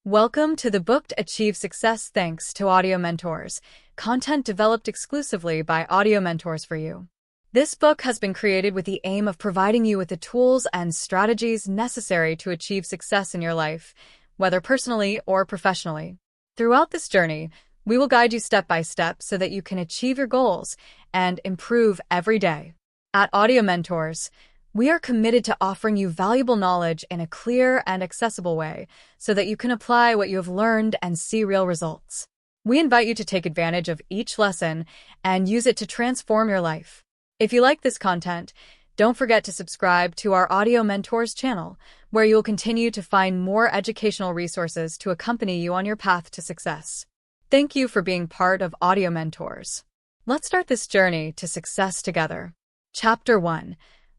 Welcome to the Booked Achieve Success thanks to Audiomentors, content developed exclusively by Audiomentors for you. This book has been created with the aim of providing you with the tools and strategies necessary to achieve success in your life, whether personally or professionally. Throughout this journey, we will guide you step by step so that you can achieve your goals and improve every day. At Audiomentors, we are committed to offering you valuable knowledge in a clear and accessible way so that you can apply what you have learned and see real results. We invite you to take advantage of each lesson and use it to transform your life. If you like this content, don't forget to subscribe to our Audiomentors channel, where you will continue to find more educational resources to accompany you on your path to success. Thank you for being part of Audiomentors. Let's start this journey to success together. Chapter 1.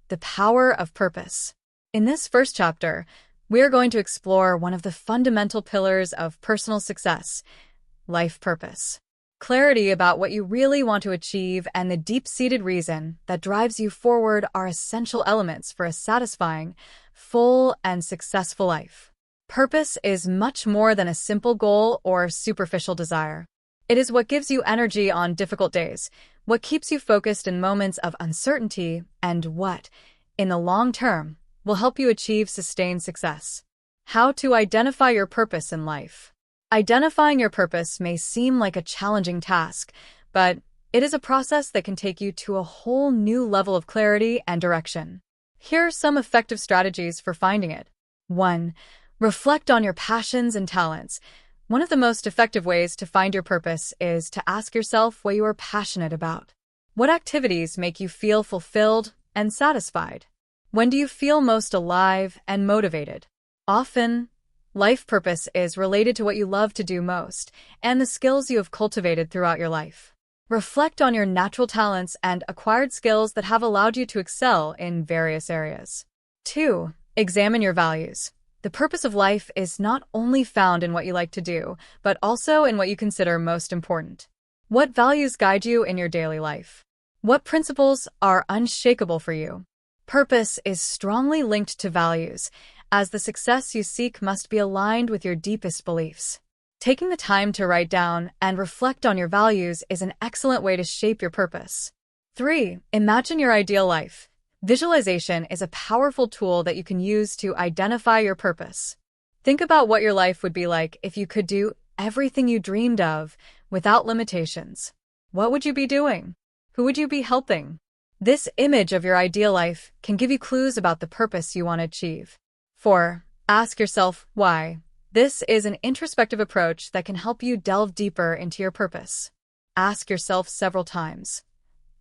The Power of Purpose. In this first chapter, we are going to explore one of the fundamental pillars of personal success, life purpose. Clarity about what you really want to achieve and the deep-seated reason that drives you forward are essential elements for a satisfying, full, and successful life. Purpose is much more than a simple goal or superficial desire. It is what gives you energy on difficult days, what keeps you focused in moments of uncertainty, and what, in the long term, will help you achieve sustained success. How to identify your purpose in life. Identifying your purpose may seem like a challenging task, but it is a process that can take you to a whole new level of clarity and direction. Here are some effective strategies for finding it. 1. Reflect on your passions and talents. One of the most effective ways to find your purpose is to ask yourself what you are passionate about. What activities make you feel fulfilled and satisfied? When do you feel most alive and motivated? Often, life purpose is related to what you love to do most and the skills you have cultivated throughout your life. Reflect on your natural talents and acquired skills that have allowed you to excel in various areas. 2. Examine your values. The purpose of life is not only found in what you like to do, but also in what you consider most important. What values guide you in your daily life? What principles are unshakable for you? Purpose is strongly linked to values, as the success you seek must be aligned with your deepest beliefs. Taking the time to write down and reflect on your values is an excellent way to shape your purpose. 3. Imagine your ideal life. Visualization is a powerful tool that you can use to identify your purpose. Think about what your life would be like if you could do everything you dreamed of without limitations. What would you be doing? Who would you be helping? This image of your ideal life can give you clues about the purpose you want to achieve. 4. Ask yourself why. This is an introspective approach that can help you delve deeper into your purpose. Ask yourself several times,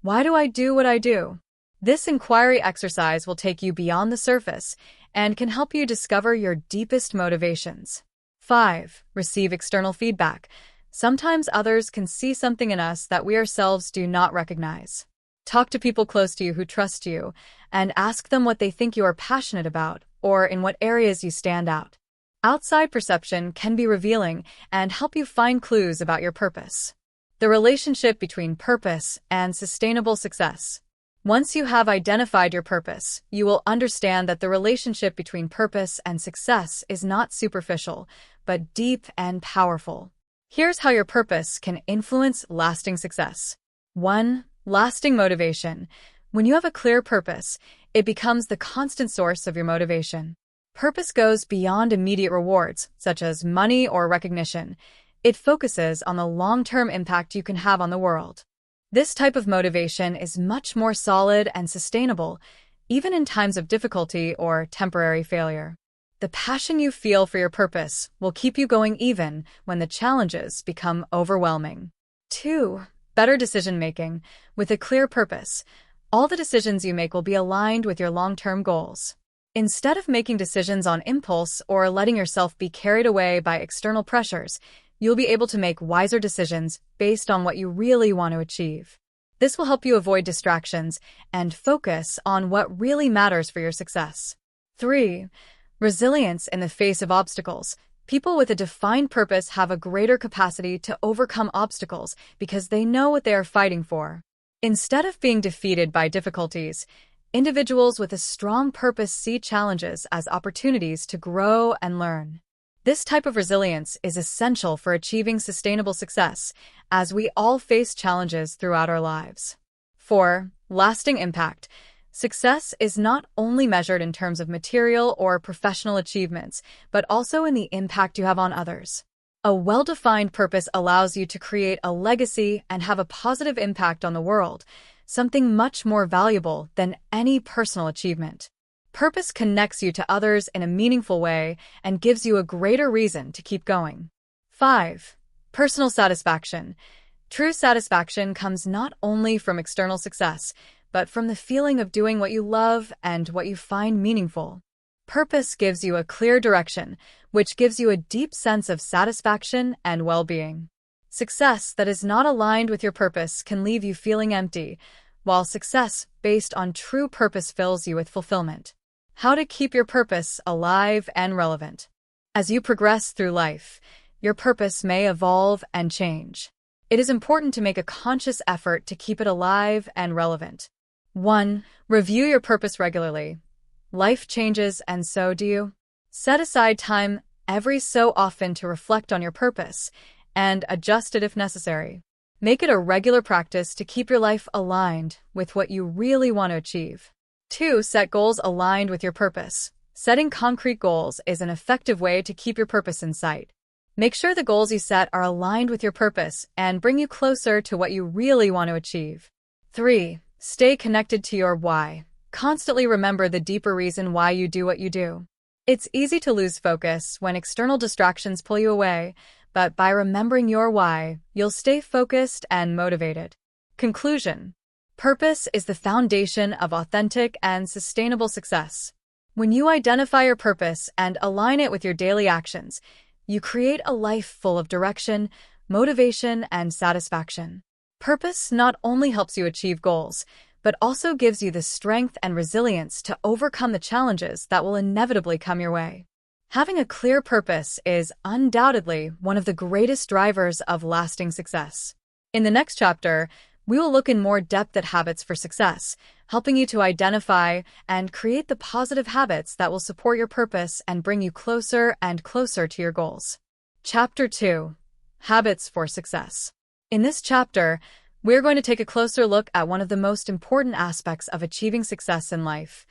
why do I do what I do? This inquiry exercise will take you beyond the surface and can help you discover your deepest motivations. 5. Receive external feedback. Sometimes others can see something in us that we ourselves do not recognize. Talk to people close to you who trust you and ask them what they think you are passionate about or in what areas you stand out. Outside perception can be revealing and help you find clues about your purpose. The relationship between purpose and sustainable success. Once you have identified your purpose, you will understand that the relationship between purpose and success is not superficial, but deep and powerful. Here's how your purpose can influence lasting success. 1. Lasting motivation. When you have a clear purpose, it becomes the constant source of your motivation. Purpose goes beyond immediate rewards, such as money or recognition. It focuses on the long-term impact you can have on the world. This type of motivation is much more solid and sustainable, even in times of difficulty or temporary failure. The passion you feel for your purpose will keep you going even when the challenges become overwhelming. 2. Better decision-making. With a clear purpose, all the decisions you make will be aligned with your long-term goals. Instead of making decisions on impulse or letting yourself be carried away by external pressures, you'll be able to make wiser decisions based on what you really want to achieve. This will help you avoid distractions and focus on what really matters for your success. 3. Resilience in the face of obstacles. People with a defined purpose have a greater capacity to overcome obstacles because they know what they are fighting for. Instead of being defeated by difficulties, individuals with a strong purpose see challenges as opportunities to grow and learn. This type of resilience is essential for achieving sustainable success, as we all face challenges throughout our lives. 4. Lasting impact. Success is not only measured in terms of material or professional achievements, but also in the impact you have on others. A well-defined purpose allows you to create a legacy and have a positive impact on the world, something much more valuable than any personal achievement. Purpose connects you to others in a meaningful way and gives you a greater reason to keep going. 5. Personal satisfaction. True satisfaction comes not only from external success, but from the feeling of doing what you love and what you find meaningful. Purpose gives you a clear direction, which gives you a deep sense of satisfaction and well-being. Success that is not aligned with your purpose can leave you feeling empty, while success based on true purpose fills you with fulfillment. How to keep your purpose alive and relevant. As you progress through life, your purpose may evolve and change. It is important to make a conscious effort to keep it alive and relevant. 1. Review your purpose regularly. Life changes, and so do you. Set aside time every so often to reflect on your purpose and adjust it if necessary. Make it a regular practice to keep your life aligned with what you really want to achieve. 2. Set goals aligned with your purpose. Setting concrete goals is an effective way to keep your purpose in sight. Make sure the goals you set are aligned with your purpose and bring you closer to what you really want to achieve. 3. Stay connected to your why. Constantly remember the deeper reason why you do what you do. It's easy to lose focus when external distractions pull you away, but by remembering your why, you'll stay focused and motivated. Conclusion. Purpose is the foundation of authentic and sustainable success. When you identify your purpose and align it with your daily actions, you create a life full of direction, motivation, and satisfaction. Purpose not only helps you achieve goals, but also gives you the strength and resilience to overcome the challenges that will inevitably come your way. Having a clear purpose is undoubtedly one of the greatest drivers of lasting success. In the next chapter, we will look in more depth at habits for success, helping you to identify and create the positive habits that will support your purpose and bring you closer and closer to your goals. Chapter 2. Habits for Success. In this chapter, we're going to take a closer look at one of the most important aspects of achieving success in life: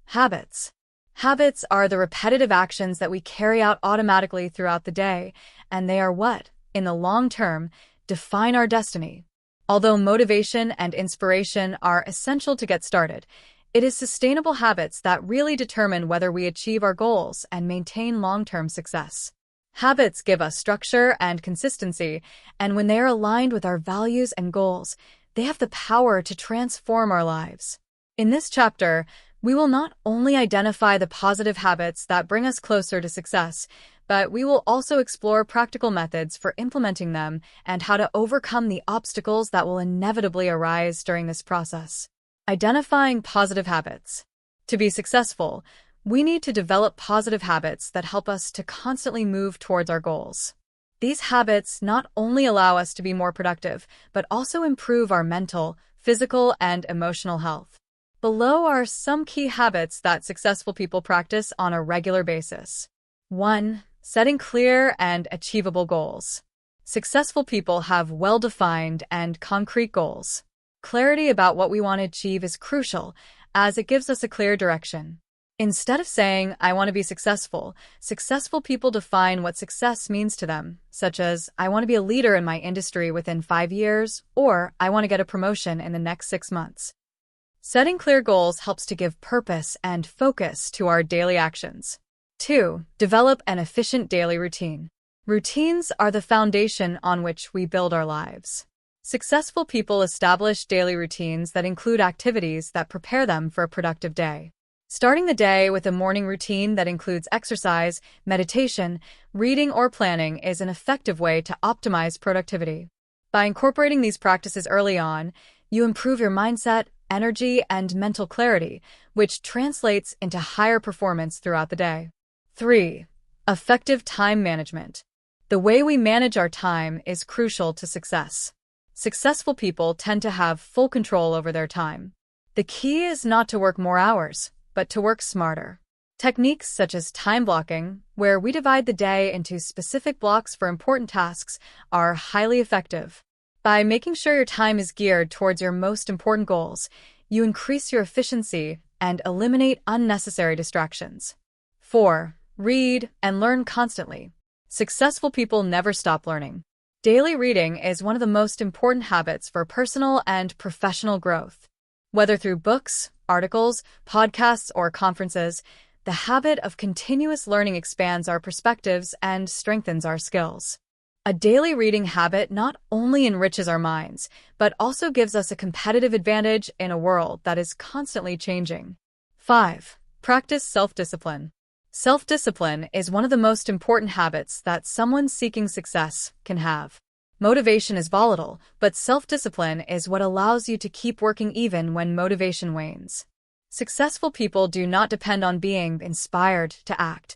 habits. Habits are the repetitive actions that we carry out automatically throughout the day, and they are what, in the long term, define our destiny. Although motivation and inspiration are essential to get started, it is sustainable habits that really determine whether we achieve our goals and maintain long-term success. Habits give us structure and consistency, and when they are aligned with our values and goals, they have the power to transform our lives. In this chapter, we will not only identify the positive habits that bring us closer to success, but we will also explore practical methods for implementing them and how to overcome the obstacles that will inevitably arise during this process. Identifying positive habits. To be successful, we need to develop positive habits that help us to constantly move towards our goals. These habits not only allow us to be more productive, but also improve our mental, physical, and emotional health. Below are some key habits that successful people practice on a regular basis. 1. Setting clear and achievable goals. Successful people have well-defined and concrete goals. Clarity about what we want to achieve is crucial, as it gives us a clear direction. Instead of saying, "I want to be successful," successful people define what success means to them, such as, "I want to be a leader in my industry within 5 years," or "I want to get a promotion in the next 6 months." Setting clear goals helps to give purpose and focus to our daily actions. 2. Develop an efficient daily routine. Routines are the foundation on which we build our lives. Successful people establish daily routines that include activities that prepare them for a productive day. Starting the day with a morning routine that includes exercise, meditation, reading, or planning is an effective way to optimize productivity. By incorporating these practices early on, you improve your mindset, energy, and mental clarity, which translates into higher performance throughout the day. 3. Effective time management. The way we manage our time is crucial to success. Successful people tend to have full control over their time. The key is not to work more hours, but to work smarter. Techniques such as time blocking, where we divide the day into specific blocks for important tasks, are highly effective. By making sure your time is geared towards your most important goals, you increase your efficiency and eliminate unnecessary distractions. 4. Read and learn constantly. Successful people never stop learning. Daily reading is one of the most important habits for personal and professional growth. Whether through books, articles, podcasts, or conferences, the habit of continuous learning expands our perspectives and strengthens our skills. A daily reading habit not only enriches our minds, but also gives us a competitive advantage in a world that is constantly changing. 5. Practice self-discipline. Self-discipline is one of the most important habits that someone seeking success can have. Motivation is volatile, but self-discipline is what allows you to keep working even when motivation wanes. Successful people do not depend on being inspired to act.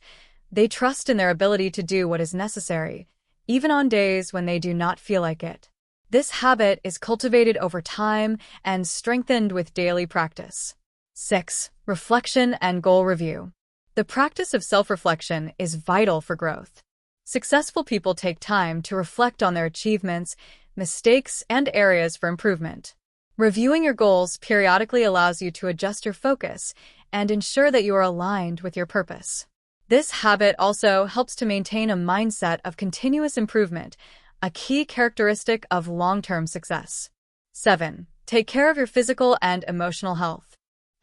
They trust in their ability to do what is necessary, even on days when they do not feel like it. This habit is cultivated over time and strengthened with daily practice. 6. Reflection and goal review. The practice of self-reflection is vital for growth. Successful people take time to reflect on their achievements, mistakes, and areas for improvement. Reviewing your goals periodically allows you to adjust your focus and ensure that you are aligned with your purpose. This habit also helps to maintain a mindset of continuous improvement, a key characteristic of long-term success. 7. Take care of your physical and emotional health.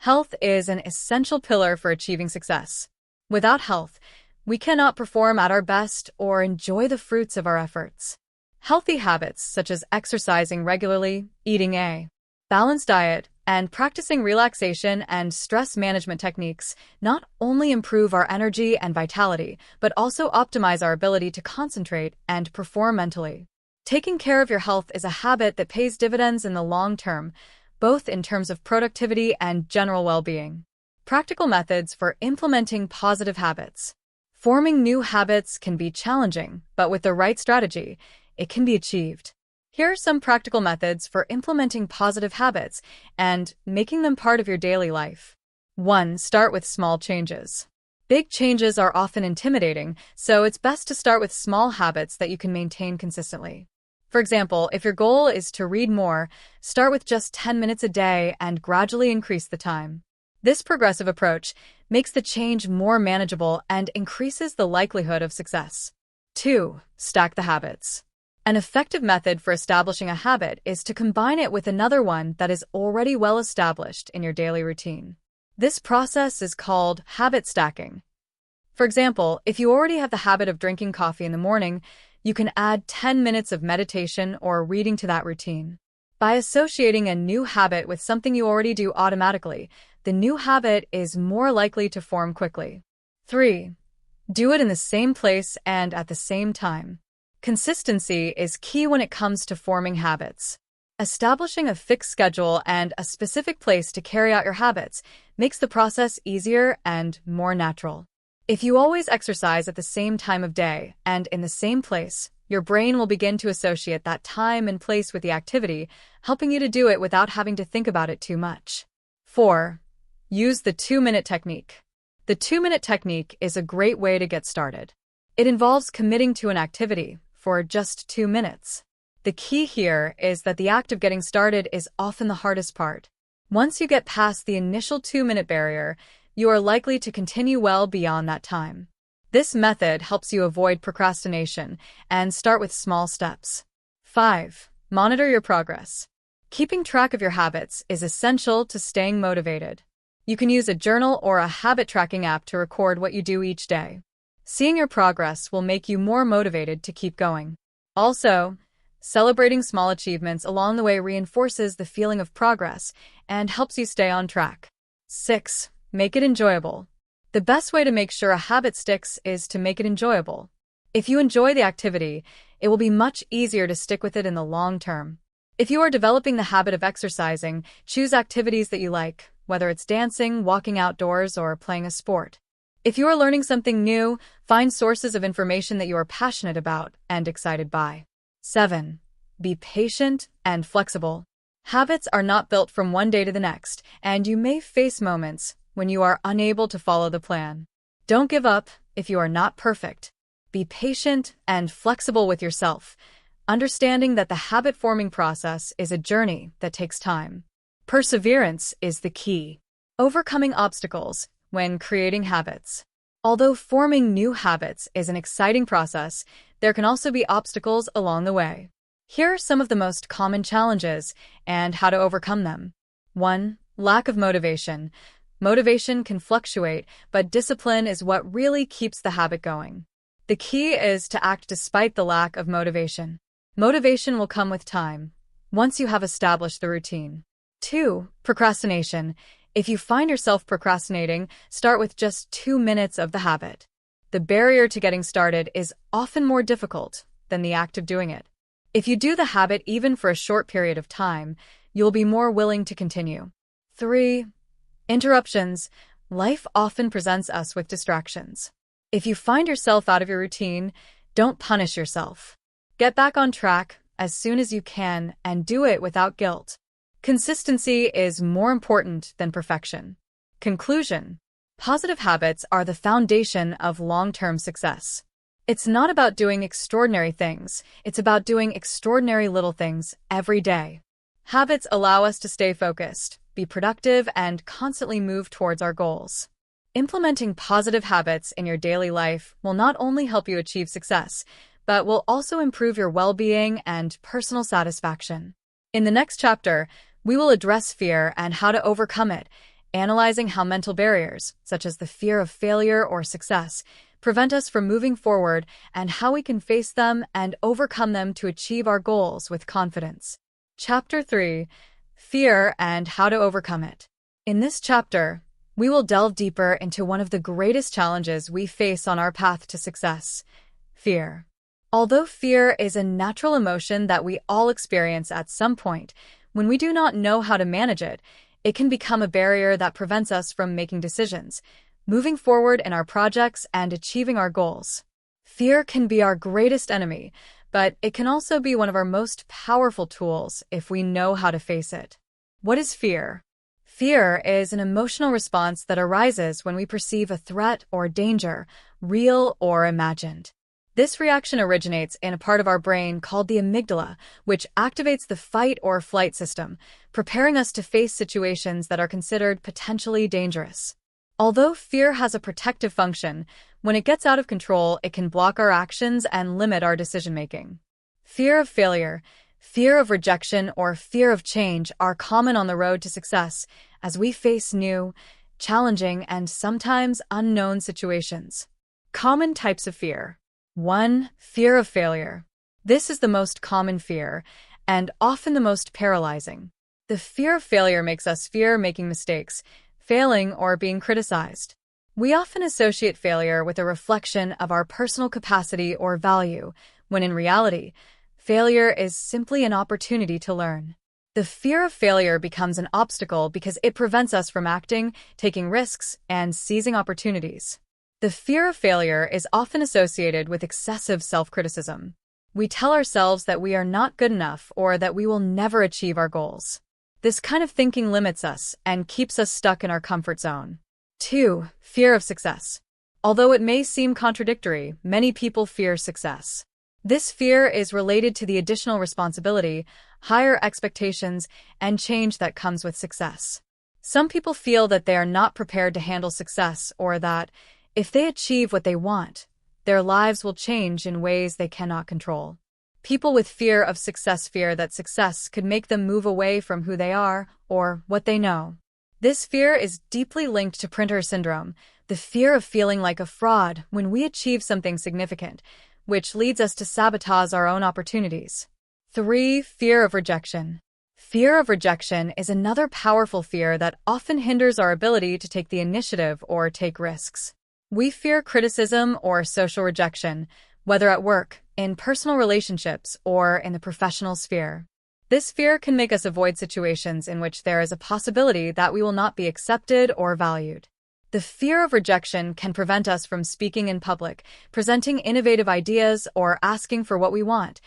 Health is an essential pillar for achieving success. Without health, we cannot perform at our best or enjoy the fruits of our efforts. Healthy habits such as exercising regularly, eating a balanced diet, and practicing relaxation and stress management techniques not only improve our energy and vitality, but also optimize our ability to concentrate and perform mentally. Taking care of your health is a habit that pays dividends in the long term, both in terms of productivity and general well-being. Practical methods for implementing positive habits. Forming new habits can be challenging, but with the right strategy, it can be achieved. Here are some practical methods for implementing positive habits and making them part of your daily life. 1. Start with small changes. Big changes are often intimidating, so it's best to start with small habits that you can maintain consistently. For example, if your goal is to read more, start with just 10 minutes a day and gradually increase the time. This progressive approach makes the change more manageable and increases the likelihood of success. 2. Stack the habits. An effective method for establishing a habit is to combine it with another one that is already well established in your daily routine. This process is called habit stacking. For example, if you already have the habit of drinking coffee in the morning, you can add 10 minutes of meditation or reading to that routine. By associating a new habit with something you already do automatically, the new habit is more likely to form quickly. 3. Do it in the same place and at the same time. Consistency is key when it comes to forming habits. Establishing a fixed schedule and a specific place to carry out your habits makes the process easier and more natural. If you always exercise at the same time of day and in the same place, your brain will begin to associate that time and place with the activity, helping you to do it without having to think about it too much. 4. Use the 2-minute technique. The 2-minute technique is a great way to get started. It involves committing to an activity for just 2 minutes. The key here is that the act of getting started is often the hardest part. Once you get past the initial 2-minute barrier, you are likely to continue well beyond that time. This method helps you avoid procrastination and start with small steps. 5. Monitor your progress. Keeping track of your habits is essential to staying motivated. You can use a journal or a habit tracking app to record what you do each day. Seeing your progress will make you more motivated to keep going. Also, celebrating small achievements along the way reinforces the feeling of progress and helps you stay on track. 6. Make it enjoyable. The best way to make sure a habit sticks is to make it enjoyable. If you enjoy the activity, it will be much easier to stick with it in the long term. If you are developing the habit of exercising, choose activities that you like, whether it's dancing, walking outdoors, or playing a sport. If you are learning something new, find sources of information that you are passionate about and excited by. 7. Be patient and flexible. Habits are not built from one day to the next, and you may face moments when you are unable to follow the plan. Don't give up if you are not perfect. Be patient and flexible with yourself, understanding that the habit-forming process is a journey that takes time. Perseverance is the key. Overcoming obstacles when creating habits. Although forming new habits is an exciting process, there can also be obstacles along the way. Here are some of the most common challenges and how to overcome them. 1. Lack of motivation. Motivation can fluctuate, but discipline is what really keeps the habit going. The key is to act despite the lack of motivation. Motivation will come with time, once you have established the routine. 2. Procrastination. If you find yourself procrastinating, start with just 2 minutes of the habit. The barrier to getting started is often more difficult than the act of doing it. If you do the habit even for a short period of time, you'll be more willing to continue. 3. Interruptions. Life often presents us with distractions. If you find yourself out of your routine, don't punish yourself. Get back on track as soon as you can and do it without guilt. Consistency is more important than perfection. Conclusion. Positive habits are the foundation of long-term success. It's not about doing extraordinary things, it's about doing extraordinary little things every day. Habits allow us to stay focused, be productive, and constantly move towards our goals. Implementing positive habits in your daily life will not only help you achieve success, but will also improve your well-being and personal satisfaction. In the next chapter, we will address fear and how to overcome it, analyzing how mental barriers, such as the fear of failure or success, prevent us from moving forward and how we can face them and overcome them to achieve our goals with confidence. Chapter 3. Fear and how to overcome it. In this chapter, we will delve deeper into one of the greatest challenges we face on our path to success: fear. Although fear is a natural emotion that we all experience at some point, when we do not know how to manage it, it can become a barrier that prevents us from making decisions, moving forward in our projects, and achieving our goals. Fear can be our greatest enemy, but it can also be one of our most powerful tools if we know how to face it. What is fear? Fear is an emotional response that arises when we perceive a threat or danger, real or imagined. This reaction originates in a part of our brain called the amygdala, which activates the fight or flight system, preparing us to face situations that are considered potentially dangerous. Although fear has a protective function, when it gets out of control, it can block our actions and limit our decision-making. Fear of failure, fear of rejection, or fear of change are common on the road to success as we face new, challenging, and sometimes unknown situations. Common types of fear. 1. Fear of failure. This is the most common fear, and often the most paralyzing. The fear of failure makes us fear making mistakes, failing, or being criticized. We often associate failure with a reflection of our personal capacity or value, when in reality, failure is simply an opportunity to learn. The fear of failure becomes an obstacle because it prevents us from acting, taking risks, and seizing opportunities. The fear of failure is often associated with excessive self-criticism. We tell ourselves that we are not good enough or that we will never achieve our goals. This kind of thinking limits us and keeps us stuck in our comfort zone. 2. Fear of success. Although it may seem contradictory, many people fear success. This fear is related to the additional responsibility, higher expectations, and change that comes with success. Some people feel that they are not prepared to handle success, or that, if they achieve what they want, their lives will change in ways they cannot control. People with fear of success fear that success could make them move away from who they are or what they know. This fear is deeply linked to printer syndrome, the fear of feeling like a fraud when we achieve something significant, which leads us to sabotage our own opportunities. 3. Fear of rejection. Fear of rejection is another powerful fear that often hinders our ability to take the initiative or take risks. We fear criticism or social rejection, whether at work, in personal relationships, or in the professional sphere. This fear can make us avoid situations in which there is a possibility that we will not be accepted or valued. The fear of rejection can prevent us from speaking in public, presenting innovative ideas, or asking for what we want,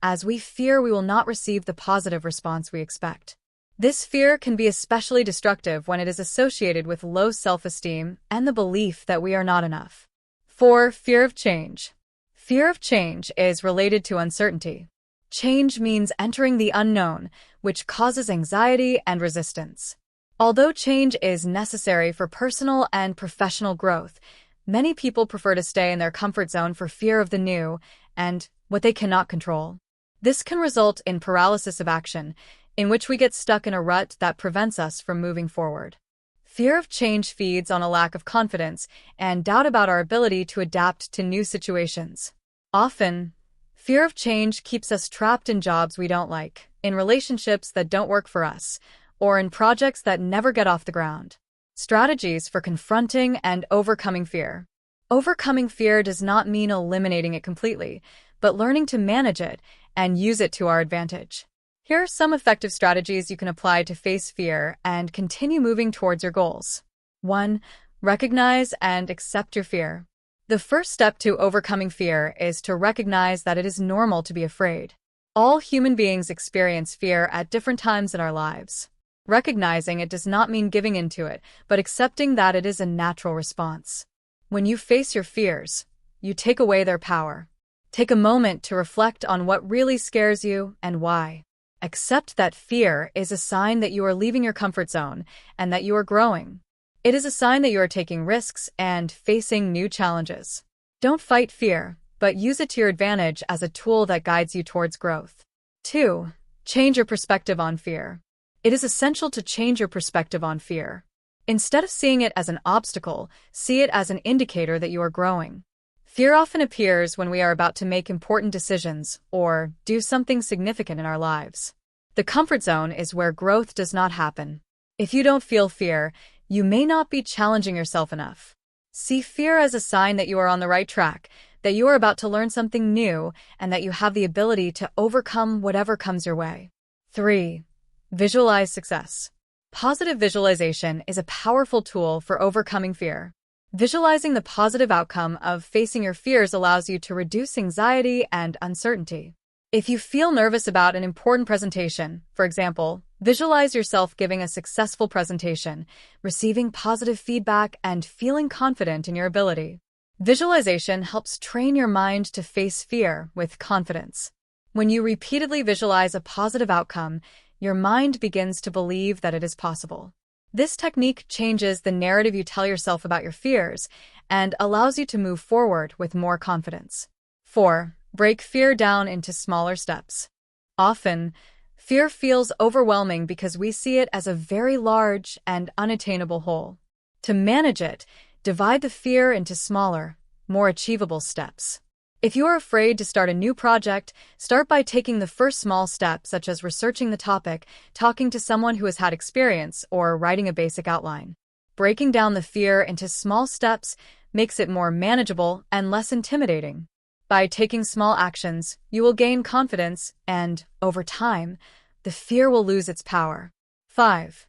as we fear we will not receive the positive response we expect. This fear can be especially destructive when it is associated with low self-esteem and the belief that we are not enough. 4. Fear of change. Fear of change is related to uncertainty. Change means entering the unknown, which causes anxiety and resistance. Although change is necessary for personal and professional growth, many people prefer to stay in their comfort zone for fear of the new and what they cannot control. This can result in paralysis of action, in which we get stuck in a rut that prevents us from moving forward. Fear of change feeds on a lack of confidence and doubt about our ability to adapt to new situations. Often, fear of change keeps us trapped in jobs we don't like, in relationships that don't work for us, or in projects that never get off the ground. Strategies for confronting and overcoming fear. Overcoming fear does not mean eliminating it completely, but learning to manage it and use it to our advantage. Here are some effective strategies you can apply to face fear and continue moving towards your goals. 1. Recognize and accept your fear. The first step to overcoming fear is to recognize that it is normal to be afraid. All human beings experience fear at different times in our lives. Recognizing it does not mean giving into it, but accepting that it is a natural response. When you face your fears, you take away their power. Take a moment to reflect on what really scares you and why. Accept that fear is a sign that you are leaving your comfort zone and that you are growing. It is a sign that you are taking risks and facing new challenges. Don't fight fear, but use it to your advantage as a tool that guides you towards growth. 2. Change your perspective on fear. It is essential to change your perspective on fear. Instead of seeing it as an obstacle, see it as an indicator that you are growing. Fear often appears when we are about to make important decisions or do something significant in our lives. The comfort zone is where growth does not happen. If you don't feel fear, you may not be challenging yourself enough. See fear as a sign that you are on the right track, that you are about to learn something new, and that you have the ability to overcome whatever comes your way. 3. Visualize success. Positive visualization is a powerful tool for overcoming fear. Visualizing the positive outcome of facing your fears allows you to reduce anxiety and uncertainty. If you feel nervous about an important presentation, for example, visualize yourself giving a successful presentation, receiving positive feedback, and feeling confident in your ability. Visualization helps train your mind to face fear with confidence. When you repeatedly visualize a positive outcome, your mind begins to believe that it is possible. This technique changes the narrative you tell yourself about your fears and allows you to move forward with more confidence. 4. Break fear down into smaller steps. Often, fear feels overwhelming because we see it as a very large and unattainable whole. To manage it, divide the fear into smaller, more achievable steps. If you are afraid to start a new project, start by taking the first small step, such as researching the topic, talking to someone who has had experience, or writing a basic outline. Breaking down the fear into small steps makes it more manageable and less intimidating. By taking small actions, you will gain confidence and, over time, the fear will lose its power. 5.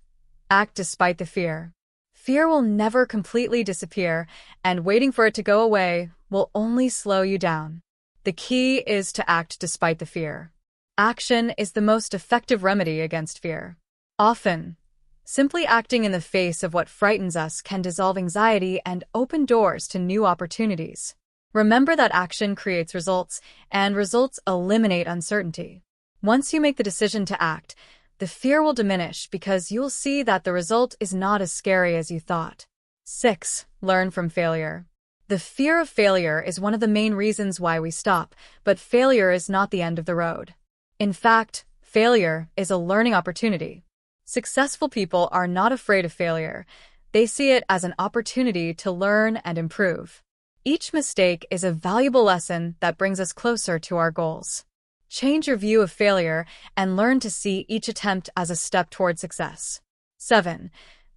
Act despite the fear. Fear will never completely disappear, and waiting for it to go away will only slow you down. The key is to act despite the fear. Action is the most effective remedy against fear. Often, simply acting in the face of what frightens us can dissolve anxiety and open doors to new opportunities. Remember that action creates results, and results eliminate uncertainty. Once you make the decision to act, the fear will diminish because you'll see that the result is not as scary as you thought. 6. Learn from failure. The fear of failure is one of the main reasons why we stop, but failure is not the end of the road. In fact, failure is a learning opportunity. Successful people are not afraid of failure. They see it as an opportunity to learn and improve. Each mistake is a valuable lesson that brings us closer to our goals. Change your view of failure and learn to see each attempt as a step toward success. 7.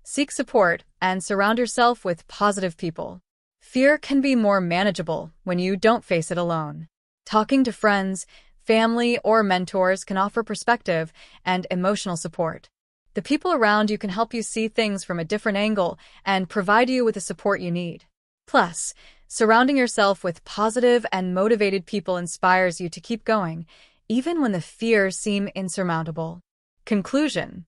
Seek support and surround yourself with positive people. Fear can be more manageable when you don't face it alone. Talking to friends, family, or mentors can offer perspective and emotional support. The people around you can help you see things from a different angle and provide you with the support you need. Plus, surrounding yourself with positive and motivated people inspires you to keep going, even when the fears seem insurmountable. Conclusion: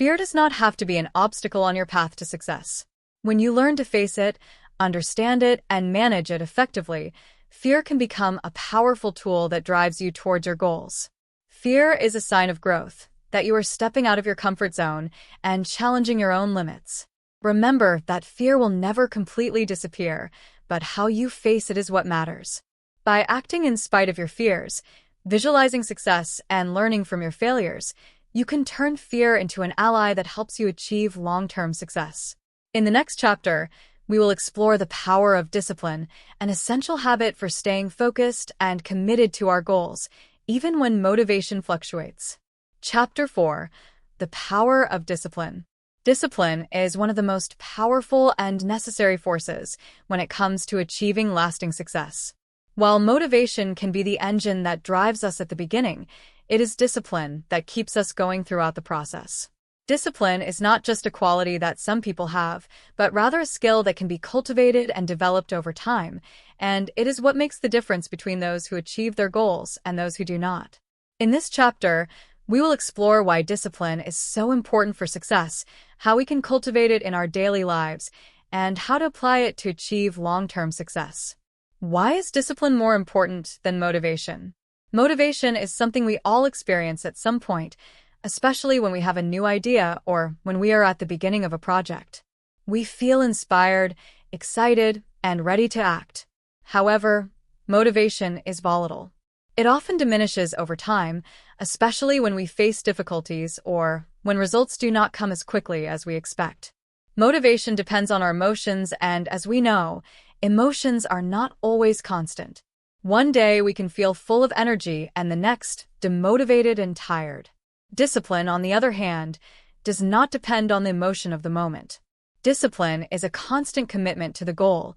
Fear does not have to be an obstacle on your path to success. When you learn to face it, understand it, and manage it effectively, fear can become a powerful tool that drives you towards your goals. Fear is a sign of growth, that you are stepping out of your comfort zone and challenging your own limits. Remember that fear will never completely disappear, but how you face it is what matters. By acting in spite of your fears, visualizing success, and learning from your failures, you can turn fear into an ally that helps you achieve long-term success. In the next chapter, we will explore the power of discipline, an essential habit for staying focused and committed to our goals, even when motivation fluctuates. Chapter 4: The Power of Discipline. Discipline is one of the most powerful and necessary forces when it comes to achieving lasting success. While motivation can be the engine that drives us at the beginning, it is discipline that keeps us going throughout the process. Discipline is not just a quality that some people have, but rather a skill that can be cultivated and developed over time, and it is what makes the difference between those who achieve their goals and those who do not. In this chapter, we will explore why discipline is so important for success, how we can cultivate it in our daily lives, and how to apply it to achieve long-term success. Why is discipline more important than motivation? Motivation is something we all experience at some point, especially when we have a new idea or when we are at the beginning of a project. We feel inspired, excited, and ready to act. However, motivation is volatile. It often diminishes over time, especially when we face difficulties or when results do not come as quickly as we expect. Motivation depends on our emotions, and as we know, emotions are not always constant. One day we can feel full of energy and the next demotivated and tired. Discipline, on the other hand, does not depend on the emotion of the moment. Discipline is a constant commitment to the goal,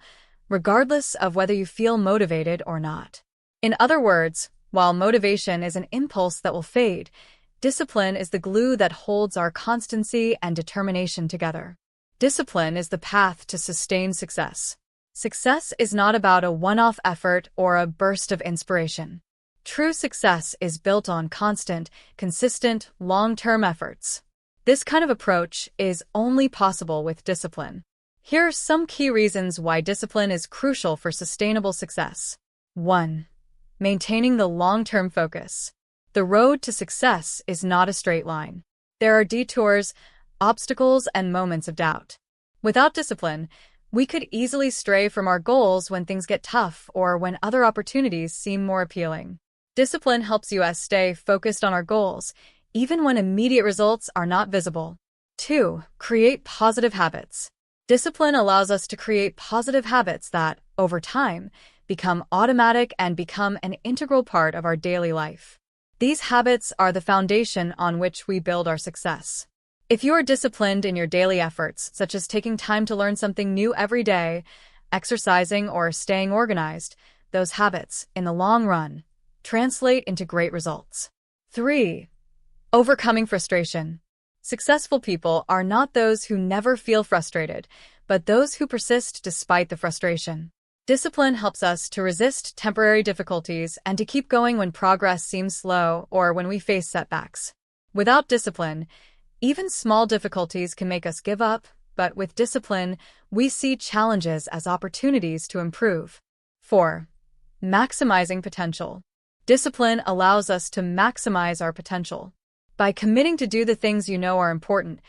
regardless of whether you feel motivated or not. In other words, while motivation is an impulse that will fade, discipline is the glue that holds our constancy and determination together. Discipline is the path to sustained success. Success is not about a one-off effort or a burst of inspiration. True success is built on constant, consistent, long-term efforts. This kind of approach is only possible with discipline. Here are some key reasons why discipline is crucial for sustainable success. 1. Maintaining the long-term focus. The road to success is not a straight line. There are detours, obstacles, and moments of doubt. Without discipline, we could easily stray from our goals when things get tough or when other opportunities seem more appealing. Discipline helps us stay focused on our goals, even when immediate results are not visible. 2. Create positive habits. Discipline allows us to create positive habits that, over time, become automatic and become an integral part of our daily life. These habits are the foundation on which we build our success. If you are disciplined in your daily efforts, such as taking time to learn something new every day, exercising, or staying organized, those habits, in the long run, translate into great results. 3. Overcoming frustration. Successful people are not those who never feel frustrated, but those who persist despite the frustration. Discipline helps us to resist temporary difficulties and to keep going when progress seems slow or when we face setbacks. Without discipline, even small difficulties can make us give up, but with discipline, we see challenges as opportunities to improve. 4. Maximizing potential. Discipline allows us to maximize our potential. By committing to do the things you know are important,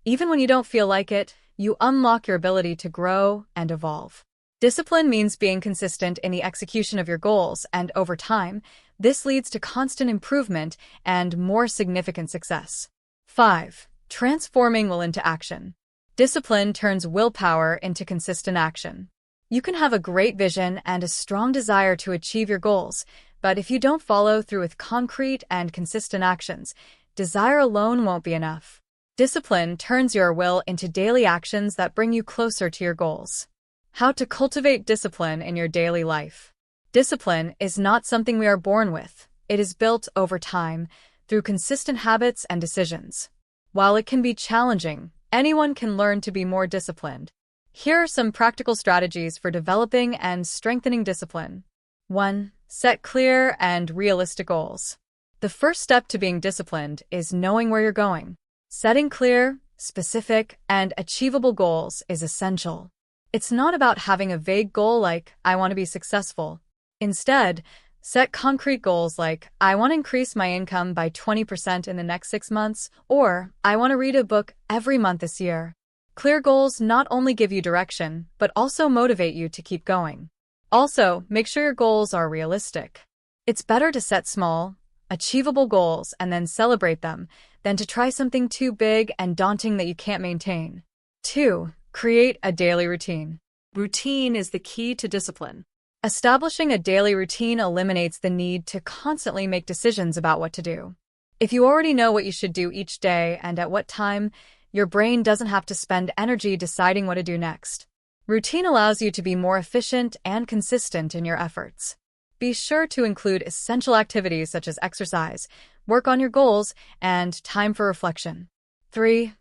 even when you don't feel like it, you unlock your ability to grow and evolve. Discipline means being consistent in the execution of your goals, and over time, this leads to constant improvement and more significant success. 5. Transforming will into action. Discipline turns willpower into consistent action. You can have a great vision and a strong desire to achieve your goals, but if you don't follow through with concrete and consistent actions, desire alone won't be enough. Discipline turns your will into daily actions that bring you closer to your goals. How to cultivate discipline in your daily life. Discipline is not something we are born with. It is built over time, through consistent habits and decisions. While it can be challenging, anyone can learn to be more disciplined. Here are some practical strategies for developing and strengthening discipline. 1. Set clear and realistic goals. The first step to being disciplined is knowing where you're going. Setting clear, specific, and achievable goals is essential. It's not about having a vague goal like, I want to be successful. Instead, set concrete goals like, I want to increase my income by 20% in the next 6 months, or I want to read a book every month this year. Clear goals not only give you direction, but also motivate you to keep going. Also, make sure your goals are realistic. It's better to set small, achievable goals and then celebrate them than to try something too big and daunting that you can't maintain. 2. Create a daily routine. Routine is the key to discipline. Establishing a daily routine eliminates the need to constantly make decisions about what to do. If you already know what you should do each day and at what time, your brain doesn't have to spend energy deciding what to do next. Routine allows you to be more efficient and consistent in your efforts. Be sure to include essential activities such as exercise, work on your goals, and time for reflection. 3.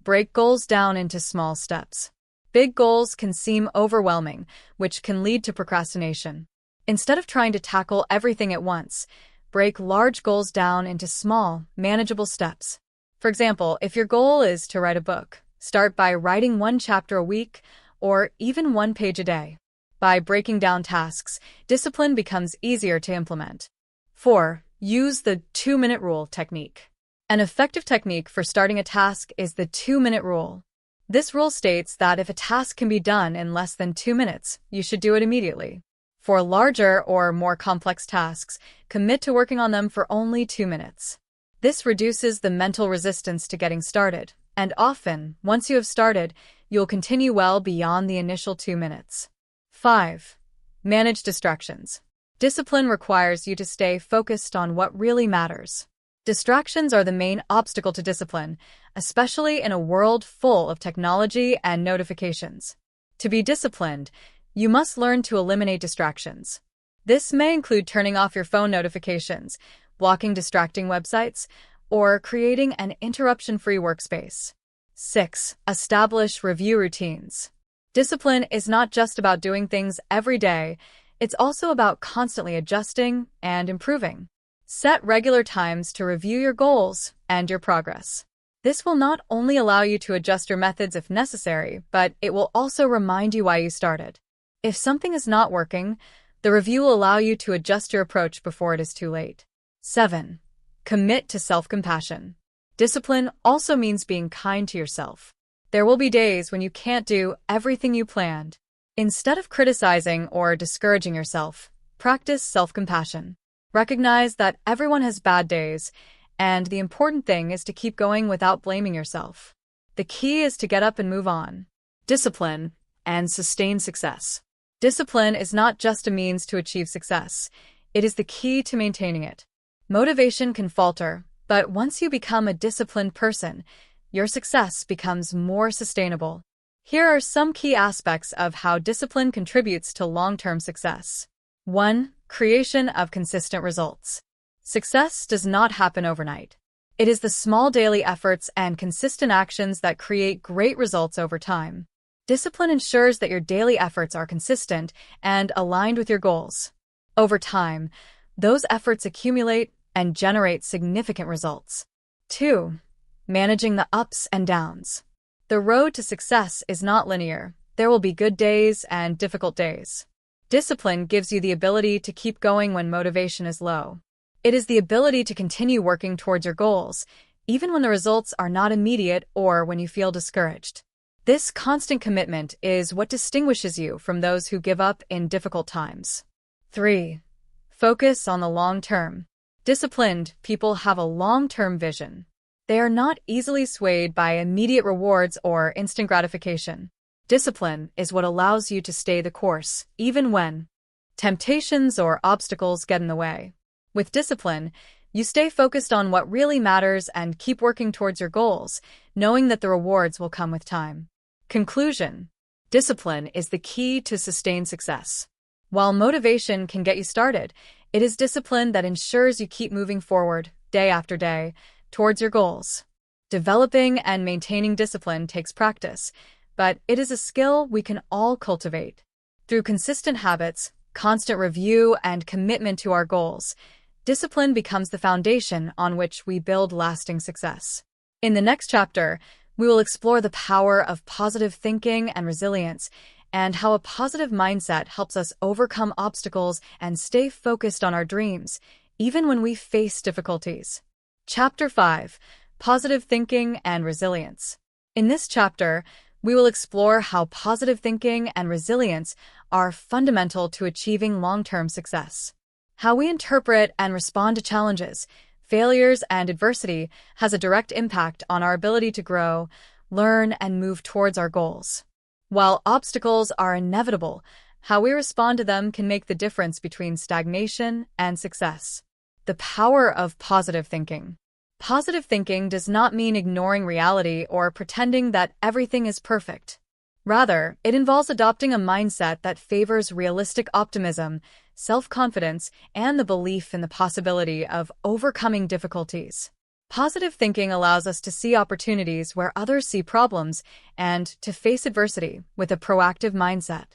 Break goals down into small steps. Big goals can seem overwhelming, which can lead to procrastination. Instead of trying to tackle everything at once, break large goals down into small, manageable steps. For example, if your goal is to write a book, start by writing 1 chapter a week or even 1 page a day. By breaking down tasks, discipline becomes easier to implement. 4. Use the 2-minute rule technique. An effective technique for starting a task is the 2-minute rule. This rule states that if a task can be done in less than 2 minutes, you should do it immediately. For larger or more complex tasks, commit to working on them for only 2 minutes. This reduces the mental resistance to getting started, and often, once you have started, you'll continue well beyond the initial 2 minutes. 5. Manage distractions. Discipline requires you to stay focused on what really matters. Distractions are the main obstacle to discipline, especially in a world full of technology and notifications. To be disciplined, you must learn to eliminate distractions. This may include turning off your phone notifications, blocking distracting websites, or creating an interruption-free workspace. 6. Establish review routines. Discipline is not just about doing things every day, it's also about constantly adjusting and improving. Set regular times to review your goals and your progress. This will not only allow you to adjust your methods if necessary, but it will also remind you why you started. If something is not working, the review will allow you to adjust your approach before it is too late. 7. Commit to self-compassion. Discipline also means being kind to yourself. There will be days when you can't do everything you planned. Instead of criticizing or discouraging yourself, practice self-compassion. Recognize that everyone has bad days, and the important thing is to keep going without blaming yourself. The key is to get up and move on. Discipline and sustain success. Discipline is not just a means to achieve success. It is the key to maintaining it. Motivation can falter, but once you become a disciplined person, your success becomes more sustainable. Here are some key aspects of how discipline contributes to long-term success. 1. Creation of consistent results. Success does not happen overnight. It is the small daily efforts and consistent actions that create great results over time. Discipline ensures that your daily efforts are consistent and aligned with your goals. Over time, those efforts accumulate and generate significant results. 2. Managing the ups and downs. The road to success is not linear. There will be good days and difficult days. Discipline gives you the ability to keep going when motivation is low. It is the ability to continue working towards your goals, even when the results are not immediate or when you feel discouraged. This constant commitment is what distinguishes you from those who give up in difficult times. 3. Focus on the long term. Disciplined people have a long-term vision. They are not easily swayed by immediate rewards or instant gratification. Discipline is what allows you to stay the course, even when temptations or obstacles get in the way. With discipline, you stay focused on what really matters and keep working towards your goals, knowing that the rewards will come with time. Conclusion: discipline is the key to sustained success. While motivation can get you started, it is discipline that ensures you keep moving forward, day after day, towards your goals. Developing and maintaining discipline takes practice, but it is a skill we can all cultivate. Through consistent habits, constant review, and commitment to our goals, discipline becomes the foundation on which we build lasting success. In the next chapter, we will explore the power of positive thinking and resilience, and how a positive mindset helps us overcome obstacles and stay focused on our dreams, even when we face difficulties. Chapter 5: Positive Thinking and Resilience. In this chapter, we will explore how positive thinking and resilience are fundamental to achieving long-term success. How we interpret and respond to challenges, failures, and adversity has a direct impact on our ability to grow, learn, and move towards our goals. While obstacles are inevitable, how we respond to them can make the difference between stagnation and success. The power of positive thinking. Positive thinking does not mean ignoring reality or pretending that everything is perfect. Rather, it involves adopting a mindset that favors realistic optimism, self-confidence, and the belief in the possibility of overcoming difficulties. Positive thinking allows us to see opportunities where others see problems and to face adversity with a proactive mindset.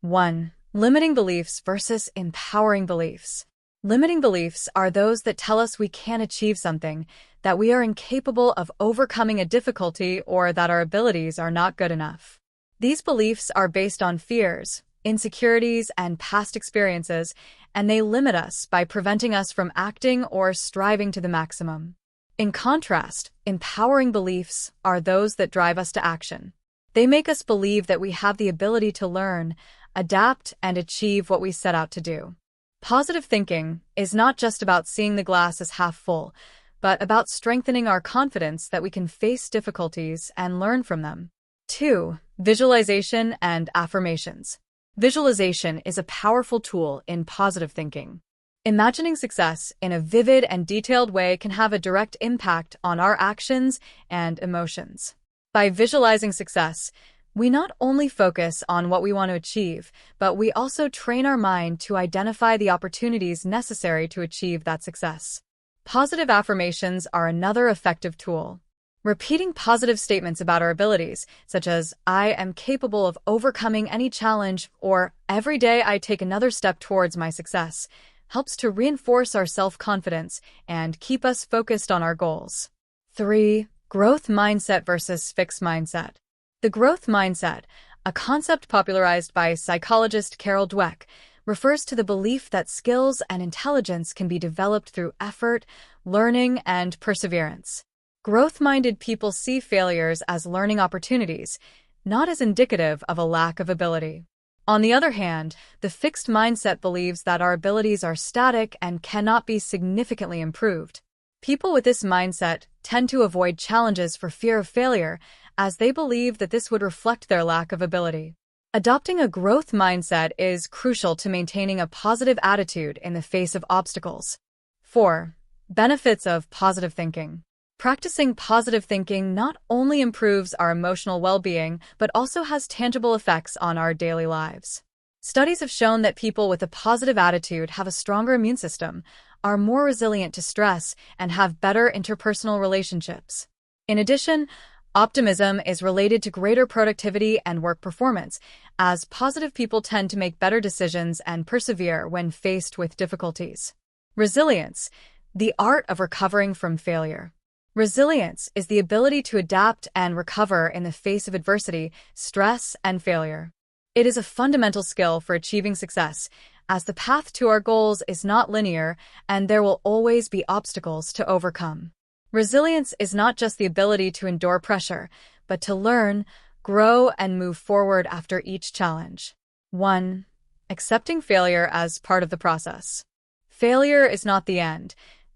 1. Limiting beliefs versus empowering beliefs. Limiting beliefs are those that tell us we can't achieve something, that we are incapable of overcoming a difficulty, or that our abilities are not good enough. These beliefs are based on fears, insecurities, and past experiences, and they limit us by preventing us from acting or striving to the maximum. In contrast, empowering beliefs are those that drive us to action. They make us believe that we have the ability to learn, adapt, and achieve what we set out to do. Positive thinking is not just about seeing the glass as half full, but about strengthening our confidence that we can face difficulties and learn from them. 2. Visualization and affirmations. Visualization is a powerful tool in positive thinking. Imagining success in a vivid and detailed way can have a direct impact on our actions and emotions. By visualizing success, we not only focus on what we want to achieve, but we also train our mind to identify the opportunities necessary to achieve that success. Positive affirmations are another effective tool. Repeating positive statements about our abilities, such as, "I am capable of overcoming any challenge," or "Every day I take another step towards my success," helps to reinforce our self-confidence and keep us focused on our goals. 3. Growth mindset versus fixed mindset. The growth mindset, a concept popularized by psychologist Carol Dweck, refers to the belief that skills and intelligence can be developed through effort, learning, and perseverance. Growth-minded people see failures as learning opportunities, not as indicative of a lack of ability. On the other hand, the fixed mindset believes that our abilities are static and cannot be significantly improved. People with this mindset tend to avoid challenges for fear of failure, as they believe that this would reflect their lack of ability. Adopting a growth mindset is crucial to maintaining a positive attitude in the face of obstacles. 4. Benefits of positive thinking. Practicing positive thinking not only improves our emotional well-being, but also has tangible effects on our daily lives. Studies have shown that people with a positive attitude have a stronger immune system, are more resilient to stress, and have better interpersonal relationships. In addition, optimism is related to greater productivity and work performance, as positive people tend to make better decisions and persevere when faced with difficulties. Resilience, the art of recovering from failure. Resilience is the ability to adapt and recover in the face of adversity, stress, and failure. It is a fundamental skill for achieving success, as the path to our goals is not linear and there will always be obstacles to overcome. Resilience is not just the ability to endure pressure, but to learn, grow, and move forward after each challenge. 1. Accepting failure as part of the process. Failure is not the end.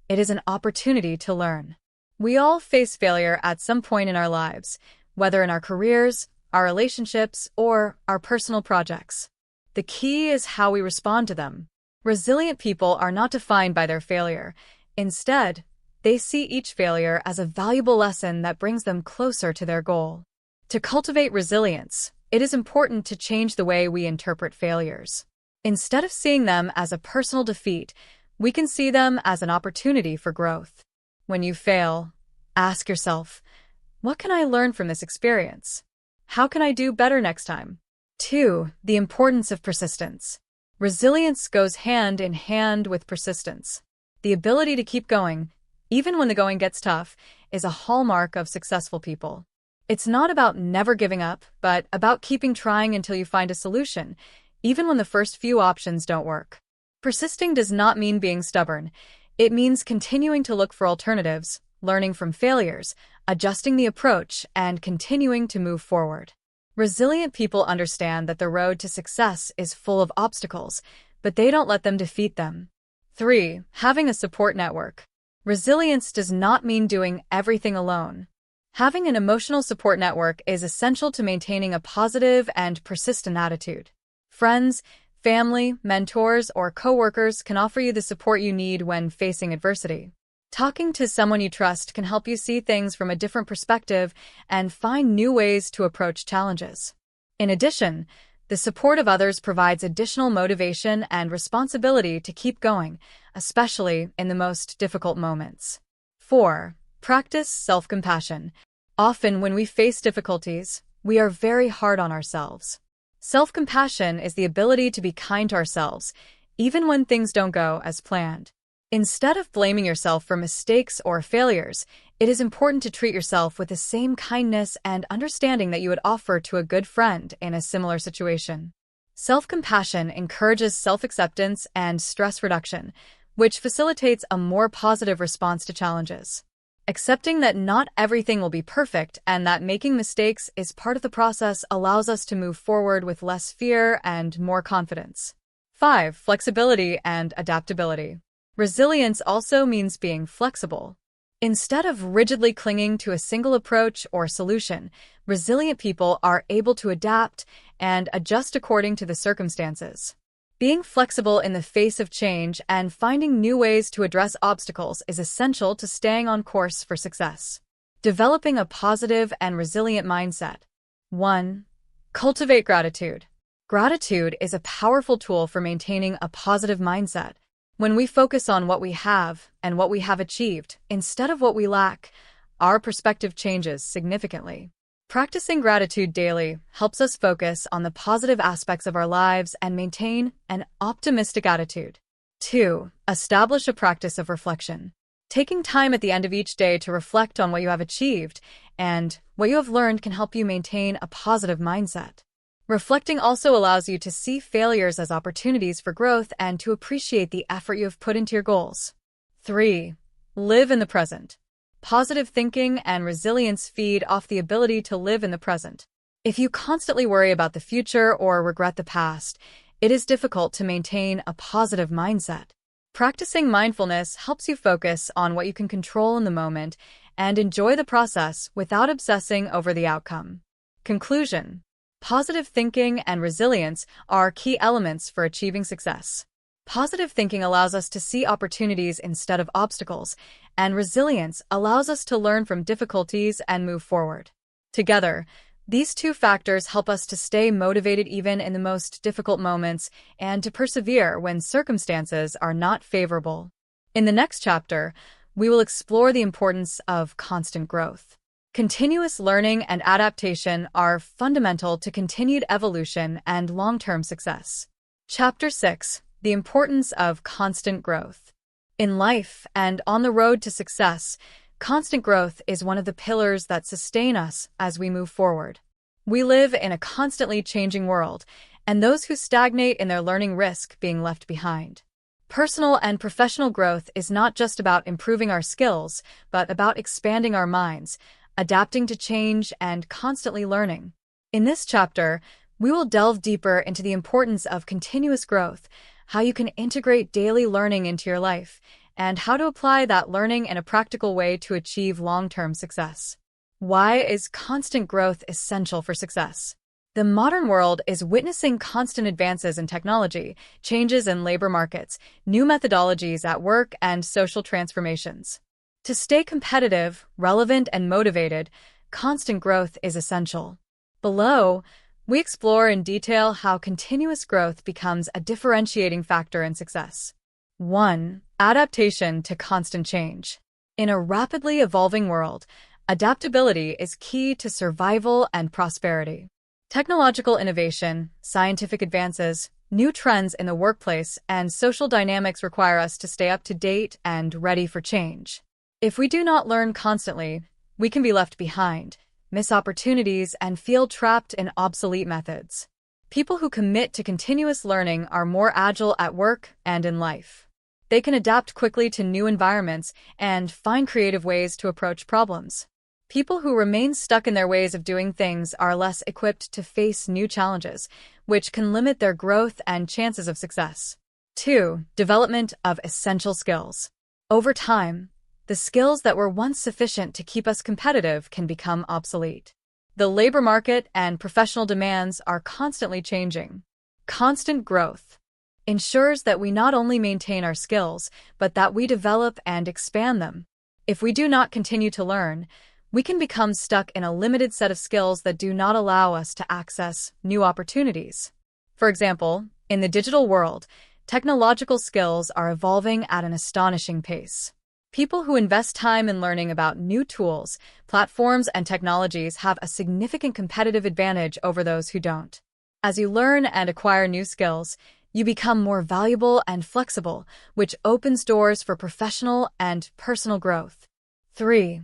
It is an opportunity to learn. We all face failure at some point in our lives, whether in our careers, our relationships, or our personal projects. The key is how we respond to them. Resilient people are not defined by their failure. Instead, they see each failure as a valuable lesson that brings them closer to their goal. To cultivate resilience, it is important to change the way we interpret failures. Instead of seeing them as a personal defeat, we can see them as an opportunity for growth. When you fail, ask yourself, what can I learn from this experience? How can I do better next time? 2. The importance of persistence. Resilience goes hand in hand with persistence. The ability to keep going, even when the going gets tough, is a hallmark of successful people. It's not about never giving up, but about keeping trying until you find a solution, even when the first few options don't work. Persisting does not mean being stubborn. It means continuing to look for alternatives, learning from failures, adjusting the approach, and continuing to move forward. Resilient people understand that the road to success is full of obstacles, but they don't let them defeat them. 3. Having a support network. Resilience does not mean doing everything alone. Having an emotional support network is essential to maintaining a positive and persistent attitude. Friends, family, mentors, or coworkers can offer you the support you need when facing adversity. Talking to someone you trust can help you see things from a different perspective and find new ways to approach challenges. In addition, the support of others provides additional motivation and responsibility to keep going, especially in the most difficult moments. 4. Practice self-compassion. Often when we face difficulties, we are very hard on ourselves. Self-compassion is the ability to be kind to ourselves, even when things don't go as planned. Instead of blaming yourself for mistakes or failures, it is important to treat yourself with the same kindness and understanding that you would offer to a good friend in a similar situation. Self-compassion encourages self-acceptance and stress reduction, which facilitates a more positive response to challenges. Accepting that not everything will be perfect and that making mistakes is part of the process allows us to move forward with less fear and more confidence. 5. Flexibility and adaptability. Resilience also means being flexible. Instead of rigidly clinging to a single approach or solution, resilient people are able to adapt and adjust according to the circumstances. Being flexible in the face of change and finding new ways to address obstacles is essential to staying on course for success. Developing a positive and resilient mindset. 1. Cultivate gratitude. Gratitude is a powerful tool for maintaining a positive mindset. When we focus on what we have and what we have achieved, instead of what we lack, our perspective changes significantly. Practicing gratitude daily helps us focus on the positive aspects of our lives and maintain an optimistic attitude. 2. Establish a practice of reflection. Taking time at the end of each day to reflect on what you have achieved and what you have learned can help you maintain a positive mindset. Reflecting also allows you to see failures as opportunities for growth and to appreciate the effort you have put into your goals. 3. Live in the present. Positive thinking and resilience feed off the ability to live in the present. If you constantly worry about the future or regret the past, it is difficult to maintain a positive mindset. Practicing mindfulness helps you focus on what you can control in the moment and enjoy the process without obsessing over the outcome. Conclusion. Positive thinking and resilience are key elements for achieving success. Positive thinking allows us to see opportunities instead of obstacles, and resilience allows us to learn from difficulties and move forward. Together, these two factors help us to stay motivated even in the most difficult moments and to persevere when circumstances are not favorable. In the next chapter, we will explore the importance of constant growth. Continuous learning and adaptation are fundamental to continued evolution and long-term success. Chapter 6. The importance of constant growth. In life and on the road to success, constant growth is one of the pillars that sustain us as we move forward. We live in a constantly changing world, and those who stagnate in their learning risk being left behind. Personal and professional growth is not just about improving our skills, but about expanding our minds, adapting to change, and constantly learning. In this chapter, we will delve deeper into the importance of continuous growth, how you can integrate daily learning into your life, and how to apply that learning in a practical way to achieve long-term success. Why is constant growth essential for success? The modern world is witnessing constant advances in technology, changes in labor markets, new methodologies at work, and social transformations. To stay competitive, relevant, and motivated, constant growth is essential. Below, we explore in detail how continuous growth becomes a differentiating factor in success. 1. Adaptation to constant change. In a rapidly evolving world, adaptability is key to survival and prosperity. Technological innovation, scientific advances, new trends in the workplace, and social dynamics require us to stay up to date and ready for change. If we do not learn constantly, we can be left behind, miss opportunities, and feel trapped in obsolete methods. People who commit to continuous learning are more agile at work and in life. They can adapt quickly to new environments and find creative ways to approach problems. People who remain stuck in their ways of doing things are less equipped to face new challenges, which can limit their growth and chances of success. 2. Development of essential skills. Over time, the skills that were once sufficient to keep us competitive can become obsolete. The labor market and professional demands are constantly changing. Constant growth ensures that we not only maintain our skills, but that we develop and expand them. If we do not continue to learn, we can become stuck in a limited set of skills that do not allow us to access new opportunities. For example, in the digital world, technological skills are evolving at an astonishing pace. People who invest time in learning about new tools, platforms, and technologies have a significant competitive advantage over those who don't. As you learn and acquire new skills, you become more valuable and flexible, which opens doors for professional and personal growth. 3.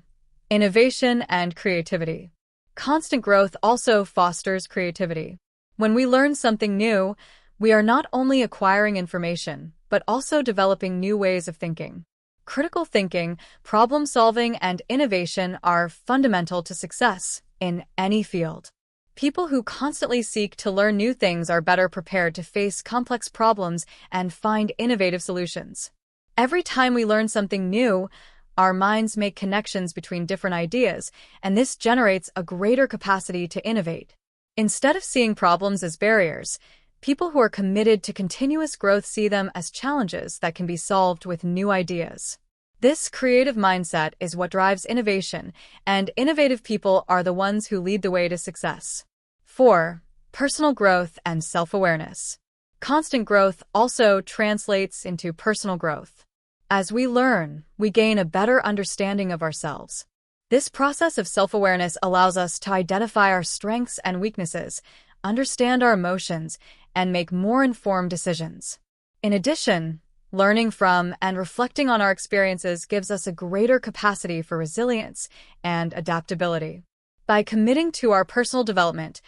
Innovation and creativity. Constant growth also fosters creativity. When we learn something new, we are not only acquiring information, but also developing new ways of thinking. Critical thinking, problem-solving, and innovation are fundamental to success in any field. People who constantly seek to learn new things are better prepared to face complex problems and find innovative solutions. Every time we learn something new, our minds make connections between different ideas, and this generates a greater capacity to innovate. Instead of seeing problems as barriers, people who are committed to continuous growth see them as challenges that can be solved with new ideas. This creative mindset is what drives innovation, and innovative people are the ones who lead the way to success. 4. Personal growth and self-awareness. Constant growth also translates into personal growth. As we learn, we gain a better understanding of ourselves. This process of self-awareness allows us to identify our strengths and weaknesses, understand our emotions, and make more informed decisions. In addition, learning from and reflecting on our experiences gives us a greater capacity for resilience and adaptability. By committing to our personal development,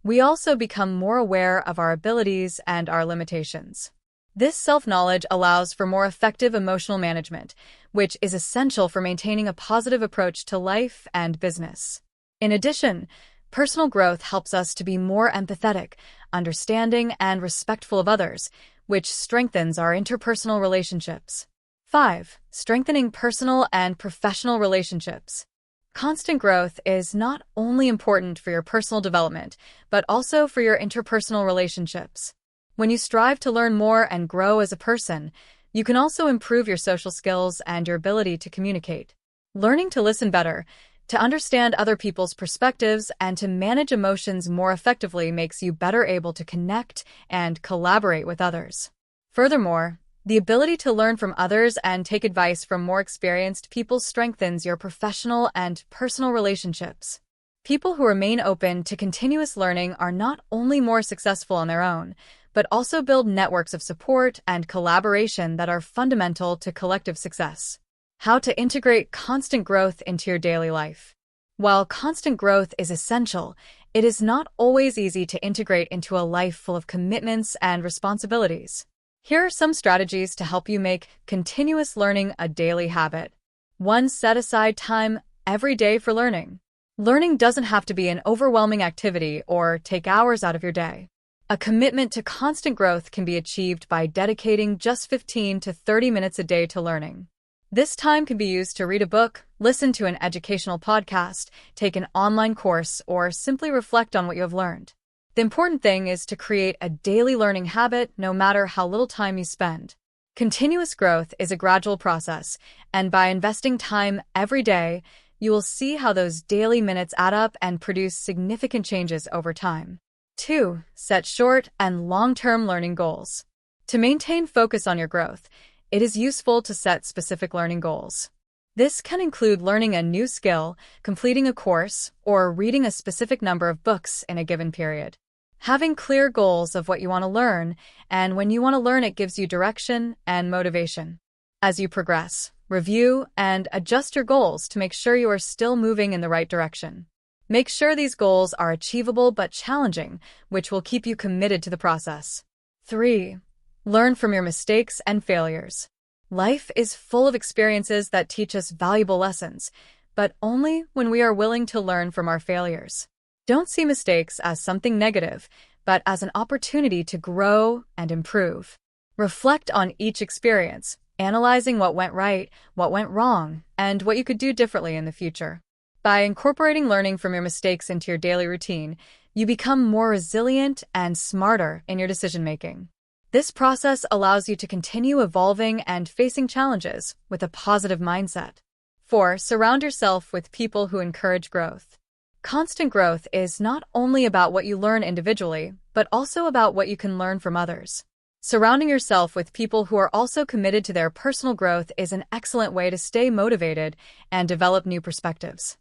we also become more aware of our abilities and our limitations. This self-knowledge allows for more effective emotional management, which is essential for maintaining a positive approach to life and business. In addition, personal growth helps us to be more empathetic, understanding, and respectful of others, which strengthens our interpersonal relationships. 5. Strengthening personal and professional relationships. Constant growth is not only important for your personal development, but also for your interpersonal relationships. When you strive to learn more and grow as a person, you can also improve your social skills and your ability to communicate. Learning to listen better, to understand other people's perspectives, and to manage emotions more effectively makes you better able to connect and collaborate with others. Furthermore, the ability to learn from others and take advice from more experienced people strengthens your professional and personal relationships. People who remain open to continuous learning are not only more successful on their own, but also build networks of support and collaboration that are fundamental to collective success. How to integrate constant growth into your daily life. While constant growth is essential, it is not always easy to integrate into a life full of commitments and responsibilities. Here are some strategies to help you make continuous learning a daily habit. 1. Set aside time every day for learning. Learning doesn't have to be an overwhelming activity or take hours out of your day. A commitment to constant growth can be achieved by dedicating just 15 to 30 minutes a day to learning. This time can be used to read a book, listen to an educational podcast, take an online course, or simply reflect on what you have learned. The important thing is to create a daily learning habit no matter how little time you spend. Continuous growth is a gradual process, and by investing time every day, you will see how those daily minutes add up and produce significant changes over time. 2. Set short and long-term learning goals. To maintain focus on your growth, it is useful to set specific learning goals. This can include learning a new skill, completing a course, or reading a specific number of books in a given period. Having clear goals of what you want to learn and when you want to learn it gives you direction and motivation. As you progress, review, and adjust your goals to make sure you are still moving in the right direction. Make sure these goals are achievable but challenging, which will keep you committed to the process. 3. Learn from your mistakes and failures. Life is full of experiences that teach us valuable lessons, but only when we are willing to learn from our failures. Don't see mistakes as something negative, but as an opportunity to grow and improve. Reflect on each experience, analyzing what went right, what went wrong, and what you could do differently in the future. By incorporating learning from your mistakes into your daily routine, you become more resilient and smarter in your decision-making. This process allows you to continue evolving and facing challenges with a positive mindset. 4. Surround yourself with people who encourage growth. Constant growth is not only about what you learn individually, but also about what you can learn from others. Surrounding yourself with people who are also committed to their personal growth is an excellent way to stay motivated and develop new perspectives.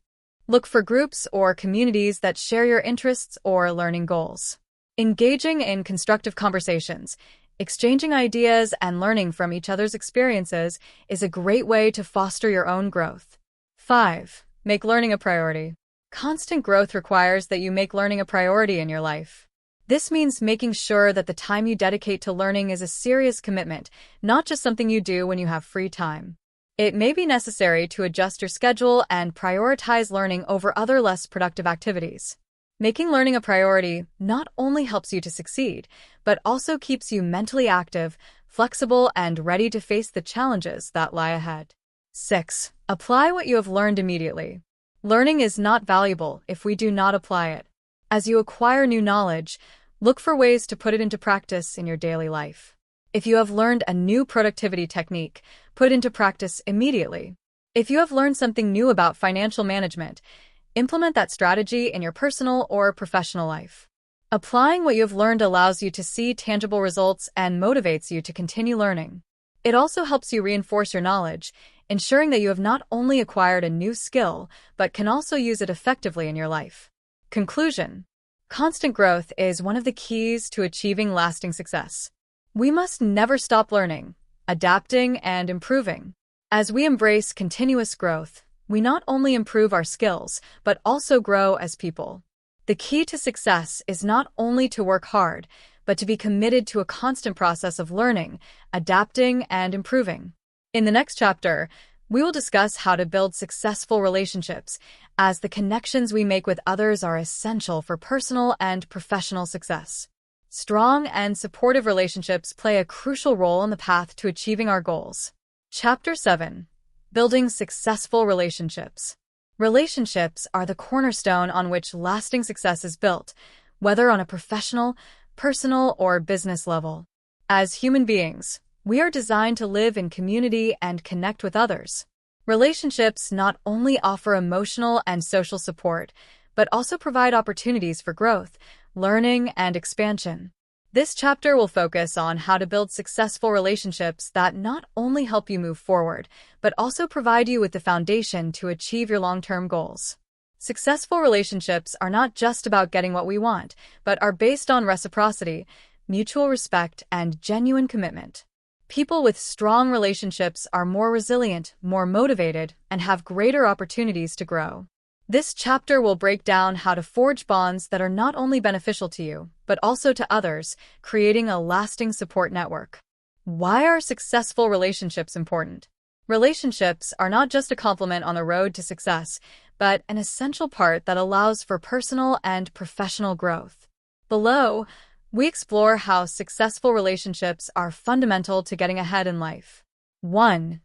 Look for groups or communities that share your interests or learning goals. Engaging in constructive conversations, exchanging ideas, and learning from each other's experiences is a great way to foster your own growth. 5. Make learning a priority. Constant growth requires that you make learning a priority in your life. This means making sure that the time you dedicate to learning is a serious commitment, not just something you do when you have free time. It may be necessary to adjust your schedule and prioritize learning over other less productive activities. Making learning a priority not only helps you to succeed, but also keeps you mentally active, flexible, and ready to face the challenges that lie ahead. 6. Apply what you have learned immediately. Learning is not valuable if we do not apply it. As you acquire new knowledge, look for ways to put it into practice in your daily life. If you have learned a new productivity technique, put it into practice immediately. If you have learned something new about financial management, implement that strategy in your personal or professional life. Applying what you have learned allows you to see tangible results and motivates you to continue learning. It also helps you reinforce your knowledge, ensuring that you have not only acquired a new skill, but can also use it effectively in your life. Conclusion: constant growth is one of the keys to achieving lasting success. We must never stop learning, adapting, and improving. As we embrace continuous growth, we not only improve our skills, but also grow as people. The key to success is not only to work hard, but to be committed to a constant process of learning, adapting, and improving. In the next chapter, we will discuss how to build successful relationships, as the connections we make with others are essential for personal and professional success. Strong and supportive relationships play a crucial role on the path to achieving our goals. Chapter 7. Building successful relationships. Relationships are the cornerstone on which lasting success is built, whether on a professional, personal, or business level. As human beings, we are designed to live in community and connect with others. Relationships not only offer emotional and social support, but also provide opportunities for growth, learning, and expansion. This chapter will focus on how to build successful relationships that not only help you move forward, but also provide you with the foundation to achieve your long-term goals. Successful relationships are not just about getting what we want, but are based on reciprocity, mutual respect, and genuine commitment. People with strong relationships are more resilient, more motivated, and have greater opportunities to grow. This chapter will break down how to forge bonds that are not only beneficial to you, but also to others, creating a lasting support network. Why are successful relationships important? Relationships are not just a complement on the road to success, but an essential part that allows for personal and professional growth. Below, we explore how successful relationships are fundamental to getting ahead in life. 1.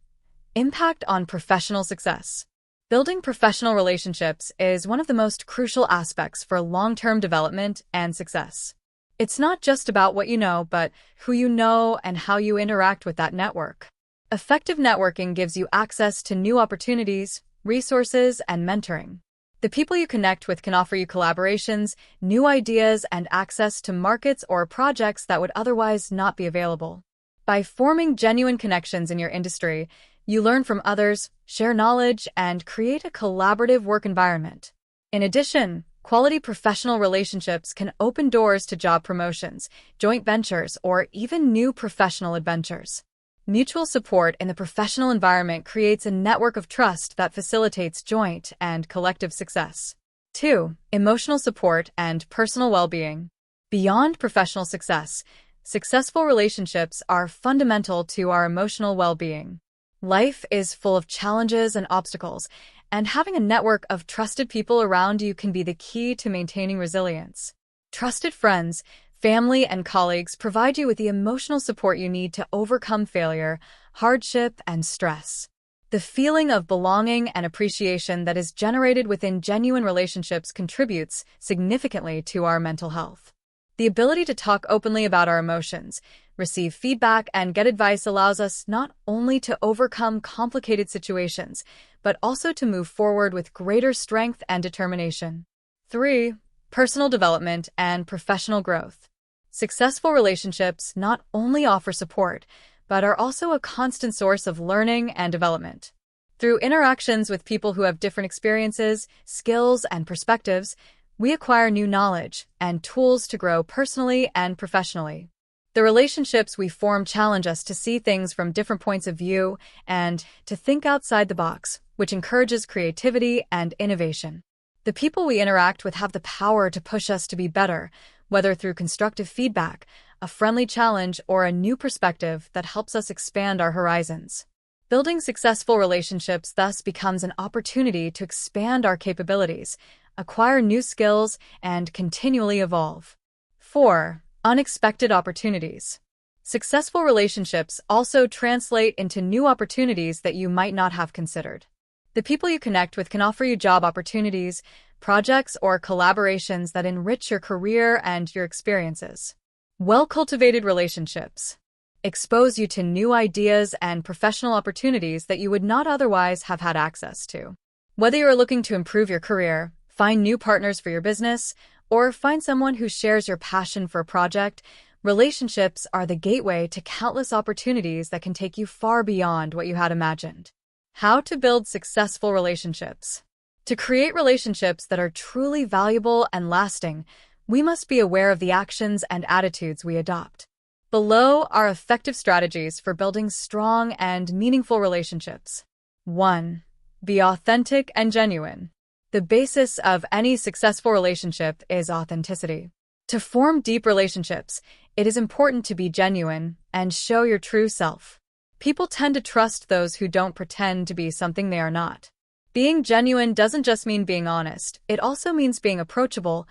Impact on professional success. Building professional relationships is one of the most crucial aspects for long-term development and success. It's not just about what you know, but who you know and how you interact with that network. Effective networking gives you access to new opportunities, resources, and mentoring. The people you connect with can offer you collaborations, new ideas, and access to markets or projects that would otherwise not be available. By forming genuine connections in your industry, you learn from others, share knowledge, and create a collaborative work environment. In addition, quality professional relationships can open doors to job promotions, joint ventures, or even new professional adventures. Mutual support in the professional environment creates a network of trust that facilitates joint and collective success. 2. Emotional support and personal well-being. Beyond professional success, successful relationships are fundamental to our emotional well-being. Life is full of challenges and obstacles, and having a network of trusted people around you can be the key to maintaining resilience. Trusted friends, family, and colleagues provide you with the emotional support you need to overcome failure, hardship, and stress. The feeling of belonging and appreciation that is generated within genuine relationships contributes significantly to our mental health. The ability to talk openly about our emotions, receive feedback, and get advice allows us not only to overcome complicated situations, but also to move forward with greater strength and determination. 3. Personal development and professional growth. Successful relationships not only offer support, but are also a constant source of learning and development. Through interactions with people who have different experiences, skills, and perspectives, we acquire new knowledge and tools to grow personally and professionally. The relationships we form challenge us to see things from different points of view and to think outside the box, which encourages creativity and innovation. The people we interact with have the power to push us to be better, whether through constructive feedback, a friendly challenge, or a new perspective that helps us expand our horizons. Building successful relationships thus becomes an opportunity to expand our capabilities, acquire new skills, and continually evolve. 4. Unexpected opportunities. Successful relationships also translate into new opportunities that you might not have considered. The people you connect with can offer you job opportunities, projects, or collaborations that enrich your career and your experiences. Well-cultivated relationships expose you to new ideas and professional opportunities that you would not otherwise have had access to. Whether you are looking to improve your career, find new partners for your business, or find someone who shares your passion for a project, relationships are the gateway to countless opportunities that can take you far beyond what you had imagined. How to build successful relationships. To create relationships that are truly valuable and lasting, we must be aware of the actions and attitudes we adopt. Below are effective strategies for building strong and meaningful relationships. 1. Be authentic and genuine. The basis of any successful relationship is authenticity. To form deep relationships, it is important to be genuine and show your true self. People tend to trust those who don't pretend to be something they are not. Being genuine doesn't just mean being honest, it also means being approachable,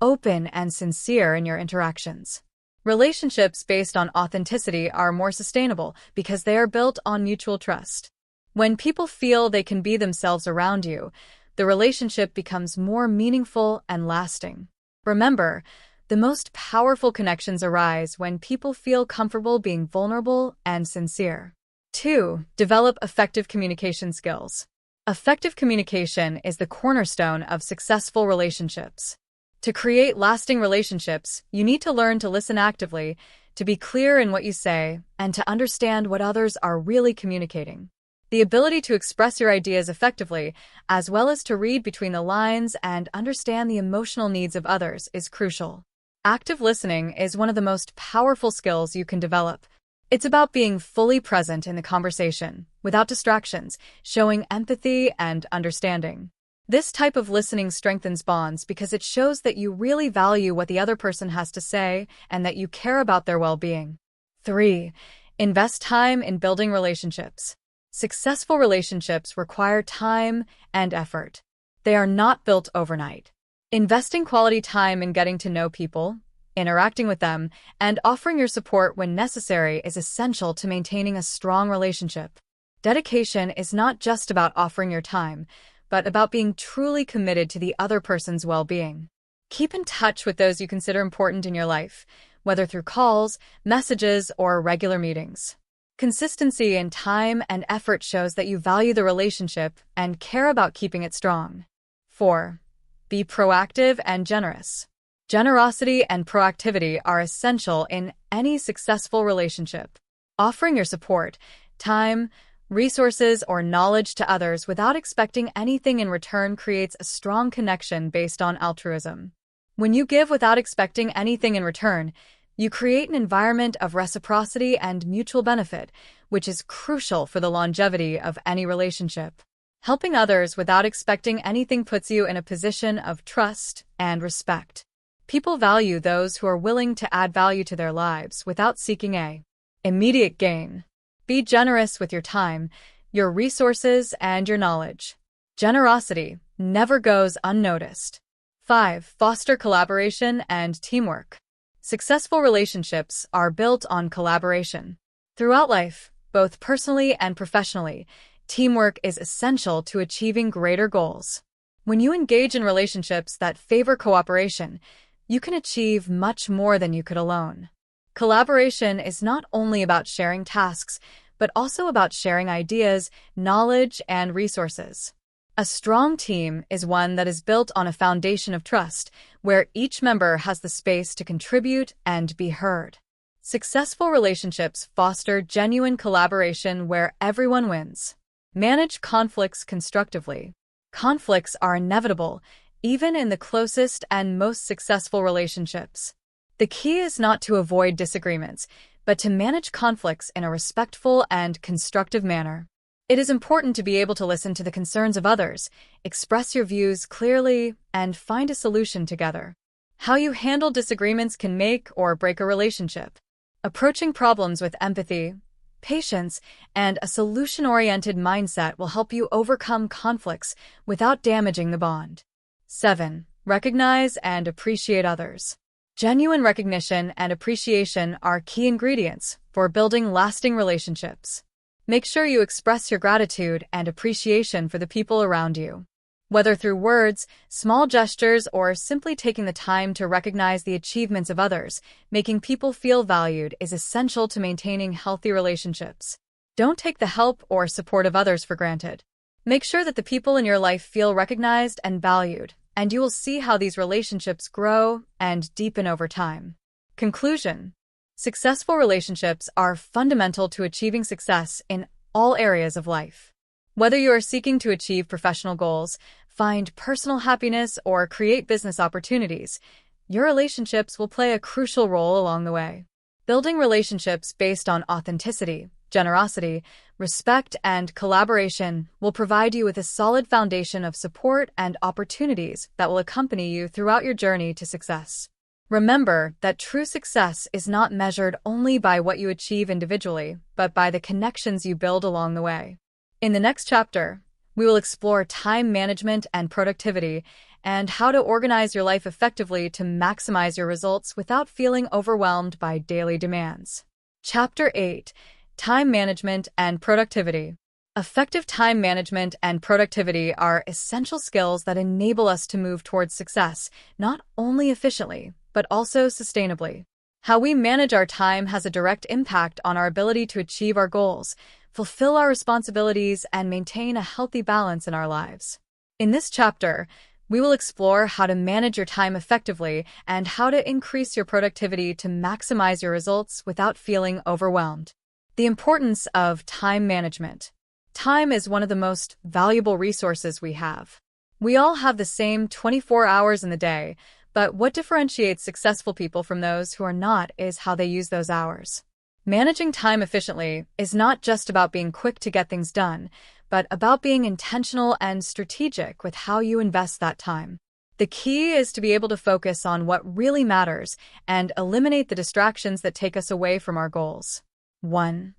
open, and sincere in your interactions. Relationships based on authenticity are more sustainable because they are built on mutual trust. When people feel they can be themselves around you, the relationship becomes more meaningful and lasting. Remember, the most powerful connections arise when people feel comfortable being vulnerable and sincere. 2. Develop effective communication skills. Effective communication is the cornerstone of successful relationships. To create lasting relationships, you need to learn to listen actively, to be clear in what you say, and to understand what others are really communicating. The ability to express your ideas effectively, as well as to read between the lines and understand the emotional needs of others, is crucial. Active listening is one of the most powerful skills you can develop. It's about being fully present in the conversation, without distractions, showing empathy and understanding. This type of listening strengthens bonds because it shows that you really value what the other person has to say and that you care about their well-being. 3. Invest time in building relationships. Successful relationships require time and effort. They are not built overnight. Investing quality time in getting to know people, interacting with them, and offering your support when necessary is essential to maintaining a strong relationship. Dedication is not just about offering your time, but about being truly committed to the other person's well-being. Keep in touch with those you consider important in your life, whether through calls, messages, or regular meetings. Consistency in time and effort shows that you value the relationship and care about keeping it strong. 4. Be proactive and generous. Generosity and proactivity are essential in any successful relationship. Offering your support, time, resources, or knowledge to others without expecting anything in return creates a strong connection based on altruism. When you give without expecting anything in return, You create an environment of reciprocity and mutual benefit, which is crucial for the longevity of any relationship. Helping others without expecting anything puts you in a position of trust and respect. People value those who are willing to add value to their lives without seeking an immediate gain. Be generous with your time, your resources, and your knowledge. Generosity never goes unnoticed. 5. Foster collaboration and teamwork. Successful relationships are built on collaboration. Throughout life, both personally and professionally, teamwork is essential to achieving greater goals. When you engage in relationships that favor cooperation, you can achieve much more than you could alone. Collaboration is not only about sharing tasks, but also about sharing ideas, knowledge, and resources. A strong team is one that is built on a foundation of trust, where each member has the space to contribute and be heard. Successful relationships foster genuine collaboration where everyone wins. Manage conflicts constructively. Conflicts are inevitable, even in the closest and most successful relationships. The key is not to avoid disagreements, but to manage conflicts in a respectful and constructive manner. It is important to be able to listen to the concerns of others, express your views clearly, and find a solution together. How you handle disagreements can make or break a relationship. Approaching problems with empathy, patience, and a solution-oriented mindset will help you overcome conflicts without damaging the bond. 7. Recognize and appreciate others. Genuine recognition and appreciation are key ingredients for building lasting relationships. Make sure you express your gratitude and appreciation for the people around you. Whether through words, small gestures, or simply taking the time to recognize the achievements of others, making people feel valued is essential to maintaining healthy relationships. Don't take the help or support of others for granted. Make sure that the people in your life feel recognized and valued, and you will see how these relationships grow and deepen over time. Conclusion. Successful relationships are fundamental to achieving success in all areas of life. Whether you are seeking to achieve professional goals, find personal happiness, or create business opportunities, your relationships will play a crucial role along the way. Building relationships based on authenticity, generosity, respect, and collaboration will provide you with a solid foundation of support and opportunities that will accompany you throughout your journey to success. Remember that true success is not measured only by what you achieve individually, but by the connections you build along the way. In the next chapter, we will explore time management and productivity and how to organize your life effectively to maximize your results without feeling overwhelmed by daily demands. Chapter 8. Time Management and Productivity. Effective time management and productivity are essential skills that enable us to move towards success, not only efficiently, but also sustainably. How we manage our time has a direct impact on our ability to achieve our goals, fulfill our responsibilities, and maintain a healthy balance in our lives. In this chapter, we will explore how to manage your time effectively and how to increase your productivity to maximize your results without feeling overwhelmed. The importance of time management. Time is one of the most valuable resources we have. We all have the same 24 hours in the day, but what differentiates successful people from those who are not is how they use those hours. Managing time efficiently is not just about being quick to get things done, but about being intentional and strategic with how you invest that time. The key is to be able to focus on what really matters and eliminate the distractions that take us away from our goals. 1.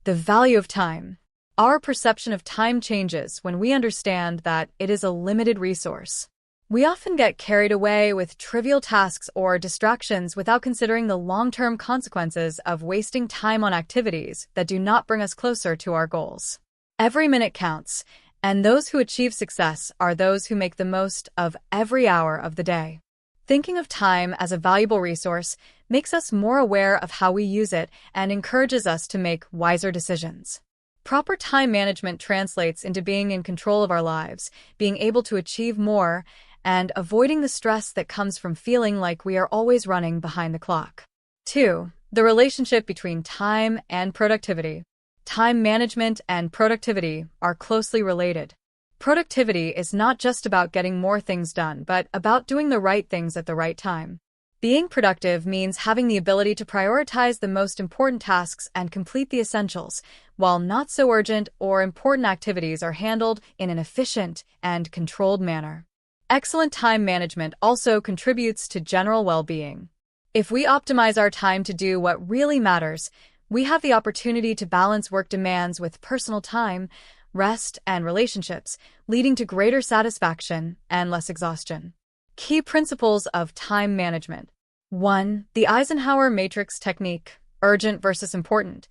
The value of time. Our perception of time changes when we understand that it is a limited resource. We often get carried away with trivial tasks or distractions without considering the long-term consequences of wasting time on activities that do not bring us closer to our goals. Every minute counts, and those who achieve success are those who make the most of every hour of the day. Thinking of time as a valuable resource makes us more aware of how we use it and encourages us to make wiser decisions. Proper time management translates into being in control of our lives, being able to achieve more, and avoiding the stress that comes from feeling like we are always running behind the clock. 2. The relationship between time and productivity. Time management and productivity are closely related. Productivity is not just about getting more things done, but about doing the right things at the right time. Being productive means having the ability to prioritize the most important tasks and complete the essentials, while not so urgent or important activities are handled in an efficient and controlled manner. Excellent time management also contributes to general well-being. If we optimize our time to do what really matters, we have the opportunity to balance work demands with personal time, rest, and relationships, leading to greater satisfaction and less exhaustion. Key principles of time management. 1. The Eisenhower Matrix Technique, urgent versus important.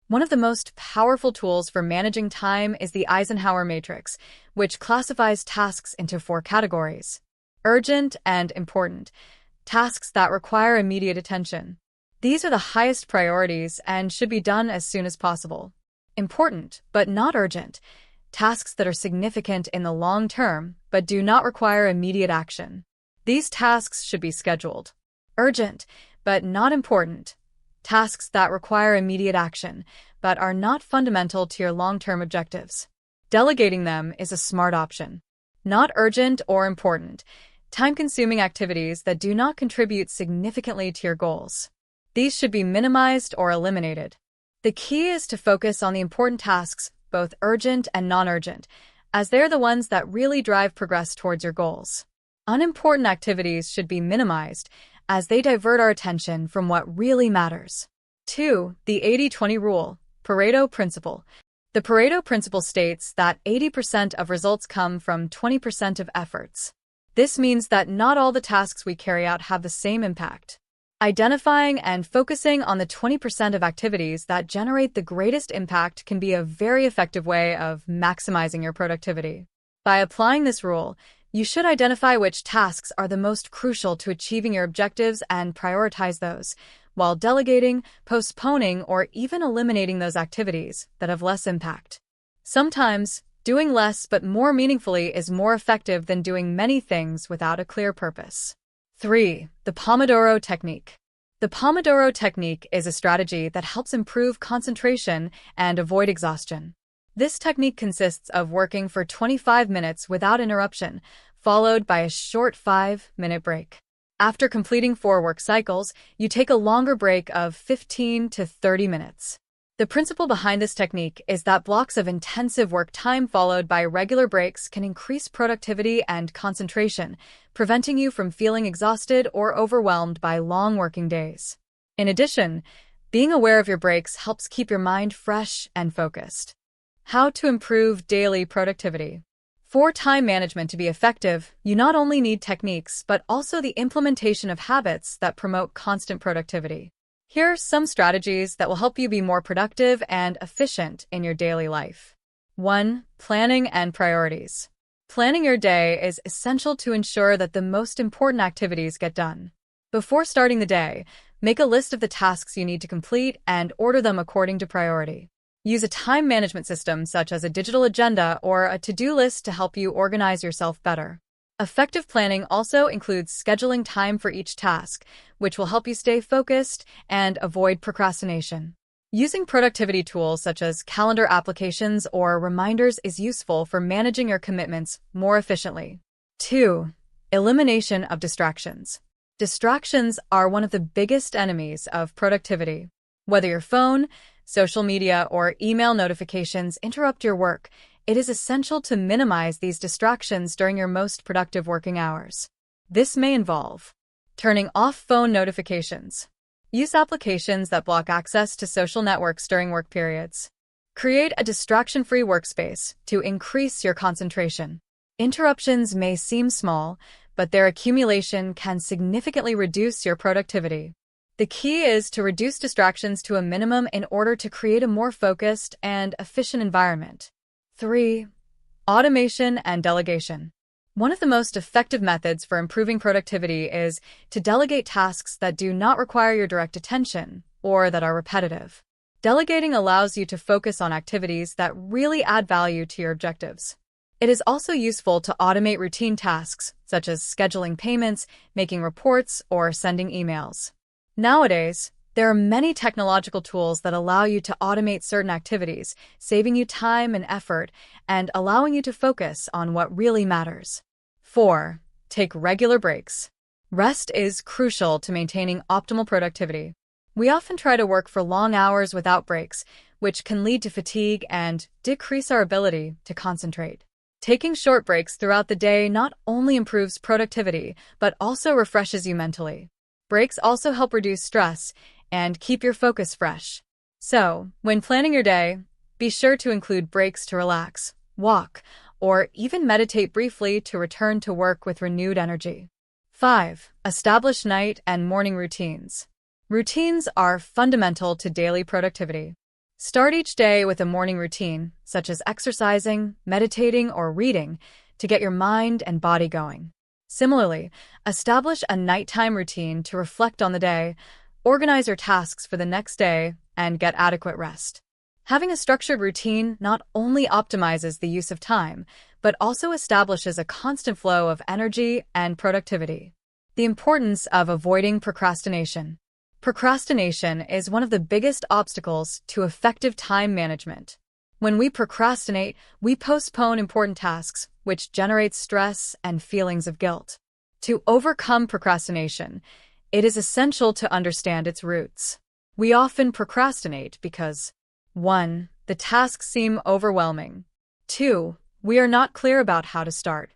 One of the most powerful tools for managing time is the Eisenhower Matrix, which classifies tasks into 4 categories: urgent and important, tasks that require immediate attention. These are the highest priorities and should be done as soon as possible. Important, but not urgent, tasks that are significant in the long term but do not require immediate action. These tasks should be scheduled. Urgent, but not important, tasks that require immediate action but are not fundamental to your long-term objectives. Delegating them is a smart option. Not urgent or important, time-consuming activities that do not contribute significantly to your goals. These should be minimized or eliminated. The key is to focus on the important tasks, both urgent and non-urgent, as they're the ones that really drive progress towards your goals. Unimportant activities should be minimized, as they divert our attention from what really matters. 2. The 80-20 Rule, Pareto Principle. The Pareto Principle states that 80% of results come from 20% of efforts. This means that not all the tasks we carry out have the same impact. Identifying and focusing on the 20% of activities that generate the greatest impact can be a very effective way of maximizing your productivity. By applying this rule, you should identify which tasks are the most crucial to achieving your objectives and prioritize those, while delegating, postponing, or even eliminating those activities that have less impact. Sometimes, doing less but more meaningfully is more effective than doing many things without a clear purpose. 3. The Pomodoro Technique. The Pomodoro Technique is a strategy that helps improve concentration and avoid exhaustion. This technique consists of working for 25 minutes without interruption, followed by a short 5-minute break. After completing 4 work cycles, you take a longer break of 15 to 30 minutes. The principle behind this technique is that blocks of intensive work time followed by regular breaks can increase productivity and concentration, preventing you from feeling exhausted or overwhelmed by long working days. In addition, being aware of your breaks helps keep your mind fresh and focused. How to improve daily productivity. For time management to be effective, you not only need techniques but also the implementation of habits that promote constant productivity. Here are some strategies that will help you be more productive and efficient in your daily life. 1. Planning and priorities. Planning your day is essential to ensure that the most important activities get done. Before starting the day, make a list of the tasks you need to complete and order them according to priority. Use a time management system such as a digital agenda or a to-do list to help you organize yourself better. Effective planning also includes scheduling time for each task, which will help you stay focused and avoid procrastination. Using productivity tools such as calendar applications or reminders is useful for managing your commitments more efficiently. 2. Elimination of distractions. Distractions are one of the biggest enemies of productivity. Whether your phone, social media, or email notifications interrupt your work, it is essential to minimize these distractions during your most productive working hours. This may involve turning off phone notifications. Use applications that block access to social networks during work periods. Create a distraction-free workspace to increase your concentration. Interruptions may seem small, but their accumulation can significantly reduce your productivity. The key is to reduce distractions to a minimum in order to create a more focused and efficient environment. 3. Automation and delegation. One of the most effective methods for improving productivity is to delegate tasks that do not require your direct attention or that are repetitive. Delegating allows you to focus on activities that really add value to your objectives. It is also useful to automate routine tasks, such as scheduling payments, making reports, or sending emails. Nowadays, there are many technological tools that allow you to automate certain activities, saving you time and effort and allowing you to focus on what really matters. 4. Take regular breaks. Rest is crucial to maintaining optimal productivity. We often try to work for long hours without breaks, which can lead to fatigue and decrease our ability to concentrate. Taking short breaks throughout the day not only improves productivity, but also refreshes you mentally. Breaks also help reduce stress and keep your focus fresh. So, when planning your day, be sure to include breaks to relax, walk, or even meditate briefly to return to work with renewed energy. 5. Establish night and morning routines. Routines are fundamental to daily productivity. Start each day with a morning routine, such as exercising, meditating, or reading, to get your mind and body going. Similarly, establish a nighttime routine to reflect on the day, organize your tasks for the next day, and get adequate rest. Having a structured routine not only optimizes the use of time, but also establishes a constant flow of energy and productivity. The importance of avoiding procrastination. Procrastination is one of the biggest obstacles to effective time management. When we procrastinate, we postpone important tasks, which generates stress and feelings of guilt. To overcome procrastination, it is essential to understand its roots. We often procrastinate because 1. The tasks seem overwhelming. 2. We are not clear about how to start.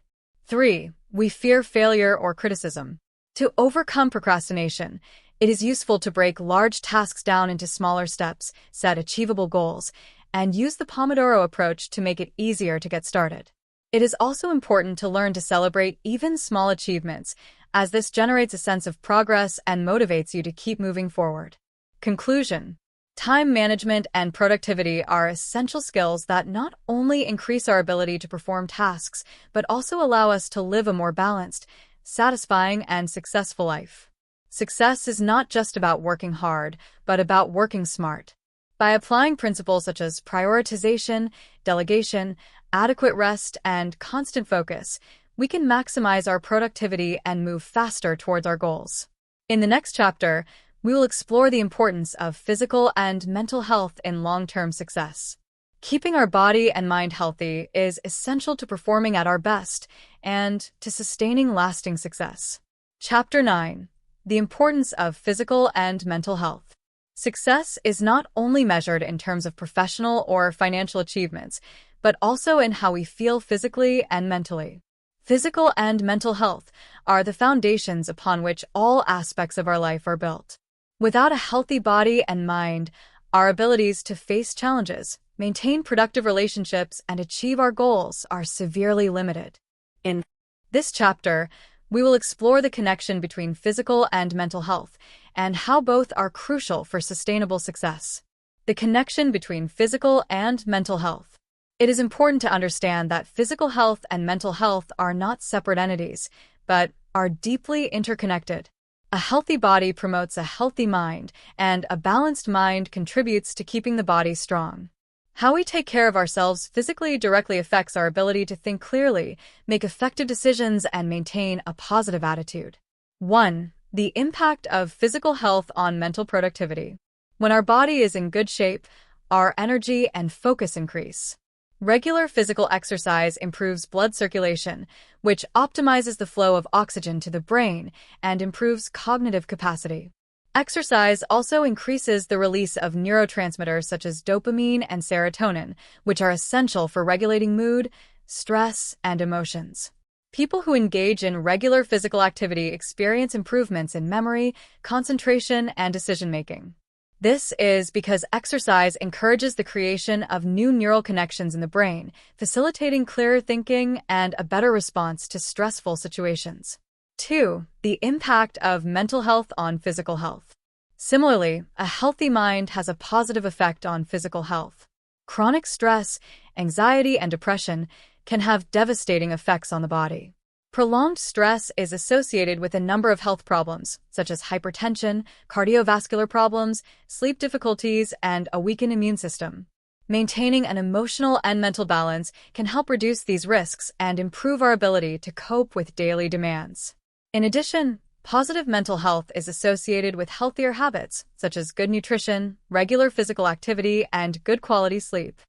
3. We fear failure or criticism. To overcome procrastination, it is useful to break large tasks down into smaller steps, set achievable goals, and use the Pomodoro approach to make it easier to get started. It is also important to learn to celebrate even small achievements, as this generates a sense of progress and motivates you to keep moving forward. Conclusion. Time management and productivity are essential skills that not only increase our ability to perform tasks, but also allow us to live a more balanced, satisfying, and successful life. Success is not just about working hard, but about working smart. By applying principles such as prioritization, delegation, adequate rest, and constant focus, we can maximize our productivity and move faster towards our goals. In the next chapter, we will explore the importance of physical and mental health in long-term success. Keeping our body and mind healthy is essential to performing at our best and to sustaining lasting success. Chapter 9. The importance of physical and mental health. Success is not only measured in terms of professional or financial achievements, but also in how we feel physically and mentally. Physical and mental health are the foundations upon which all aspects of our life are built. Without a healthy body and mind, our abilities to face challenges, maintain productive relationships, and achieve our goals are severely limited. In this chapter, we will explore the connection between physical and mental health and how both are crucial for sustainable success. The connection between physical and mental health. It is important to understand that physical health and mental health are not separate entities, but are deeply interconnected. A healthy body promotes a healthy mind, and a balanced mind contributes to keeping the body strong. How we take care of ourselves physically directly affects our ability to think clearly, make effective decisions, and maintain a positive attitude. 1. The impact of physical health on mental productivity. When our body is in good shape, our energy and focus increase. Regular physical exercise improves blood circulation, which optimizes the flow of oxygen to the brain and improves cognitive capacity. Exercise also increases the release of neurotransmitters such as dopamine and serotonin, which are essential for regulating mood, stress, and emotions. People who engage in regular physical activity experience improvements in memory, concentration, and decision-making. This is because exercise encourages the creation of new neural connections in the brain, facilitating clearer thinking and a better response to stressful situations. 2. The impact of mental health on physical health. Similarly, a healthy mind has a positive effect on physical health. Chronic stress, anxiety, and depression can have devastating effects on the body. Prolonged stress is associated with a number of health problems, such as hypertension, cardiovascular problems, sleep difficulties, and a weakened immune system. Maintaining an emotional and mental balance can help reduce these risks and improve our ability to cope with daily demands. In addition, positive mental health is associated with healthier habits, such as good nutrition, regular physical activity, and good quality sleep.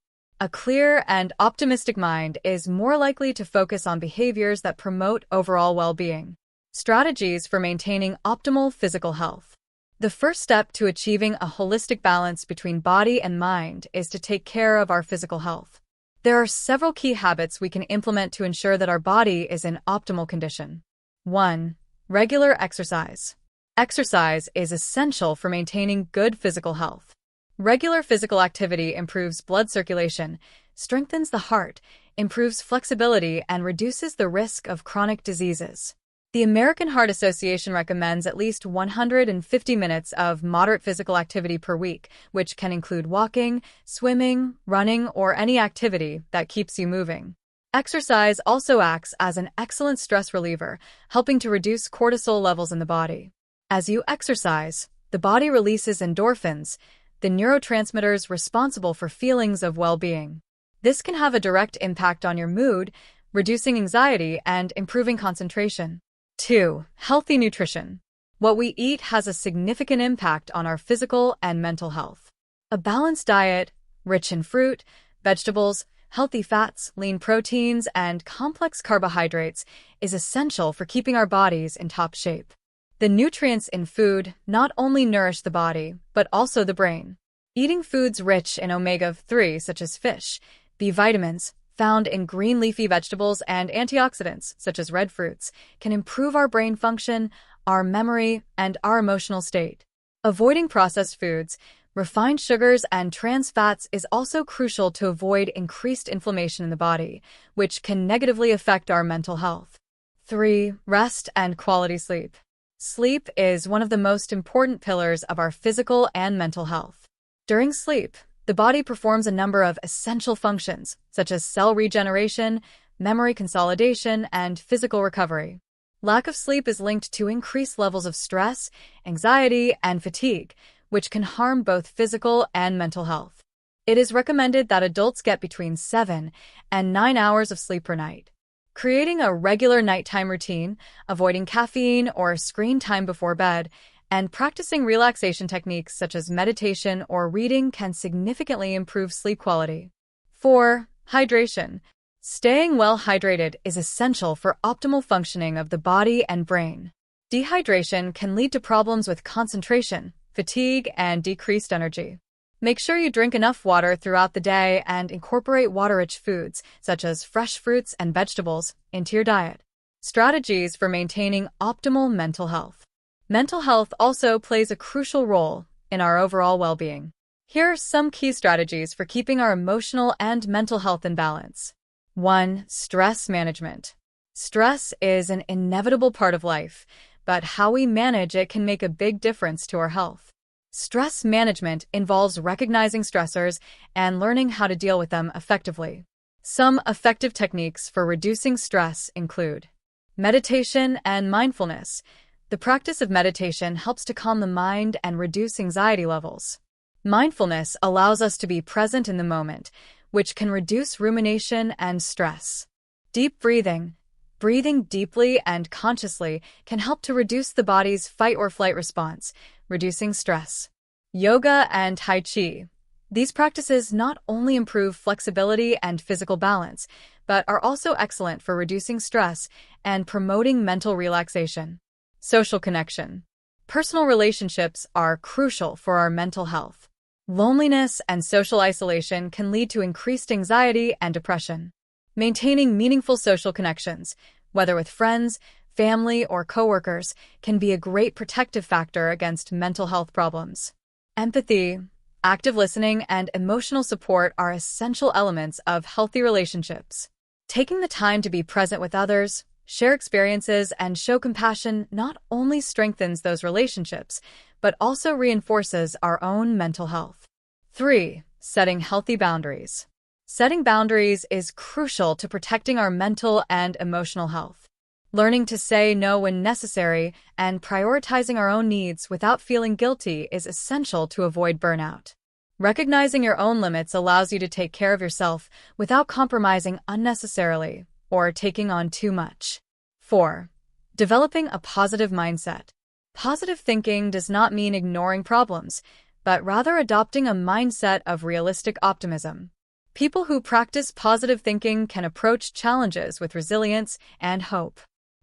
A clear and optimistic mind is more likely to focus on behaviors that promote overall well-being. Strategies for maintaining optimal physical health. The first step to achieving a holistic balance between body and mind is to take care of our physical health. There are several key habits we can implement to ensure that our body is in optimal condition. 1. Regular exercise. Exercise is essential for maintaining good physical health. Regular physical activity improves blood circulation, strengthens the heart, improves flexibility, and reduces the risk of chronic diseases. The American Heart Association recommends at least 150 minutes of moderate physical activity per week, which can include walking, swimming, running, or any activity that keeps you moving. Exercise also acts as an excellent stress reliever, helping to reduce cortisol levels in the body. As you exercise, the body releases endorphins, the neurotransmitters responsible for feelings of well-being. This can have a direct impact on your mood, reducing anxiety and improving concentration. 2. Healthy nutrition. What we eat has a significant impact on our physical and mental health. A balanced diet, rich in fruit, vegetables, healthy fats, lean proteins, and complex carbohydrates, is essential for keeping our bodies in top shape. The nutrients in food not only nourish the body, but also the brain. Eating foods rich in omega-3, such as fish, B vitamins, found in green leafy vegetables, and antioxidants, such as red fruits, can improve our brain function, our memory, and our emotional state. Avoiding processed foods, refined sugars, and trans fats is also crucial to avoid increased inflammation in the body, which can negatively affect our mental health. 3. Rest and quality sleep. Sleep is one of the most important pillars of our physical and mental health. During sleep, the body performs a number of essential functions, such as cell regeneration, memory consolidation, and physical recovery. Lack of sleep is linked to increased levels of stress, anxiety, and fatigue, which can harm both physical and mental health. It is recommended that adults get between 7 and 9 hours of sleep per night. Creating a regular nighttime routine, avoiding caffeine or screen time before bed, and practicing relaxation techniques such as meditation or reading can significantly improve sleep quality. 4. Hydration. Staying well hydrated is essential for optimal functioning of the body and brain. Dehydration can lead to problems with concentration, fatigue, and decreased energy. Make sure you drink enough water throughout the day and incorporate water-rich foods, such as fresh fruits and vegetables, into your diet. Strategies for maintaining optimal mental health. Mental health also plays a crucial role in our overall well-being. Here are some key strategies for keeping our emotional and mental health in balance. 1. Stress management. Stress is an inevitable part of life, but how we manage it can make a big difference to our health. Stress management involves recognizing stressors and learning how to deal with them effectively. Some effective techniques for reducing stress include meditation and mindfulness. The practice of meditation helps to calm the mind and reduce anxiety levels. Mindfulness allows us to be present in the moment, which can reduce rumination and stress. Deep breathing. Breathing deeply and consciously can help to reduce the body's fight-or-flight response, reducing stress. Yoga and Tai Chi. These practices not only improve flexibility and physical balance, but are also excellent for reducing stress and promoting mental relaxation. Social connection. Personal relationships are crucial for our mental health. Loneliness and social isolation can lead to increased anxiety and depression. Maintaining meaningful social connections, whether with friends, family, or coworkers, can be a great protective factor against mental health problems. Empathy, active listening, and emotional support are essential elements of healthy relationships. Taking the time to be present with others, share experiences, and show compassion not only strengthens those relationships, but also reinforces our own mental health. 3. Setting healthy boundaries. Setting boundaries is crucial to protecting our mental and emotional health. Learning to say no when necessary and prioritizing our own needs without feeling guilty is essential to avoid burnout. Recognizing your own limits allows you to take care of yourself without compromising unnecessarily or taking on too much. 4. Developing a positive mindset. Positive thinking does not mean ignoring problems, but rather adopting a mindset of realistic optimism. People who practice positive thinking can approach challenges with resilience and hope.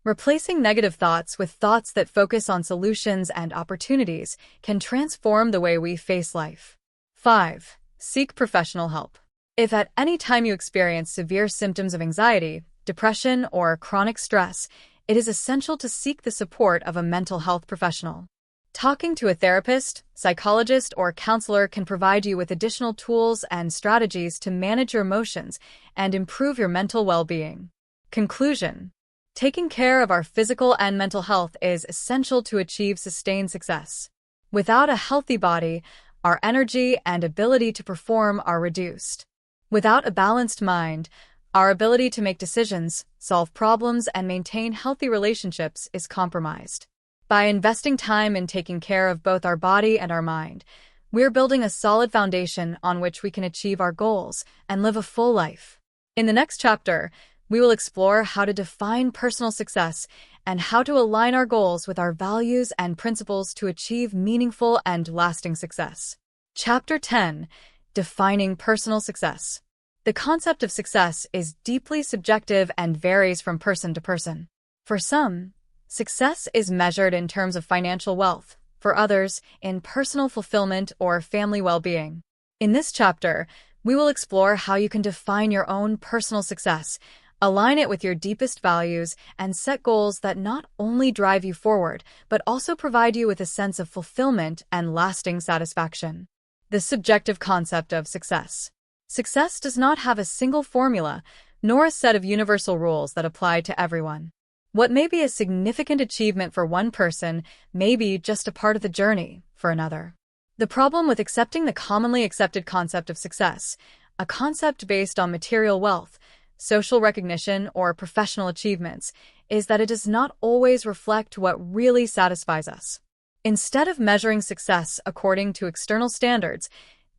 Replacing negative thoughts with thoughts that focus on solutions and opportunities can transform the way we face life. 5. Seek professional help. If at any time you experience severe symptoms of anxiety, depression, or chronic stress, it is essential to seek the support of a mental health professional. Talking to a therapist, psychologist, or counselor can provide you with additional tools and strategies to manage your emotions and improve your mental well-being. Conclusion: taking care of our physical and mental health is essential to achieve sustained success. Without a healthy body, our energy and ability to perform are reduced. Without a balanced mind, our ability to make decisions, solve problems, and maintain healthy relationships is compromised. By investing time in taking care of both our body and our mind, we're building a solid foundation on which we can achieve our goals and live a full life. In the next chapter, we will explore how to define personal success and how to align our goals with our values and principles to achieve meaningful and lasting success. Chapter 10: Defining Personal Success. The concept of success is deeply subjective and varies from person to person. For some, success is measured in terms of financial wealth, for others, in personal fulfillment or family well-being. In this chapter, we will explore how you can define your own personal success, align it with your deepest values, and set goals that not only drive you forward, but also provide you with a sense of fulfillment and lasting satisfaction. The subjective concept of success. Success does not have a single formula, nor a set of universal rules that apply to everyone. What may be a significant achievement for one person may be just a part of the journey for another. The problem with accepting the commonly accepted concept of success, a concept based on material wealth, social recognition, or professional achievements, is that it does not always reflect what really satisfies us. Instead of measuring success according to external standards,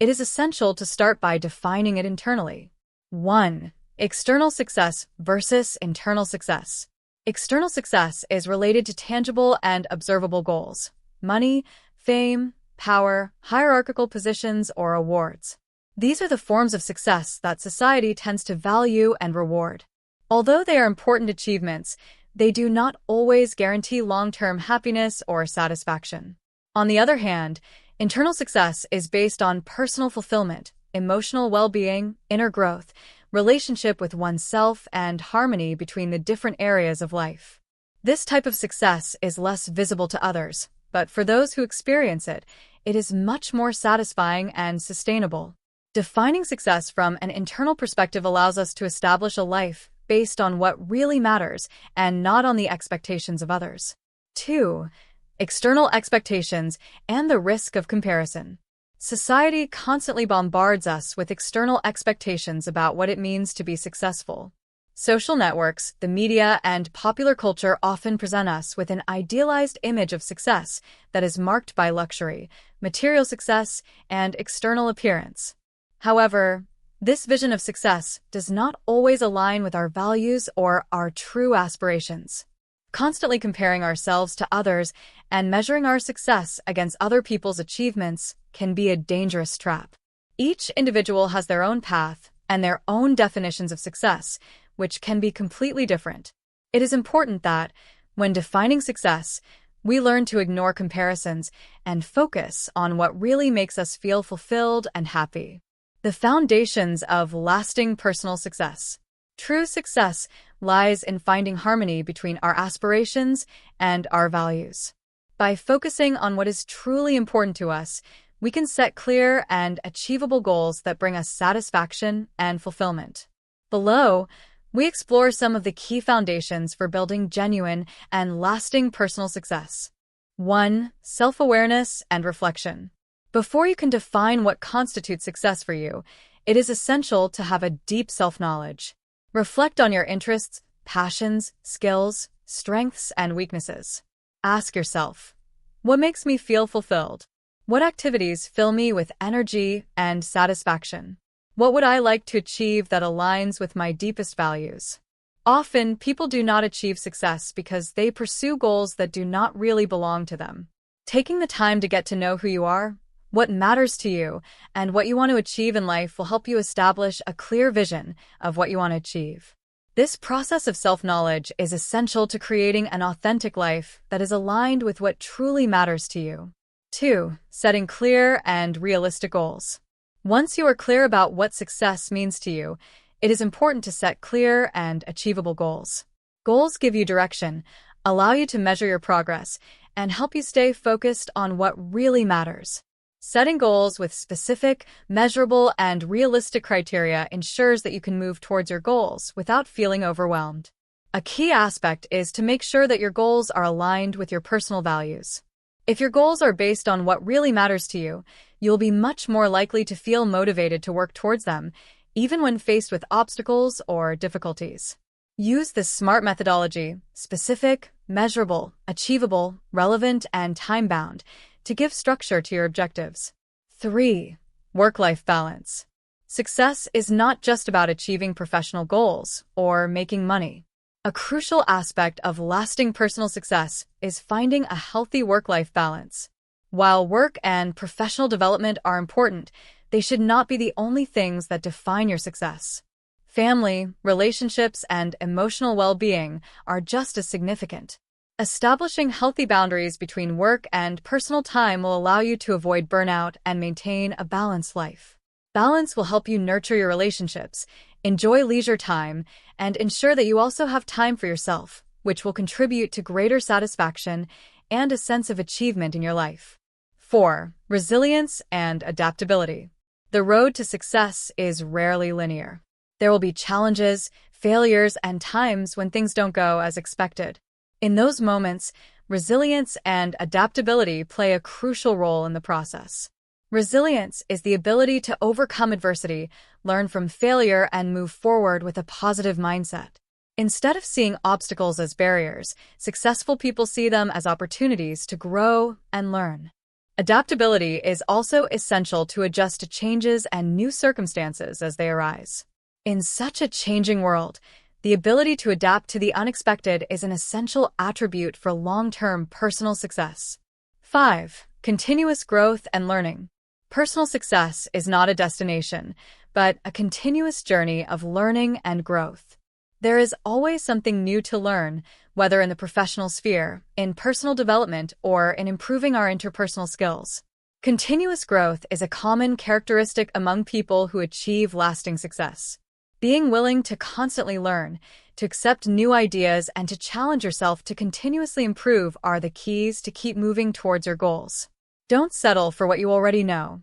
it is essential to start by defining it internally. 1. External success versus internal success. External success is related to tangible and observable goals: money, fame, power, hierarchical positions, or awards. These are the forms of success that society tends to value and reward. Although they are important achievements, they do not always guarantee long-term happiness or satisfaction. On the other hand, internal success is based on personal fulfillment, emotional well-being, inner growth, relationship with oneself, and harmony between the different areas of life. This type of success is less visible to others, but for those who experience it, it is much more satisfying and sustainable. Defining success from an internal perspective allows us to establish a life based on what really matters and not on the expectations of others. 2. External expectations and the risk of comparison. Society constantly bombards us with external expectations about what it means to be successful. Social networks, the media, and popular culture often present us with an idealized image of success that is marked by luxury, material success, and external appearance. However, this vision of success does not always align with our values or our true aspirations. Constantly comparing ourselves to others and measuring our success against other people's achievements can be a dangerous trap. Each individual has their own path and their own definitions of success, which can be completely different. It is important that, when defining success, we learn to ignore comparisons and focus on what really makes us feel fulfilled and happy. The foundations of lasting personal success. True success lies in finding harmony between our aspirations and our values. By focusing on what is truly important to us, we can set clear and achievable goals that bring us satisfaction and fulfillment. Below, we explore some of the key foundations for building genuine and lasting personal success. 1. Self-awareness and reflection. Before you can define what constitutes success for you, it is essential to have a deep self-knowledge. Reflect on your interests, passions, skills, strengths, and weaknesses. Ask yourself, what makes me feel fulfilled? What activities fill me with energy and satisfaction? What would I like to achieve that aligns with my deepest values? Often, people do not achieve success because they pursue goals that do not really belong to them. Taking the time to get to know who you are, what matters to you, and what you want to achieve in life will help you establish a clear vision of what you want to achieve. This process of self-knowledge is essential to creating an authentic life that is aligned with what truly matters to you. 2. Setting clear and realistic goals. Once you are clear about what success means to you, it is important to set clear and achievable goals. Goals give you direction, allow you to measure your progress, and help you stay focused on what really matters. Setting goals with specific, measurable, and realistic criteria ensures that you can move towards your goals without feeling overwhelmed. A key aspect is to make sure that your goals are aligned with your personal values. If your goals are based on what really matters to you, you'll be much more likely to feel motivated to work towards them, even when faced with obstacles or difficulties. Use the SMART methodology: specific, measurable, achievable, relevant, and time-bound, to give structure to your objectives. 3. Work-life balance. Success is not just about achieving professional goals or making money. A crucial aspect of lasting personal success is finding a healthy work-life balance. While work and professional development are important, they should not be the only things that define your success. Family, relationships, and emotional well-being are just as significant. Establishing healthy boundaries between work and personal time will allow you to avoid burnout and maintain a balanced life. Balance will help you nurture your relationships, enjoy leisure time, and ensure that you also have time for yourself, which will contribute to greater satisfaction and a sense of achievement in your life. 4. Resilience and adaptability. The road to success is rarely linear. There will be challenges, failures, and times when things don't go as expected. In those moments, resilience and adaptability play a crucial role in the process. Resilience is the ability to overcome adversity, learn from failure, and move forward with a positive mindset. Instead of seeing obstacles as barriers, successful people see them as opportunities to grow and learn. Adaptability is also essential to adjust to changes and new circumstances as they arise. In such a changing world, the ability to adapt to the unexpected is an essential attribute for long-term personal success. 5. Continuous growth and learning. Personal success is not a destination, but a continuous journey of learning and growth. There is always something new to learn, whether in the professional sphere, in personal development, or in improving our interpersonal skills. Continuous growth is a common characteristic among people who achieve lasting success. Being willing to constantly learn, to accept new ideas, and to challenge yourself to continuously improve are the keys to keep moving towards your goals. Don't settle for what you already know.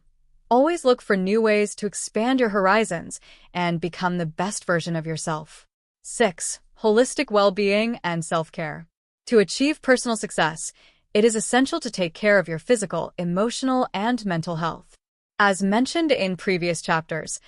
Always look for new ways to expand your horizons and become the best version of yourself. 6. Holistic well-being and self-care. To achieve personal success, it is essential to take care of your physical, emotional, and mental health. As mentioned in previous chapters,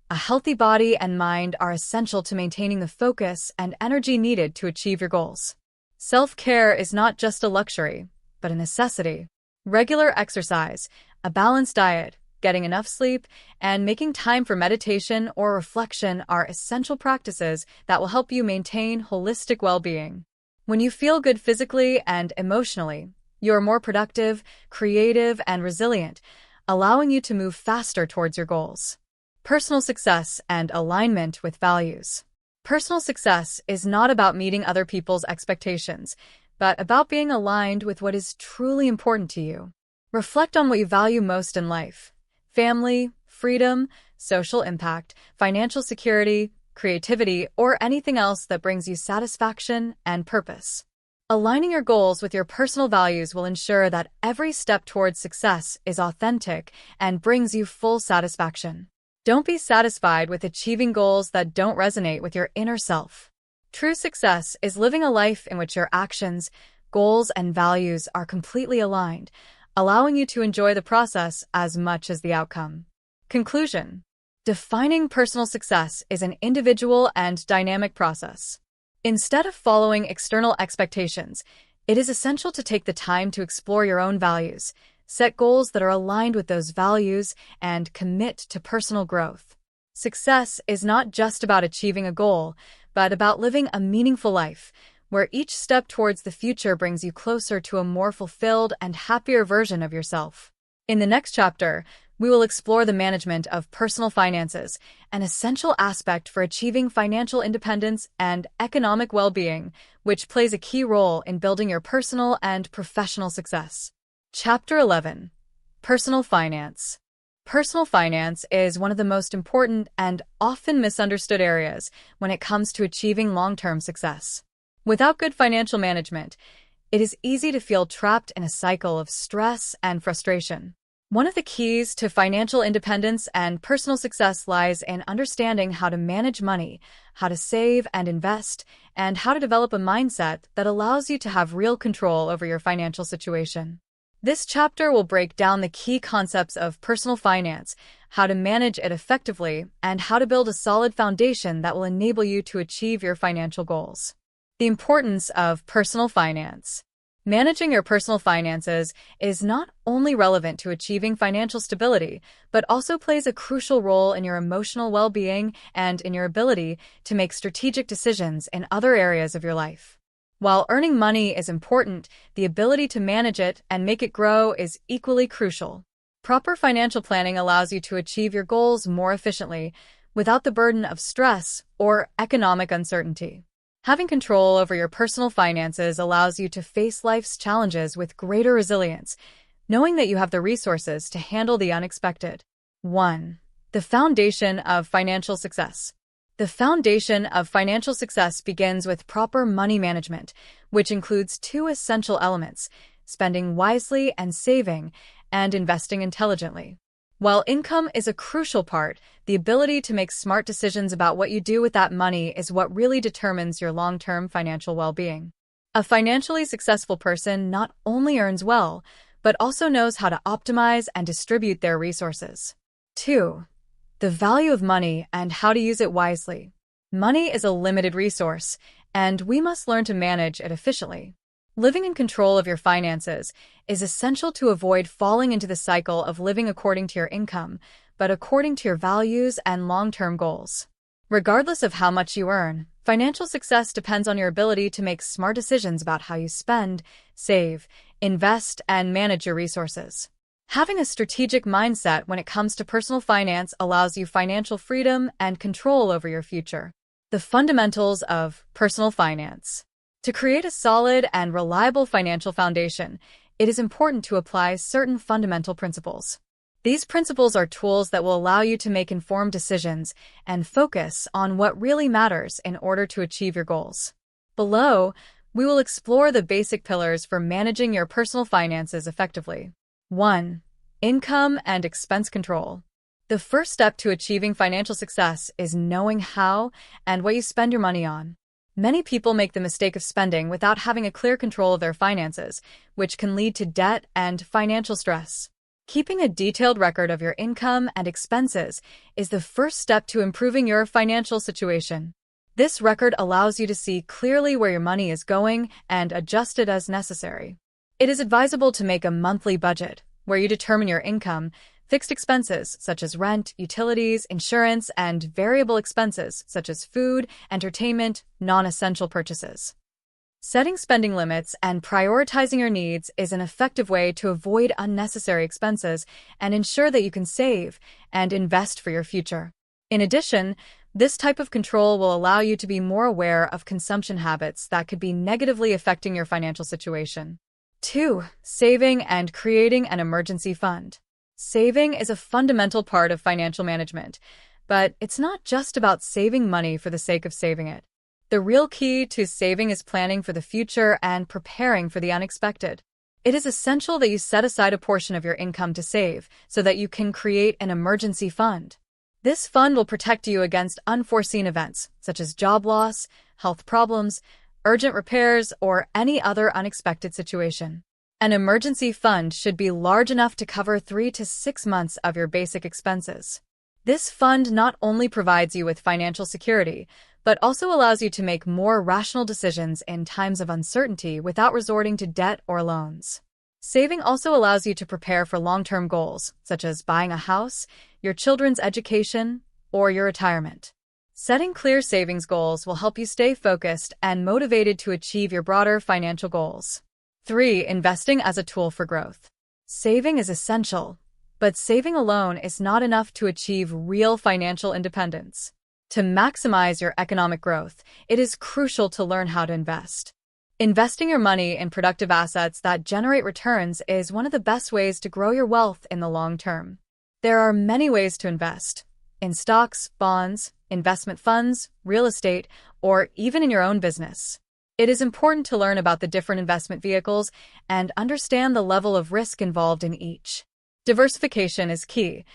a healthy body and mind are essential to maintaining the focus and energy needed to achieve your goals. Self-care is not just a luxury, but a necessity. Regular exercise, a balanced diet, getting enough sleep, and making time for meditation or reflection are essential practices that will help you maintain holistic well-being. When you feel good physically and emotionally, you are more productive, creative, and resilient, allowing you to move faster towards your goals. Personal success and alignment with values. Personal success is not about meeting other people's expectations, but about being aligned with what is truly important to you. Reflect on what you value most in life: family, freedom, social impact, financial security, creativity, or anything else that brings you satisfaction and purpose. Aligning your goals with your personal values will ensure that every step towards success is authentic and brings you full satisfaction. Don't be satisfied with achieving goals that don't resonate with your inner self. True success is living a life in which your actions, goals, and values are completely aligned, allowing you to enjoy the process as much as the outcome. Conclusion. Defining personal success is an individual and dynamic process. Instead of following external expectations, it is essential to take the time to explore your own values, set goals that are aligned with those values, and commit to personal growth. Success is not just about achieving a goal, but about living a meaningful life, where each step towards the future brings you closer to a more fulfilled and happier version of yourself. In the next chapter, we will explore the management of personal finances, an essential aspect for achieving financial independence and economic well-being, which plays a key role in building your personal and professional success. Chapter 11. Personal Finance. Personal finance is one of the most important and often misunderstood areas when it comes to achieving long-term success. Without good financial management, it is easy to feel trapped in a cycle of stress and frustration. One of the keys to financial independence and personal success lies in understanding how to manage money, how to save and invest, and how to develop a mindset that allows you to have real control over your financial situation. This chapter will break down the key concepts of personal finance, how to manage it effectively, and how to build a solid foundation that will enable you to achieve your financial goals. The importance of personal finance. Managing your personal finances is not only relevant to achieving financial stability, but also plays a crucial role in your emotional well-being and in your ability to make strategic decisions in other areas of your life. While earning money is important, the ability to manage it and make it grow is equally crucial. Proper financial planning allows you to achieve your goals more efficiently, without the burden of stress or economic uncertainty. Having control over your personal finances allows you to face life's challenges with greater resilience, knowing that you have the resources to handle the unexpected. 1. The foundation of financial success. The foundation of financial success begins with proper money management, which includes two essential elements: spending wisely and saving, and investing intelligently. While income is a crucial part, the ability to make smart decisions about what you do with that money is what really determines your long-term financial well-being. A financially successful person not only earns well, but also knows how to optimize and distribute their resources. 2. The value of money and how to use it wisely. Money is a limited resource, and we must learn to manage it efficiently. Living in control of your finances is essential to avoid falling into the cycle of living according to your income, but according to your values and long-term goals. Regardless of how much you earn, financial success depends on your ability to make smart decisions about how you spend, save, invest, and manage your resources. Having a strategic mindset when it comes to personal finance allows you financial freedom and control over your future. The fundamentals of personal finance. To create a solid and reliable financial foundation, it is important to apply certain fundamental principles. These principles are tools that will allow you to make informed decisions and focus on what really matters in order to achieve your goals. Below, we will explore the basic pillars for managing your personal finances effectively. 1. Income and expense control. The first step to achieving financial success is knowing how and what you spend your money on. Many people make the mistake of spending without having a clear control of their finances, which can lead to debt and financial stress. Keeping a detailed record of your income and expenses is the first step to improving your financial situation. This record allows you to see clearly where your money is going and adjust it as necessary. It is advisable to make a monthly budget, where you determine your income, fixed expenses such as rent, utilities, insurance, and variable expenses such as food, entertainment, non-essential purchases. Setting spending limits and prioritizing your needs is an effective way to avoid unnecessary expenses and ensure that you can save and invest for your future. In addition, this type of control will allow you to be more aware of consumption habits that could be negatively affecting your financial situation. 2. Saving and creating an emergency fund. Saving is a fundamental part of financial management, but it's not just about saving money for the sake of saving it. The real key to saving is planning for the future and preparing for the unexpected. It is essential that you set aside a portion of your income to save so that you can create an emergency fund. This fund will protect you against unforeseen events, such as job loss, health problems, urgent repairs, or any other unexpected situation. An emergency fund should be large enough to cover 3 to 6 months of your basic expenses. This fund not only provides you with financial security, but also allows you to make more rational decisions in times of uncertainty without resorting to debt or loans. Saving also allows you to prepare for long-term goals, such as buying a house, your children's education, or your retirement. Setting clear savings goals will help you stay focused and motivated to achieve your broader financial goals. 3. Investing as a tool for growth. Saving is essential, But saving alone is not enough to achieve real financial independence. To maximize your economic growth, it is crucial to learn how to invest. Investing your money in productive assets that generate returns is one of the best ways to grow your wealth in the long term. There are many ways to invest: in stocks, bonds, investment funds, real estate, or even in your own business. It is important to learn about the different investment vehicles and understand the level of risk involved in each. Diversification is key.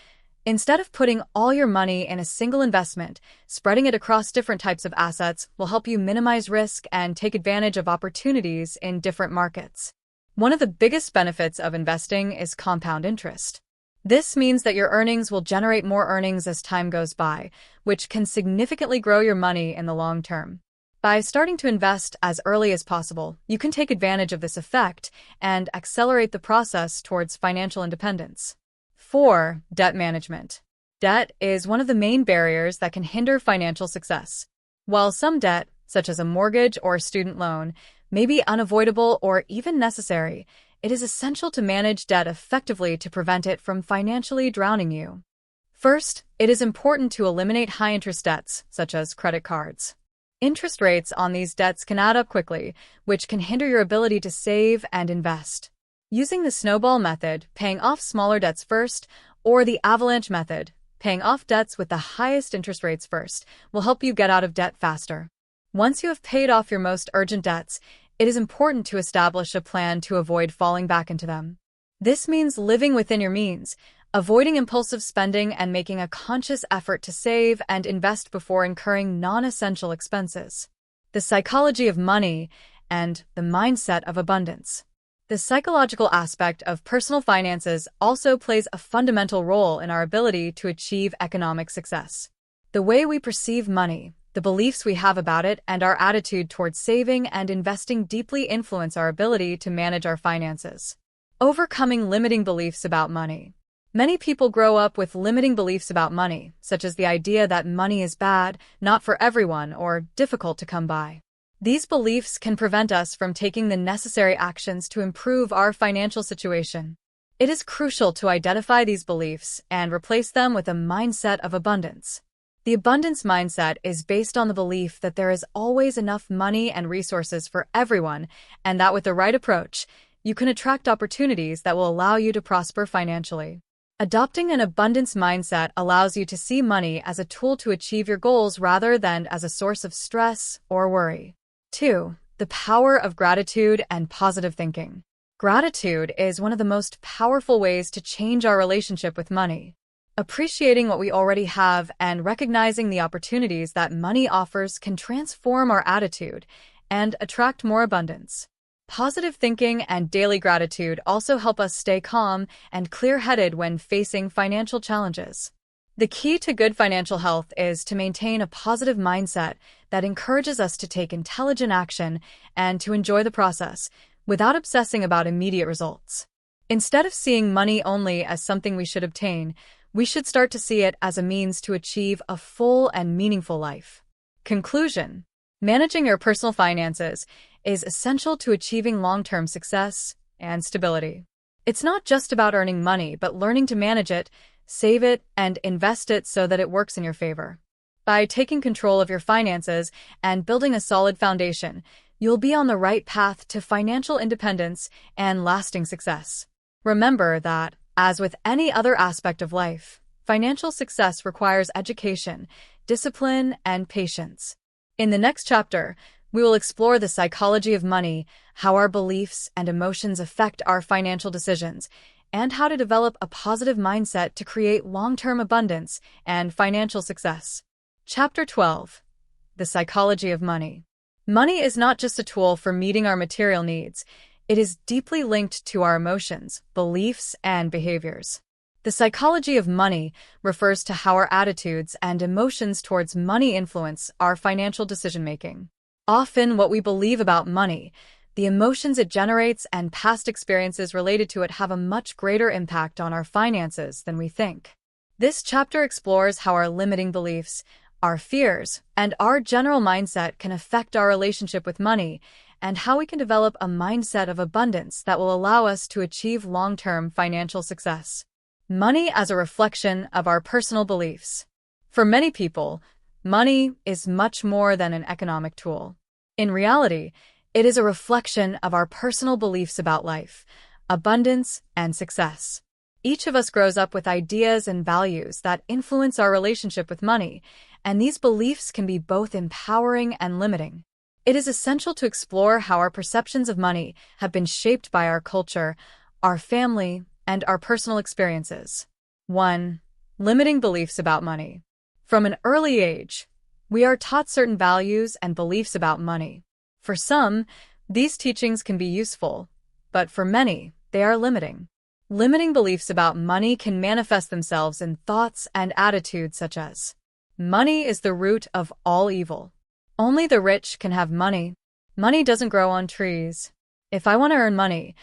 Instead of putting all your money in a single investment, spreading it across different types of assets will help you minimize risk and take advantage of opportunities in different markets. One of the biggest benefits of investing is compound interest. This means that your earnings will generate more earnings as time goes by, which can significantly grow your money in the long term. By starting to invest as early as possible, you can take advantage of this effect and accelerate the process towards financial independence. 4. Debt management. Debt is one of the main barriers that can hinder financial success. While some debt, such as a mortgage or a student loan, may be unavoidable or even necessary, it is essential to manage debt effectively to prevent it from financially drowning you. First, it is important to eliminate high-interest debts, such as credit cards. Interest rates on these debts can add up quickly, which can hinder your ability to save and invest. Using the snowball method, paying off smaller debts first, or the avalanche method, paying off debts with the highest interest rates first, will help you get out of debt faster. Once you have paid off your most urgent debts, it is important to establish a plan to avoid falling back into them. This means living within your means, avoiding impulsive spending, and making a conscious effort to save and invest before incurring non-essential expenses. The psychology of money and the mindset of abundance. The psychological aspect of personal finances also plays a fundamental role in our ability to achieve economic success. The way we perceive money, the beliefs we have about it, and our attitude towards saving and investing deeply influence our ability to manage our finances. Overcoming limiting beliefs about money. Many people grow up with limiting beliefs about money, such as the idea that money is bad, not for everyone, or difficult to come by. These beliefs can prevent us from taking the necessary actions to improve our financial situation. It is crucial to identify these beliefs and replace them with a mindset of abundance. The abundance mindset is based on the belief that there is always enough money and resources for everyone, and that with the right approach, you can attract opportunities that will allow you to prosper financially. Adopting an abundance mindset allows you to see money as a tool to achieve your goals rather than as a source of stress or worry. 2. The power of gratitude and positive thinking. Gratitude is one of the most powerful ways to change our relationship with money. Appreciating what we already have and recognizing the opportunities that money offers can transform our attitude and attract more abundance. Positive thinking and daily gratitude also help us stay calm and clear-headed when facing financial challenges. The key to good financial health is to maintain a positive mindset that encourages us to take intelligent action and to enjoy the process, without obsessing about immediate results. Instead of seeing money only as something we should obtain, we should start to see it as a means to achieve a full and meaningful life. Conclusion: managing your personal finances is essential to achieving long-term success and stability. It's not just about earning money, but learning to manage it, save it, and invest it so that it works in your favor. By taking control of your finances and building a solid foundation, you'll be on the right path to financial independence and lasting success. Remember that, as with any other aspect of life, financial success requires education, discipline, and patience. In the next chapter, we will explore the psychology of money, how our beliefs and emotions affect our financial decisions, and how to develop a positive mindset to create long-term abundance and financial success. Chapter 12. The Psychology of Money. Money is not just a tool for meeting our material needs. It is deeply linked to our emotions, beliefs, and behaviors. The psychology of money refers to how our attitudes and emotions towards money influence our financial decision-making. Often, what we believe about money, the emotions it generates, and past experiences related to it have a much greater impact on our finances than we think. This chapter explores how our limiting beliefs, our fears, and our general mindset can affect our relationship with money, and how we can develop a mindset of abundance that will allow us to achieve long-term financial success. Money as a reflection of our personal beliefs. For many people, money is much more than an economic tool. In reality, it is a reflection of our personal beliefs about life, abundance, and success. Each of us grows up with ideas and values that influence our relationship with money, and these beliefs can be both empowering and limiting. It is essential to explore how our perceptions of money have been shaped by our culture, our family, and our personal experiences. 1. Limiting beliefs about money. From an early age, we are taught certain values and beliefs about money. For some, these teachings can be useful, but for many, they are limiting. Limiting beliefs about money can manifest themselves in thoughts and attitudes such as, money is the root of all evil. Only the rich can have money. Money doesn't grow on trees. If I want to earn money,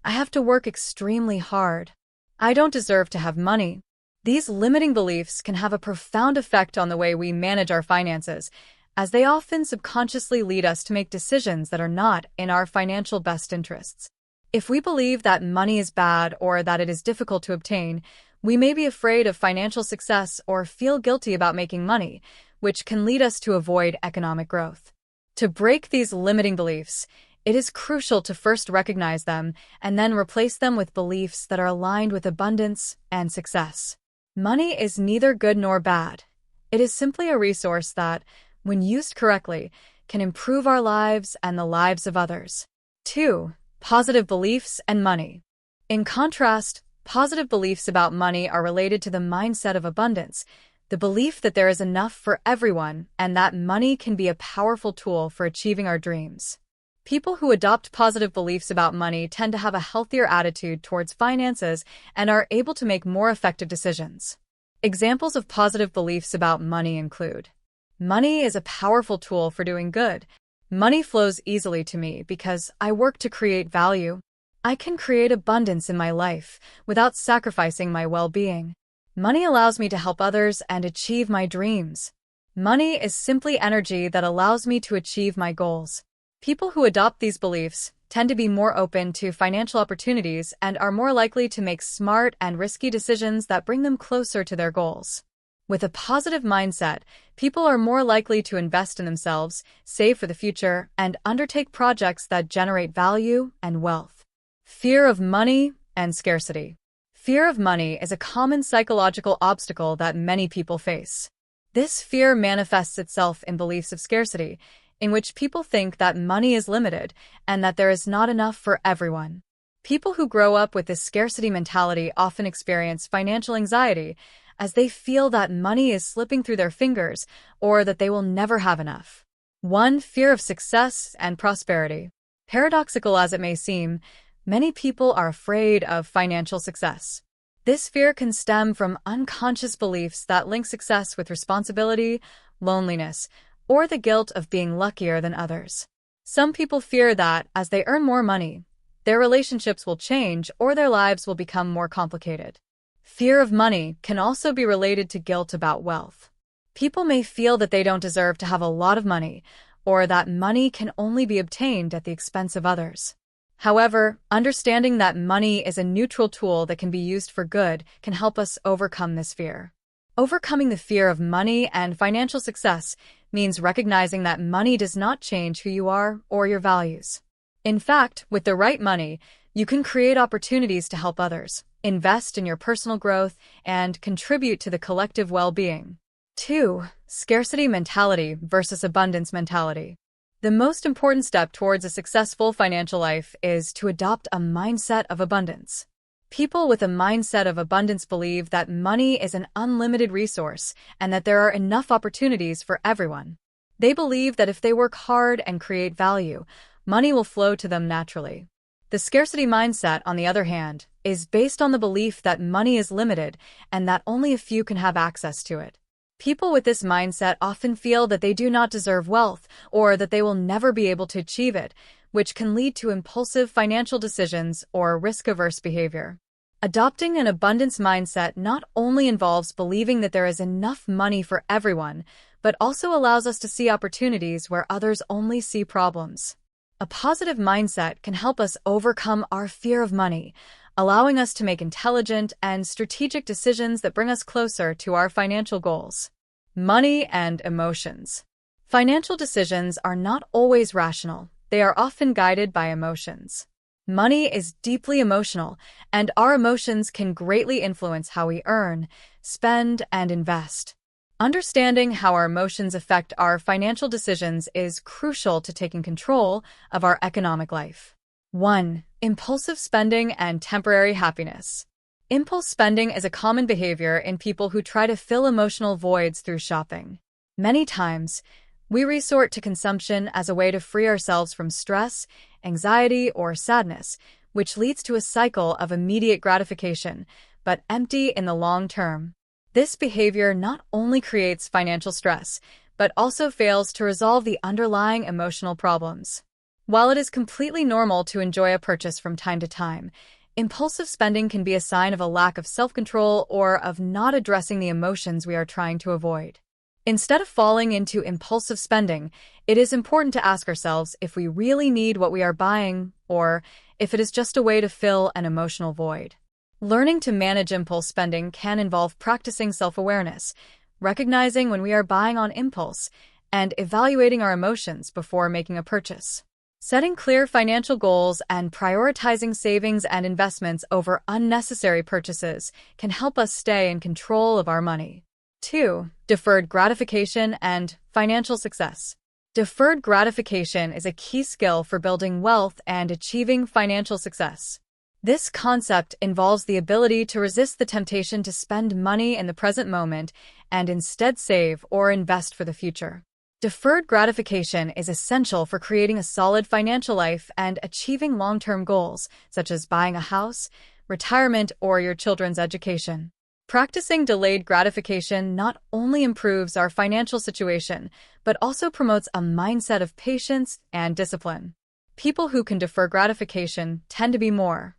I have to work extremely hard. I don't deserve to have money. These limiting beliefs can have a profound effect on the way we manage our finances, as they often subconsciously lead us to make decisions that are not in our financial best interests. If we believe that money is bad or that it is difficult to obtain, we may be afraid of financial success or feel guilty about making money, which can lead us to avoid economic growth. To break these limiting beliefs, it is crucial to first recognize them and then replace them with beliefs that are aligned with abundance and success. Money is neither good nor bad. It is simply a resource that, when used correctly, can improve our lives and the lives of others. 2. Positive beliefs and money. In contrast, positive beliefs about money are related to the mindset of abundance, the belief that there is enough for everyone and that money can be a powerful tool for achieving our dreams. People who adopt positive beliefs about money tend to have a healthier attitude towards finances and are able to make more effective decisions. Examples of positive beliefs about money include, money is a powerful tool for doing good. Money flows easily to me because I work to create value. I can create abundance in my life without sacrificing my well-being. Money allows me to help others and achieve my dreams. Money is simply energy that allows me to achieve my goals. People who adopt these beliefs tend to be more open to financial opportunities and are more likely to make smart and risky decisions that bring them closer to their goals. With a positive mindset, people are more likely to invest in themselves, save for the future, and undertake projects that generate value and wealth. Fear of money and scarcity. Fear of money is a common psychological obstacle that many people face. This fear manifests itself in beliefs of scarcity, in which people think that money is limited and that there is not enough for everyone. People who grow up with this scarcity mentality often experience financial anxiety, as they feel that money is slipping through their fingers or that they will never have enough. 1. Fear of success and prosperity. Paradoxical as it may seem, many people are afraid of financial success. This fear can stem from unconscious beliefs that link success with responsibility, loneliness, or the guilt of being luckier than others. Some people fear that, as they earn more money, their relationships will change or their lives will become more complicated. Fear of money can also be related to guilt about wealth. People may feel that they don't deserve to have a lot of money, or that money can only be obtained at the expense of others. However, understanding that money is a neutral tool that can be used for good can help us overcome this fear. Overcoming the fear of money and financial success means recognizing that money does not change who you are or your values. In fact, with the right money, you can create opportunities to help others, invest in your personal growth, and contribute to the collective well-being. 2. Scarcity mentality versus abundance mentality. The most important step towards a successful financial life is to adopt a mindset of abundance. People with a mindset of abundance believe that money is an unlimited resource and that there are enough opportunities for everyone. They believe that if they work hard and create value, money will flow to them naturally. The scarcity mindset, on the other hand, is based on the belief that money is limited and that only a few can have access to it. People with this mindset often feel that they do not deserve wealth or that they will never be able to achieve it, which can lead to impulsive financial decisions or risk-averse behavior. Adopting an abundance mindset not only involves believing that there is enough money for everyone, but also allows us to see opportunities where others only see problems. A positive mindset can help us overcome our fear of money, allowing us to make intelligent and strategic decisions that bring us closer to our financial goals. Money and emotions. Financial decisions are not always rational. They are often guided by emotions. Money is deeply emotional, and our emotions can greatly influence how we earn, spend, and invest. Understanding how our emotions affect our financial decisions is crucial to taking control of our economic life. 1. Impulsive spending and temporary happiness. Impulse spending is a common behavior in people who try to fill emotional voids through shopping. Many times, we resort to consumption as a way to free ourselves from stress, anxiety, or sadness, which leads to a cycle of immediate gratification, but empty in the long term. This behavior not only creates financial stress, but also fails to resolve the underlying emotional problems. While it is completely normal to enjoy a purchase from time to time, impulsive spending can be a sign of a lack of self-control or of not addressing the emotions we are trying to avoid. Instead of falling into impulsive spending, it is important to ask ourselves if we really need what we are buying or if it is just a way to fill an emotional void. Learning to manage impulse spending can involve practicing self-awareness, recognizing when we are buying on impulse, and evaluating our emotions before making a purchase. Setting clear financial goals and prioritizing savings and investments over unnecessary purchases can help us stay in control of our money. 2. Deferred gratification and financial success. Deferred gratification is a key skill for building wealth and achieving financial success. This concept involves the ability to resist the temptation to spend money in the present moment and instead save or invest for the future. Deferred gratification is essential for creating a solid financial life and achieving long-term goals, such as buying a house, retirement, or your children's education. Practicing delayed gratification not only improves our financial situation, but also promotes a mindset of patience and discipline. People who can defer gratification tend to be more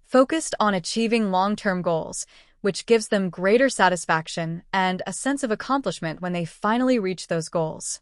focused on achieving long-term goals, which gives them greater satisfaction and a sense of accomplishment when they finally reach those goals.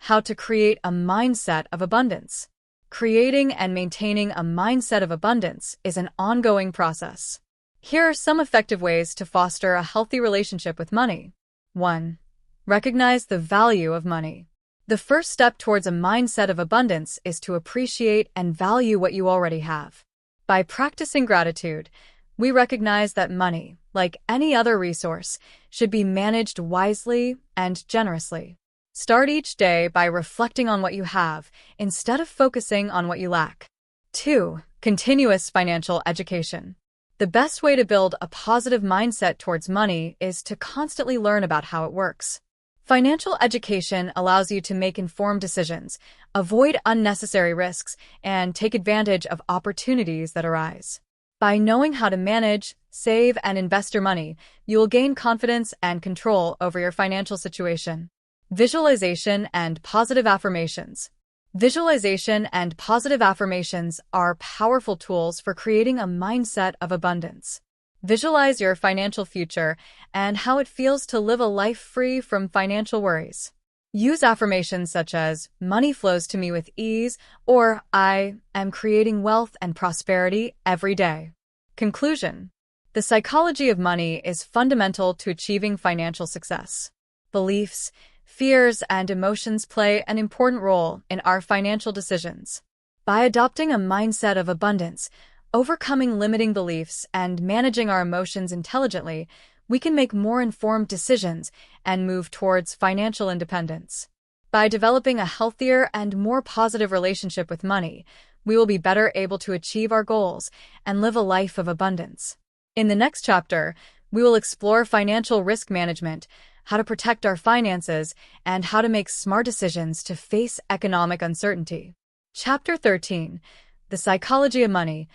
How to create a mindset of abundance. Creating and maintaining a mindset of abundance is an ongoing process. Here are some effective ways to foster a healthy relationship with money. 1. Recognize the value of money. The first step towards a mindset of abundance is to appreciate and value what you already have. By practicing gratitude, we recognize that money, like any other resource, should be managed wisely and generously. Start each day by reflecting on what you have instead of focusing on what you lack. 2. Continuous financial education. The best way to build a positive mindset towards money is to constantly learn about how it works. Financial education allows you to make informed decisions, avoid unnecessary risks, and take advantage of opportunities that arise. By knowing how to manage, save, and invest your money, you will gain confidence and control over your financial situation. Visualization and positive affirmations. Visualization and positive affirmations are powerful tools for creating a mindset of abundance. Visualize your financial future and how it feels to live a life free from financial worries. Use affirmations such as, "Money flows to me with ease," or "I am creating wealth and prosperity every day." Conclusion. The psychology of money is fundamental to achieving financial success. Beliefs, fears, and emotions play an important role in our financial decisions. By adopting a mindset of abundance, overcoming limiting beliefs, and managing our emotions intelligently, we can make more informed decisions and move towards financial independence. By developing a healthier and more positive relationship with money, we will be better able to achieve our goals and live a life of abundance. In the next chapter, we will explore financial risk management, how to protect our finances, and how to make smart decisions to face economic uncertainty. Chapter 13. The Psychology of Money.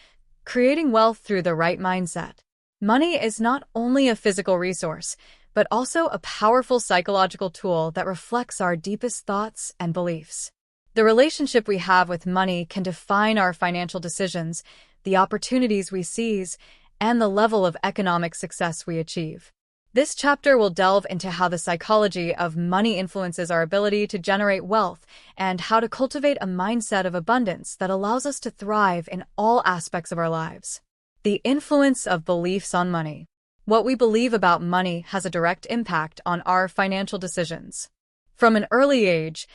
Creating wealth through the right mindset. Money is not only a physical resource, but also a powerful psychological tool that reflects our deepest thoughts and beliefs. The relationship we have with money can define our financial decisions, the opportunities we seize, and the level of economic success we achieve. This chapter will delve into how the psychology of money influences our ability to generate wealth and how to cultivate a mindset of abundance that allows us to thrive in all aspects of our lives. The influence of beliefs on money. What we believe about money has a direct impact on our financial decisions. From an early age,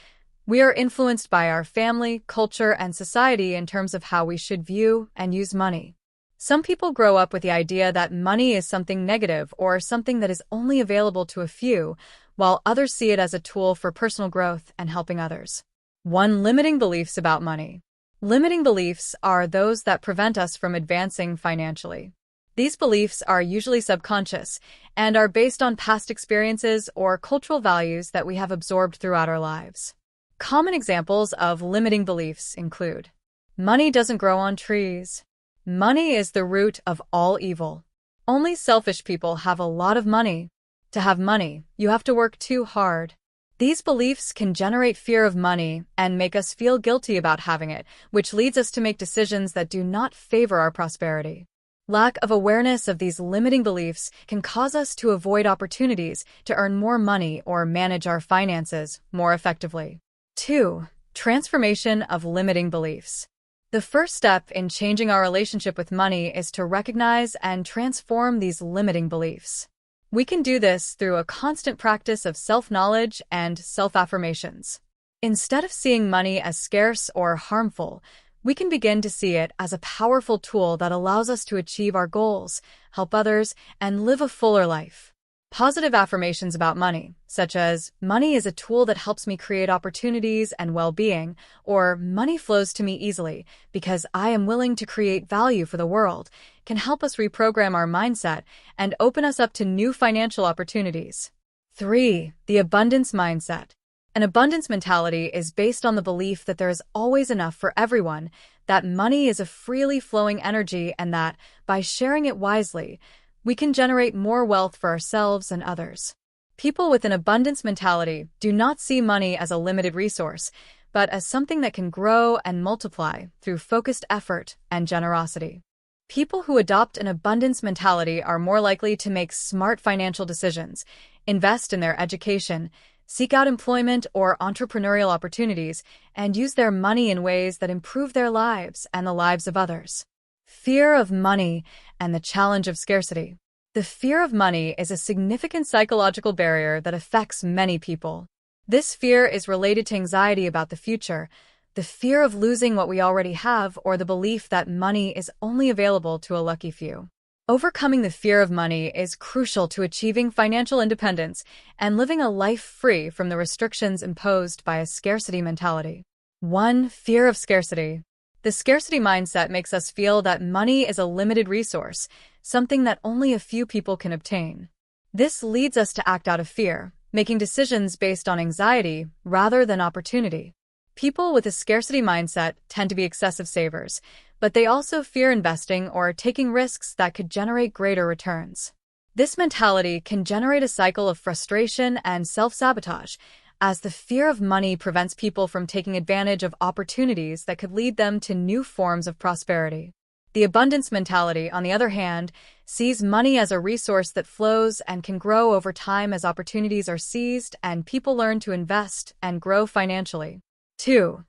we are influenced by our family, culture, and society in terms of how we should view and use money. Some people grow up with the idea that money is something negative or something that is only available to a few, while others see it as a tool for personal growth and helping others. 1. Limiting beliefs about money. Limiting beliefs are those that prevent us from advancing financially. These beliefs are usually subconscious and are based on past experiences or cultural values that we have absorbed throughout our lives. Common examples of limiting beliefs include: money doesn't grow on trees. Money is the root of all evil. Only selfish people have a lot of money. To have money, you have to work too hard. These beliefs can generate fear of money and make us feel guilty about having it, which leads us to make decisions that do not favor our prosperity. Lack of awareness of these limiting beliefs can cause us to avoid opportunities to earn more money or manage our finances more effectively. 2. Transformation of limiting beliefs. The first step in changing our relationship with money is to recognize and transform these limiting beliefs. We can do this through a constant practice of self-knowledge and self-affirmations. Instead of seeing money as scarce or harmful, we can begin to see it as a powerful tool that allows us to achieve our goals, help others, and live a fuller life. Positive affirmations about money, such as, money is a tool that helps me create opportunities and well-being, or money flows to me easily because I am willing to create value for the world, can help us reprogram our mindset and open us up to new financial opportunities. 3. The abundance mindset. An abundance mentality is based on the belief that there is always enough for everyone, that money is a freely flowing energy, and that, by sharing it wisely, we can generate more wealth for ourselves and others. People with an abundance mentality do not see money as a limited resource, but as something that can grow and multiply through focused effort and generosity. People who adopt an abundance mentality are more likely to make smart financial decisions, invest in their education, seek out employment or entrepreneurial opportunities, and use their money in ways that improve their lives and the lives of others. Fear of money and the challenge of scarcity. The fear of money is a significant psychological barrier that affects many people. This fear is related to anxiety about the future, the fear of losing what we already have, or the belief that money is only available to a lucky few. Overcoming the fear of money is crucial to achieving financial independence and living a life free from the restrictions imposed by a scarcity mentality. 1. Fear of scarcity. The scarcity mindset makes us feel that money is a limited resource, something that only a few people can obtain. This leads us to act out of fear, making decisions based on anxiety rather than opportunity. People with a scarcity mindset tend to be excessive savers, but they also fear investing or taking risks that could generate greater returns. This mentality can generate a cycle of frustration and self-sabotage, as the fear of money prevents people from taking advantage of opportunities that could lead them to new forms of prosperity. The abundance mentality, on the other hand, sees money as a resource that flows and can grow over time as opportunities are seized and people learn to invest and grow financially. 2.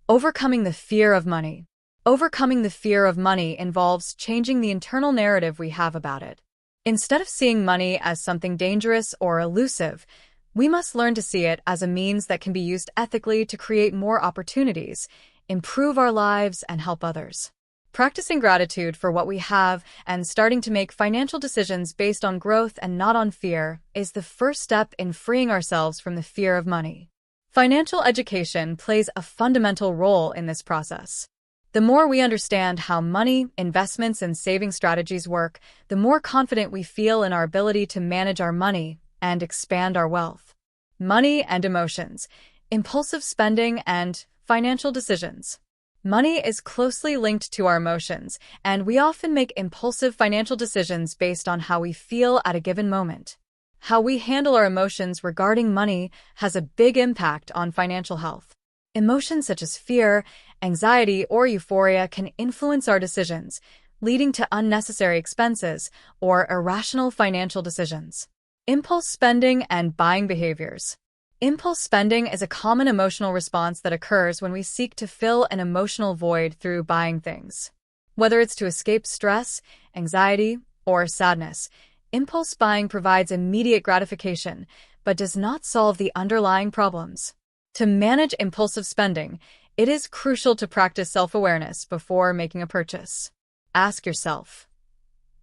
Overcoming the fear of money. Overcoming the fear of money involves changing the internal narrative we have about it. Instead of seeing money as something dangerous or elusive, we must learn to see it as a means that can be used ethically to create more opportunities, improve our lives, and help others. Practicing gratitude for what we have and starting to make financial decisions based on growth and not on fear is the first step in freeing ourselves from the fear of money. Financial education plays a fundamental role in this process. The more we understand how money, investments, and saving strategies work, the more confident we feel in our ability to manage our money and expand our wealth. Money and emotions, impulsive spending, and financial decisions. Money is closely linked to our emotions, and we often make impulsive financial decisions based on how we feel at a given moment. How we handle our emotions regarding money has a big impact on financial health. Emotions such as fear, anxiety, or euphoria can influence our decisions, leading to unnecessary expenses or irrational financial decisions. Impulse spending and buying behaviors. Impulse spending is a common emotional response that occurs when we seek to fill an emotional void through buying things. Whether it's to escape stress, anxiety, or sadness, impulse buying provides immediate gratification, but does not solve the underlying problems. To manage impulsive spending, it is crucial to practice self-awareness before making a purchase. Ask yourself,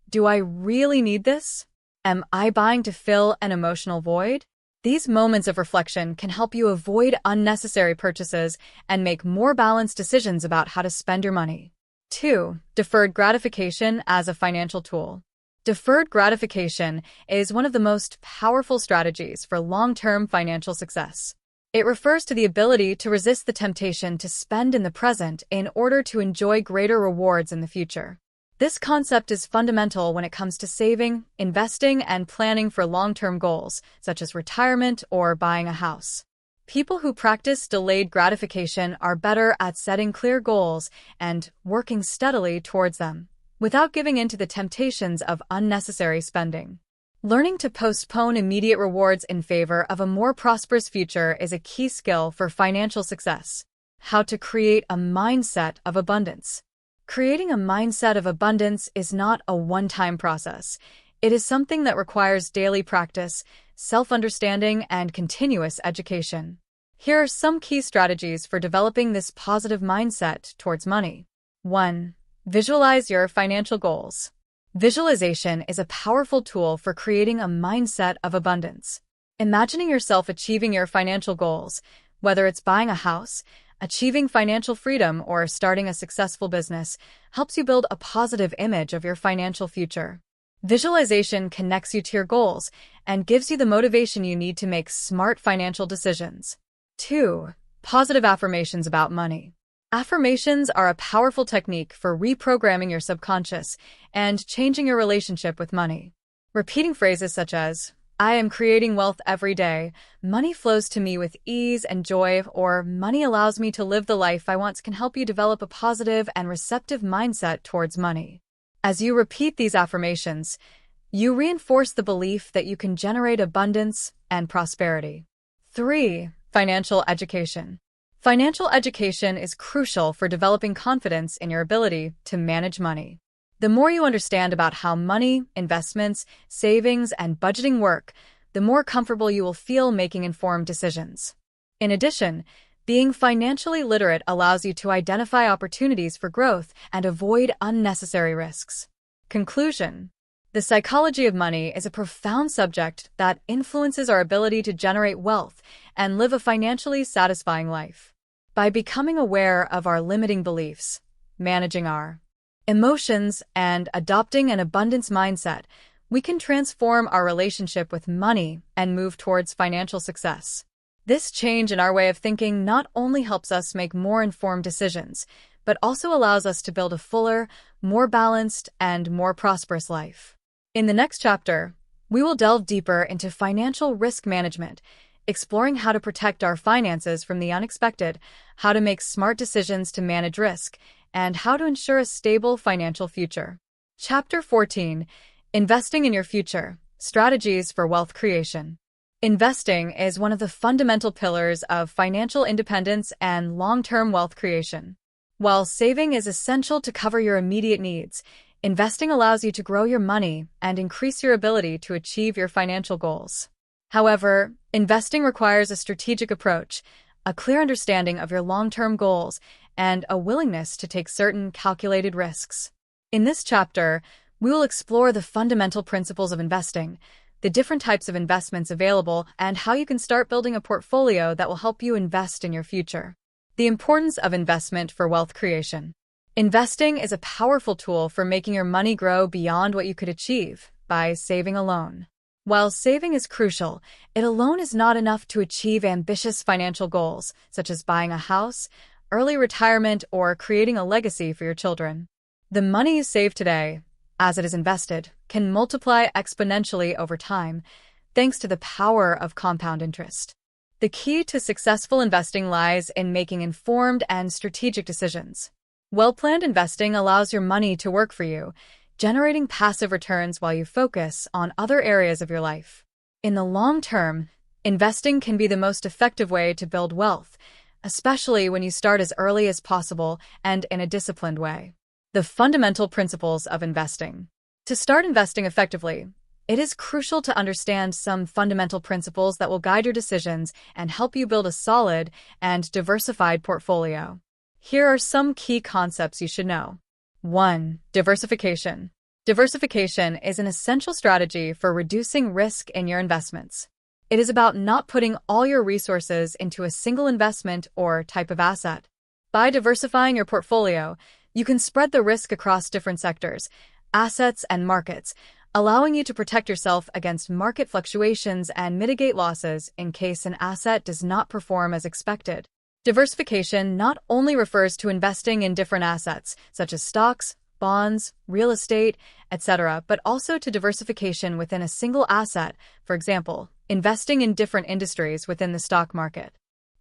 do I really need this? Am I buying to fill an emotional void? These moments of reflection can help you avoid unnecessary purchases and make more balanced decisions about how to spend your money. 2. Deferred gratification as a financial tool. Deferred gratification is one of the most powerful strategies for long-term financial success. It refers to the ability to resist the temptation to spend in the present in order to enjoy greater rewards in the future. This concept is fundamental when it comes to saving, investing, and planning for long-term goals, such as retirement or buying a house. People who practice delayed gratification are better at setting clear goals and working steadily towards them, without giving in to the temptations of unnecessary spending. Learning to postpone immediate rewards in favor of a more prosperous future is a key skill for financial success. How to create a mindset of abundance. Creating a mindset of abundance is not a one-time process. It is something that requires daily practice, self-understanding, and continuous education. Here are some key strategies for developing this positive mindset towards money. 1. Visualize your financial goals. Visualization is a powerful tool for creating a mindset of abundance. Imagining yourself achieving your financial goals, whether it's buying a house, achieving financial freedom, or starting a successful business, helps you build a positive image of your financial future. Visualization connects you to your goals and gives you the motivation you need to make smart financial decisions. 2. Positive affirmations about money. Affirmations are a powerful technique for reprogramming your subconscious and changing your relationship with money. Repeating phrases such as, "I am creating wealth every day," "money flows to me with ease and joy," or "money allows me to live the life I want," can help you develop a positive and receptive mindset towards money. As you repeat these affirmations, you reinforce the belief that you can generate abundance and prosperity. 3. Financial education. Financial education is crucial for developing confidence in your ability to manage money. The more you understand about how money, investments, savings, and budgeting work, the more comfortable you will feel making informed decisions. In addition, being financially literate allows you to identify opportunities for growth and avoid unnecessary risks. Conclusion. The psychology of money is a profound subject that influences our ability to generate wealth and live a financially satisfying life. By becoming aware of our limiting beliefs, managing our emotions, and adopting an abundance mindset, we can transform our relationship with money and move towards financial success. This change in our way of thinking not only helps us make more informed decisions, but also allows us to build a fuller, more balanced, and more prosperous life. In the next chapter, we will delve deeper into financial risk management, exploring how to protect our finances from the unexpected, how to make smart decisions to manage risk, and how to ensure a stable financial future. Chapter 14. Investing in your future. Strategies for wealth creation. Investing is one of the fundamental pillars of financial independence and long-term wealth creation. While saving is essential to cover your immediate needs, investing allows you to grow your money and increase your ability to achieve your financial goals. However, investing requires a strategic approach, a clear understanding of your long-term goals, and a willingness to take certain calculated risks. In this chapter, we will explore the fundamental principles of investing, the different types of investments available, and how you can start building a portfolio that will help you invest in your future. The importance of investment for wealth creation. Investing is a powerful tool for making your money grow beyond what you could achieve by saving alone. While saving is crucial, it alone is not enough to achieve ambitious financial goals, such as buying a house, early retirement, or creating a legacy for your children. The money you save today, as it is invested, can multiply exponentially over time, thanks to the power of compound interest. The key to successful investing lies in making informed and strategic decisions. Well-planned investing allows your money to work for you, generating passive returns while you focus on other areas of your life. In the long term, investing can be the most effective way to build wealth, especially when you start as early as possible and in a disciplined way. The fundamental principles of investing. To start investing effectively, it is crucial to understand some fundamental principles that will guide your decisions and help you build a solid and diversified portfolio. Here are some key concepts you should know. 1. Diversification. Diversification is an essential strategy for reducing risk in your investments. It is about not putting all your resources into a single investment or type of asset. By diversifying your portfolio, you can spread the risk across different sectors, assets, and markets, allowing you to protect yourself against market fluctuations and mitigate losses in case an asset does not perform as expected. Diversification not only refers to investing in different assets, such as stocks, bonds, real estate, etc., but also to diversification within a single asset, for example, investing in different industries within the stock market.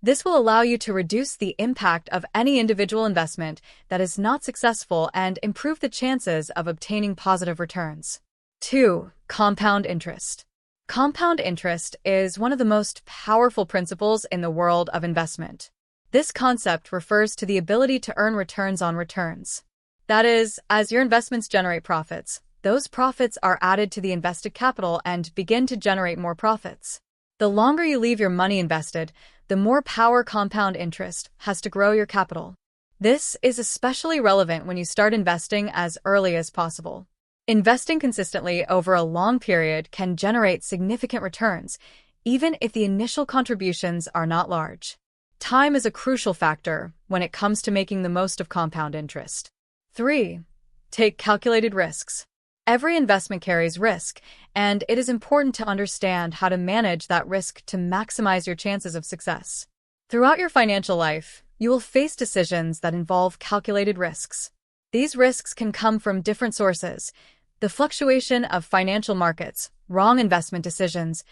This will allow you to reduce the impact of any individual investment that is not successful and improve the chances of obtaining positive returns. 2. Compound interest. Compound interest is one of the most powerful principles in the world of investment. This concept refers to the ability to earn returns on returns. That is, as your investments generate profits, those profits are added to the invested capital and begin to generate more profits. The longer you leave your money invested, the more power compound interest has to grow your capital. This is especially relevant when you start investing as early as possible. Investing consistently over a long period can generate significant returns, even if the initial contributions are not large. Time is a crucial factor when it comes to making the most of compound interest. 3. Take calculated risks. Every investment carries risk, and it is important to understand how to manage that risk to maximize your chances of success. Throughout your financial life, you will face decisions that involve calculated risks. These risks can come from different sources: the fluctuation of financial markets, wrong investment decisions,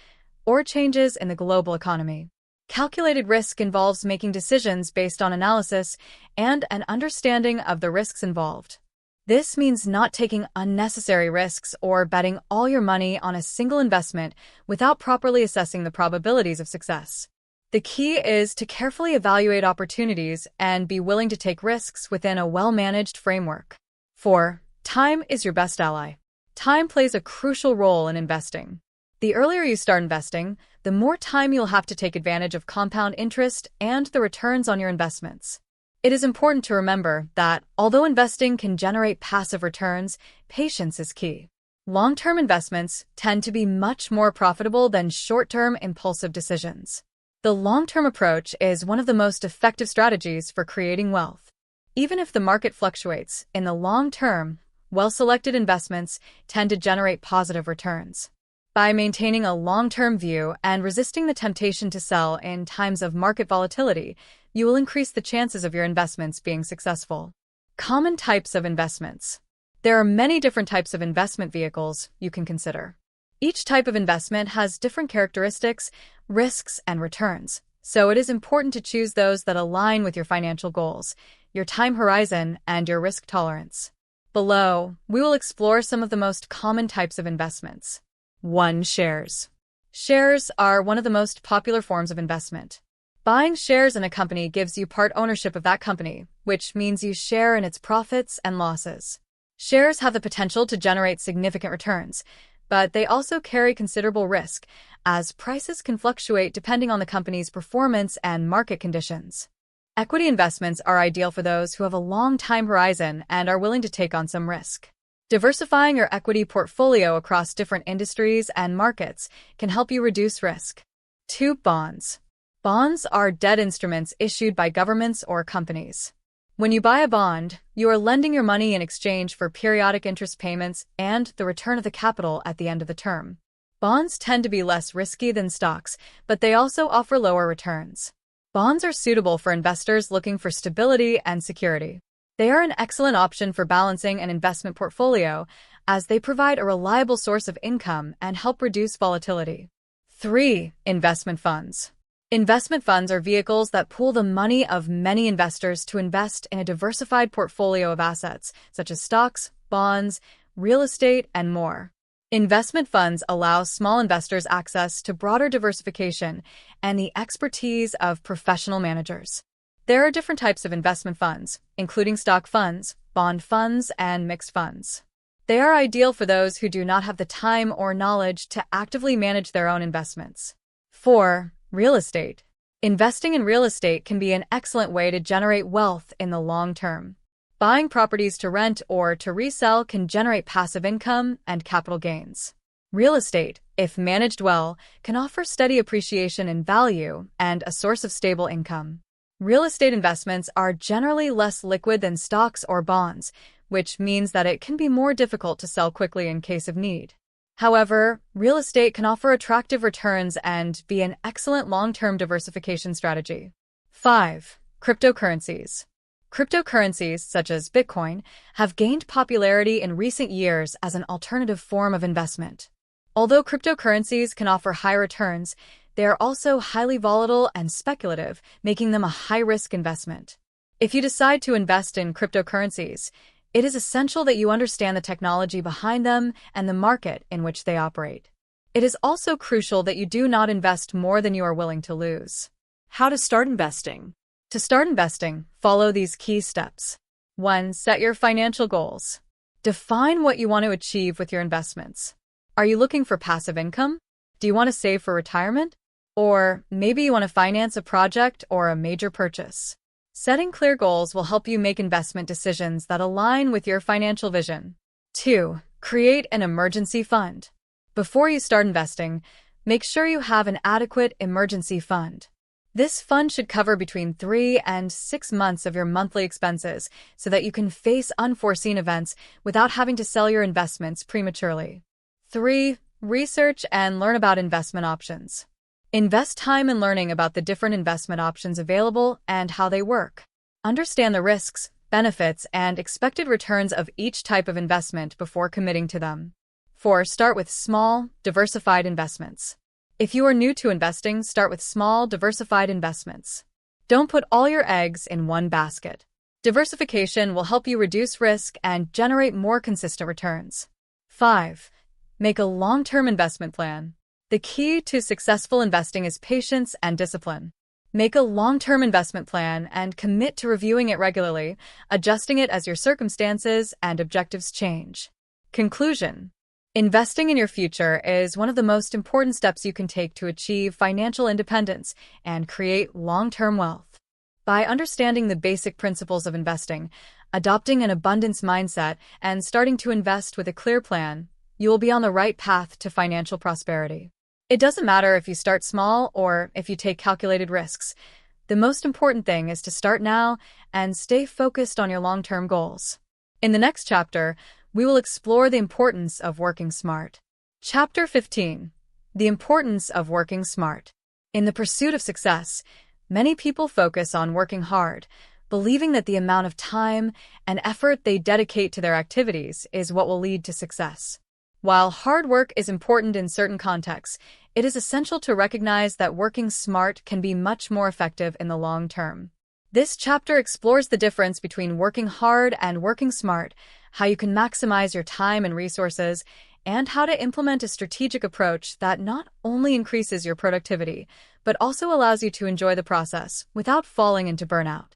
or changes in the global economy. Calculated risk involves making decisions based on analysis and an understanding of the risks involved. This means not taking unnecessary risks or betting all your money on a single investment without properly assessing the probabilities of success. The key is to carefully evaluate opportunities and be willing to take risks within a well-managed framework. 4. Time is your best ally. Time plays a crucial role in investing. The earlier you start investing, the more time you'll have to take advantage of compound interest and the returns on your investments. It is important to remember that, although investing can generate passive returns, patience is key. Long-term investments tend to be much more profitable than short-term impulsive decisions. The long-term approach is one of the most effective strategies for creating wealth. Even if the market fluctuates, in the long term, well-selected investments tend to generate positive returns. By maintaining a long-term view and resisting the temptation to sell in times of market volatility, you will increase the chances of your investments being successful. Common types of investments. There are many different types of investment vehicles you can consider. Each type of investment has different characteristics, risks, and returns, so it is important to choose those that align with your financial goals, your time horizon, and your risk tolerance. Below, we will explore some of the most common types of investments. 1. Shares. Shares are one of the most popular forms of investment. Buying shares in a company gives you part ownership of that company, which means you share in its profits and losses. Shares have the potential to generate significant returns, but they also carry considerable risk, as prices can fluctuate depending on the company's performance and market conditions. Equity investments are ideal for those who have a long time horizon and are willing to take on some risk. Diversifying your equity portfolio across different industries and markets can help you reduce risk. 2. Bonds. Bonds are debt instruments issued by governments or companies. When you buy a bond, you are lending your money in exchange for periodic interest payments and the return of the capital at the end of the term. Bonds tend to be less risky than stocks, but they also offer lower returns. Bonds are suitable for investors looking for stability and security. They are an excellent option for balancing an investment portfolio, as they provide a reliable source of income and help reduce volatility. 3. Investment funds. Investment funds are vehicles that pool the money of many investors to invest in a diversified portfolio of assets, such as stocks, bonds, real estate, and more. Investment funds allow small investors access to broader diversification and the expertise of professional managers. There are different types of investment funds, including stock funds, bond funds, and mixed funds. They are ideal for those who do not have the time or knowledge to actively manage their own investments. 4. Real estate. Investing in real estate can be an excellent way to generate wealth in the long term. Buying properties to rent or to resell can generate passive income and capital gains. Real estate, if managed well, can offer steady appreciation in value and a source of stable income. Real estate investments are generally less liquid than stocks or bonds, which means that it can be more difficult to sell quickly in case of need. However, real estate can offer attractive returns and be an excellent long-term diversification strategy. 5. Cryptocurrencies. Cryptocurrencies, such as Bitcoin, have gained popularity in recent years as an alternative form of investment. Although cryptocurrencies can offer high returns, they are also highly volatile and speculative, making them a high-risk investment. If you decide to invest in cryptocurrencies, it is essential that you understand the technology behind them and the market in which they operate. It is also crucial that you do not invest more than you are willing to lose. How to start investing. To start investing, follow these key steps. 1. Set your financial goals. Define what you want to achieve with your investments. Are you looking for passive income? Do you want to save for retirement? Or maybe you want to finance a project or a major purchase. Setting clear goals will help you make investment decisions that align with your financial vision. 2. Create an emergency fund. Before you start investing, make sure you have an adequate emergency fund. This fund should cover between 3 and 6 months of your monthly expenses so that you can face unforeseen events without having to sell your investments prematurely. 3. Research and learn about investment options. Invest time in learning about the different investment options available and how they work. Understand the risks, benefits, and expected returns of each type of investment before committing to them. 4. Start with small, diversified investments. If you are new to investing, start with small, diversified investments. Don't put all your eggs in one basket. Diversification will help you reduce risk and generate more consistent returns. 5. Make a long-term investment plan. The key to successful investing is patience and discipline. Make a long-term investment plan and commit to reviewing it regularly, adjusting it as your circumstances and objectives change. Conclusion. Investing in your future is one of the most important steps you can take to achieve financial independence and create long-term wealth. By understanding the basic principles of investing, adopting an abundance mindset, and starting to invest with a clear plan, you will be on the right path to financial prosperity. It doesn't matter if you start small or if you take calculated risks. The most important thing is to start now and stay focused on your long-term goals. In the next chapter, we will explore the importance of working smart. Chapter 15. The importance of working smart. In the pursuit of success, many people focus on working hard, believing that the amount of time and effort they dedicate to their activities is what will lead to success. While hard work is important in certain contexts, it is essential to recognize that working smart can be much more effective in the long term. This chapter explores the difference between working hard and working smart, how you can maximize your time and resources, and how to implement a strategic approach that not only increases your productivity, but also allows you to enjoy the process without falling into burnout.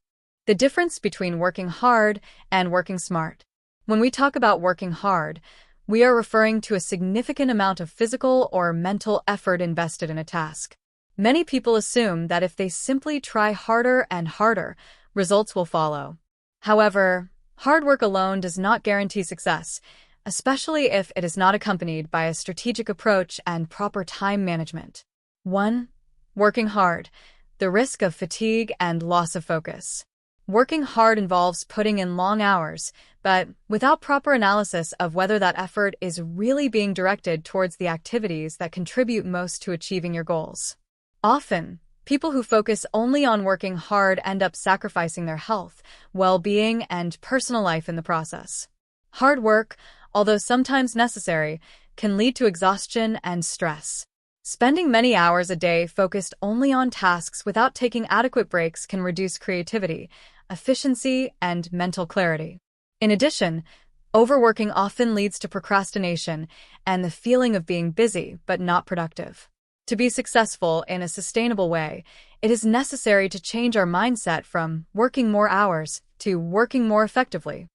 The difference between working hard and working smart. When we talk about working hard, we are referring to a significant amount of physical or mental effort invested in a task. Many people assume that if they simply try harder and harder, results will follow. However, hard work alone does not guarantee success, especially if it is not accompanied by a strategic approach and proper time management. 1. Working hard. The risk of fatigue and loss of focus. Working hard involves putting in long hours, but without proper analysis of whether that effort is really being directed towards the activities that contribute most to achieving your goals. Often, people who focus only on working hard end up sacrificing their health, well-being, and personal life in the process. Hard work, although sometimes necessary, can lead to exhaustion and stress. Spending many hours a day focused only on tasks without taking adequate breaks can reduce creativity, efficiency, and mental clarity. In addition, overworking often leads to procrastination and the feeling of being busy but not productive. To be successful in a sustainable way, it is necessary to change our mindset from working more hours to working more effectively.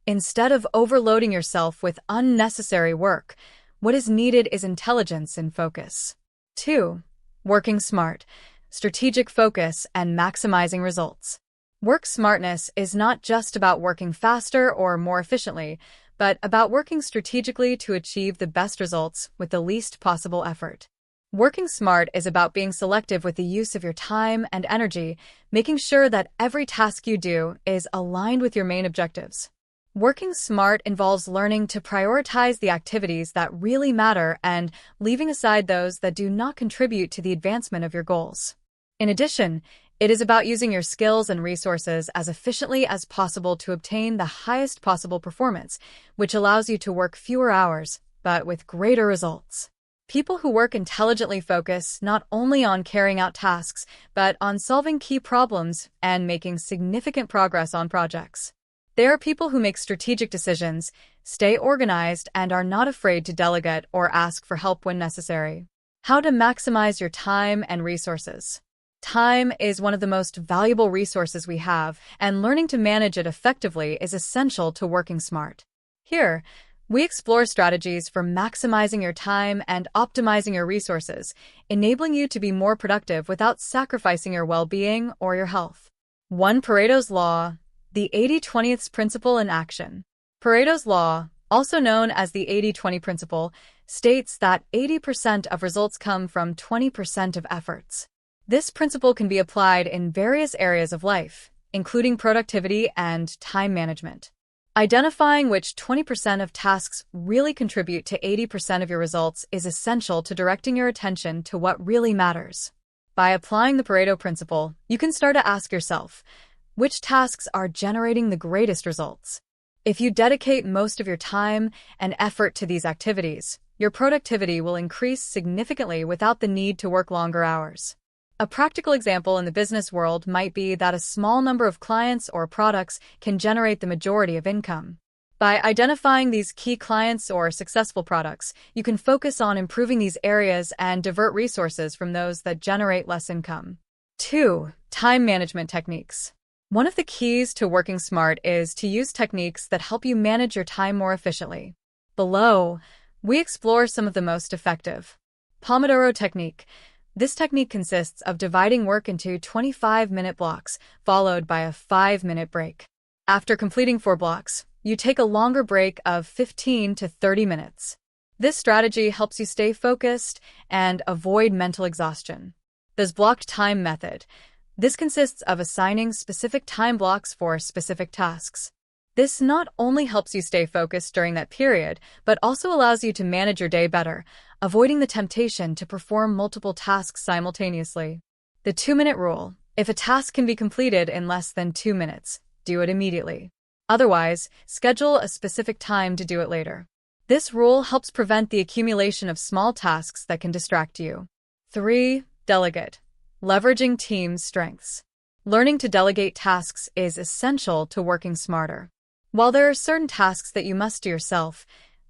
Instead of overloading yourself with unnecessary work, what is needed is intelligence and focus. 2. Working smart, strategic focus, and maximizing results. Work smartness is not just about working faster or more efficiently, but about working strategically to achieve the best results with the least possible effort. Working smart is about being selective with the use of your time and energy, making sure that every task you do is aligned with your main objectives. Working smart involves learning to prioritize the activities that really matter and leaving aside those that do not contribute to the advancement of your goals. In addition, it is about using your skills and resources as efficiently as possible to obtain the highest possible performance, which allows you to work fewer hours, but with greater results. People who work intelligently focus not only on carrying out tasks, but on solving key problems and making significant progress on projects. They are people who make strategic decisions, stay organized, and are not afraid to delegate or ask for help when necessary. How to maximize your time and resources. Time is one of the most valuable resources we have, and learning to manage it effectively is essential to working smart. Here, we explore strategies for maximizing your time and optimizing your resources, enabling you to be more productive without sacrificing your well-being or your health. 1. Pareto's Law, the 80-20th Principle in Action. Pareto's Law, also known as the 80-20 Principle, states that 80% of results come from 20% of efforts. This principle can be applied in various areas of life, including productivity and time management. Identifying which 20% of tasks really contribute to 80% of your results is essential to directing your attention to what really matters. By applying the Pareto principle, you can start to ask yourself, which tasks are generating the greatest results? If you dedicate most of your time and effort to these activities, your productivity will increase significantly without the need to work longer hours. A practical example in the business world might be that a small number of clients or products can generate the majority of income. By identifying these key clients or successful products, you can focus on improving these areas and divert resources from those that generate less income. 2. Time management techniques. One of the keys to working smart is to use techniques that help you manage your time more efficiently. Below, we explore some of the most effective. Pomodoro technique. This technique consists of dividing work into 25-minute blocks, followed by a 5-minute break. After completing 4 blocks, you take a longer break of 15 to 30 minutes. This strategy helps you stay focused and avoid mental exhaustion. There's blocked time method. This consists of assigning specific time blocks for specific tasks. This not only helps you stay focused during that period, but also allows you to manage your day better, avoiding the temptation to perform multiple tasks simultaneously. The 2-minute rule. If a task can be completed in less than 2 minutes, do it immediately. Otherwise, schedule a specific time to do it later. This rule helps prevent the accumulation of small tasks that can distract you. 3. Delegate. Leveraging team strengths. Learning to delegate tasks is essential to working smarter. While there are certain tasks that you must do yourself,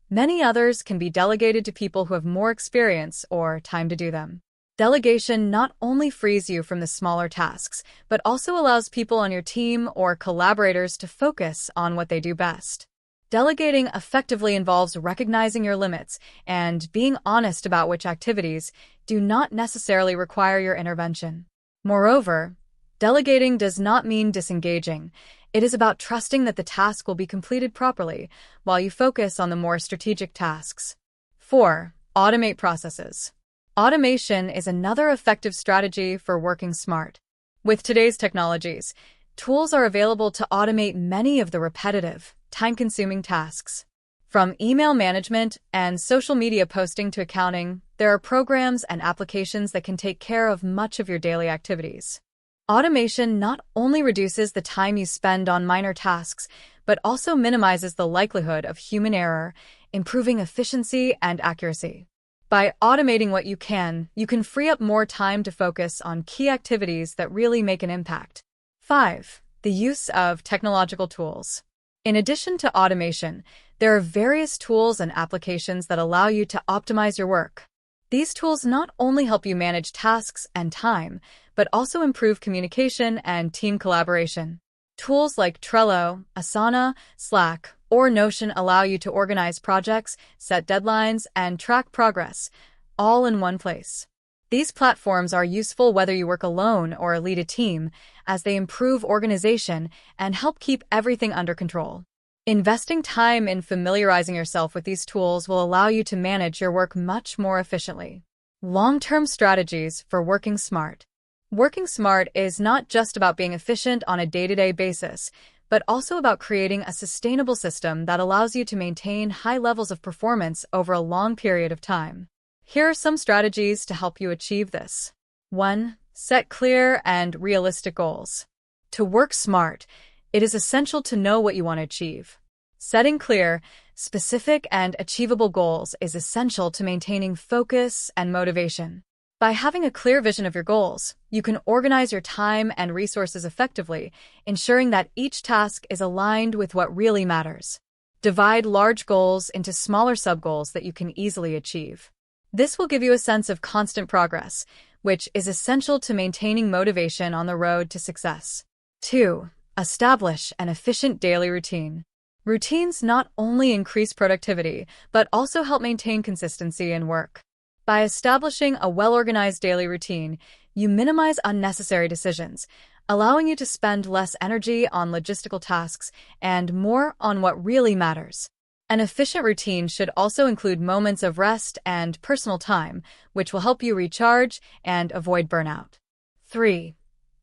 many others can be delegated to people who have more experience or time to do them. Delegation not only frees you from the smaller tasks, but also allows people on your team or collaborators to focus on what they do best. Delegating effectively involves recognizing your limits and being honest about which activities do not necessarily require your intervention. Moreover, delegating does not mean disengaging. It is about trusting that the task will be completed properly while you focus on the more strategic tasks. 4. Automate processes. Automation is another effective strategy for working smart. With today's technologies, tools are available to automate many of the repetitive, time-consuming tasks. From email management and social media posting to accounting, there are programs and applications that can take care of much of your daily activities. Automation not only reduces the time you spend on minor tasks, but also minimizes the likelihood of human error, improving efficiency and accuracy. By automating what you can free up more time to focus on key activities that really make an impact. 5. The use of technological tools. In addition to automation, there are various tools and applications that allow you to optimize your work. These tools not only help you manage tasks and time, but also improve communication and team collaboration. Tools like Trello, Asana, Slack, or Notion allow you to organize projects, set deadlines, and track progress, all in one place. These platforms are useful whether you work alone or lead a team, as they improve organization and help keep everything under control. Investing time in familiarizing yourself with these tools will allow you to manage your work much more efficiently. Long-term strategies for working smart. Working smart is not just about being efficient on a day-to-day basis, but also about creating a sustainable system that allows you to maintain high levels of performance over a long period of time. Here are some strategies to help you achieve this. 1. Set clear and realistic goals. To work smart, it is essential to know what you want to achieve. Setting clear, specific, and achievable goals is essential to maintaining focus and motivation. By having a clear vision of your goals, you can organize your time and resources effectively, ensuring that each task is aligned with what really matters. Divide large goals into smaller sub-goals that you can easily achieve. This will give you a sense of constant progress, which is essential to maintaining motivation on the road to success. 2. Establish an efficient daily routine. Routines not only increase productivity, but also help maintain consistency in work. By establishing a well-organized daily routine, you minimize unnecessary decisions, allowing you to spend less energy on logistical tasks and more on what really matters. An efficient routine should also include moments of rest and personal time, which will help you recharge and avoid burnout. 3.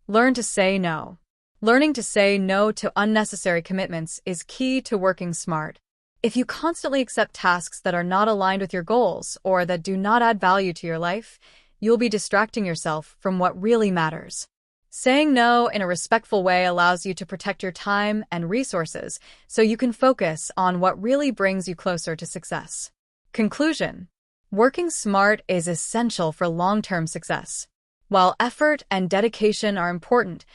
Learn to say no. Learning to say no to unnecessary commitments is key to working smart. If you constantly accept tasks that are not aligned with your goals or that do not add value to your life, you'll be distracting yourself from what really matters. Saying no in a respectful way allows you to protect your time and resources so you can focus on what really brings you closer to success. Conclusion. Working smart is essential for long-term success. While effort and dedication are important,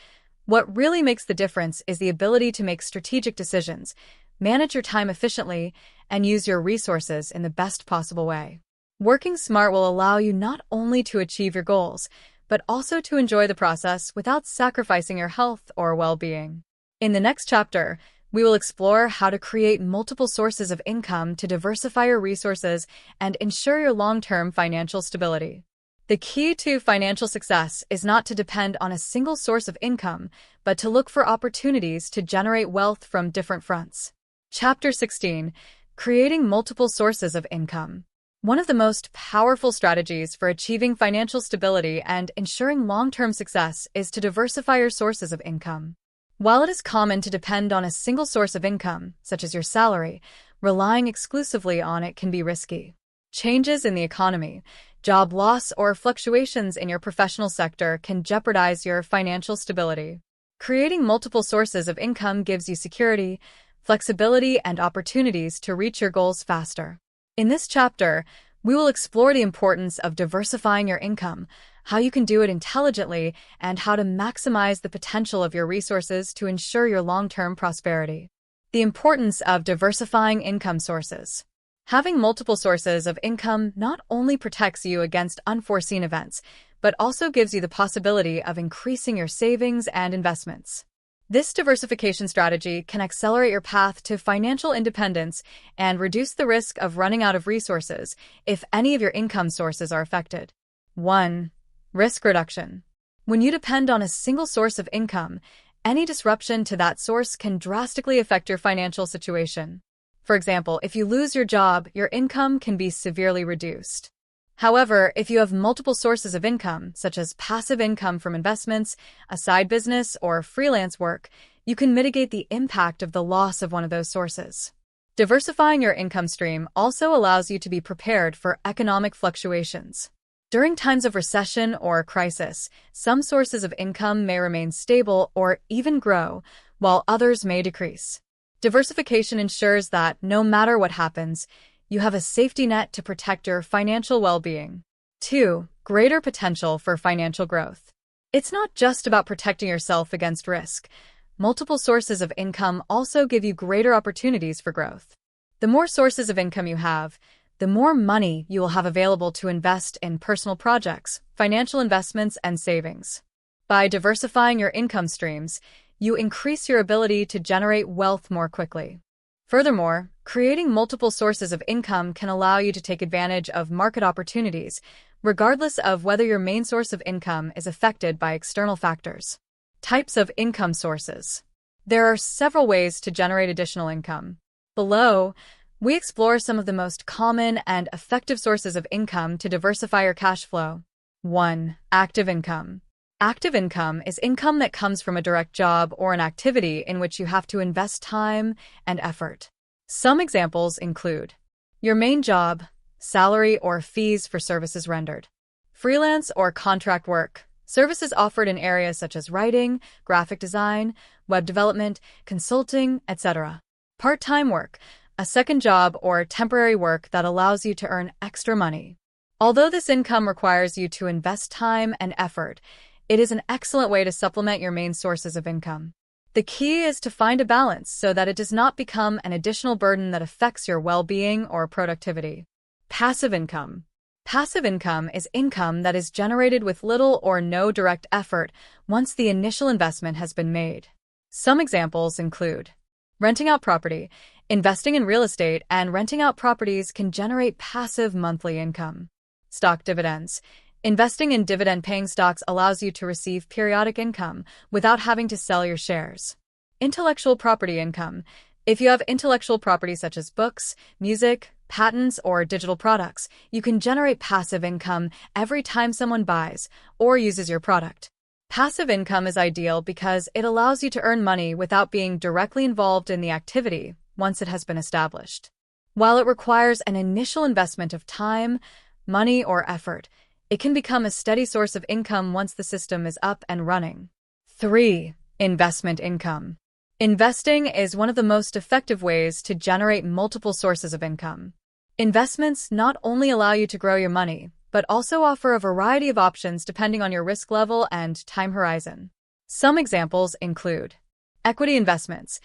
what really makes the difference is the ability to make strategic decisions, manage your time efficiently, and use your resources in the best possible way. Working smart will allow you not only to achieve your goals, but also to enjoy the process without sacrificing your health or well-being. In the next chapter, we will explore how to create multiple sources of income to diversify your resources and ensure your long-term financial stability. The key to financial success is not to depend on a single source of income, but to look for opportunities to generate wealth from different fronts. Chapter 16. Creating multiple sources of income. One of the most powerful strategies for achieving financial stability and ensuring long-term success is to diversify your sources of income. While it is common to depend on a single source of income, such as your salary, relying exclusively on it can be risky. Changes in the economy, job loss, or fluctuations in your professional sector can jeopardize your financial stability. Creating multiple sources of income gives you security, flexibility, and opportunities to reach your goals faster. In this chapter, we will explore the importance of diversifying your income, how you can do it intelligently, and how to maximize the potential of your resources to ensure your long-term prosperity. The importance of diversifying income sources. Having multiple sources of income not only protects you against unforeseen events, but also gives you the possibility of increasing your savings and investments. This diversification strategy can accelerate your path to financial independence and reduce the risk of running out of resources if any of your income sources are affected. 1. Risk reduction. When you depend on a single source of income, any disruption to that source can drastically affect your financial situation. For example, if you lose your job, your income can be severely reduced. However, if you have multiple sources of income, such as passive income from investments, a side business, or freelance work, you can mitigate the impact of the loss of one of those sources. Diversifying your income stream also allows you to be prepared for economic fluctuations. During times of recession or crisis, some sources of income may remain stable or even grow, while others may decrease. Diversification ensures that, no matter what happens, you have a safety net to protect your financial well-being. 2. Greater potential for financial growth. It's not just about protecting yourself against risk. Multiple sources of income also give you greater opportunities for growth. The more sources of income you have, the more money you will have available to invest in personal projects, financial investments, and savings. By diversifying your income streams, you increase your ability to generate wealth more quickly. Furthermore, creating multiple sources of income can allow you to take advantage of market opportunities, regardless of whether your main source of income is affected by external factors. Types of income sources. There are several ways to generate additional income. Below, we explore some of the most common and effective sources of income to diversify your cash flow. 1. Active income. Active income is income that comes from a direct job or an activity in which you have to invest time and effort. Some examples include your main job, salary or fees for services rendered, freelance or contract work, services offered in areas such as writing, graphic design, web development, consulting, etc. Part-time work, a second job or temporary work that allows you to earn extra money. Although this income requires you to invest time and effort, it is an excellent way to supplement your main sources of income. The key is to find a balance so that it does not become an additional burden that affects your well-being or productivity. Passive income. Passive income is income that is generated with little or no direct effort once the initial investment has been made. Some examples include renting out property. Investing in real estate and renting out properties can generate passive monthly income. Stock dividends. Investing in dividend-paying stocks allows you to receive periodic income without having to sell your shares. Intellectual property income. If you have intellectual property such as books, music, patents, or digital products, you can generate passive income every time someone buys or uses your product. Passive income is ideal because it allows you to earn money without being directly involved in the activity once it has been established. While it requires an initial investment of time, money, or effort, it can become a steady source of income once the system is up and running. 3. Investment income. Investing is one of the most effective ways to generate multiple sources of income. Investments not only allow you to grow your money, but also offer a variety of options depending on your risk level and time horizon. Some examples include equity investments.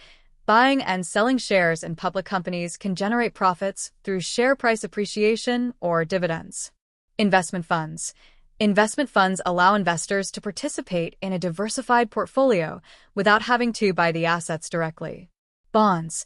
Buying and selling shares in public companies can generate profits through share price appreciation or dividends. Investment funds. Investment funds allow investors to participate in a diversified portfolio without having to buy the assets directly. Bonds.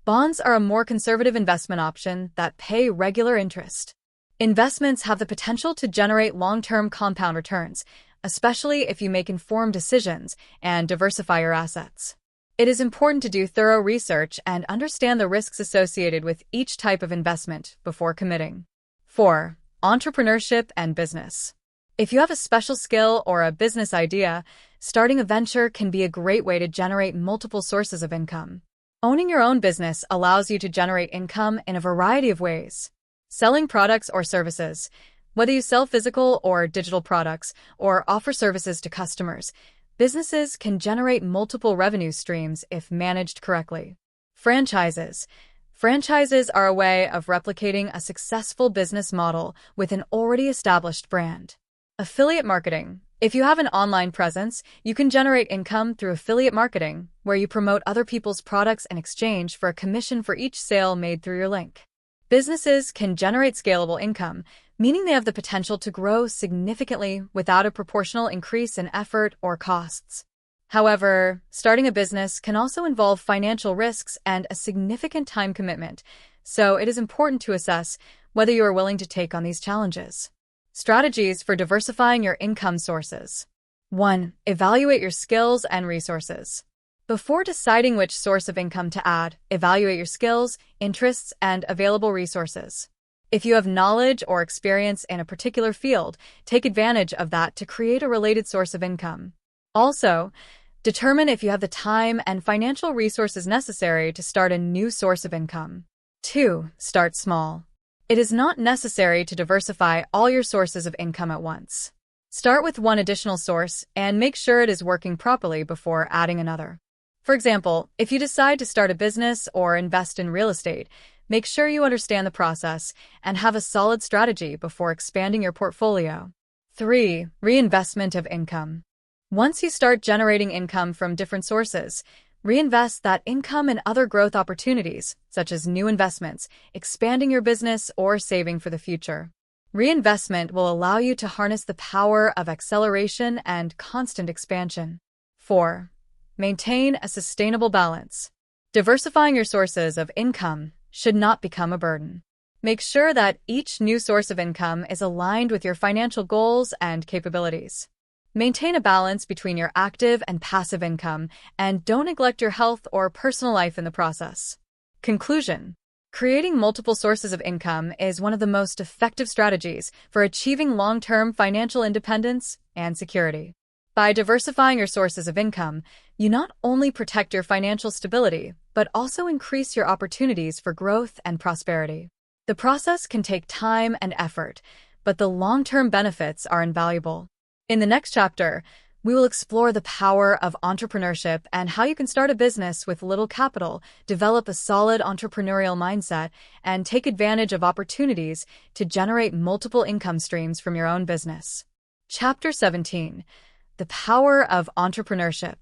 Bonds are a more conservative investment option that pay regular interest. Investments have the potential to generate long-term compound returns, especially if you make informed decisions and diversify your assets. It is important to do thorough research and understand the risks associated with each type of investment before committing. 4. Entrepreneurship and business. If you have a special skill or a business idea, starting a venture can be a great way to generate multiple sources of income. Owning your own business allows you to generate income in a variety of ways. Selling products or services. Whether you sell physical or digital products or offer services to customers, businesses can generate multiple revenue streams if managed correctly. Franchises. Franchises are a way of replicating a successful business model with an already established brand. Affiliate marketing. If you have an online presence, you can generate income through affiliate marketing, where you promote other people's products in exchange for a commission for each sale made through your link. Businesses can generate scalable income, meaning they have the potential to grow significantly without a proportional increase in effort or costs. However, starting a business can also involve financial risks and a significant time commitment, so it is important to assess whether you are willing to take on these challenges. Strategies for diversifying your income sources. 1. Evaluate your skills and resources. Before deciding which source of income to add, evaluate your skills, interests, and available resources. If you have knowledge or experience in a particular field, take advantage of that to create a related source of income. Also, determine if you have the time and financial resources necessary to start a new source of income. 2. Start small. It is not necessary to diversify all your sources of income at once. Start with one additional source and make sure it is working properly before adding another. For example, if you decide to start a business or invest in real estate, make sure you understand the process and have a solid strategy before expanding your portfolio. 3. Reinvestment of income. Once you start generating income from different sources, reinvest that income in other growth opportunities, such as new investments, expanding your business, or saving for the future. Reinvestment will allow you to harness the power of acceleration and constant expansion. 4. Maintain a sustainable balance. Diversifying your sources of income should not become a burden. Make sure that each new source of income is aligned with your financial goals and capabilities. Maintain a balance between your active and passive income, and don't neglect your health or personal life in the process. Conclusion: creating multiple sources of income is one of the most effective strategies for achieving long-term financial independence and security. By diversifying your sources of income, you not only protect your financial stability, but also increase your opportunities for growth and prosperity. The process can take time and effort, but the long-term benefits are invaluable. In the next chapter, we will explore the power of entrepreneurship and how you can start a business with little capital, develop a solid entrepreneurial mindset, and take advantage of opportunities to generate multiple income streams from your own business. Chapter 17: The Power of Entrepreneurship.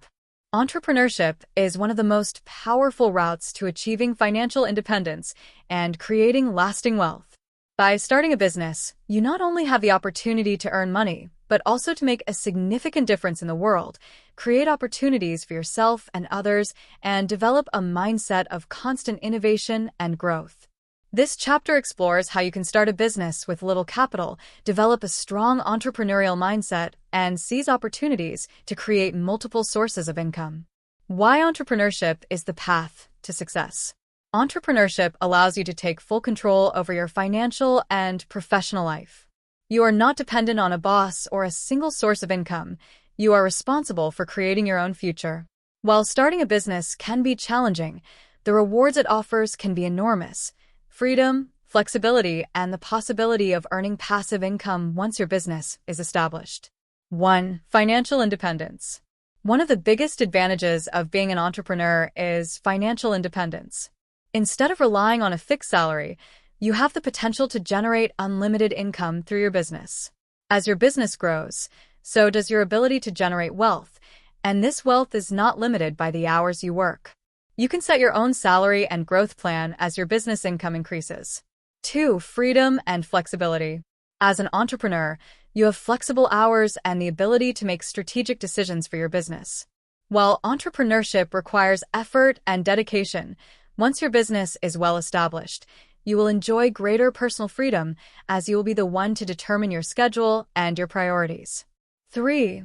Entrepreneurship is one of the most powerful routes to achieving financial independence and creating lasting wealth. By starting a business, you not only have the opportunity to earn money, but also to make a significant difference in the world, create opportunities for yourself and others, and develop a mindset of constant innovation and growth. This chapter explores how you can start a business with little capital, develop a strong entrepreneurial mindset, and seize opportunities to create multiple sources of income. Why entrepreneurship is the path to success. Entrepreneurship allows you to take full control over your financial and professional life. You are not dependent on a boss or a single source of income. You are responsible for creating your own future. While starting a business can be challenging, the rewards it offers can be enormous. Freedom, flexibility, and the possibility of earning passive income once your business is established. 1. Financial independence. One of the biggest advantages of being an entrepreneur is financial independence. Instead of relying on a fixed salary, you have the potential to generate unlimited income through your business. As your business grows, so does your ability to generate wealth, and this wealth is not limited by the hours you work. You can set your own salary and growth plan as your business income increases. 2. Freedom and flexibility. As an entrepreneur, you have flexible hours and the ability to make strategic decisions for your business. While entrepreneurship requires effort and dedication, once your business is well established, you will enjoy greater personal freedom as you will be the one to determine your schedule and your priorities. 3.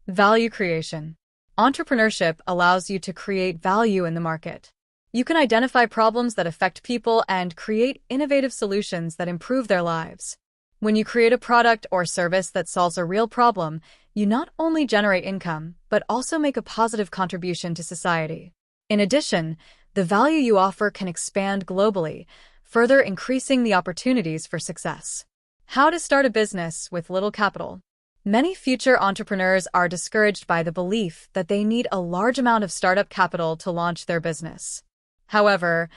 Value creation. Entrepreneurship allows you to create value in the market. You can identify problems that affect people and create innovative solutions that improve their lives. When you create a product or service that solves a real problem, you not only generate income, but also make a positive contribution to society. In addition, the value you offer can expand globally, further increasing the opportunities for success. How to start a business with little capital. Many future entrepreneurs are discouraged by the belief that they need a large amount of startup capital to launch their business. However,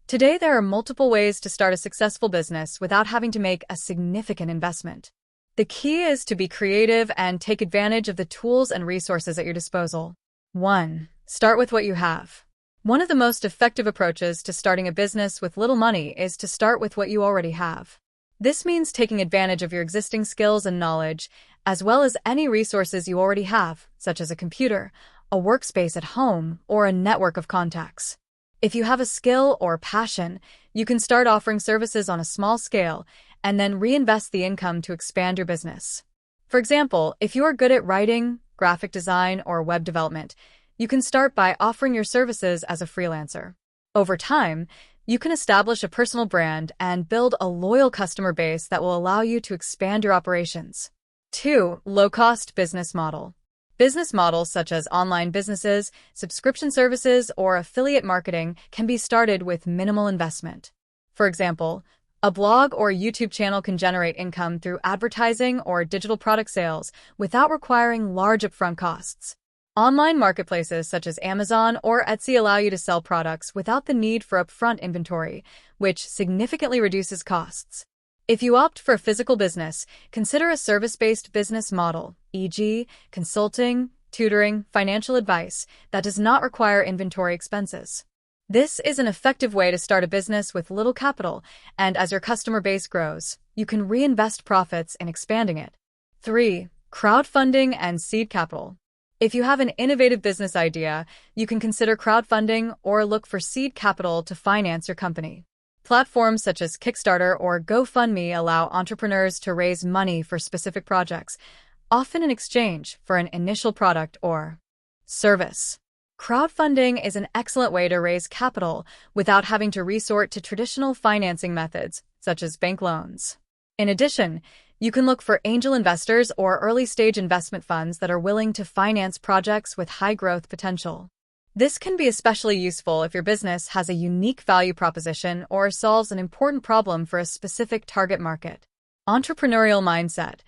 today there are multiple ways to start a successful business without having to make a significant investment. The key is to be creative and take advantage of the tools and resources at your disposal. 1. Start with what you have. One of the most effective approaches to starting a business with little money is to start with what you already have. This means taking advantage of your existing skills and knowledge, as well as any resources you already have, such as a computer, a workspace at home, or a network of contacts. If you have a skill or passion, you can start offering services on a small scale and then reinvest the income to expand your business. For example, if you are good at writing, graphic design, or web development, you can start by offering your services as a freelancer. Over time, you can establish a personal brand and build a loyal customer base that will allow you to expand your operations. 2. Low-cost business model. Business models such as online businesses, subscription services, or affiliate marketing can be started with minimal investment. For example, a blog or YouTube channel can generate income through advertising or digital product sales without requiring large upfront costs. Online marketplaces such as Amazon or Etsy allow you to sell products without the need for upfront inventory, which significantly reduces costs. If you opt for a physical business, consider a service-based business model, e.g., consulting, tutoring, financial advice, that does not require inventory expenses. This is an effective way to start a business with little capital, and as your customer base grows, you can reinvest profits in expanding it. 3. Crowdfunding and seed capital. If you have an innovative business idea, you can consider crowdfunding or look for seed capital to finance your company. Platforms such as Kickstarter or GoFundMe allow entrepreneurs to raise money for specific projects, often in exchange for an initial product or service. Crowdfunding is an excellent way to raise capital without having to resort to traditional financing methods, such as bank loans. In addition, you can look for angel investors or early-stage investment funds that are willing to finance projects with high growth potential. This can be especially useful if your business has a unique value proposition or solves an important problem for a specific target market. Entrepreneurial mindset,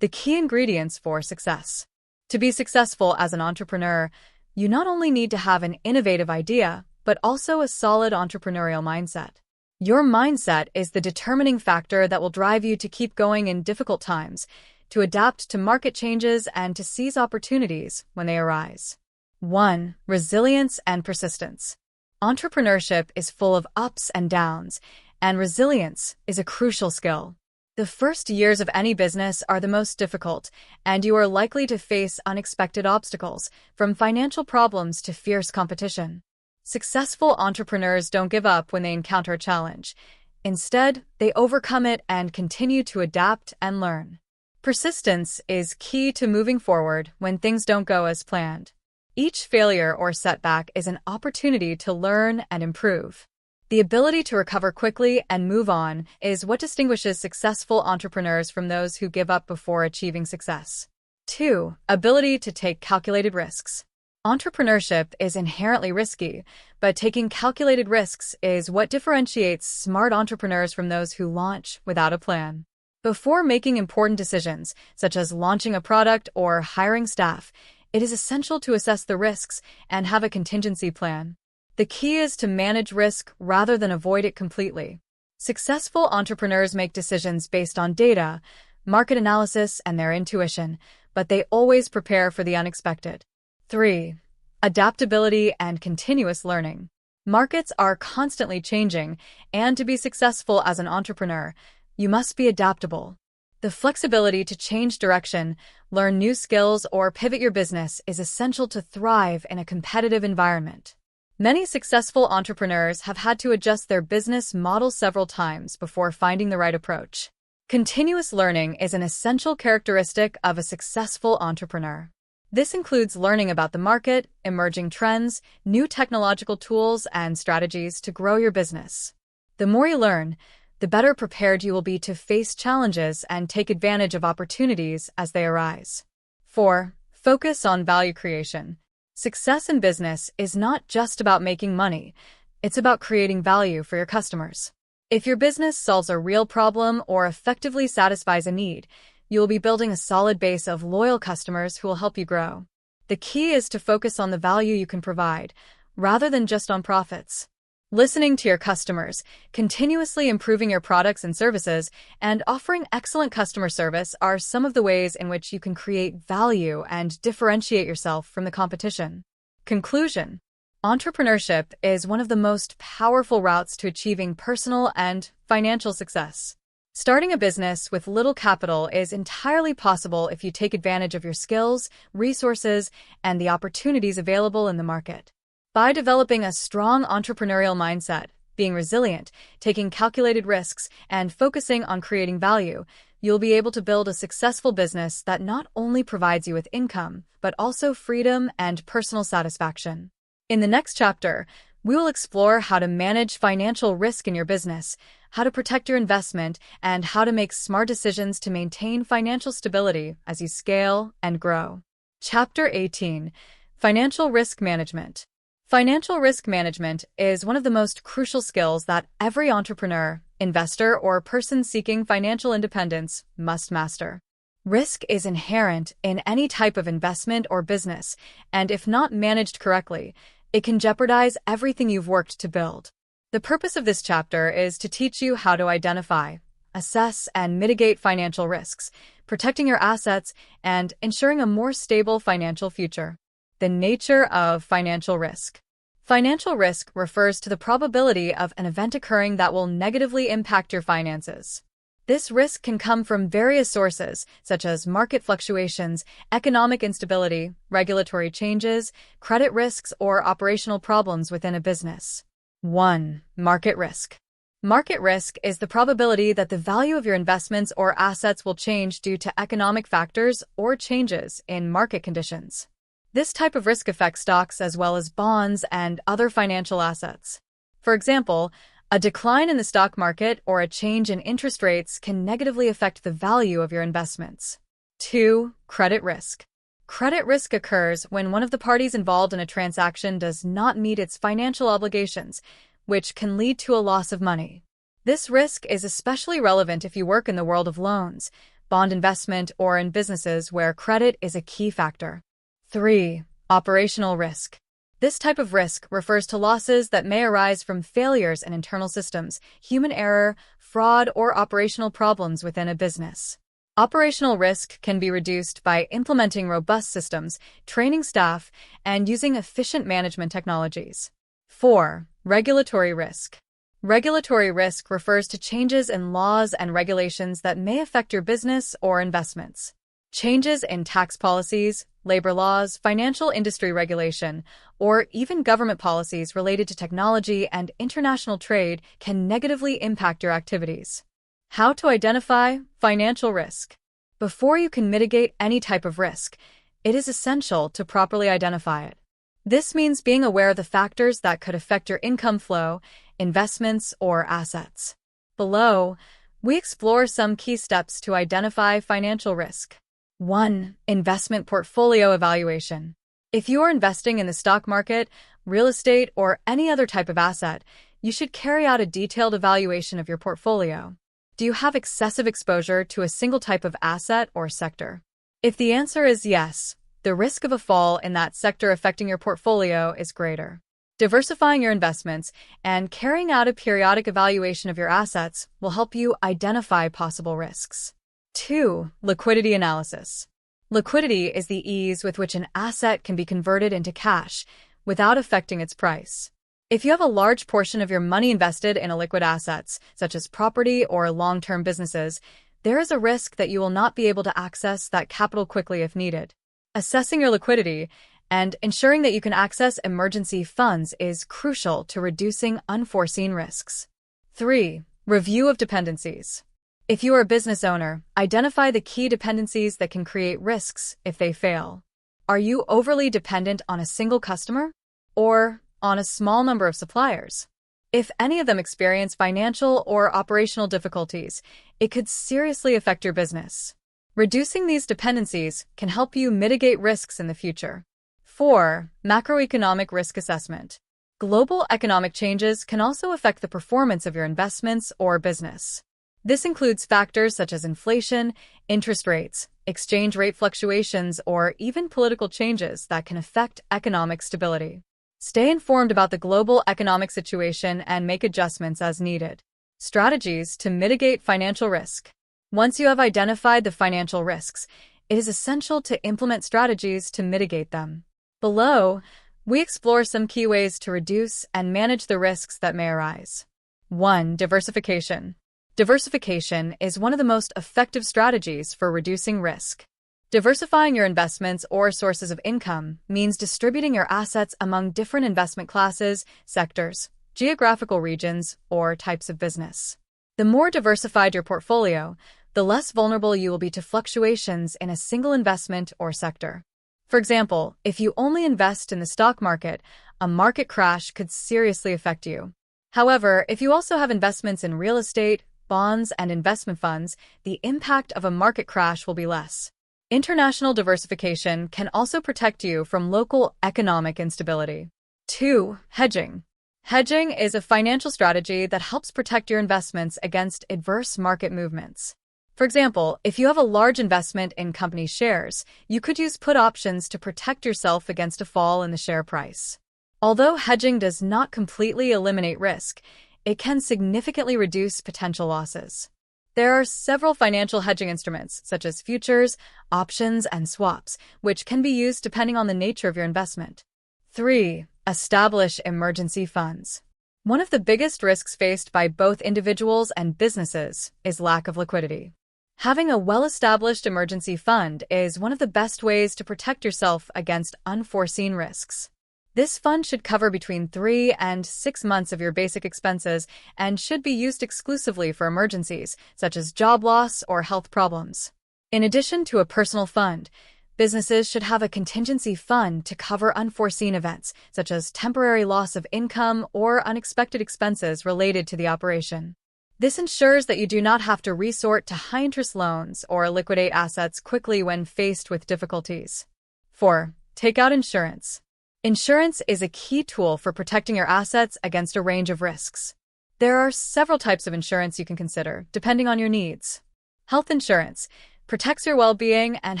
the key ingredients for success. To be successful as an entrepreneur, you not only need to have an innovative idea, but also a solid entrepreneurial mindset. Your mindset is the determining factor that will drive you to keep going in difficult times, to adapt to market changes, and to seize opportunities when they arise. 1. Resilience and persistence. Entrepreneurship is full of ups and downs, and resilience is a crucial skill. The first years of any business are the most difficult, and you are likely to face unexpected obstacles, from financial problems to fierce competition. Successful entrepreneurs don't give up when they encounter a challenge. Instead, they overcome it and continue to adapt and learn. Persistence is key to moving forward when things don't go as planned. Each failure or setback is an opportunity to learn and improve. The ability to recover quickly and move on is what distinguishes successful entrepreneurs from those who give up before achieving success. 2. Ability to take calculated risks. Entrepreneurship is inherently risky, but taking calculated risks is what differentiates smart entrepreneurs from those who launch without a plan. Before making important decisions, such as launching a product or hiring staff, it is essential to assess the risks and have a contingency plan. The key is to manage risk rather than avoid it completely. Successful entrepreneurs make decisions based on data, market analysis, and their intuition, but they always prepare for the unexpected. 3. Adaptability and continuous learning. Markets are constantly changing, and to be successful as an entrepreneur, you must be adaptable. The flexibility to change direction, learn new skills, or pivot your business is essential to thrive in a competitive environment. Many successful entrepreneurs have had to adjust their business model several times before finding the right approach. Continuous learning is an essential characteristic of a successful entrepreneur. This includes learning about the market, emerging trends, new technological tools, and strategies to grow your business. The more you learn, the better prepared you will be to face challenges and take advantage of opportunities as they arise. 4. Focus on value creation. Success in business is not just about making money, it's about creating value for your customers. If your business solves a real problem or effectively satisfies a need, you will be building a solid base of loyal customers who will help you grow. The key is to focus on the value you can provide, rather than just on profits. Listening to your customers, continuously improving your products and services, and offering excellent customer service are some of the ways in which you can create value and differentiate yourself from the competition. Conclusion: entrepreneurship is one of the most powerful routes to achieving personal and financial success. Starting a business with little capital is entirely possible if you take advantage of your skills, resources, and the opportunities available in the market. By developing a strong entrepreneurial mindset, being resilient, taking calculated risks, and focusing on creating value, you'll be able to build a successful business that not only provides you with income, but also freedom and personal satisfaction. In the next chapter, we will explore how to manage financial risk in your business, how to protect your investment, and how to make smart decisions to maintain financial stability as you scale and grow. Chapter 18: Financial Risk Management. Financial risk management is one of the most crucial skills that every entrepreneur, investor, or person seeking financial independence must master. Risk is inherent in any type of investment or business, and if not managed correctly, it can jeopardize everything you've worked to build. The purpose of this chapter is to teach you how to identify, assess, and mitigate financial risks, protecting your assets and ensuring a more stable financial future. The nature of financial risk. Financial risk refers to the probability of an event occurring that will negatively impact your finances. This risk can come from various sources, such as market fluctuations, economic instability, regulatory changes, credit risks, or operational problems within a business. 1. Market risk. Market risk is the probability that the value of your investments or assets will change due to economic factors or changes in market conditions. This type of risk affects stocks as well as bonds and other financial assets. For example, a decline in the stock market or a change in interest rates can negatively affect the value of your investments. 2. Credit risk. Credit risk occurs when one of the parties involved in a transaction does not meet its financial obligations, which can lead to a loss of money. This risk is especially relevant if you work in the world of loans, bond investment, or in businesses where credit is a key factor. 3. Operational risk. This type of risk refers to losses that may arise from failures in internal systems, human error, fraud, or operational problems within a business. Operational risk can be reduced by implementing robust systems, training staff, and using efficient management technologies. 4. Regulatory risk. Regulatory risk refers to changes in laws and regulations that may affect your business or investments. Changes in tax policies, labor laws, financial industry regulation, or even government policies related to technology and international trade can negatively impact your activities. How to identify financial risk. Before you can mitigate any type of risk, it is essential to properly identify it. This means being aware of the factors that could affect your income flow, investments, or assets. Below, we explore some key steps to identify financial risk. 1. Investment portfolio evaluation. If you are investing in the stock market, real estate, or any other type of asset, you should carry out a detailed evaluation of your portfolio. Do you have excessive exposure to a single type of asset or sector? If the answer is yes, the risk of a fall in that sector affecting your portfolio is greater. Diversifying your investments and carrying out a periodic evaluation of your assets will help you identify possible risks. 2. Liquidity analysis. Liquidity is the ease with which an asset can be converted into cash without affecting its price. If you have a large portion of your money invested in illiquid assets, such as property or long-term businesses, there is a risk that you will not be able to access that capital quickly if needed. Assessing your liquidity and ensuring that you can access emergency funds is crucial to reducing unforeseen risks. 3. Review of dependencies. If you are a business owner, identify the key dependencies that can create risks if they fail. Are you overly dependent on a single customer or on a small number of suppliers? If any of them experience financial or operational difficulties, it could seriously affect your business. Reducing these dependencies can help you mitigate risks in the future. 4. Macroeconomic risk assessment. Global economic changes can also affect the performance of your investments or business. This includes factors such as inflation, interest rates, exchange rate fluctuations, or even political changes that can affect economic stability. Stay informed about the global economic situation and make adjustments as needed. Strategies to mitigate financial risk. Once you have identified the financial risks, it is essential to implement strategies to mitigate them. Below, we explore some key ways to reduce and manage the risks that may arise. 1. Diversification. Diversification is one of the most effective strategies for reducing risk. Diversifying your investments or sources of income means distributing your assets among different investment classes, sectors, geographical regions, or types of business. The more diversified your portfolio, the less vulnerable you will be to fluctuations in a single investment or sector. For example, if you only invest in the stock market, a market crash could seriously affect you. However, if you also have investments in real estate, bonds, and investment funds, the impact of a market crash will be less. International diversification can also protect you from local economic instability. 2. Hedging. Hedging is a financial strategy that helps protect your investments against adverse market movements. For example, if you have a large investment in company shares, you could use put options to protect yourself against a fall in the share price. Although hedging does not completely eliminate risk, it can significantly reduce potential losses. There are several financial hedging instruments, such as futures, options, and swaps, which can be used depending on the nature of your investment. 3. Establish emergency funds. One of the biggest risks faced by both individuals and businesses is lack of liquidity. Having a well-established emergency fund is one of the best ways to protect yourself against unforeseen risks. This fund should cover between 3 and 6 months of your basic expenses and should be used exclusively for emergencies, such as job loss or health problems. In addition to a personal fund, businesses should have a contingency fund to cover unforeseen events, such as temporary loss of income or unexpected expenses related to the operation. This ensures that you do not have to resort to high-interest loans or liquidate assets quickly when faced with difficulties. 4. Take out insurance. Insurance is a key tool for protecting your assets against a range of risks. There are several types of insurance you can consider, depending on your needs. Health insurance protects your well-being and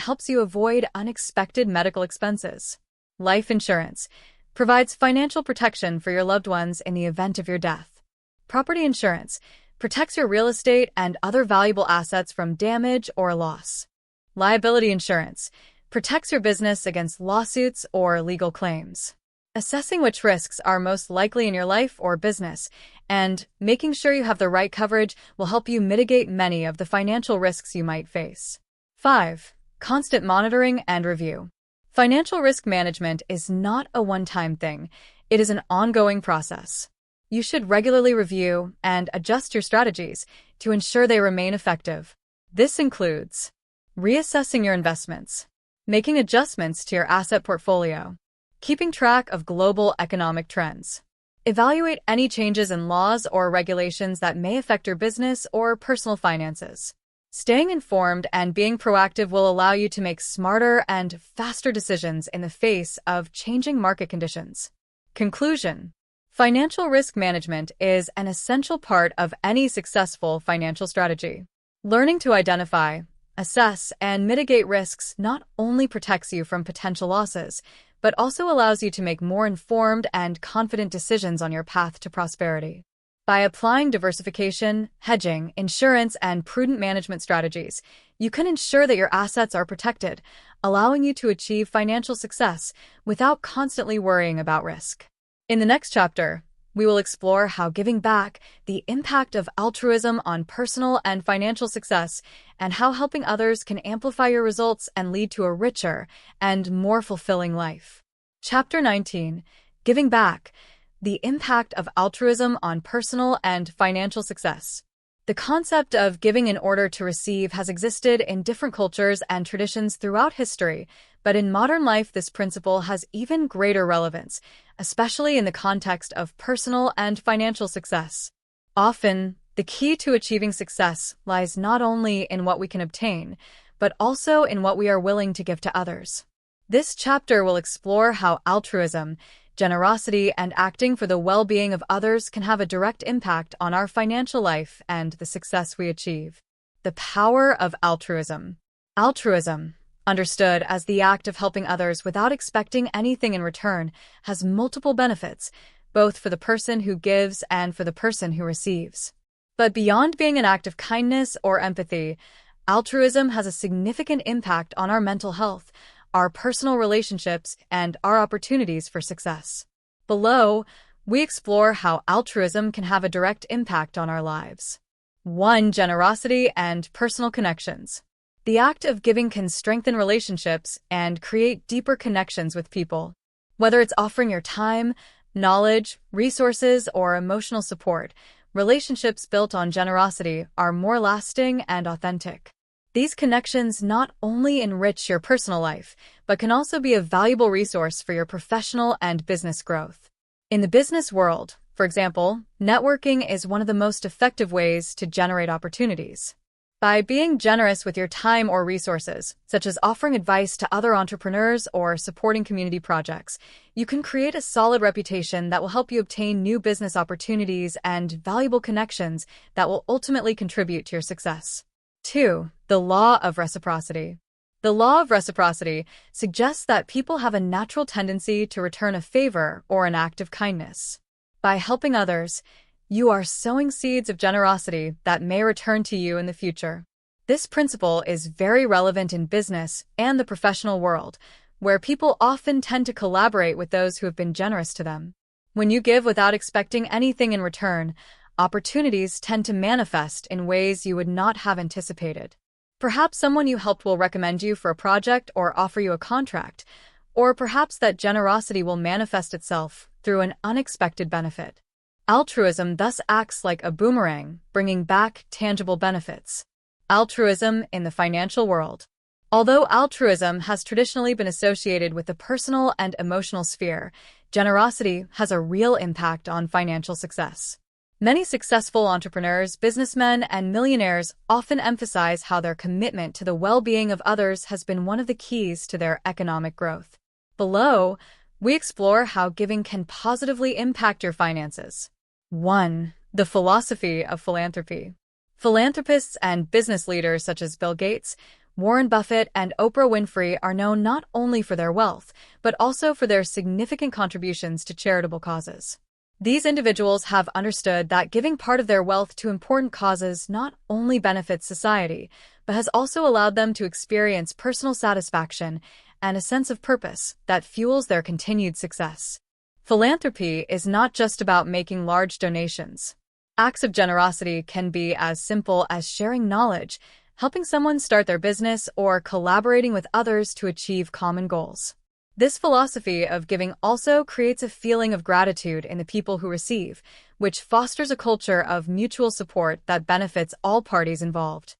helps you avoid unexpected medical expenses. Life insurance provides financial protection for your loved ones in the event of your death. Property insurance protects your real estate and other valuable assets from damage or loss. Liability insurance protects your business against lawsuits or legal claims. Assessing which risks are most likely in your life or business and making sure you have the right coverage will help you mitigate many of the financial risks you might face. 5. Constant monitoring and review. Financial risk management is not a one-time thing. It is an ongoing process. You should regularly review and adjust your strategies to ensure they remain effective. This includes reassessing your investments, making adjustments to your asset portfolio, keeping track of global economic trends. Evaluate any changes in laws or regulations that may affect your business or personal finances. Staying informed and being proactive will allow you to make smarter and faster decisions in the face of changing market conditions. Conclusion: financial risk management is an essential part of any successful financial strategy. Learning to identify, assess, and mitigate risks not only protects you from potential losses, but also allows you to make more informed and confident decisions on your path to prosperity. By applying diversification, hedging, insurance, and prudent management strategies, you can ensure that your assets are protected, allowing you to achieve financial success without constantly worrying about risk. In the next chapter, we will explore how giving back, the impact of altruism on personal and financial success, and how helping others can amplify your results and lead to a richer and more fulfilling life. Chapter 19: Giving Back, the impact of altruism on personal and financial success. The concept of giving in order to receive has existed in different cultures and traditions throughout history, but in modern life this principle has even greater relevance, especially in the context of personal and financial success. Often, the key to achieving success lies not only in what we can obtain, but also in what we are willing to give to others. This chapter will explore how altruism, generosity, and acting for the well-being of others can have a direct impact on our financial life and the success we achieve. The power of altruism. Altruism, understood as the act of helping others without expecting anything in return, has multiple benefits, both for the person who gives and for the person who receives. But beyond being an act of kindness or empathy, altruism has a significant impact on our mental health, our personal relationships, and our opportunities for success. Below, we explore how altruism can have a direct impact on our lives. 1. Generosity and personal connections. The act of giving can strengthen relationships and create deeper connections with people. Whether it's offering your time, knowledge, resources, or emotional support, relationships built on generosity are more lasting and authentic. These connections not only enrich your personal life, but can also be a valuable resource for your professional and business growth. In the business world, for example, networking is one of the most effective ways to generate opportunities. By being generous with your time or resources, such as offering advice to other entrepreneurs or supporting community projects, you can create a solid reputation that will help you obtain new business opportunities and valuable connections that will ultimately contribute to your success. 2. The law of reciprocity. The law of reciprocity suggests that people have a natural tendency to return a favor or an act of kindness. By helping others, you are sowing seeds of generosity that may return to you in the future. This principle is very relevant in business and the professional world, where people often tend to collaborate with those who have been generous to them. When you give without expecting anything in return, opportunities tend to manifest in ways you would not have anticipated. Perhaps someone you helped will recommend you for a project or offer you a contract, or perhaps that generosity will manifest itself through an unexpected benefit. Altruism thus acts like a boomerang, bringing back tangible benefits. Altruism in the financial world. Although altruism has traditionally been associated with the personal and emotional sphere, generosity has a real impact on financial success. Many successful entrepreneurs, businessmen, and millionaires often emphasize how their commitment to the well-being of others has been one of the keys to their economic growth. Below, we explore how giving can positively impact your finances. 1. The philosophy of philanthropy. Philanthropists and business leaders such as Bill Gates, Warren Buffett, and Oprah Winfrey are known not only for their wealth, but also for their significant contributions to charitable causes. These individuals have understood that giving part of their wealth to important causes not only benefits society, but has also allowed them to experience personal satisfaction and a sense of purpose that fuels their continued success. Philanthropy is not just about making large donations. Acts of generosity can be as simple as sharing knowledge, helping someone start their business, or collaborating with others to achieve common goals. This philosophy of giving also creates a feeling of gratitude in the people who receive, which fosters a culture of mutual support that benefits all parties involved.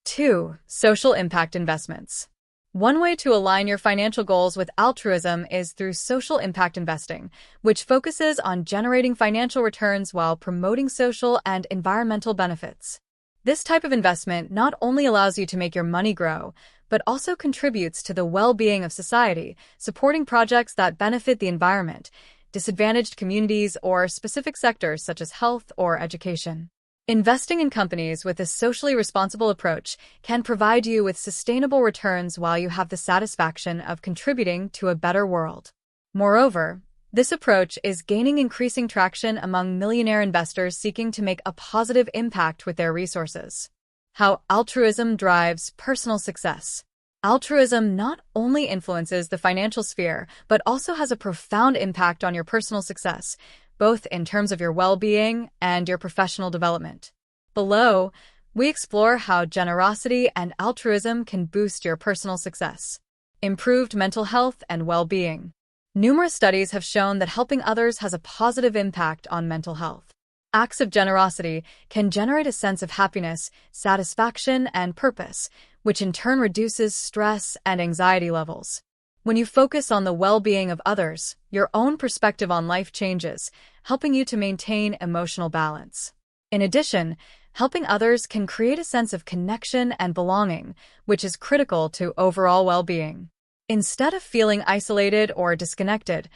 2. Social impact investments. One way to align your financial goals with altruism is through social impact investing, which focuses on generating financial returns while promoting social and environmental benefits. This type of investment not only allows you to make your money grow, but also contributes to the well-being of society, supporting projects that benefit the environment, disadvantaged communities, or specific sectors such as health or education. Investing in companies with a socially responsible approach can provide you with sustainable returns while you have the satisfaction of contributing to a better world. Moreover, this approach is gaining increasing traction among millionaire investors seeking to make a positive impact with their resources. How altruism drives personal success. Altruism not only influences the financial sphere, but also has a profound impact on your personal success, both in terms of your well-being and your professional development. Below, we explore how generosity and altruism can boost your personal success. Improved mental health and well-being. Numerous studies have shown that helping others has a positive impact on mental health. Acts of generosity can generate a sense of happiness, satisfaction, and purpose, which in turn reduces stress and anxiety levels. When you focus on the well-being of others, your own perspective on life changes, helping you to maintain emotional balance. In addition, helping others can create a sense of connection and belonging, which is critical to overall well-being. Instead of feeling isolated or disconnected,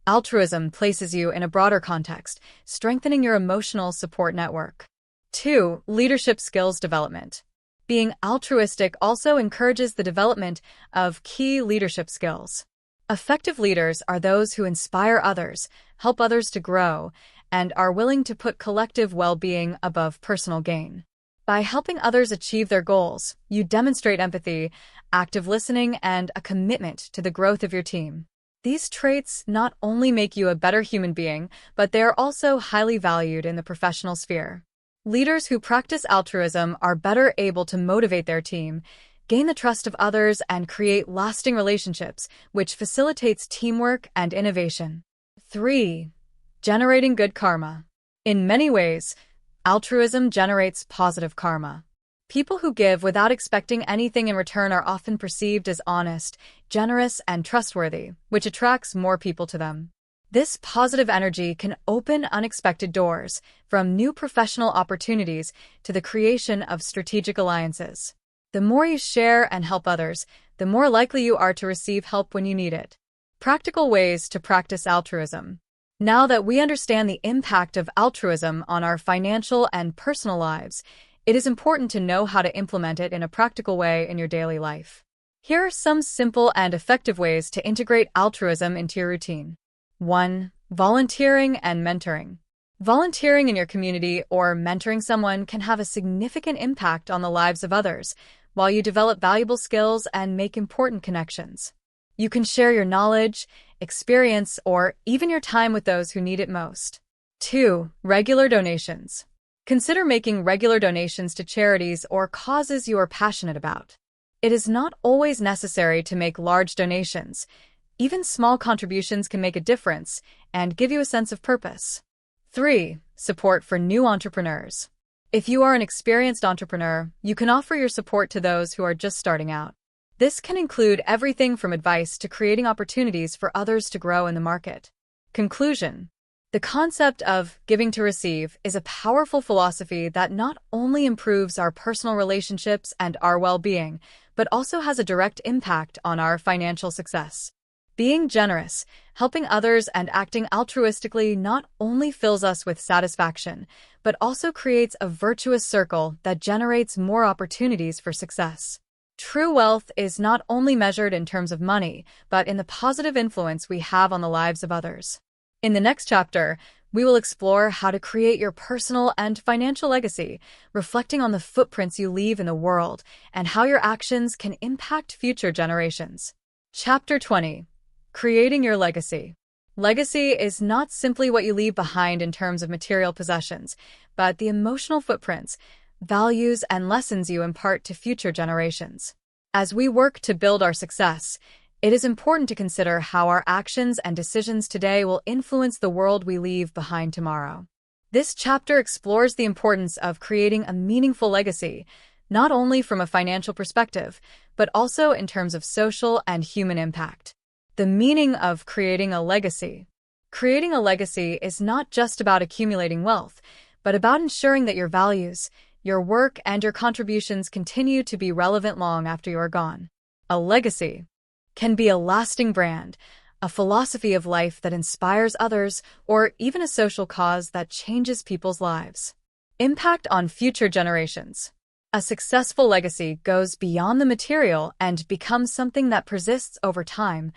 altruism places you in a broader context, strengthening your emotional support network. 2. Leadership skills development. Being altruistic also encourages the development of key leadership skills. Effective leaders are those who inspire others, help others to grow, and are willing to put collective well-being above personal gain. By helping others achieve their goals, you demonstrate empathy, active listening, and a commitment to the growth of your team. These traits not only make you a better human being, but they are also highly valued in the professional sphere. Leaders who practice altruism are better able to motivate their team, gain the trust of others, and create lasting relationships, which facilitates teamwork and innovation. 3. Generating good karma. In many ways, altruism generates positive karma. People who give without expecting anything in return are often perceived as honest, generous, and trustworthy, which attracts more people to them. This positive energy can open unexpected doors, from new professional opportunities to the creation of strategic alliances. The more you share and help others, the more likely you are to receive help when you need it. Practical ways to practice altruism. Now that we understand the impact of altruism on our financial and personal lives, it is important to know how to implement it in a practical way in your daily life. Here are some simple and effective ways to integrate altruism into your routine. 1. Volunteering and mentoring. Volunteering in your community or mentoring someone can have a significant impact on the lives of others, while you develop valuable skills and make important connections. You can share your knowledge, experience, or even your time with those who need it most. 2. Regular donations. Consider making regular donations to charities or causes you are passionate about. It is not always necessary to make large donations. Even small contributions can make a difference and give you a sense of purpose. 3. Support for new entrepreneurs. If you are an experienced entrepreneur, you can offer your support to those who are just starting out. This can include everything from advice to creating opportunities for others to grow in the market. Conclusion. The concept of giving to receive is a powerful philosophy that not only improves our personal relationships and our well-being, but also has a direct impact on our financial success. Being generous, helping others, and acting altruistically not only fills us with satisfaction, but also creates a virtuous circle that generates more opportunities for success. True wealth is not only measured in terms of money, but in the positive influence we have on the lives of others. In the next chapter, we will explore how to create your personal and financial legacy, reflecting on the footprints you leave in the world and how your actions can impact future generations. Chapter 20. Creating your legacy. Legacy is not simply what you leave behind in terms of material possessions, but the emotional footprints, values, and lessons you impart to future generations. As we work to build our success, it is important to consider how our actions and decisions today will influence the world we leave behind tomorrow. This chapter explores the importance of creating a meaningful legacy, not only from a financial perspective, but also in terms of social and human impact. The meaning of creating a legacy. Creating a legacy is not just about accumulating wealth, but about ensuring that your values, your work, and your contributions continue to be relevant long after you are gone. A legacy can be a lasting brand, a philosophy of life that inspires others, or even a social cause that changes people's lives. Impact on future generations. A successful legacy goes beyond the material and becomes something that persists over time,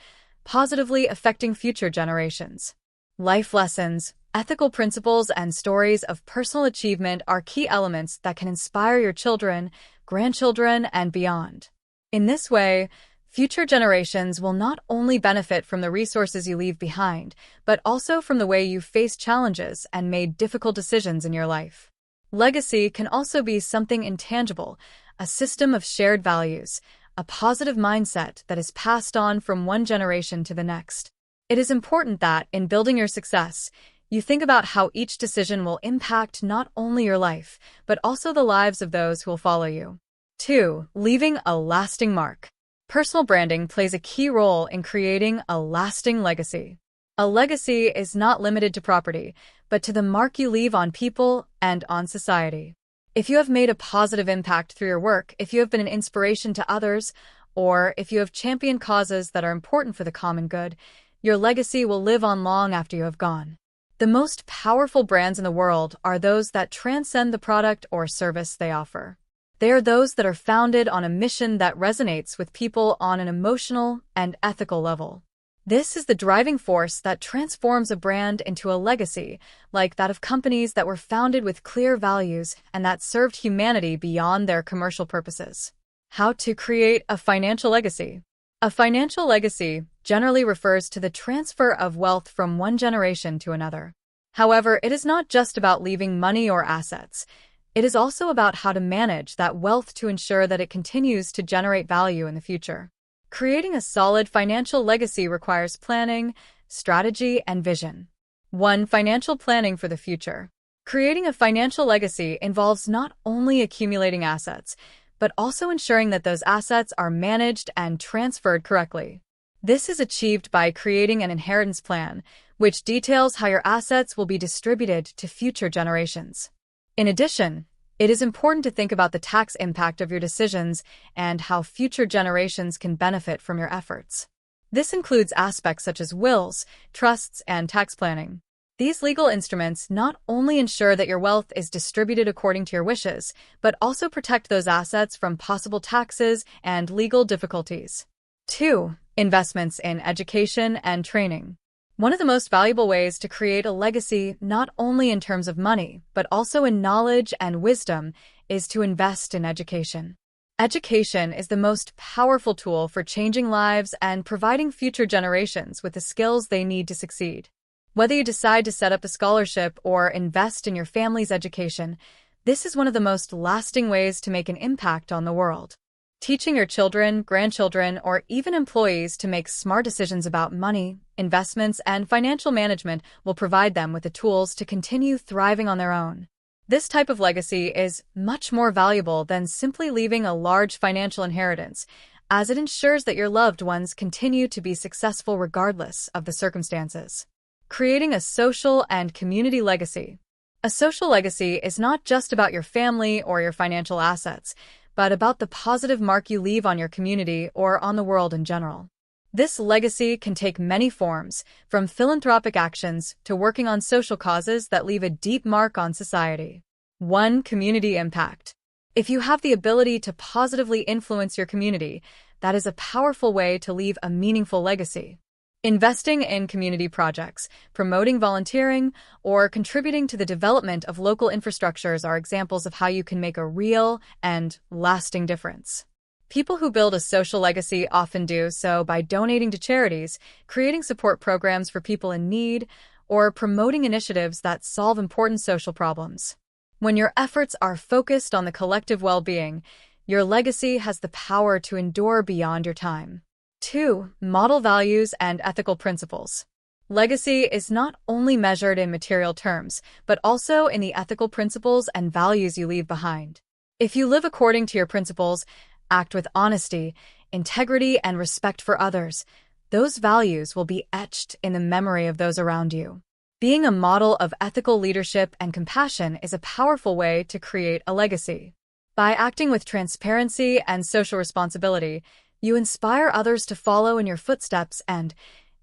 positively affecting future generations. Life lessons, ethical principles, and stories of personal achievement are key elements that can inspire your children, grandchildren, and beyond. In this way, future generations will not only benefit from the resources you leave behind, but also from the way you faced challenges and made difficult decisions in your life. Legacy can also be something intangible, a system of shared values, a positive mindset that is passed on from one generation to the next. It is important that, in building your success, you think about how each decision will impact not only your life, but also the lives of those who will follow you. 2. Leaving a lasting mark. Personal branding plays a key role in creating a lasting legacy. A legacy is not limited to property, but to the mark you leave on people and on society. If you have made a positive impact through your work, if you have been an inspiration to others, or if you have championed causes that are important for the common good, your legacy will live on long after you have gone. The most powerful brands in the world are those that transcend the product or service they offer. They are those that are founded on a mission that resonates with people on an emotional and ethical level. This is the driving force that transforms a brand into a legacy, like that of companies that were founded with clear values and that served humanity beyond their commercial purposes. How to create a financial legacy. A financial legacy generally refers to the transfer of wealth from one generation to another. However, it is not just about leaving money or assets. It is also about how to manage that wealth to ensure that it continues to generate value in the future. Creating a solid financial legacy requires planning, strategy, and vision. 1. Financial planning for the future. Creating a financial legacy involves not only accumulating assets, but also ensuring that those assets are managed and transferred correctly. This is achieved by creating an inheritance plan, which details how your assets will be distributed to future generations. In addition, it is important to think about the tax impact of your decisions and how future generations can benefit from your efforts. This includes aspects such as wills, trusts, and tax planning. These legal instruments not only ensure that your wealth is distributed according to your wishes, but also protect those assets from possible taxes and legal difficulties. 2. Investments in education and training. One of the most valuable ways to create a legacy, not only in terms of money, but also in knowledge and wisdom, is to invest in education. Education is the most powerful tool for changing lives and providing future generations with the skills they need to succeed. Whether you decide to set up a scholarship or invest in your family's education, this is one of the most lasting ways to make an impact on the world. Teaching your children, grandchildren, or even employees to make smart decisions about money, investments, and financial management will provide them with the tools to continue thriving on their own. This type of legacy is much more valuable than simply leaving a large financial inheritance, as it ensures that your loved ones continue to be successful regardless of the circumstances. Creating a social and community legacy. A social legacy is not just about your family or your financial assets, but about the positive mark you leave on your community or on the world in general. This legacy can take many forms, from philanthropic actions to working on social causes that leave a deep mark on society. 1. Community impact. If you have the ability to positively influence your community, that is a powerful way to leave a meaningful legacy. Investing in community projects, promoting volunteering, or contributing to the development of local infrastructures are examples of how you can make a real and lasting difference. People who build a social legacy often do so by donating to charities, creating support programs for people in need, or promoting initiatives that solve important social problems. When your efforts are focused on the collective well-being, your legacy has the power to endure beyond your time. 2. Model values and ethical principles. Legacy is not only measured in material terms, but also in the ethical principles and values you leave behind. If you live according to your principles, act with honesty, integrity, and respect for others, those values will be etched in the memory of those around you. Being a model of ethical leadership and compassion is a powerful way to create a legacy. By acting with transparency and social responsibility, you inspire others to follow in your footsteps and,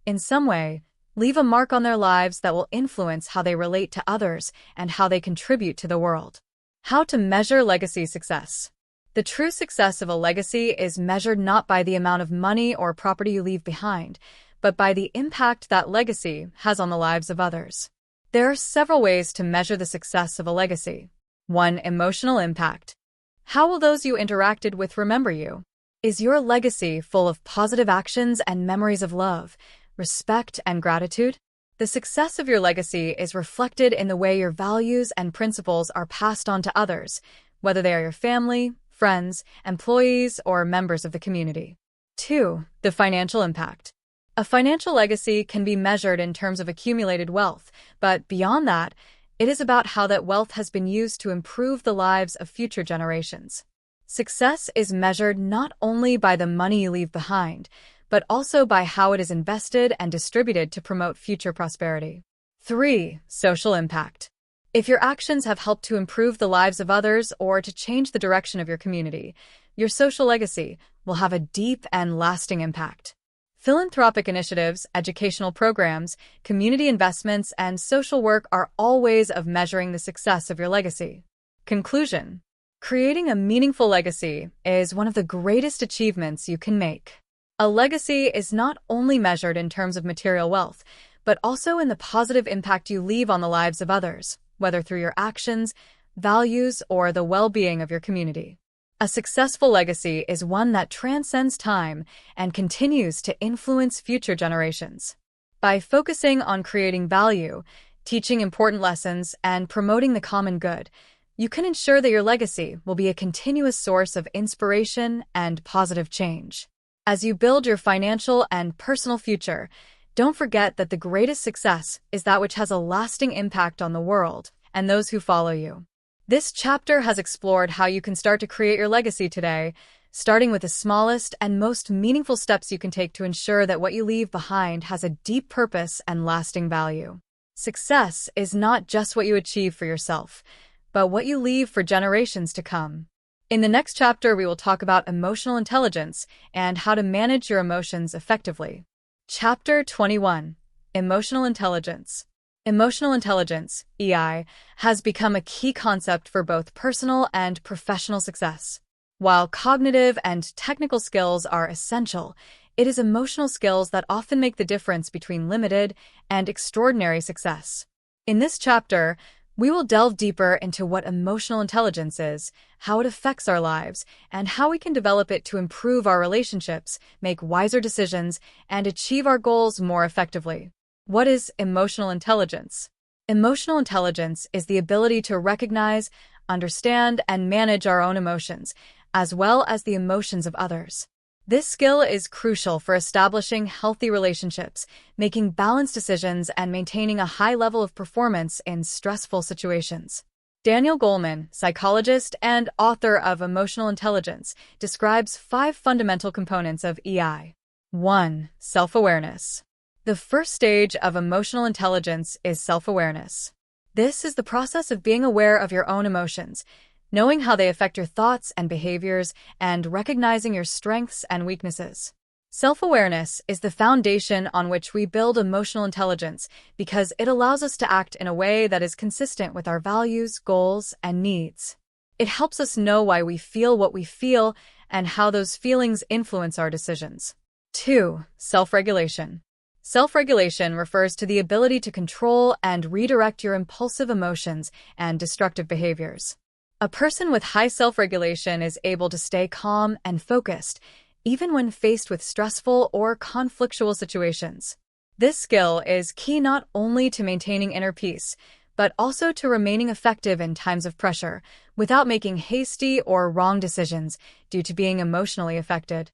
in some way, leave a mark on their lives that will influence how they relate to others and how they contribute to the world. How to measure legacy success. The true success of a legacy is measured not by the amount of money or property you leave behind, but by the impact that legacy has on the lives of others. There are several ways to measure the success of a legacy. 1. Emotional impact. How will those you interacted with remember you? Is your legacy full of positive actions and memories of love, respect, and gratitude? The success of your legacy is reflected in the way your values and principles are passed on to others, whether they are your family, friends, employees, or members of the community. 2. The financial impact. A financial legacy can be measured in terms of accumulated wealth, but beyond that, it is about how that wealth has been used to improve the lives of future generations. Success is measured not only by the money you leave behind, but also by how it is invested and distributed to promote future prosperity. 3. Social impact. If your actions have helped to improve the lives of others or to change the direction of your community, your social legacy will have a deep and lasting impact. Philanthropic initiatives, educational programs, community investments, and social work are all ways of measuring the success of your legacy. Conclusion. Creating a meaningful legacy is one of the greatest achievements you can make. A legacy is not only measured in terms of material wealth, but also in the positive impact you leave on the lives of others, whether through your actions, values, or the well-being of your community. A successful legacy is one that transcends time and continues to influence future generations. By focusing on creating value, teaching important lessons, and promoting the common good, you can ensure that your legacy will be a continuous source of inspiration and positive change. As you build your financial and personal future, don't forget that the greatest success is that which has a lasting impact on the world and those who follow you. This chapter has explored how you can start to create your legacy today, starting with the smallest and most meaningful steps you can take to ensure that what you leave behind has a deep purpose and lasting value. Success is not just what you achieve for yourself, but what you leave for generations to come. In the next chapter, we will talk about emotional intelligence and how to manage your emotions effectively. Chapter 21. Emotional Intelligence. Emotional intelligence, EI, has become a key concept for both personal and professional success. While cognitive and technical skills are essential, it is emotional skills that often make the difference between limited and extraordinary success. In this chapter, We will delve deeper into what emotional intelligence is, how it affects our lives, and how we can develop it to improve our relationships, make wiser decisions, and achieve our goals more effectively. What is emotional intelligence? Emotional intelligence is the ability to recognize, understand, and manage our own emotions, as well as the emotions of others. This skill is crucial for establishing healthy relationships, making balanced decisions, and maintaining a high level of performance in stressful situations. Daniel Goleman, psychologist and author of Emotional Intelligence, describes 5 fundamental components of EI. 1. Self-awareness. The first stage of emotional intelligence is self-awareness. This is the process of being aware of your own emotions, knowing how they affect your thoughts and behaviors, and recognizing your strengths and weaknesses. Self-awareness is the foundation on which we build emotional intelligence because it allows us to act in a way that is consistent with our values, goals, and needs. It helps us know why we feel what we feel and how those feelings influence our decisions. 2. Self-regulation. Self-regulation refers to the ability to control and redirect your impulsive emotions and destructive behaviors. A person with high self-regulation is able to stay calm and focused, even when faced with stressful or conflictual situations. This skill is key not only to maintaining inner peace, but also to remaining effective in times of pressure, without making hasty or wrong decisions due to being emotionally affected.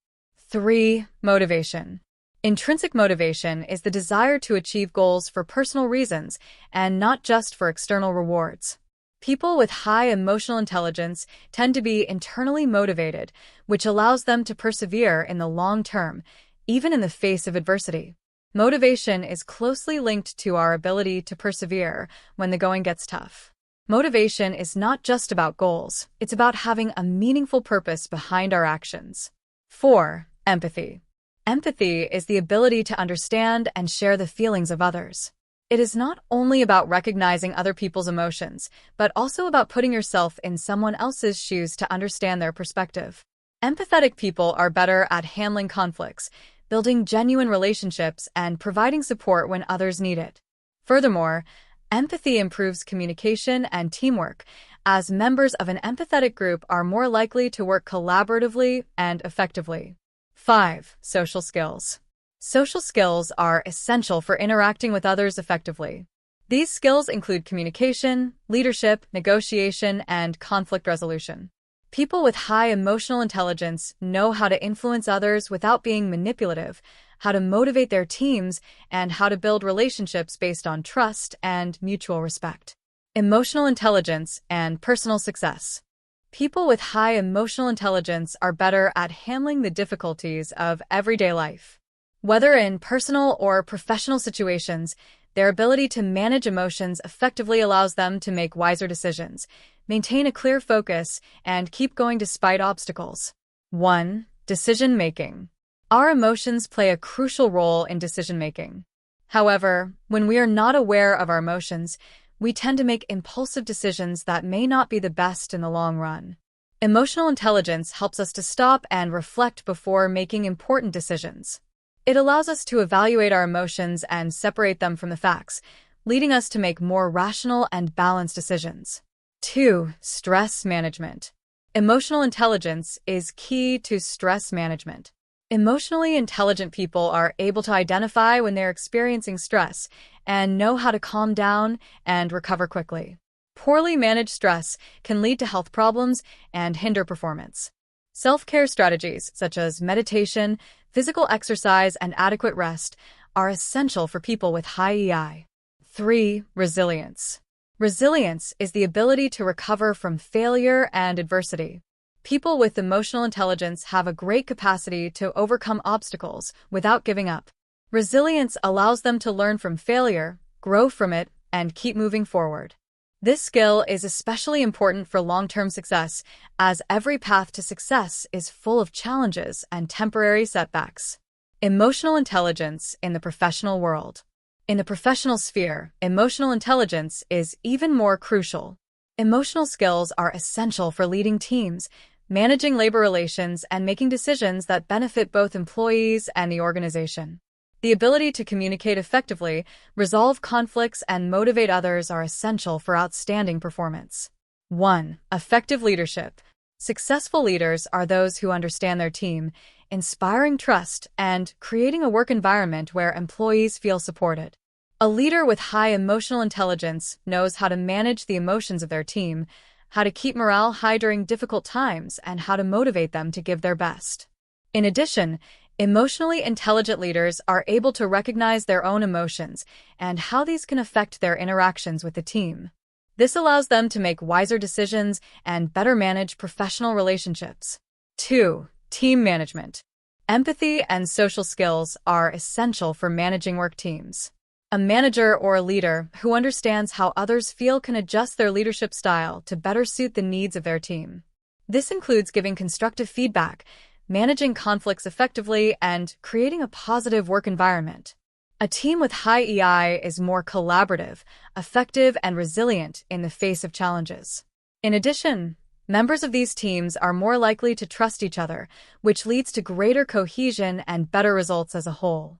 3. Motivation. Intrinsic motivation is the desire to achieve goals for personal reasons and not just for external rewards. People with high emotional intelligence tend to be internally motivated, which allows them to persevere in the long term, even in the face of adversity. Motivation is closely linked to our ability to persevere when the going gets tough. Motivation is not just about goals, it's about having a meaningful purpose behind our actions. 4. Empathy. Empathy is the ability to understand and share the feelings of others. It is not only about recognizing other people's emotions, but also about putting yourself in someone else's shoes to understand their perspective. Empathetic people are better at handling conflicts, building genuine relationships, and providing support when others need it. Furthermore, empathy improves communication and teamwork, as members of an empathetic group are more likely to work collaboratively and effectively. 5. Social skills. Social skills are essential for interacting with others effectively. These skills include communication, leadership, negotiation, and conflict resolution. People with high emotional intelligence know how to influence others without being manipulative, how to motivate their teams, and how to build relationships based on trust and mutual respect. Emotional intelligence and personal success. People with high emotional intelligence are better at handling the difficulties of everyday life. Whether in personal or professional situations, their ability to manage emotions effectively allows them to make wiser decisions, maintain a clear focus, and keep going despite obstacles. 1. Decision-making. Our emotions play a crucial role in decision-making. However, when we are not aware of our emotions, we tend to make impulsive decisions that may not be the best in the long run. Emotional intelligence helps us to stop and reflect before making important decisions. It allows us to evaluate our emotions and separate them from the facts, leading us to make more rational and balanced decisions. 2. Stress management. Emotional intelligence is key to stress management. Emotionally intelligent people are able to identify when they're experiencing stress and know how to calm down and recover quickly. Poorly managed stress can lead to health problems and hinder performance. Self-care strategies such as meditation, physical exercise, and adequate rest are essential for people with high EI. 3. Resilience. Resilience is the ability to recover from failure and adversity. People with emotional intelligence have a great capacity to overcome obstacles without giving up. Resilience allows them to learn from failure, grow from it, and keep moving forward. This skill is especially important for long-term success, as every path to success is full of challenges and temporary setbacks. Emotional intelligence in the professional world. In the professional sphere, emotional intelligence is even more crucial. Emotional skills are essential for leading teams, managing labor relations, and making decisions that benefit both employees and the organization. The ability to communicate effectively, resolve conflicts, and motivate others are essential for outstanding performance. 1. Effective leadership. Successful leaders are those who understand their team, inspiring trust and creating a work environment where employees feel supported. A leader with high emotional intelligence knows how to manage the emotions of their team, how to keep morale high during difficult times, and how to motivate them to give their best. In addition, emotionally intelligent leaders are able to recognize their own emotions and how these can affect their interactions with the team. This allows them to make wiser decisions and better manage professional relationships. 2. Team management. Empathy and social skills are essential for managing work teams. A manager or a leader who understands how others feel can adjust their leadership style to better suit the needs of their team. This includes giving constructive feedback, managing conflicts effectively, and creating a positive work environment. A team with high EI is more collaborative, effective, and resilient in the face of challenges. In addition, members of these teams are more likely to trust each other, which leads to greater cohesion and better results as a whole.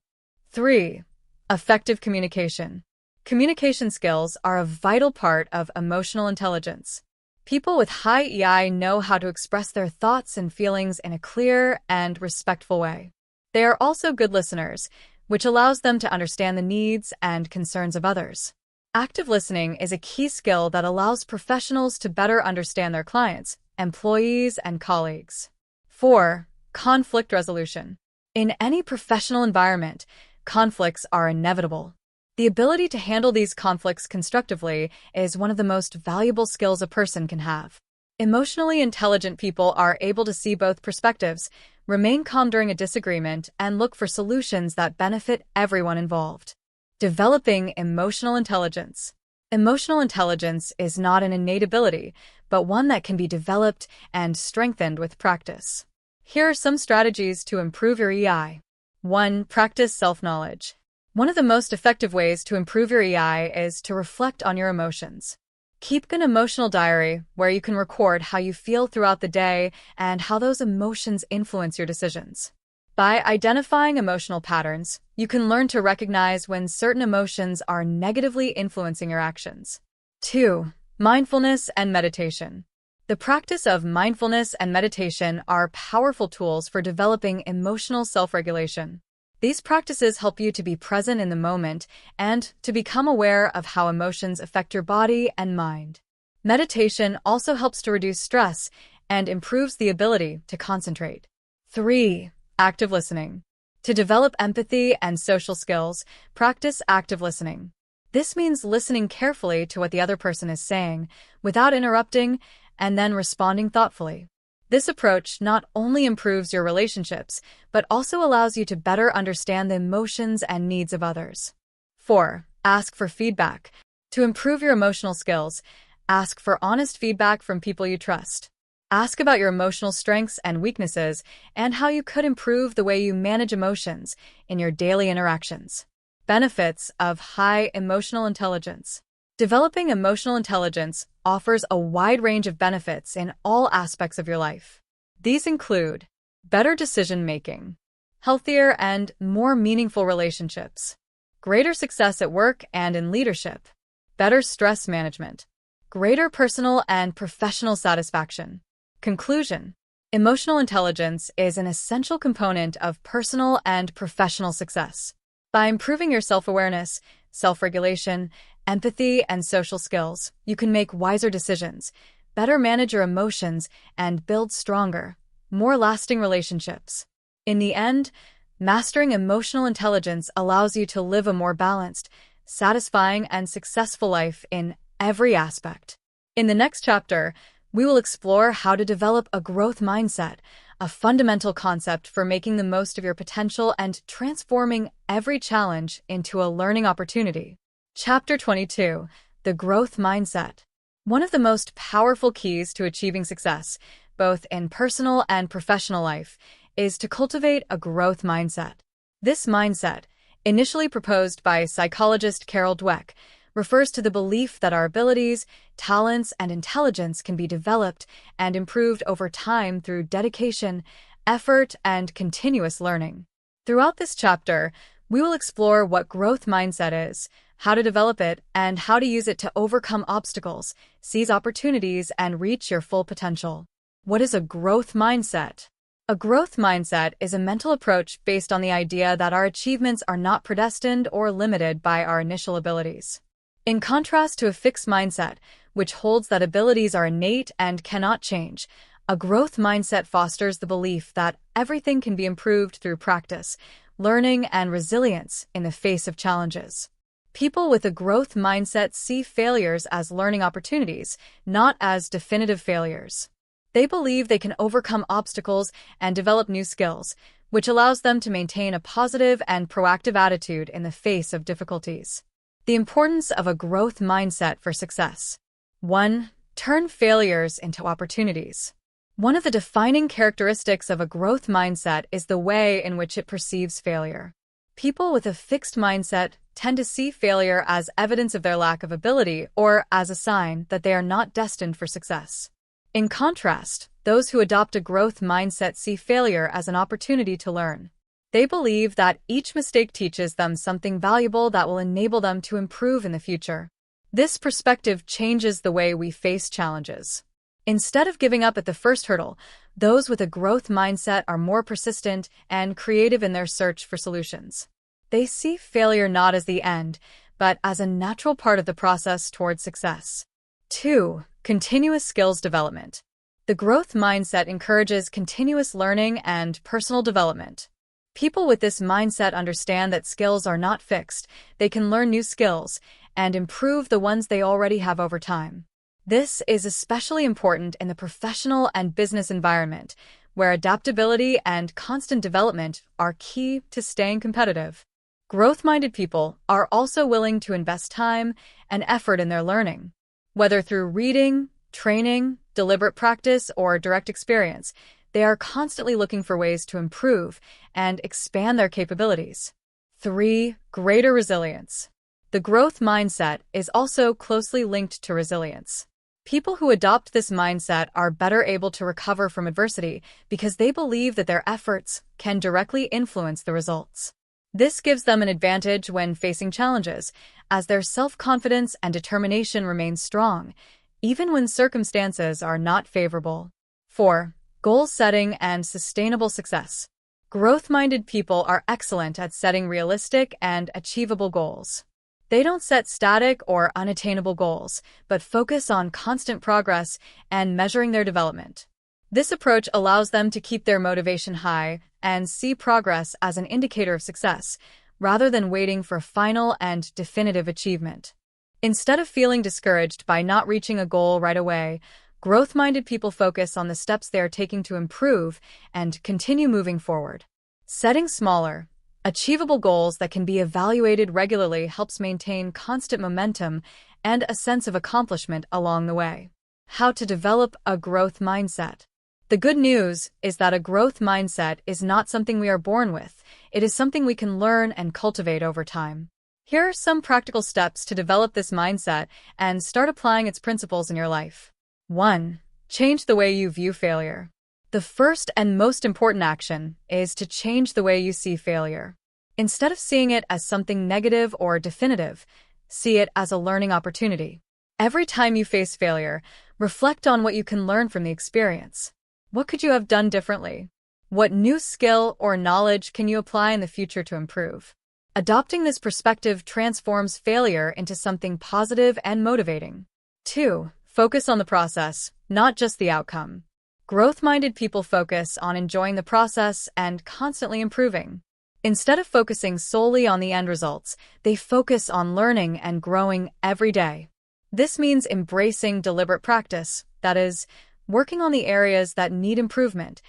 3. Effective communication. Communication skills are a vital part of emotional intelligence. People with high EI know how to express their thoughts and feelings in a clear and respectful way. They are also good listeners, which allows them to understand the needs and concerns of others. Active listening is a key skill that allows professionals to better understand their clients, employees, and colleagues. 4. Conflict resolution. In any professional environment, conflicts are inevitable. The ability to handle these conflicts constructively is one of the most valuable skills a person can have. Emotionally intelligent people are able to see both perspectives, remain calm during a disagreement, and look for solutions that benefit everyone involved. Developing emotional intelligence. Emotional intelligence is not an innate ability, but one that can be developed and strengthened with practice. Here are some strategies to improve your EI. 1. Practice self-knowledge. One of the most effective ways to improve your EI is to reflect on your emotions. Keep an emotional diary where you can record how you feel throughout the day and how those emotions influence your decisions. By identifying emotional patterns, you can learn to recognize when certain emotions are negatively influencing your actions. 2. Mindfulness and meditation. The practice of mindfulness and meditation are powerful tools for developing emotional self-regulation. These practices help you to be present in the moment and to become aware of how emotions affect your body and mind. Meditation also helps to reduce stress and improves the ability to concentrate. 3. Active listening. To develop empathy and social skills, practice active listening. This means listening carefully to what the other person is saying without interrupting and then responding thoughtfully. This approach not only improves your relationships, but also allows you to better understand the emotions and needs of others. 4. Ask for feedback. To improve your emotional skills, ask for honest feedback from people you trust. Ask about your emotional strengths and weaknesses and how you could improve the way you manage emotions in your daily interactions. Benefits of high emotional intelligence. Developing emotional intelligence offers a wide range of benefits in all aspects of your life. These include better decision-making, healthier and more meaningful relationships, greater success at work and in leadership, better stress management, greater personal and professional satisfaction. Conclusion: emotional intelligence is an essential component of personal and professional success. By improving your self-awareness, self-regulation, empathy, and social skills, you can make wiser decisions, better manage your emotions, and build stronger, more lasting relationships. In the end, mastering emotional intelligence allows you to live a more balanced, satisfying, and successful life in every aspect. In the next chapter, we will explore how to develop a growth mindset, a fundamental concept for making the most of your potential and transforming every challenge into a learning opportunity. Chapter 22. The Growth Mindset. One of the most powerful keys to achieving success, both in personal and professional life, is to cultivate a growth mindset. This mindset, initially proposed by psychologist Carol Dweck, refers to the belief that our abilities, talents, and intelligence can be developed and improved over time through dedication, effort, and continuous learning. Throughout this chapter, We will explore what growth mindset is, how to develop it, and how to use it to overcome obstacles, seize opportunities, and reach your full potential. What is a growth mindset? A growth mindset is a mental approach based on the idea that our achievements are not predestined or limited by our initial abilities. In contrast to a fixed mindset, which holds that abilities are innate and cannot change, a growth mindset fosters the belief that everything can be improved through practice, learning, and resilience in the face of challenges. People with a growth mindset see failures as learning opportunities, not as definitive failures. They believe they can overcome obstacles and develop new skills, which allows them to maintain a positive and proactive attitude in the face of difficulties. The importance of a growth mindset for success. 1. Turn failures into opportunities. One of the defining characteristics of a growth mindset is the way in which it perceives failure. People with a fixed mindset tend to see failure as evidence of their lack of ability or as a sign that they are not destined for success. In contrast, those who adopt a growth mindset see failure as an opportunity to learn. They believe that each mistake teaches them something valuable that will enable them to improve in the future. This perspective changes the way we face challenges. Instead of giving up at the first hurdle, those with a growth mindset are more persistent and creative in their search for solutions. They see failure not as the end, but as a natural part of the process toward success. 2. Continuous skills development. The growth mindset encourages continuous learning and personal development. People with this mindset understand that skills are not fixed, they can learn new skills and improve the ones they already have over time. This is especially important in the professional and business environment, where adaptability and constant development are key to staying competitive. Growth-minded people are also willing to invest time and effort in their learning. Whether through reading, training, deliberate practice, or direct experience, they are constantly looking for ways to improve and expand their capabilities. 3. Greater resilience. The growth mindset is also closely linked to resilience. People who adopt this mindset are better able to recover from adversity because they believe that their efforts can directly influence the results. This gives them an advantage when facing challenges, as their self-confidence and determination remain strong, even when circumstances are not favorable. 4. Goal setting and sustainable success. Growth-minded people are excellent at setting realistic and achievable goals. They don't set static or unattainable goals, but focus on constant progress and measuring their development. This approach allows them to keep their motivation high and see progress as an indicator of success, rather than waiting for final and definitive achievement. Instead of feeling discouraged by not reaching a goal right away, growth-minded people focus on the steps they are taking to improve and continue moving forward. Setting smaller, achievable goals that can be evaluated regularly helps maintain constant momentum and a sense of accomplishment along the way. How to develop a growth mindset. The good news is that a growth mindset is not something we are born with. It is something we can learn and cultivate over time. Here are some practical steps to develop this mindset and start applying its principles in your life. 1. Change the way you view failure. The first and most important action is to change the way you see failure. Instead of seeing it as something negative or definitive, see it as a learning opportunity. Every time you face failure, reflect on what you can learn from the experience. What could you have done differently? What new skill or knowledge can you apply in the future to improve? Adopting this perspective transforms failure into something positive and motivating. 2. Focus on the process, not just the outcome. Growth-minded people focus on enjoying the process and constantly improving. Instead of focusing solely on the end results, they focus on learning and growing every day. This means embracing deliberate practice, that is, working on the areas that need improvement,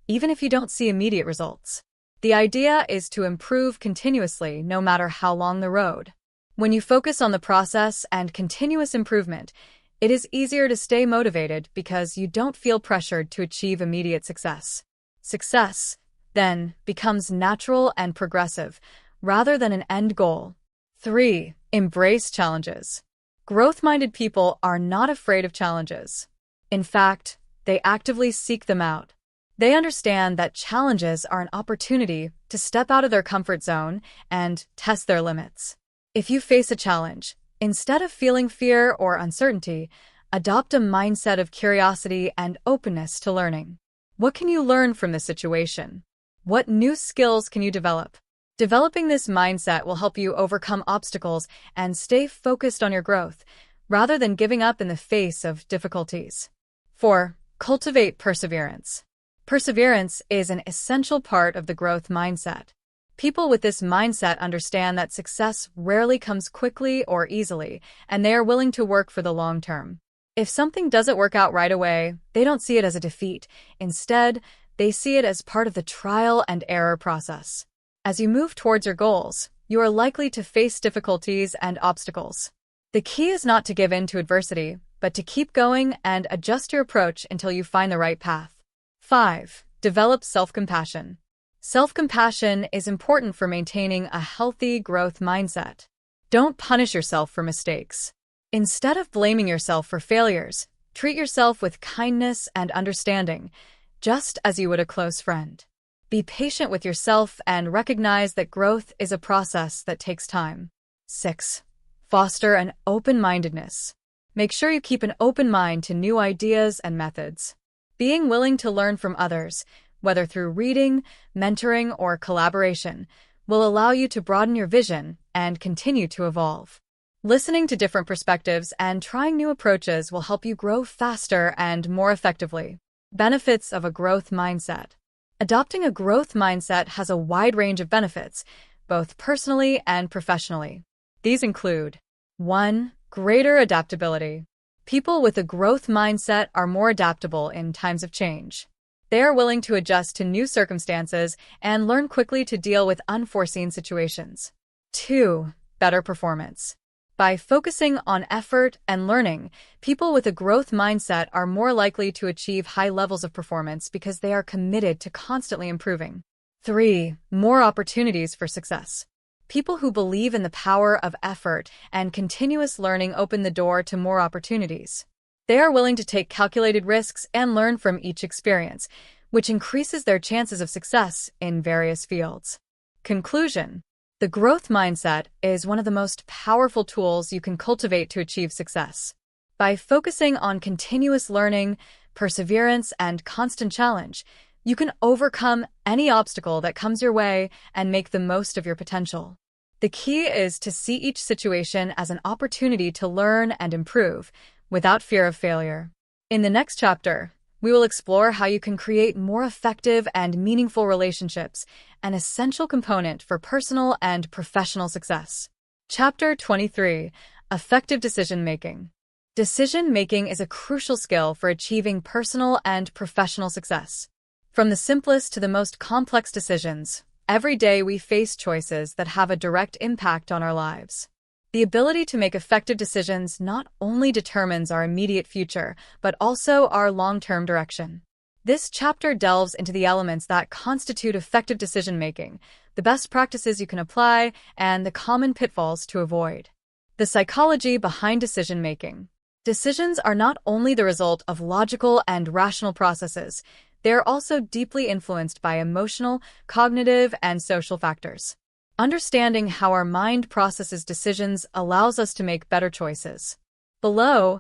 even if you don't see immediate results. The idea is to improve continuously, no matter how long the road. When you focus on the process and continuous improvement, it is easier to stay motivated because you don't feel pressured to achieve immediate success. Success, then, becomes natural and progressive, rather than an end goal. 3. Embrace challenges. Growth-minded people are not afraid of challenges. In fact, they actively seek them out. They understand that challenges are an opportunity to step out of their comfort zone and test their limits. If you face a challenge, instead of feeling fear or uncertainty, adopt a mindset of curiosity and openness to learning. What can you learn from this situation? What new skills can you develop? Developing this mindset will help you overcome obstacles and stay focused on your growth, rather than giving up in the face of difficulties. 4. Cultivate perseverance. Perseverance is an essential part of the growth mindset. People with this mindset understand that success rarely comes quickly or easily, and they are willing to work for the long term. If something doesn't work out right away, they don't see it as a defeat. Instead, they see it as part of the trial and error process. As you move towards your goals, you are likely to face difficulties and obstacles. The key is not to give in to adversity, but to keep going and adjust your approach until you find the right path. 5. Develop self-compassion. Self-compassion is important for maintaining a healthy growth mindset. Don't punish yourself for mistakes. Instead of blaming yourself for failures, treat yourself with kindness and understanding, just as you would a close friend. Be patient with yourself and recognize that growth is a process that takes time. 6. Foster an open-mindedness. Make sure you keep an open mind to new ideas and methods. Being willing to learn from others, whether through reading, mentoring, or collaboration, will allow you to broaden your vision and continue to evolve. Listening to different perspectives and trying new approaches will help you grow faster and more effectively. Benefits of a growth mindset. Adopting a growth mindset has a wide range of benefits, both personally and professionally. These include 1. Greater adaptability. People with a growth mindset are more adaptable in times of change. They are willing to adjust to new circumstances and learn quickly to deal with unforeseen situations. 2. Better performance. By focusing on effort and learning, people with a growth mindset are more likely to achieve high levels of performance because they are committed to constantly improving. 3. More opportunities for success. People who believe in the power of effort and continuous learning open the door to more opportunities. They are willing to take calculated risks and learn from each experience, which increases their chances of success in various fields. Conclusion. The growth mindset is one of the most powerful tools you can cultivate to achieve success. By focusing on continuous learning, perseverance, and constant challenge, you can overcome any obstacle that comes your way and make the most of your potential. The key is to see each situation as an opportunity to learn and improve, without fear of failure. In the next chapter, we will explore how you can create more effective and meaningful relationships, an essential component for personal and professional success. Chapter 23. Effective Decision-Making. Decision-making is a crucial skill for achieving personal and professional success. From the simplest to the most complex decisions, every day we face choices that have a direct impact on our lives. The ability to make effective decisions not only determines our immediate future, but also our long-term direction. This chapter delves into the elements that constitute effective decision-making, the best practices you can apply, and the common pitfalls to avoid. The psychology behind decision-making. Decisions are not only the result of logical and rational processes, they are also deeply influenced by emotional, cognitive, and social factors. Understanding how our mind processes decisions allows us to make better choices. Below,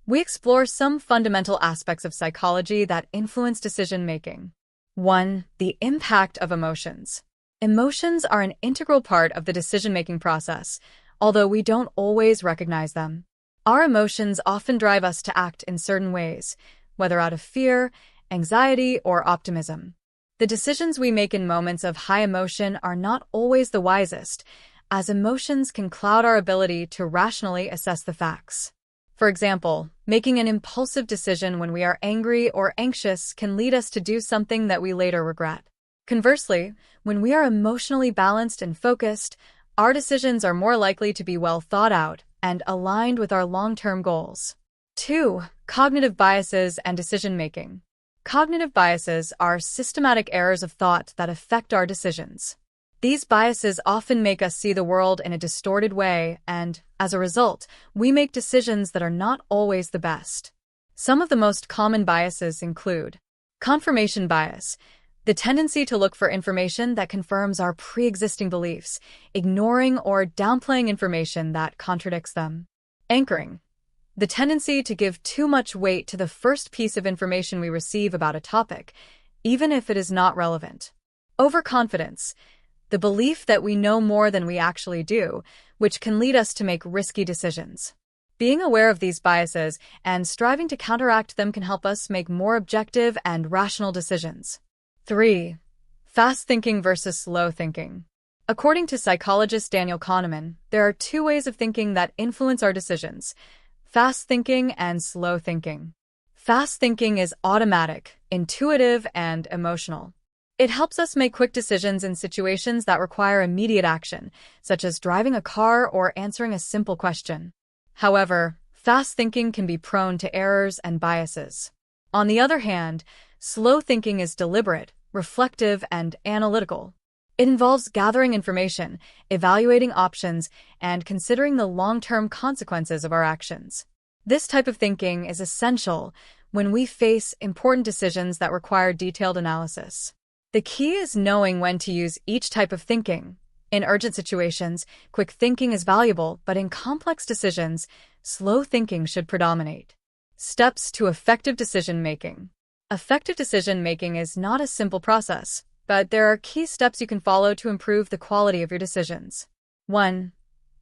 we explore some fundamental aspects of psychology that influence decision-making. 1. The impact of emotions. Emotions are an integral part of the decision-making process, although we don't always recognize them. Our emotions often drive us to act in certain ways, whether out of fear, anxiety, or optimism. The decisions we make in moments of high emotion are not always the wisest, as emotions can cloud our ability to rationally assess the facts. For example, making an impulsive decision when we are angry or anxious can lead us to do something that we later regret. Conversely, when we are emotionally balanced and focused, our decisions are more likely to be well thought out and aligned with our long-term goals. 2. Cognitive biases and decision-making. Cognitive biases are systematic errors of thought that affect our decisions. These biases often make us see the world in a distorted way, and, as a result, we make decisions that are not always the best. Some of the most common biases include Confirmation bias, the tendency to look for information that confirms our pre-existing beliefs, ignoring or downplaying information that contradicts them. Anchoring, the tendency to give too much weight to the first piece of information we receive about a topic, even if it is not relevant. Overconfidence, the belief that we know more than we actually do, which can lead us to make risky decisions. Being aware of these biases and striving to counteract them can help us make more objective and rational decisions. 3. Fast thinking versus slow thinking. According to psychologist Daniel Kahneman, there are two ways of thinking that influence our decisions: fast thinking and slow thinking. Fast thinking is automatic, intuitive, and emotional. It helps us make quick decisions in situations that require immediate action, such as driving a car or answering a simple question. However, fast thinking can be prone to errors and biases. On the other hand, slow thinking is deliberate, reflective, and analytical. It involves gathering information, evaluating options, and considering the long-term consequences of our actions. This type of thinking is essential when we face important decisions that require detailed analysis. The key is knowing when to use each type of thinking. In urgent situations, quick thinking is valuable, but in complex decisions, slow thinking should predominate. Steps to effective decision-making. Effective decision-making is not a simple process, but there are key steps you can follow to improve the quality of your decisions. 1.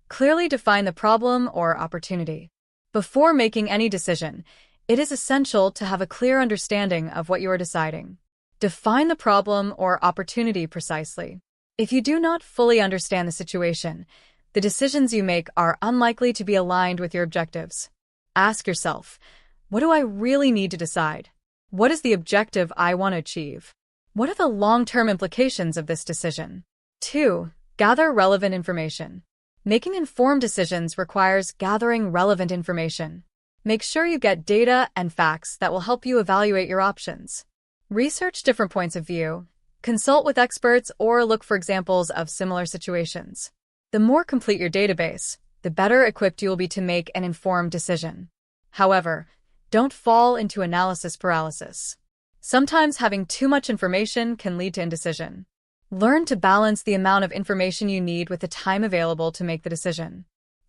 Clearly define the problem or opportunity. Before making any decision, it is essential to have a clear understanding of what you are deciding. Define the problem or opportunity precisely. If you do not fully understand the situation, the decisions you make are unlikely to be aligned with your objectives. Ask yourself, what do I really need to decide? What is the objective I want to achieve? What are the long-term implications of this decision? 2. Gather relevant information. Making informed decisions requires gathering relevant information. Make sure you get data and facts that will help you evaluate your options. Research different points of view, consult with experts, or look for examples of similar situations. The more complete your database, the better equipped you will be to make an informed decision. However, don't fall into analysis paralysis. Sometimes having too much information can lead to indecision. Learn to balance the amount of information you need with the time available to make the decision.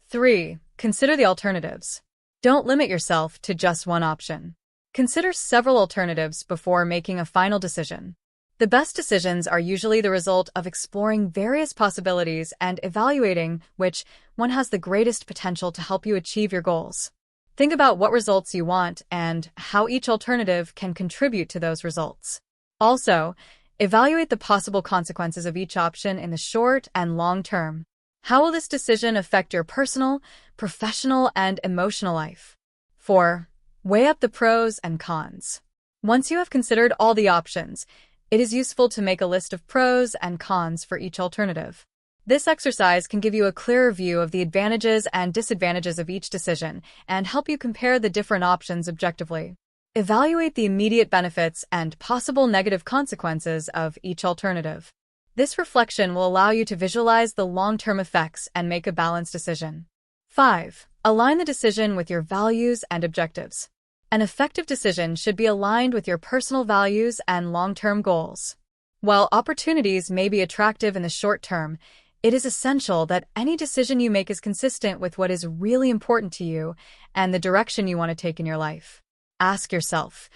3. Consider the alternatives. Don't limit yourself to just one option. Consider several alternatives before making a final decision. The best decisions are usually the result of exploring various possibilities and evaluating which one has the greatest potential to help you achieve your goals. Think about what results you want and how each alternative can contribute to those results. Also, evaluate the possible consequences of each option in the short and long term. How will this decision affect your personal, professional, and emotional life? 4. Weigh up the pros and cons. Once you have considered all the options, it is useful to make a list of pros and cons for each alternative. This exercise can give you a clearer view of the advantages and disadvantages of each decision and help you compare the different options objectively. Evaluate the immediate benefits and possible negative consequences of each alternative. This reflection will allow you to visualize the long-term effects and make a balanced decision. 5. Align the decision with your values and objectives. An effective decision should be aligned with your personal values and long-term goals. While opportunities may be attractive in the short term, it is essential that any decision you make is consistent with what is really important to you and the direction you want to take in your life. Ask yourself,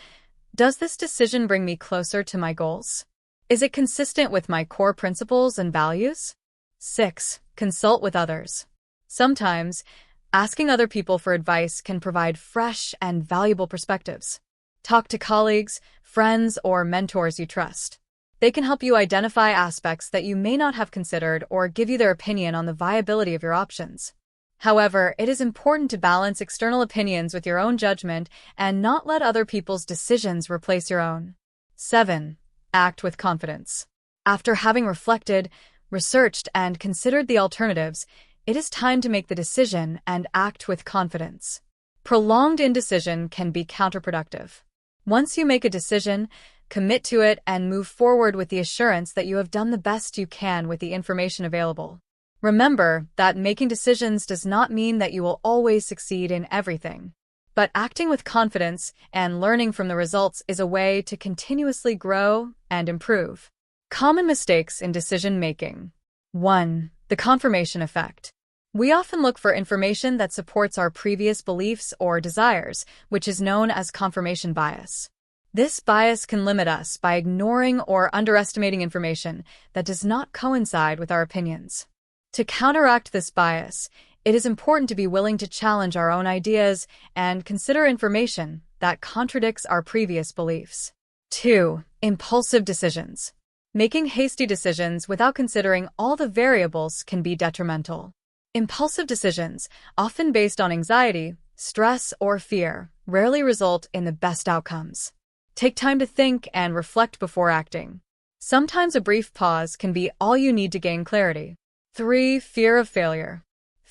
does this decision bring me closer to my goals? Is it consistent with my core principles and values? 6. Consult with others. Sometimes, asking other people for advice can provide fresh and valuable perspectives. Talk to colleagues, friends, or mentors you trust. They can help you identify aspects that you may not have considered or give you their opinion on the viability of your options. However, it is important to balance external opinions with your own judgment and not let other people's decisions replace your own. 7. Act with confidence. After having reflected, researched, and considered the alternatives, it is time to make the decision and act with confidence. Prolonged indecision can be counterproductive. Once you make a decision, commit to it and move forward with the assurance that you have done the best you can with the information available. Remember that making decisions does not mean that you will always succeed in everything. But acting with confidence and learning from the results is a way to continuously grow and improve. Common mistakes in decision-making. 1. The confirmation effect. We often look for information that supports our previous beliefs or desires, which is known as confirmation bias. This bias can limit us by ignoring or underestimating information that does not coincide with our opinions. To counteract this bias, it is important to be willing to challenge our own ideas and consider information that contradicts our previous beliefs. 2. Impulsive decisions. Making hasty decisions without considering all the variables can be detrimental. Impulsive decisions, often based on anxiety, stress, or fear, rarely result in the best outcomes. Take time to think and reflect before acting. Sometimes a brief pause can be all you need to gain clarity. 3. Fear of failure.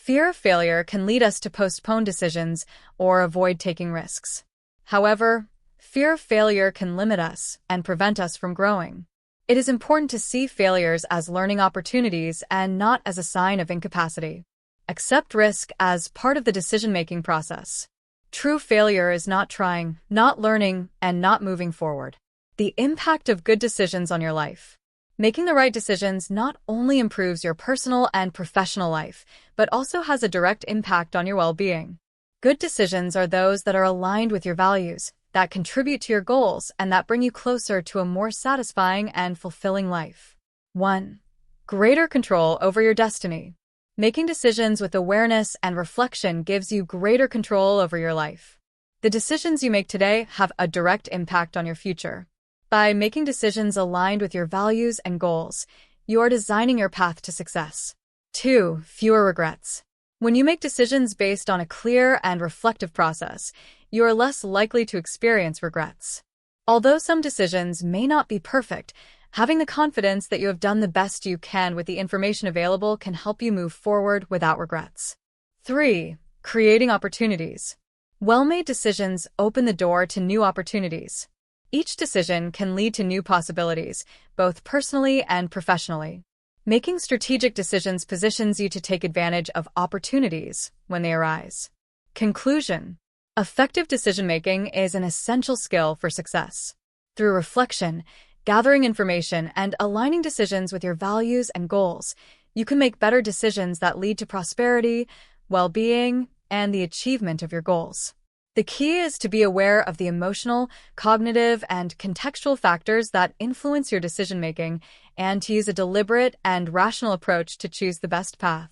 Fear of failure can lead us to postpone decisions or avoid taking risks. However, fear of failure can limit us and prevent us from growing. It is important to see failures as learning opportunities and not as a sign of incapacity. Accept risk as part of the decision-making process. True failure is not trying, not learning, and not moving forward. The impact of good decisions on your life. Making the right decisions not only improves your personal and professional life, but also has a direct impact on your well-being. Good decisions are those that are aligned with your values, that contribute to your goals, and that bring you closer to a more satisfying and fulfilling life. 1. Greater control over your destiny. Making decisions with awareness and reflection gives you greater control over your life. The decisions you make today have a direct impact on your future. By making decisions aligned with your values and goals, you are designing your path to success. 2. Fewer regrets. When you make decisions based on a clear and reflective process, you are less likely to experience regrets. Although some decisions may not be perfect, having the confidence that you have done the best you can with the information available can help you move forward without regrets. 3. Creating opportunities. Well-made decisions open the door to new opportunities. Each decision can lead to new possibilities, both personally and professionally. Making strategic decisions positions you to take advantage of opportunities when they arise. Conclusion. Effective decision-making is an essential skill for success. Through reflection, gathering information, and aligning decisions with your values and goals, you can make better decisions that lead to prosperity, well-being, and the achievement of your goals. The key is to be aware of the emotional, cognitive, and contextual factors that influence your decision-making and to use a deliberate and rational approach to choose the best path.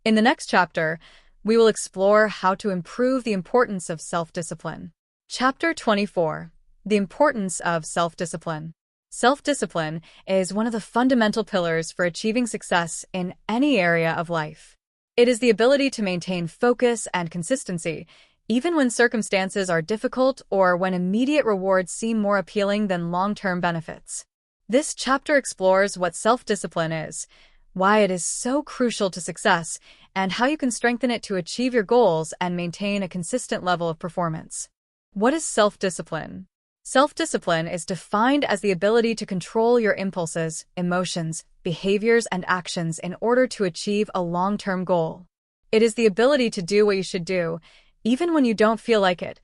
In the next chapter, we will explore how to improve the importance of self-discipline. Chapter 24. The importance of self-discipline. Self-discipline is one of the fundamental pillars for achieving success in any area of life. It is the ability to maintain focus and consistency, even when circumstances are difficult or when immediate rewards seem more appealing than long-term benefits. This chapter explores what self-discipline is, why it is so crucial to success, and how you can strengthen it to achieve your goals and maintain a consistent level of performance. What is self-discipline? Self-discipline is defined as the ability to control your impulses, emotions, behaviors, and actions in order to achieve a long-term goal. It is the ability to do what you should do, even when you don't feel like it,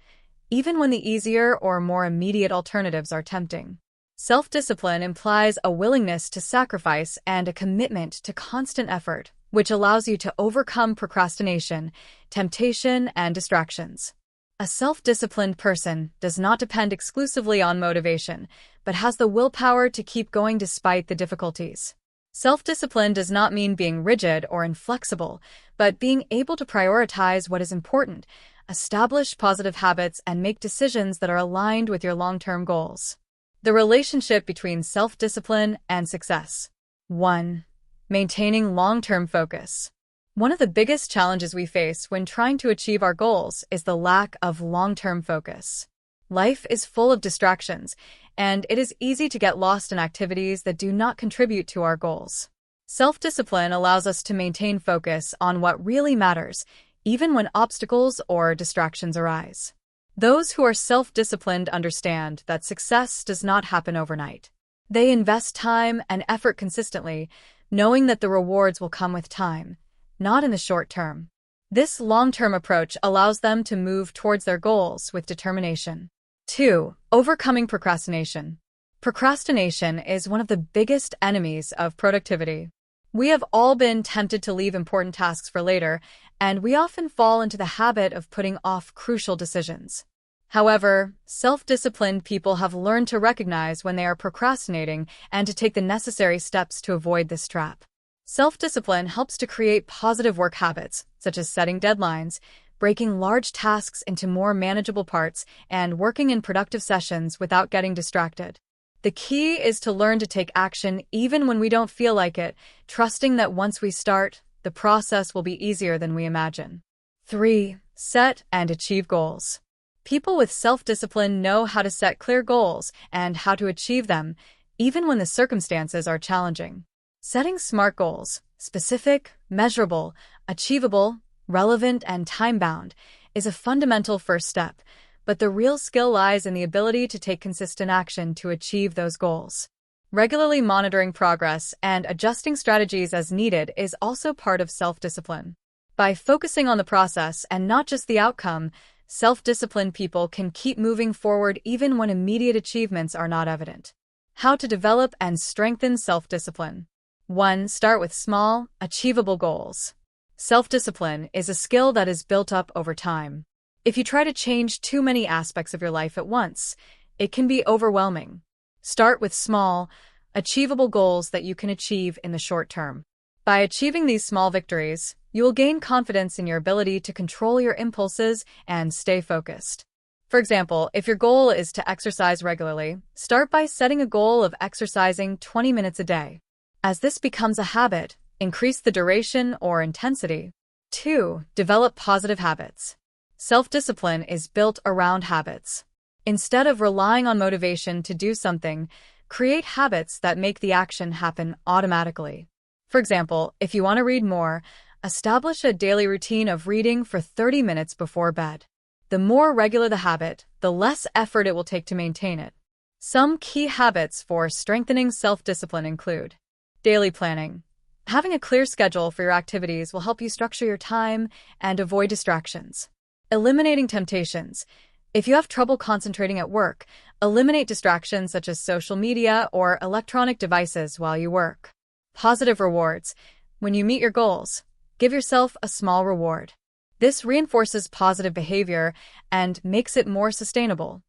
even when the easier or more immediate alternatives are tempting. Self-discipline implies a willingness to sacrifice and a commitment to constant effort, which allows you to overcome procrastination, temptation, and distractions. A self-disciplined person does not depend exclusively on motivation, but has the willpower to keep going despite the difficulties. Self-discipline does not mean being rigid or inflexible, but being able to prioritize what is important, establish positive habits, and make decisions that are aligned with your long-term goals. The relationship between self-discipline and success. 1. Maintaining long-term focus. One of the biggest challenges we face when trying to achieve our goals is the lack of long-term focus. Life is full of distractions, and it is easy to get lost in activities that do not contribute to our goals. Self-discipline allows us to maintain focus on what really matters, even when obstacles or distractions arise. Those who are self-disciplined understand that success does not happen overnight. They invest time and effort consistently, knowing that the rewards will come with time, not in the short term. This long-term approach allows them to move towards their goals with determination. 2. Overcoming procrastination. Procrastination is one of the biggest enemies of productivity. We have all been tempted to leave important tasks for later, and we often fall into the habit of putting off crucial decisions. However, self-disciplined people have learned to recognize when they are procrastinating and to take the necessary steps to avoid this trap. Self-discipline helps to create positive work habits, such as setting deadlines, breaking large tasks into more manageable parts, and working in productive sessions without getting distracted. The key is to learn to take action even when we don't feel like it, trusting that once we start, the process will be easier than we imagine. 3. Set and achieve goals. People with self-discipline know how to set clear goals and how to achieve them, even when the circumstances are challenging. Setting SMART goals, specific, measurable, achievable, relevant, and time-bound, is a fundamental first step, but the real skill lies in the ability to take consistent action to achieve those goals. Regularly monitoring progress and adjusting strategies as needed is also part of self-discipline. By focusing on the process and not just the outcome, self-disciplined people can keep moving forward even when immediate achievements are not evident. How to develop and strengthen self-discipline. 1. Start with small, achievable goals. Self-discipline is a skill that is built up over time. If you try to change too many aspects of your life at once, it can be overwhelming. Start with small, achievable goals that you can achieve in the short term. By achieving these small victories, you will gain confidence in your ability to control your impulses and stay focused. For example, if your goal is to exercise regularly, start by setting a goal of exercising 20 minutes a day. As this becomes a habit, increase the duration or intensity. 2. Develop positive habits. Self-discipline is built around habits. Instead of relying on motivation to do something, create habits that make the action happen automatically. For example, if you want to read more, establish a daily routine of reading for 30 minutes before bed. The more regular the habit, the less effort it will take to maintain it. Some key habits for strengthening self-discipline include daily planning. Having a clear schedule for your activities will help you structure your time and avoid distractions. Eliminating temptations. If you have trouble concentrating at work, eliminate distractions such as social media or electronic devices while you work. Positive rewards. When you meet your goals, give yourself a small reward. This reinforces positive behavior and makes it more sustainable.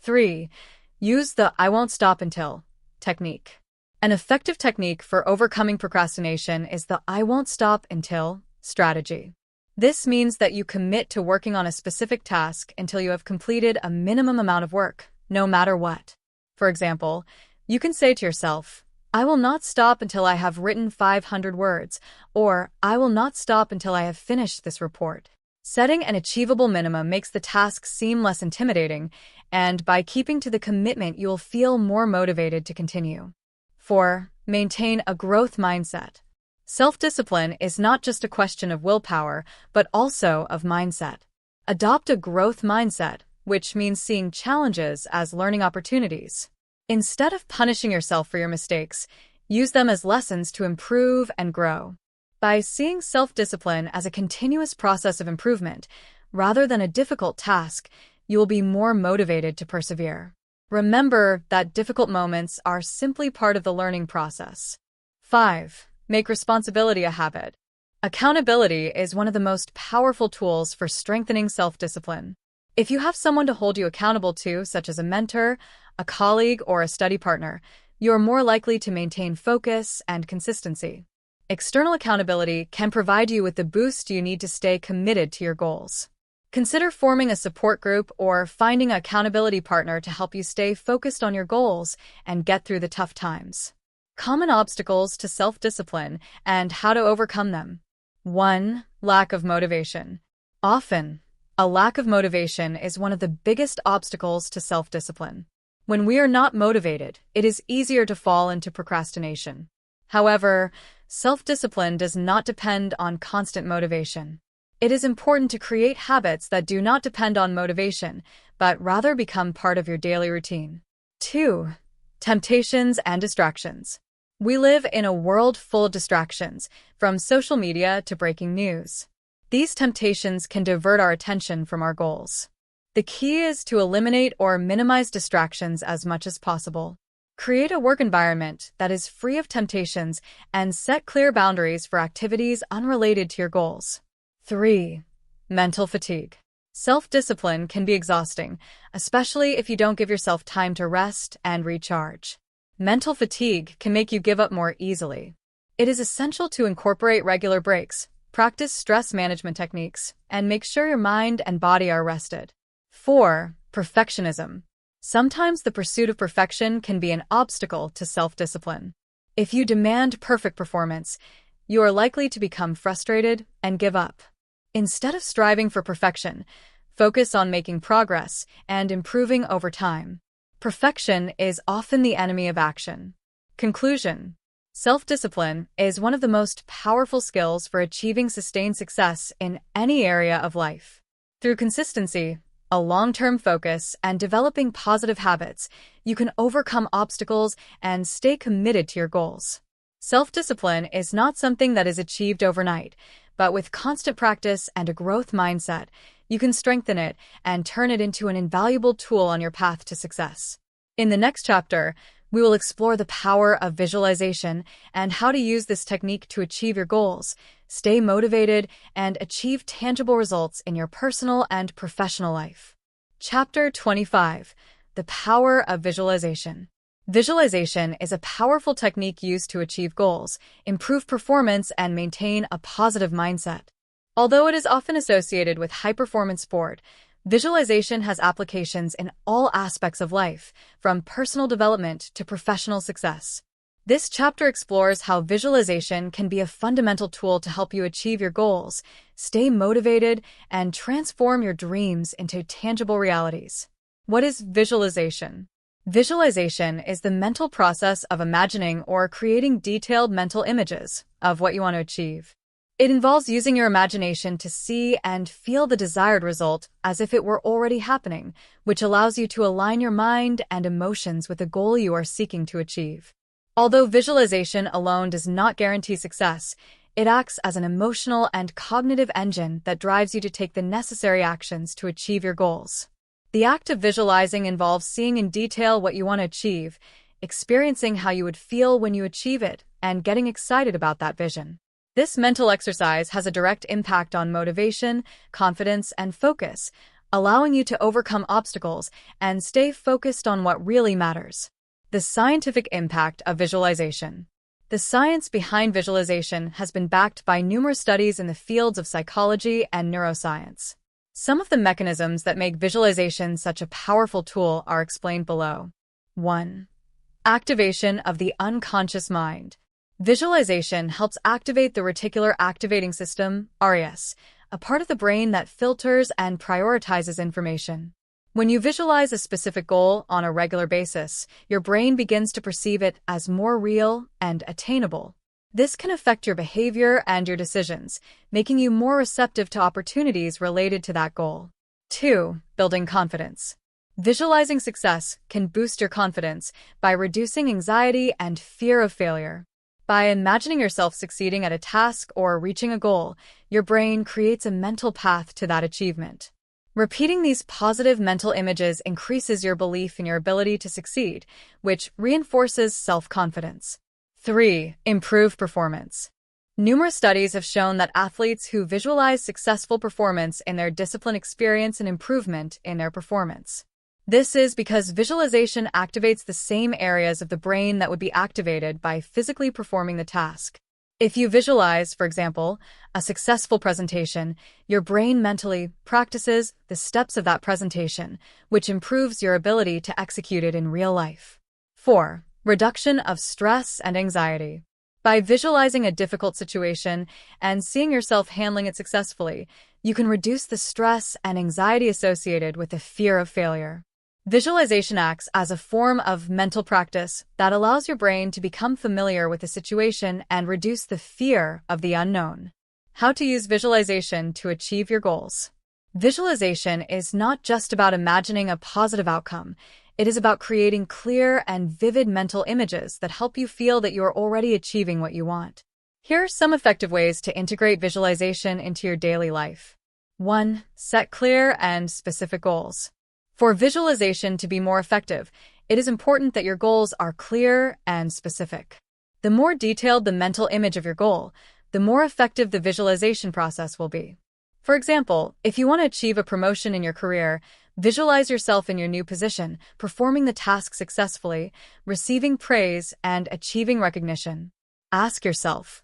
3. Use the "I won't stop until" technique. An effective technique for overcoming procrastination is the "I won't stop until" strategy. This means that you commit to working on a specific task until you have completed a minimum amount of work, no matter what. For example, you can say to yourself, "I will not stop until I have written 500 words," or "I will not stop until I have finished this report." Setting an achievable minimum makes the task seem less intimidating, and by keeping to the commitment, you'll feel more motivated to continue. 4. Maintain a growth mindset. Self-discipline is not just a question of willpower, but also of mindset. Adopt a growth mindset, which means seeing challenges as learning opportunities. Instead of punishing yourself for your mistakes, use them as lessons to improve and grow. By seeing self-discipline as a continuous process of improvement, rather than a difficult task, you will be more motivated to persevere. Remember that difficult moments are simply part of the learning process. 5. Make responsibility a habit. Accountability is one of the most powerful tools for strengthening self-discipline. If you have someone to hold you accountable to, such as a mentor, a colleague, or a study partner, you are more likely to maintain focus and consistency. External accountability can provide you with the boost you need to stay committed to your goals. Consider forming a support group or finding an accountability partner to help you stay focused on your goals and get through the tough times. Common obstacles to self-discipline and how to overcome them. 1. Lack of motivation. Often, a lack of motivation is one of the biggest obstacles to self-discipline. When we are not motivated, it is easier to fall into procrastination. However, self-discipline does not depend on constant motivation. It is important to create habits that do not depend on motivation, but rather become part of your daily routine. 2. Temptations and distractions. We live in a world full of distractions, from social media to breaking news. These temptations can divert our attention from our goals. The key is to eliminate or minimize distractions as much as possible. Create a work environment that is free of temptations and set clear boundaries for activities unrelated to your goals. 3. Mental fatigue. Self-discipline can be exhausting, especially if you don't give yourself time to rest and recharge. Mental fatigue can make you give up more easily. It is essential to incorporate regular breaks, practice stress management techniques, and make sure your mind and body are rested. 4. Perfectionism. Sometimes the pursuit of perfection can be an obstacle to self-discipline. If you demand perfect performance, you are likely to become frustrated and give up. Instead of striving for perfection, focus on making progress and improving over time. Perfection is often the enemy of action. Conclusion. Self-discipline is one of the most powerful skills for achieving sustained success in any area of life. Through consistency, a long-term focus, and developing positive habits, you can overcome obstacles and stay committed to your goals. Self-discipline is not something that is achieved overnight, but with constant practice and a growth mindset, you can strengthen it and turn it into an invaluable tool on your path to success. In the next chapter, we will explore the power of visualization and how to use this technique to achieve your goals, stay motivated, and achieve tangible results in your personal and professional life. Chapter 25. The Power of Visualization. Visualization is a powerful technique used to achieve goals, improve performance, and maintain a positive mindset. Although it is often associated with high-performance sport, visualization has applications in all aspects of life, from personal development to professional success. This chapter explores how visualization can be a fundamental tool to help you achieve your goals, stay motivated, and transform your dreams into tangible realities. What is visualization? Visualization is the mental process of imagining or creating detailed mental images of what you want to achieve. It involves using your imagination to see and feel the desired result as if it were already happening, which allows you to align your mind and emotions with the goal you are seeking to achieve. Although visualization alone does not guarantee success, it acts as an emotional and cognitive engine that drives you to take the necessary actions to achieve your goals. The act of visualizing involves seeing in detail what you want to achieve, experiencing how you would feel when you achieve it, and getting excited about that vision. This mental exercise has a direct impact on motivation, confidence, and focus, allowing you to overcome obstacles and stay focused on what really matters. The scientific impact of visualization. The science behind visualization has been backed by numerous studies in the fields of psychology and neuroscience. Some of the mechanisms that make visualization such a powerful tool are explained below. 1. Activation of the unconscious mind. Visualization helps activate the reticular activating system, RAS, a part of the brain that filters and prioritizes information. When you visualize a specific goal on a regular basis, your brain begins to perceive it as more real and attainable. This can affect your behavior and your decisions, making you more receptive to opportunities related to that goal. 2. Building confidence. Visualizing success can boost your confidence by reducing anxiety and fear of failure. By imagining yourself succeeding at a task or reaching a goal, your brain creates a mental path to that achievement. Repeating these positive mental images increases your belief in your ability to succeed, which reinforces self-confidence. 3. Improve performance. Numerous studies have shown that athletes who visualize successful performance in their discipline experience an improvement in their performance. This is because visualization activates the same areas of the brain that would be activated by physically performing the task. If you visualize, for example, a successful presentation, your brain mentally practices the steps of that presentation, which improves your ability to execute it in real life. 4. Reduction of stress and anxiety. By visualizing a difficult situation and seeing yourself handling it successfully, you can reduce the stress and anxiety associated with the fear of failure. Visualization acts as a form of mental practice that allows your brain to become familiar with the situation and reduce the fear of the unknown. How to use visualization to achieve your goals. Visualization is not just about imagining a positive outcome. It is about creating clear and vivid mental images that help you feel that you are already achieving what you want. Here are some effective ways to integrate visualization into your daily life. 1. Set clear and specific goals. For visualization to be more effective, it is important that your goals are clear and specific. The more detailed the mental image of your goal, the more effective the visualization process will be. For example, if you want to achieve a promotion in your career, visualize yourself in your new position, performing the task successfully, receiving praise, and achieving recognition. Ask yourself,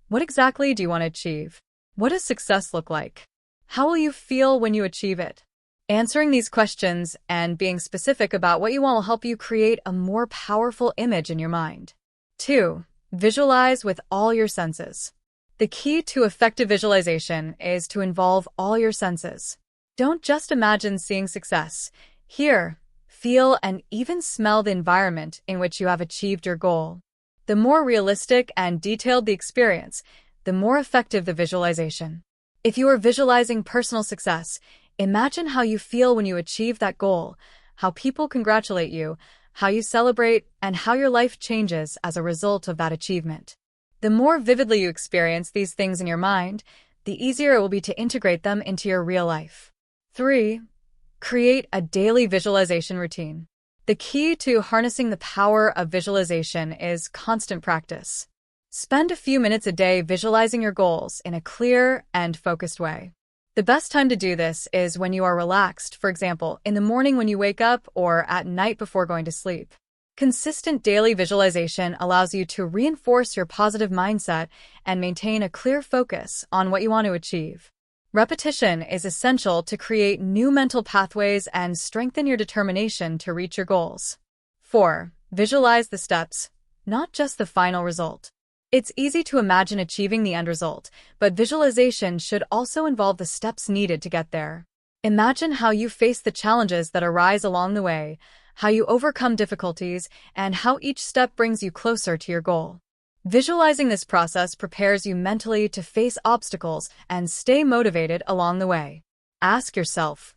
what exactly do you want to achieve? What does success look like? How will you feel when you achieve it? Answering these questions and being specific about what you want will help you create a more powerful image in your mind. 2. Visualize with all your senses. The key to effective visualization is to involve all your senses. Don't just imagine seeing success. Hear, feel, and even smell the environment in which you have achieved your goal. The more realistic and detailed the experience, the more effective the visualization. If you are visualizing personal success, imagine how you feel when you achieve that goal, how people congratulate you, how you celebrate, and how your life changes as a result of that achievement. The more vividly you experience these things in your mind, the easier it will be to integrate them into your real life. 3. Create a daily visualization routine. The key to harnessing the power of visualization is constant practice. Spend a few minutes a day visualizing your goals in a clear and focused way. The best time to do this is when you are relaxed, for example, in the morning when you wake up or at night before going to sleep. Consistent daily visualization allows you to reinforce your positive mindset and maintain a clear focus on what you want to achieve. Repetition is essential to create new mental pathways and strengthen your determination to reach your goals. 4. Visualize the steps, not just the final result. It's easy to imagine achieving the end result, but visualization should also involve the steps needed to get there. Imagine how you face the challenges that arise along the way, how you overcome difficulties, and how each step brings you closer to your goal. Visualizing this process prepares you mentally to face obstacles and stay motivated along the way. Ask yourself,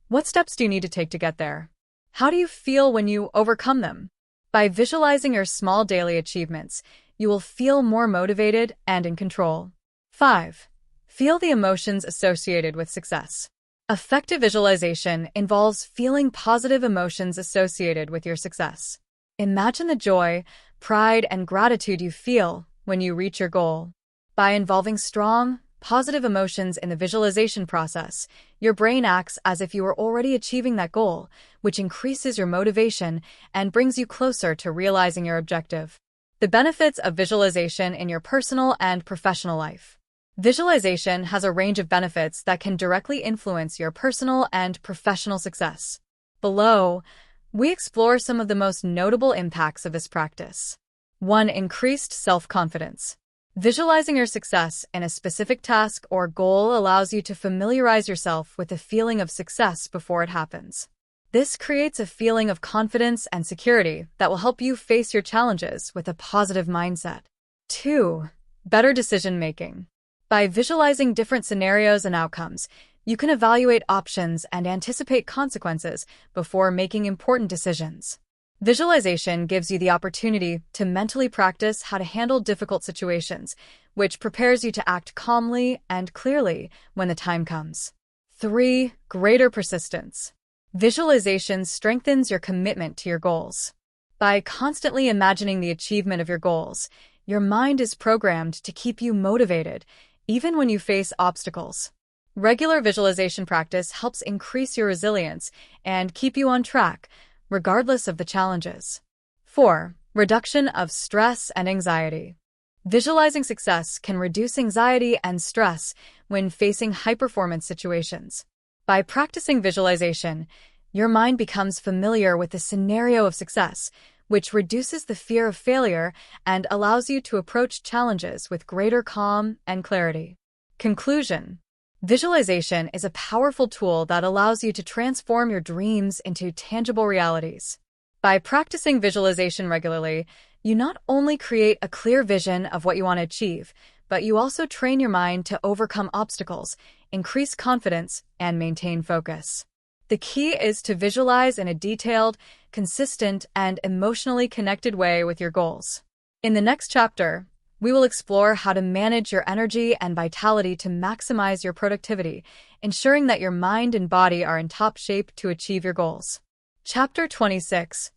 what steps do you need to take to get there? How do you feel when you overcome them? By visualizing your small daily achievements, you will feel more motivated and in control. 5. Feel the emotions associated with success. Effective visualization involves feeling positive emotions associated with your success. Imagine the joy, pride, and gratitude you feel when you reach your goal. By involving strong, positive emotions in the visualization process, your brain acts as if you were already achieving that goal, which increases your motivation and brings you closer to realizing your objective. The benefits of visualization in your personal and professional life. Visualization has a range of benefits that can directly influence your personal and professional success. Below, we explore some of the most notable impacts of this practice. 1. Increased self-confidence. Visualizing your success in a specific task or goal allows you to familiarize yourself with the feeling of success before it happens. This creates a feeling of confidence and security that will help you face your challenges with a positive mindset. 2. Better decision-making. By visualizing different scenarios and outcomes, you can evaluate options and anticipate consequences before making important decisions. Visualization gives you the opportunity to mentally practice how to handle difficult situations, which prepares you to act calmly and clearly when the time comes. 3. Greater persistence. Visualization strengthens your commitment to your goals. By constantly imagining the achievement of your goals, your mind is programmed to keep you motivated, even when you face obstacles. Regular visualization practice helps increase your resilience and keep you on track, regardless of the challenges. 4. Reduction of stress and anxiety. Visualizing success can reduce anxiety and stress when facing high-performance situations. By practicing visualization, your mind becomes familiar with the scenario of success, which reduces the fear of failure and allows you to approach challenges with greater calm and clarity. Conclusion. Visualization is a powerful tool that allows you to transform your dreams into tangible realities. By practicing visualization regularly, you not only create a clear vision of what you want to achieve, but you also train your mind to overcome obstacles, increase confidence, and maintain focus. The key is to visualize in a detailed, consistent, and emotionally connected way with your goals. In the next chapter, we will explore how to manage your energy and vitality to maximize your productivity, ensuring that your mind and body are in top shape to achieve your goals. Chapter 26: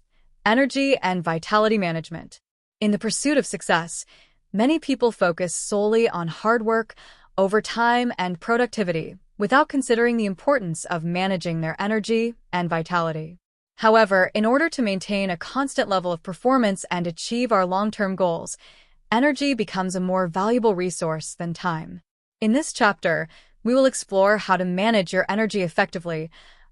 Energy and Vitality Management. In the pursuit of success, many people focus solely on hard work, overtime, and productivity, without considering the importance of managing their energy and vitality. However, in order to maintain a constant level of performance and achieve our long-term goals, energy becomes a more valuable resource than time. In this chapter, we will explore how to manage your energy effectively,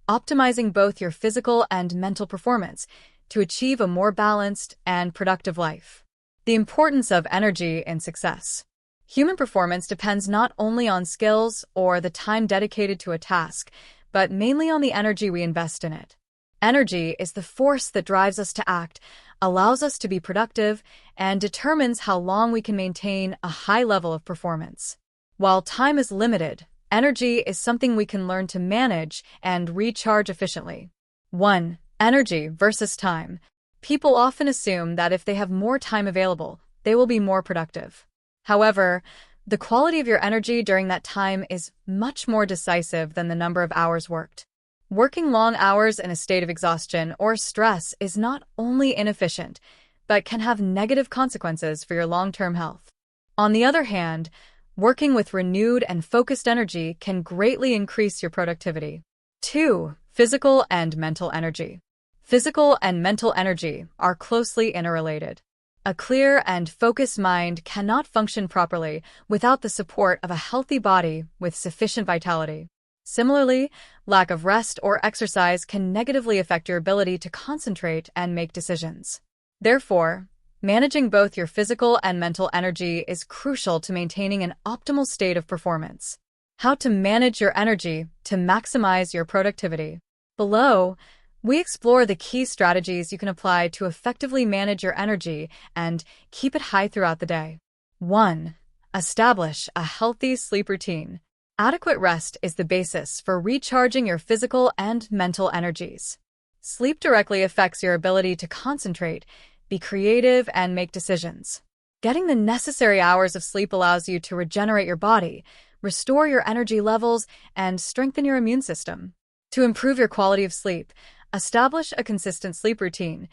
optimizing both your physical and mental performance to achieve a more balanced and productive life. The importance of energy in success. Human performance depends not only on skills or the time dedicated to a task, but mainly on the energy we invest in it. Energy is the force that drives us to act, allows us to be productive, and determines how long we can maintain a high level of performance. While time is limited, energy is something we can learn to manage and recharge efficiently. 1. Energy versus time. People often assume that if they have more time available, they will be more productive. However, the quality of your energy during that time is much more decisive than the number of hours worked. Working long hours in a state of exhaustion or stress is not only inefficient, but can have negative consequences for your long-term health. On the other hand, working with renewed and focused energy can greatly increase your productivity. 2. Physical and mental energy. Physical and mental energy are closely interrelated. A clear and focused mind cannot function properly without the support of a healthy body with sufficient vitality. Similarly, lack of rest or exercise can negatively affect your ability to concentrate and make decisions. Therefore, managing both your physical and mental energy is crucial to maintaining an optimal state of performance. How to manage your energy to maximize your productivity. Below, we explore the key strategies you can apply to effectively manage your energy and keep it high throughout the day. 1. Establish a healthy sleep routine. Adequate rest is the basis for recharging your physical and mental energies. Sleep directly affects your ability to concentrate, be creative, and make decisions. Getting the necessary hours of sleep allows you to regenerate your body, restore your energy levels, and strengthen your immune system. To improve your quality of sleep, establish a consistent sleep routine.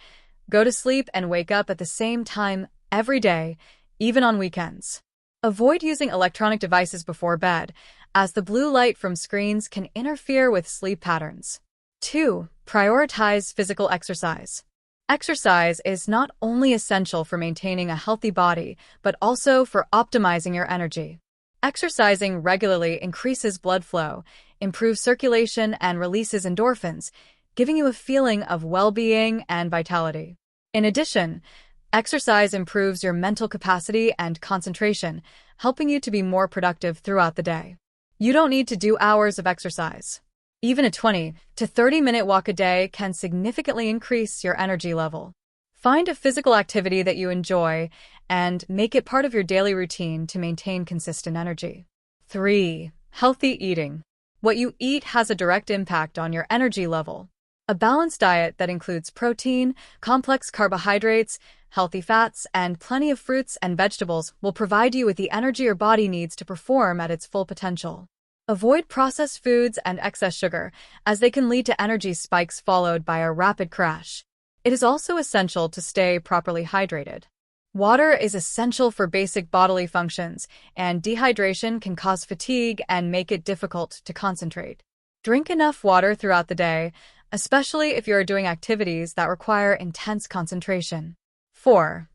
Go to sleep and wake up at the same time every day, even on weekends. Avoid using electronic devices before bed, as the blue light from screens can interfere with sleep patterns. 2. Prioritize physical exercise. Exercise is not only essential for maintaining a healthy body, but also for optimizing your energy. Exercising regularly increases blood flow, improves circulation, and releases endorphins, giving you a feeling of well-being and vitality. In addition, exercise improves your mental capacity and concentration, helping you to be more productive throughout the day. You don't need to do hours of exercise. Even a 20 to 30-minute walk a day can significantly increase your energy level. Find a physical activity that you enjoy and make it part of your daily routine to maintain consistent energy. 3. Healthy eating. What you eat has a direct impact on your energy level. A balanced diet that includes protein, complex carbohydrates, healthy fats, and plenty of fruits and vegetables will provide you with the energy your body needs to perform at its full potential. Avoid processed foods and excess sugar, as they can lead to energy spikes followed by a rapid crash. It is also essential to stay properly hydrated. Water is essential for basic bodily functions, and dehydration can cause fatigue and make it difficult to concentrate. Drink enough water throughout the day, especially if you are doing activities that require intense concentration. 4.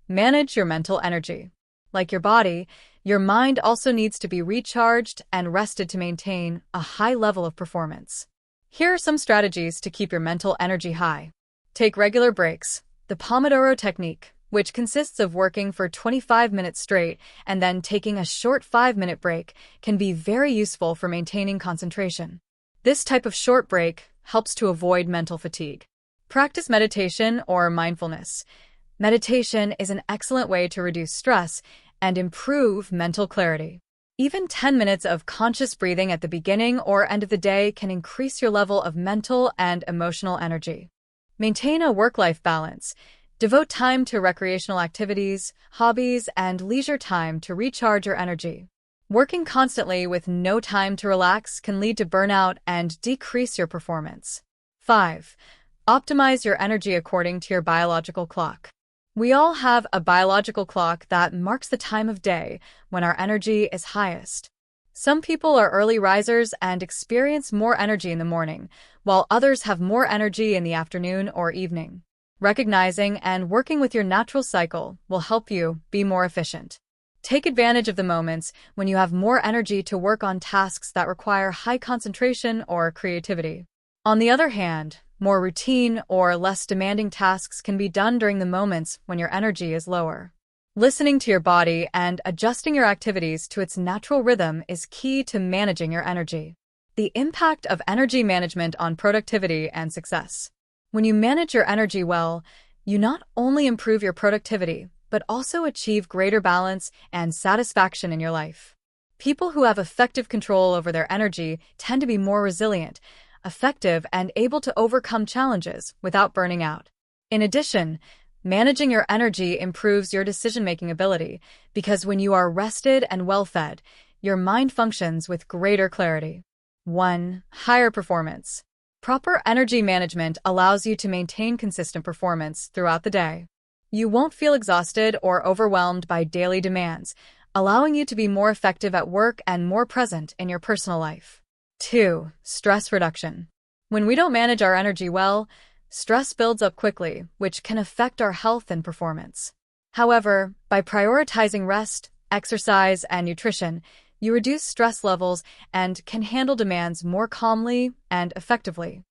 Manage your mental energy. Like your body, your mind also needs to be recharged and rested to maintain a high level of performance. Here are some strategies to keep your mental energy high. Take regular breaks. The Pomodoro technique, which consists of working for 25 minutes straight and then taking a short 5-minute break, can be very useful for maintaining concentration. This type of short break helps to avoid mental fatigue. Practice meditation or mindfulness. Meditation is an excellent way to reduce stress and improve mental clarity. Even 10 minutes of conscious breathing at the beginning or end of the day can increase your level of mental and emotional energy. Maintain a work-life balance. Devote time to recreational activities, hobbies, and leisure time to recharge your energy. Working constantly with no time to relax can lead to burnout and decrease your performance. 5. Optimize your energy according to your biological clock. We all have a biological clock that marks the time of day when our energy is highest. Some people are early risers and experience more energy in the morning, while others have more energy in the afternoon or evening. Recognizing and working with your natural cycle will help you be more efficient. Take advantage of the moments when you have more energy to work on tasks that require high concentration or creativity. On the other hand, more routine or less demanding tasks can be done during the moments when your energy is lower. Listening to your body and adjusting your activities to its natural rhythm is key to managing your energy. The impact of energy management on productivity and success. When you manage your energy well, you not only improve your productivity, but also achieve greater balance and satisfaction in your life. People who have effective control over their energy tend to be more resilient, effective, and able to overcome challenges without burning out. In addition, managing your energy improves your decision-making ability because when you are rested and well-fed, your mind functions with greater clarity. 1. Higher performance. Proper energy management allows you to maintain consistent performance throughout the day. You won't feel exhausted or overwhelmed by daily demands, allowing you to be more effective at work and more present in your personal life. 2. Stress reduction. When we don't manage our energy well, stress builds up quickly, which can affect our health and performance. However, by prioritizing rest, exercise, and nutrition, you reduce stress levels and can handle demands more calmly and effectively.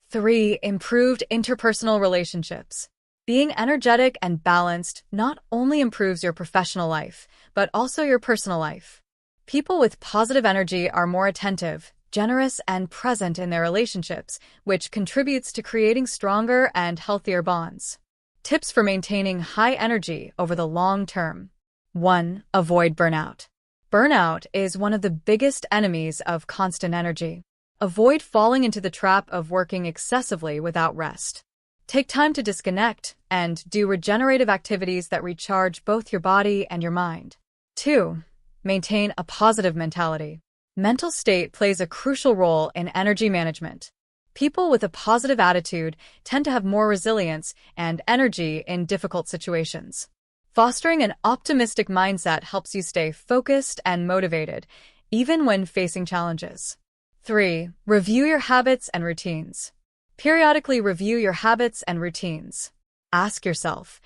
3. Improved interpersonal relationships. Being energetic and balanced not only improves your professional life, but also your personal life. People with positive energy are more attentive, generous, and present in their relationships, which contributes to creating stronger and healthier bonds. Tips for maintaining high energy over the long term. 1. Avoid burnout. Burnout is one of the biggest enemies of constant energy. Avoid falling into the trap of working excessively without rest. Take time to disconnect and do regenerative activities that recharge both your body and your mind. 2. Maintain a positive mentality. Mental state plays a crucial role in energy management. People with a positive attitude tend to have more resilience and energy in difficult situations. Fostering an optimistic mindset helps you stay focused and motivated, even when facing challenges. 3. Review your habits and routines. Periodically review your habits and routines. Ask yourself,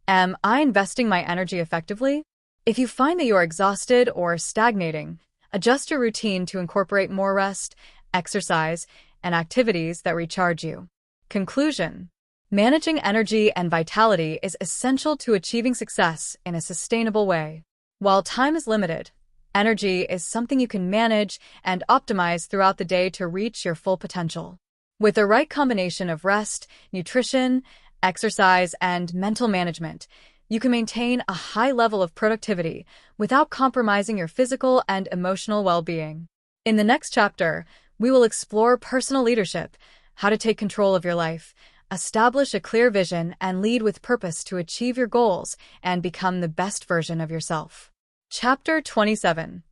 am I investing my energy effectively? If you find that you are exhausted or stagnating, adjust your routine to incorporate more rest, exercise, and activities that recharge you. Conclusion. Managing energy and vitality is essential to achieving success in a sustainable way. While time is limited, energy is something you can manage and optimize throughout the day to reach your full potential. With the right combination of rest, nutrition, exercise, and mental management, you can maintain a high level of productivity without compromising your physical and emotional well-being. In the next chapter, we will explore personal leadership, how to take control of your life, establish a clear vision, and lead with purpose to achieve your goals and become the best version of yourself. Chapter 27.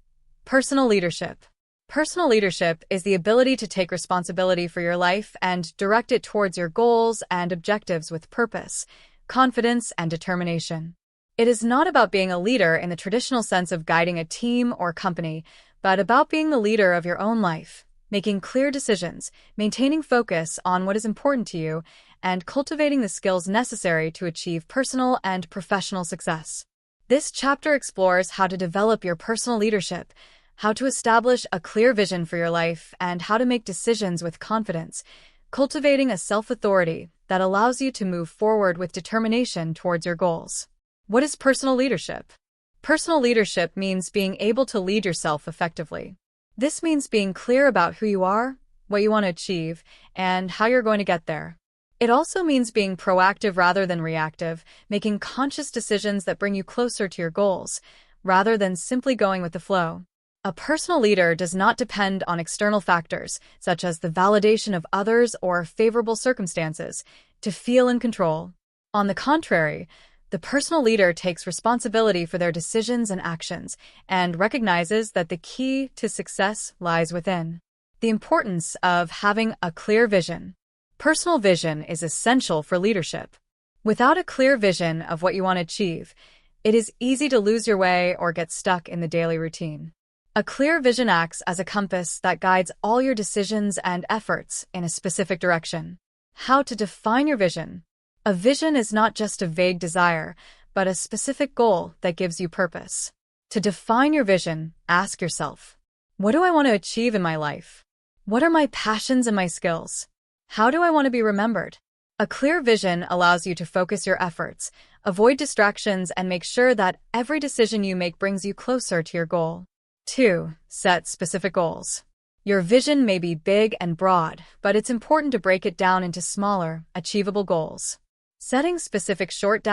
Personal leadership. Personal leadership is the ability to take responsibility for your life and direct it towards your goals and objectives with purpose, confidence, and determination. It is not about being a leader in the traditional sense of guiding a team or company, but about being the leader of your own life, making clear decisions, maintaining focus on what is important to you, and cultivating the skills necessary to achieve personal and professional success. This chapter explores how to develop your personal leadership, how to establish a clear vision for your life, and how to make decisions with confidence, cultivating a self-authority that allows you to move forward with determination towards your goals. What is personal leadership? Personal leadership means being able to lead yourself effectively. This means being clear about who you are, what you want to achieve, and how you're going to get there. It also means being proactive rather than reactive, making conscious decisions that bring you closer to your goals, rather than simply going with the flow. A personal leader does not depend on external factors, such as the validation of others or favorable circumstances, to feel in control. On the contrary, the personal leader takes responsibility for their decisions and actions and recognizes that the key to success lies within. The importance of having a clear vision. Personal vision is essential for leadership. Without a clear vision of what you want to achieve, it is easy to lose your way or get stuck in the daily routine. A clear vision acts as a compass that guides all your decisions and efforts in a specific direction. How to define your vision. A vision is not just a vague desire, but a specific goal that gives you purpose. To define your vision, ask yourself, what do I want to achieve in my life? What are my passions and my skills? How do I want to be remembered? A clear vision allows you to focus your efforts, avoid distractions, and make sure that every decision you make brings you closer to your goal. 2. Set specific goals. Your vision may be big and broad, but it's important to break it down into smaller, achievable goals. Setting specific short,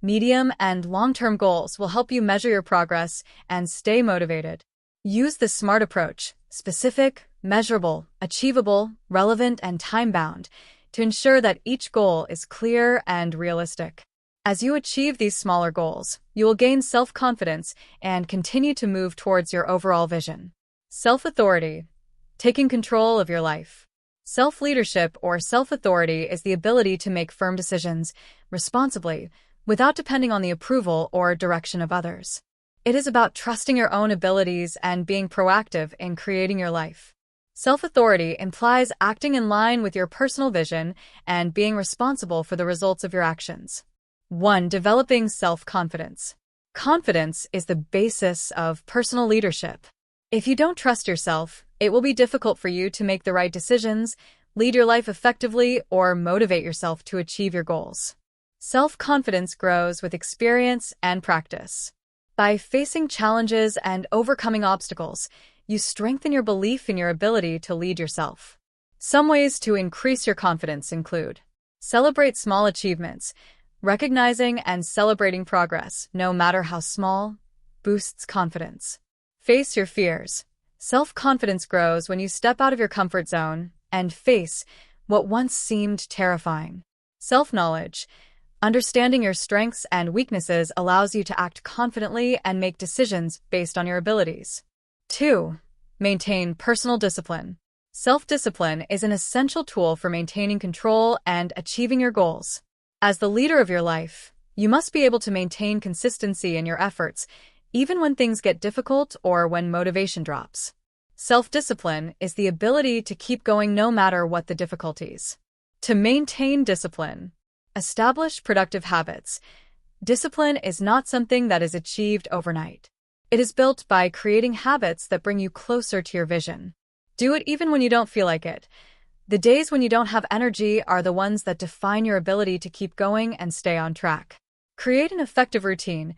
medium, and long-term goals will help you measure your progress and stay motivated. Use the SMART approach: specific, measurable, achievable, relevant, and time-bound, to ensure that each goal is clear and realistic. As you achieve these smaller goals, you will gain self-confidence and continue to move towards your overall vision. Self-authority. Taking control of your life. Self-leadership or self-authority is the ability to make firm decisions responsibly without depending on the approval or direction of others. It is about trusting your own abilities and being proactive in creating your life. Self-authority implies acting in line with your personal vision and being responsible for the results of your actions. 1. Developing self-confidence. Confidence is the basis of personal leadership. If you don't trust yourself, it will be difficult for you to make the right decisions, lead your life effectively, or motivate yourself to achieve your goals. Self-confidence grows with experience and practice. By facing challenges and overcoming obstacles, you strengthen your belief in your ability to lead yourself. Some ways to increase your confidence include: celebrate small achievements. Recognizing and celebrating progress, no matter how small, boosts confidence. Face your fears. Self-confidence grows when you step out of your comfort zone and face what once seemed terrifying. Self-knowledge. Understanding your strengths and weaknesses allows you to act confidently and make decisions based on your abilities. 2. Maintain personal discipline. Self-discipline is an essential tool for maintaining control and achieving your goals. As the leader of your life, you must be able to maintain consistency in your efforts, even when things get difficult or when motivation drops. Self-discipline is the ability to keep going no matter what the difficulties. To maintain discipline, establish productive habits. Discipline is not something that is achieved overnight. It is built by creating habits that bring you closer to your vision. Do it even when you don't feel like it. The days when you don't have energy are the ones that define your ability to keep going and stay on track. Create an effective routine.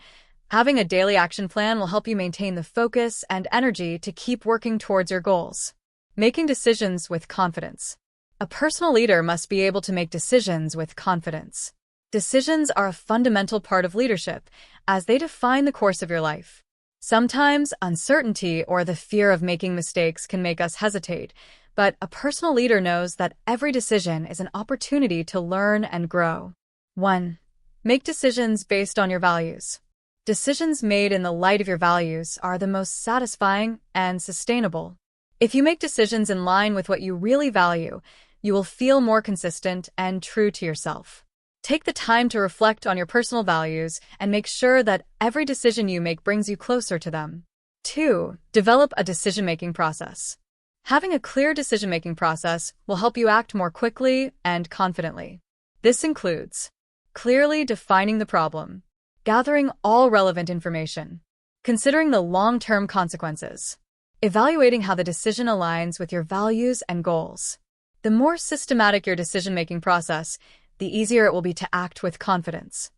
Having a daily action plan will help you maintain the focus and energy to keep working towards your goals. Making decisions with confidence. A personal leader must be able to make decisions with confidence. Decisions are a fundamental part of leadership, as they define the course of your life. Sometimes uncertainty or the fear of making mistakes can make us hesitate, but a personal leader knows that every decision is an opportunity to learn and grow. 1. Make decisions based on your values. Decisions made in the light of your values are the most satisfying and sustainable. If you make decisions in line with what you really value, you will feel more consistent and true to yourself. Take the time to reflect on your personal values and make sure that every decision you make brings you closer to them. 2. Develop a decision-making process. Having a clear decision-making process will help you act more quickly and confidently. This includes clearly defining the problem, gathering all relevant information, considering the long-term consequences, evaluating how the decision aligns with your values and goals. The more systematic your decision-making process, the easier it will be to act with confidence.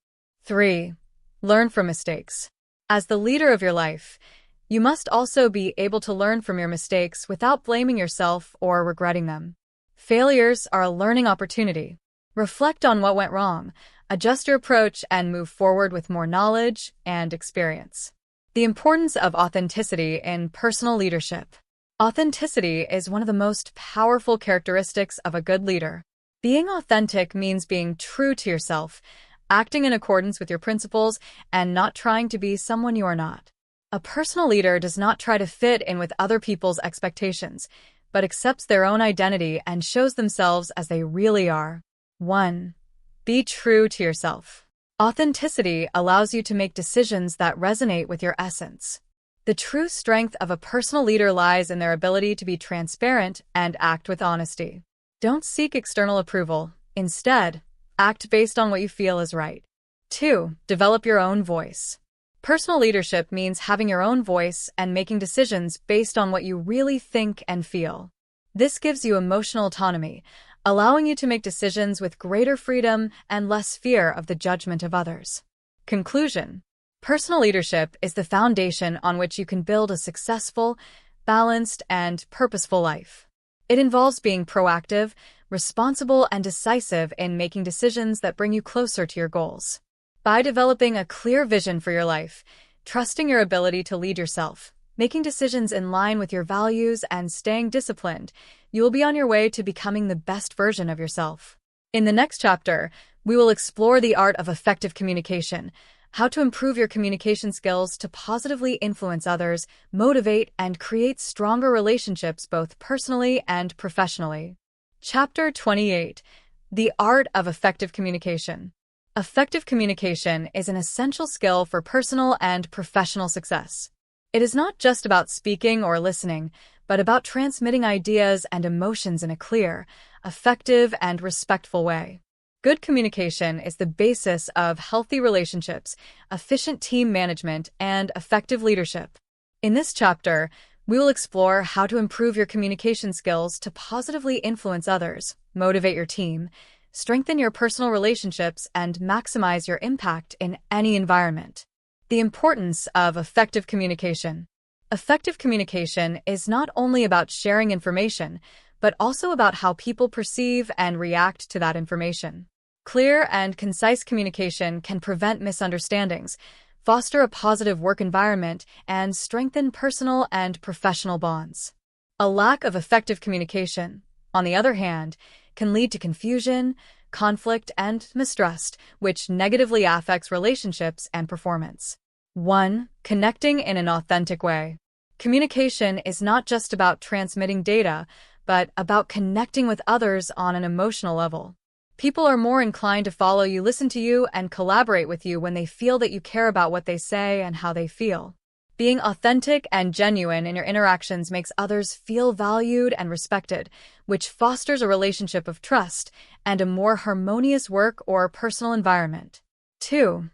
3. Learn from mistakes. As the leader of your life, you must also be able to learn from your mistakes without blaming yourself or regretting them. Failures are a learning opportunity. Reflect on what went wrong, adjust your approach, and move forward with more knowledge and experience. The importance of authenticity in personal leadership. Authenticity is one of the most powerful characteristics of a good leader. Being authentic means being true to yourself, acting in accordance with your principles and not trying to be someone you are not. A personal leader does not try to fit in with other people's expectations, but accepts their own identity and shows themselves as they really are. 1. Be true to yourself. Authenticity allows you to make decisions that resonate with your essence. The true strength of a personal leader lies in their ability to be transparent and act with honesty. Don't seek external approval. Instead, act based on what you feel is right. 2. Develop your own voice. Personal leadership means having your own voice and making decisions based on what you really think and feel. This gives you emotional autonomy, allowing you to make decisions with greater freedom and less fear of the judgment of others. Conclusion: personal leadership is the foundation on which you can build a successful, balanced, and purposeful life. It involves being proactive, responsible, and decisive in making decisions that bring you closer to your goals. By developing a clear vision for your life, trusting your ability to lead yourself, making decisions in line with your values, and staying disciplined, you will be on your way to becoming the best version of yourself. In the next chapter, we will explore the art of effective communication, how to improve your communication skills to positively influence others, motivate, and create stronger relationships both personally and professionally. Chapter 28: The Art of Effective Communication. Effective communication is an essential skill for personal and professional success. It is not just about speaking or listening, but about transmitting ideas and emotions in a clear, effective, and respectful way. Good communication is the basis of healthy relationships, efficient team management, and effective leadership. In this chapter, we will explore how to improve your communication skills to positively influence others, motivate your team, strengthen your personal relationships, and maximize your impact in any environment. The importance of effective communication. Effective communication is not only about sharing information, but also about how people perceive and react to that information. Clear and concise communication can prevent misunderstandings, foster a positive work environment, and strengthen personal and professional bonds. A lack of effective communication, on the other hand, can lead to confusion, conflict, and mistrust, which negatively affects relationships and performance. 1. Connecting in an authentic way. Communication is not just about transmitting data, but about connecting with others on an emotional level. People are more inclined to follow you, listen to you, and collaborate with you when they feel that you care about what they say and how they feel. Being authentic and genuine in your interactions makes others feel valued and respected, which fosters a relationship of trust and a more harmonious work or personal environment. 2.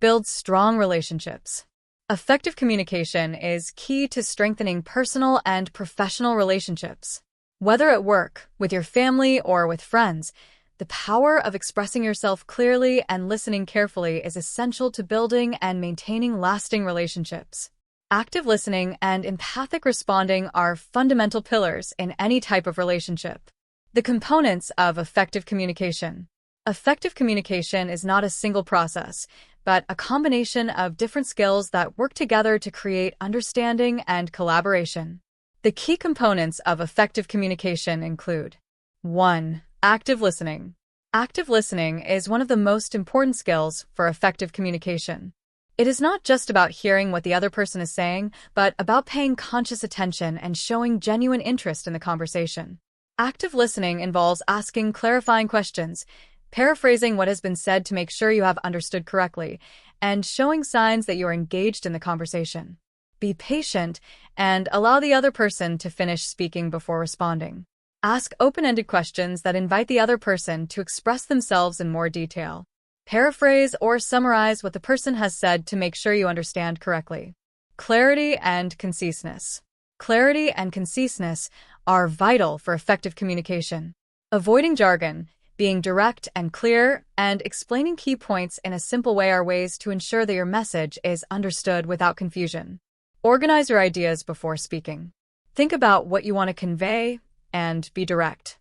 Build strong relationships. Effective communication is key to strengthening personal and professional relationships. Whether at work, with your family, or with friends, the power of expressing yourself clearly and listening carefully is essential to building and maintaining lasting relationships. Active listening and empathic responding are fundamental pillars in any type of relationship. The components of effective communication. Effective communication is not a single process, but a combination of different skills that work together to create understanding and collaboration. The key components of effective communication include: 1. Active listening. Active listening is one of the most important skills for effective communication. It is not just about hearing what the other person is saying, but about paying conscious attention and showing genuine interest in the conversation. Active listening involves asking clarifying questions, paraphrasing what has been said to make sure you have understood correctly, and showing signs that you are engaged in the conversation. Be patient and allow the other person to finish speaking before responding. Ask open-ended questions that invite the other person to express themselves in more detail. Paraphrase or summarize what the person has said to make sure you understand correctly. Clarity and conciseness. Clarity and conciseness are vital for effective communication. Avoiding jargon, being direct and clear, and explaining key points in a simple way are ways to ensure that your message is understood without confusion. Organize your ideas before speaking. Think about what you want to convey and be direct.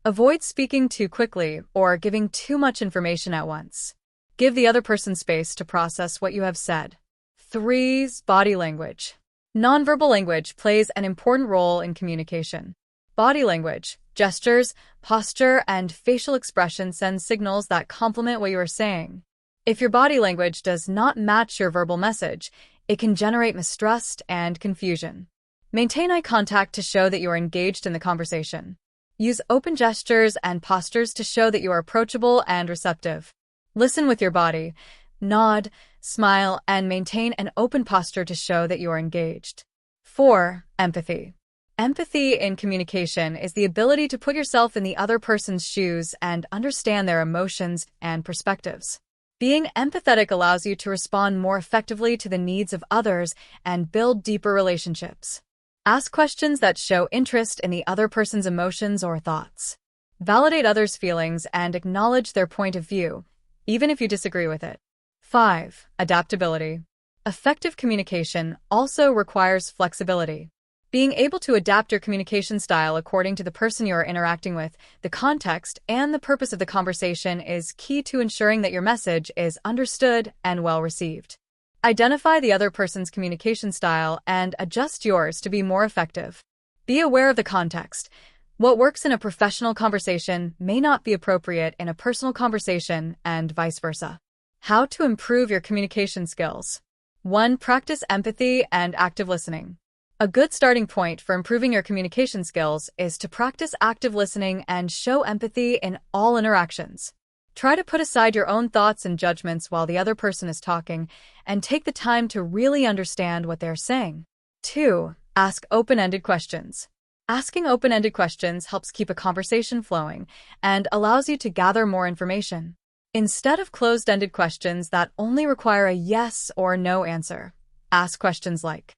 Avoid speaking too quickly or giving too much information at once. Give the other person space to process what you have said. 3. Body language. Nonverbal language plays an important role in communication. Body language, gestures, posture, and facial expression send signals that complement what you are saying. If your body language does not match your verbal message, it can generate mistrust and confusion. Maintain eye contact to show that you are engaged in the conversation. Use open gestures and postures to show that you are approachable and receptive. Listen with your body. Nod, smile, and maintain an open posture to show that you are engaged. 4. Empathy. Empathy in communication is the ability to put yourself in the other person's shoes and understand their emotions and perspectives. Being empathetic allows you to respond more effectively to the needs of others and build deeper relationships. Ask questions that show interest in the other person's emotions or thoughts. Validate others' feelings and acknowledge their point of view, even if you disagree with it. 5. Adaptability. Effective communication also requires flexibility. Being able to adapt your communication style according to the person you are interacting with, the context, and the purpose of the conversation is key to ensuring that your message is understood and well received. Identify the other person's communication style and adjust yours to be more effective. Be aware of the context. What works in a professional conversation may not be appropriate in a personal conversation, and vice versa. How to improve your communication skills. 1. Practice empathy and active listening. A good starting point for improving your communication skills is to practice active listening and show empathy in all interactions. Try to put aside your own thoughts and judgments while the other person is talking, and take the time to really understand what they're saying. 2. Ask open-ended questions. Asking open-ended questions helps keep a conversation flowing and allows you to gather more information. Instead of closed-ended questions that only require a yes or no answer, ask questions like,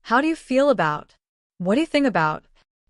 how do you feel about? What do you think about?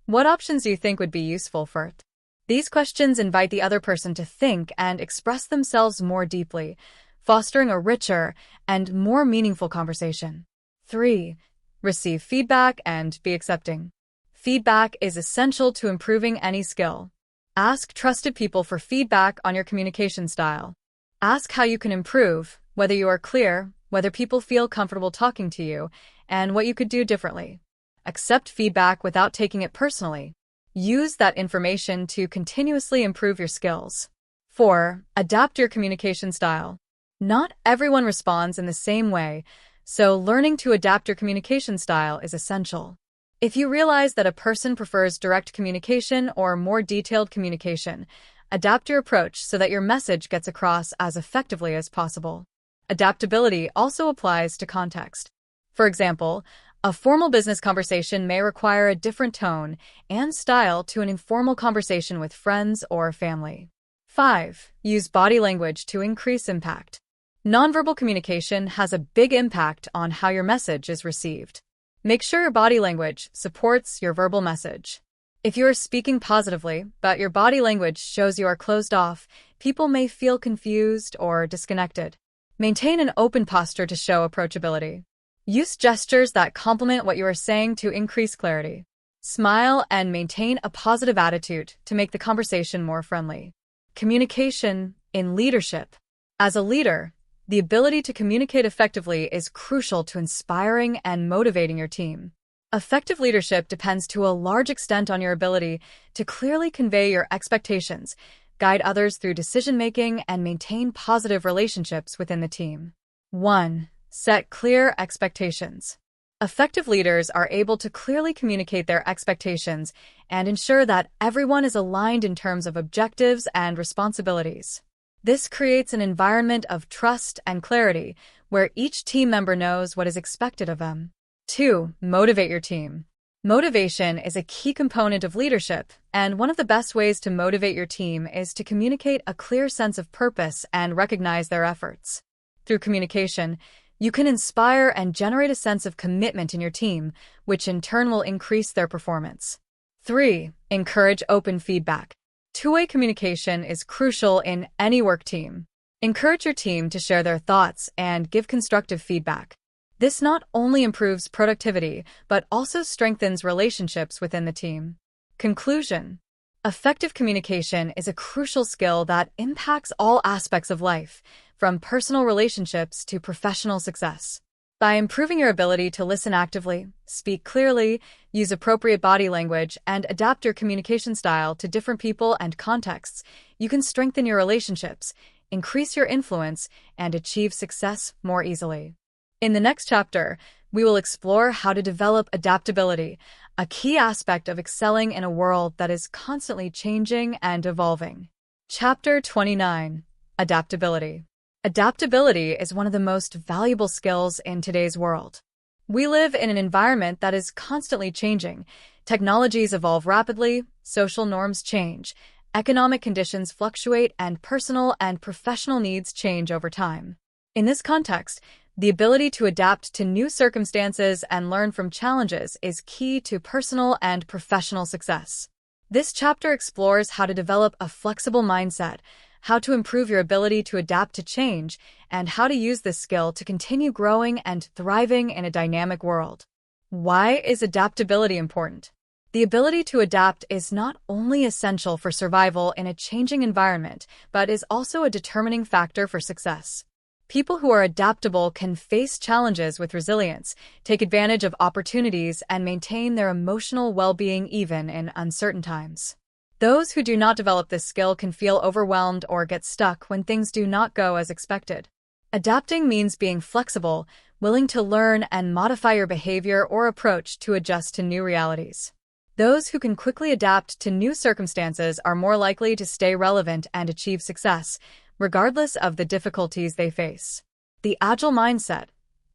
What options do you think would be useful for it? These questions invite the other person to think and express themselves more deeply, fostering a richer and more meaningful conversation. 3. Receive feedback and be accepting. Feedback is essential to improving any skill. Ask trusted people for feedback on your communication style. Ask how you can improve, whether you are clear, whether people feel comfortable talking to you, and what you could do differently. Accept feedback without taking it personally. Use that information to continuously improve your skills. 4. Adapt your communication style. Not everyone responds in the same way, so learning to adapt your communication style is essential. If you realize that a person prefers direct communication or more detailed communication, adapt your approach so that your message gets across as effectively as possible. Adaptability also applies to context. For example, a formal business conversation may require a different tone and style to an informal conversation with friends or family. 5. Use body language to increase impact. Nonverbal communication has a big impact on how your message is received. Make sure your body language supports your verbal message. If you are speaking positively, but your body language shows you are closed off, people may feel confused or disconnected. Maintain an open posture to show approachability. Use gestures that complement what you are saying to increase clarity. Smile and maintain a positive attitude to make the conversation more friendly. Communication in leadership. As a leader, the ability to communicate effectively is crucial to inspiring and motivating your team. Effective leadership depends to a large extent on your ability to clearly convey your expectations, guide others through decision-making, and maintain positive relationships within the team. 1. Set clear expectations. Effective leaders are able to clearly communicate their expectations and ensure that everyone is aligned in terms of objectives and responsibilities. This creates an environment of trust and clarity where each team member knows what is expected of them. 2. Motivate your team. Motivation is a key component of leadership, and one of the best ways to motivate your team is to communicate a clear sense of purpose and recognize their efforts. Through communication, you can inspire and generate a sense of commitment in your team, which in turn will increase their performance. 3. Encourage open feedback. Two-way communication is crucial in any work team. Encourage your team to share their thoughts and give constructive feedback. This not only improves productivity, but also strengthens relationships within the team. Conclusion. Effective communication is a crucial skill that impacts all aspects of life, from personal relationships to professional success. By improving your ability to listen actively, speak clearly, use appropriate body language, and adapt your communication style to different people and contexts, you can strengthen your relationships, increase your influence, and achieve success more easily. In the next chapter, we will explore how to develop adaptability, a key aspect of excelling in a world that is constantly changing and evolving. Chapter 29: Adaptability. Adaptability is one of the most valuable skills in today's world. We live in an environment that is constantly changing. Technologies evolve rapidly, social norms change, economic conditions fluctuate, and personal and professional needs change over time. In this context, the ability to adapt to new circumstances and learn from challenges is key to personal and professional success. This chapter explores how to develop a flexible mindset, how to improve your ability to adapt to change, and how to use this skill to continue growing and thriving in a dynamic world. Why is adaptability important? The ability to adapt is not only essential for survival in a changing environment, but is also a determining factor for success. People who are adaptable can face challenges with resilience, take advantage of opportunities, and maintain their emotional well-being even in uncertain times. Those who do not develop this skill can feel overwhelmed or get stuck when things do not go as expected. Adapting means being flexible, willing to learn and modify your behavior or approach to adjust to new realities. Those who can quickly adapt to new circumstances are more likely to stay relevant and achieve success, regardless of the difficulties they face. The agile mindset: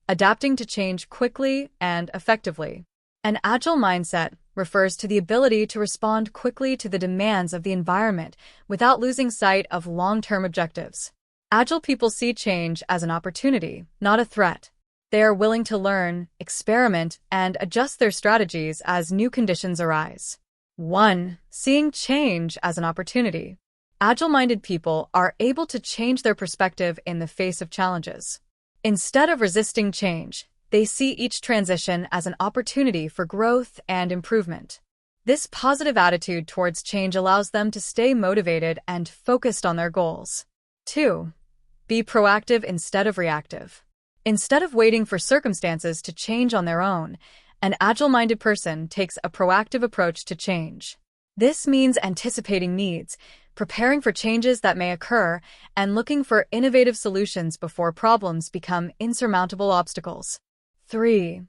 adapting to change quickly and effectively. An agile mindset refers to the ability to respond quickly to the demands of the environment without losing sight of long-term objectives. Agile people see change as an opportunity, not a threat. They are willing to learn, experiment, and adjust their strategies as new conditions arise. 1. Seeing change as an opportunity. Agile-minded people are able to change their perspective in the face of challenges. Instead of resisting change, they see each transition as an opportunity for growth and improvement. This positive attitude towards change allows them to stay motivated and focused on their goals. 2. Be proactive instead of reactive. Instead of waiting for circumstances to change on their own, an agile-minded person takes a proactive approach to change. This means anticipating needs, preparing for changes that may occur, and looking for innovative solutions before problems become insurmountable obstacles. 3.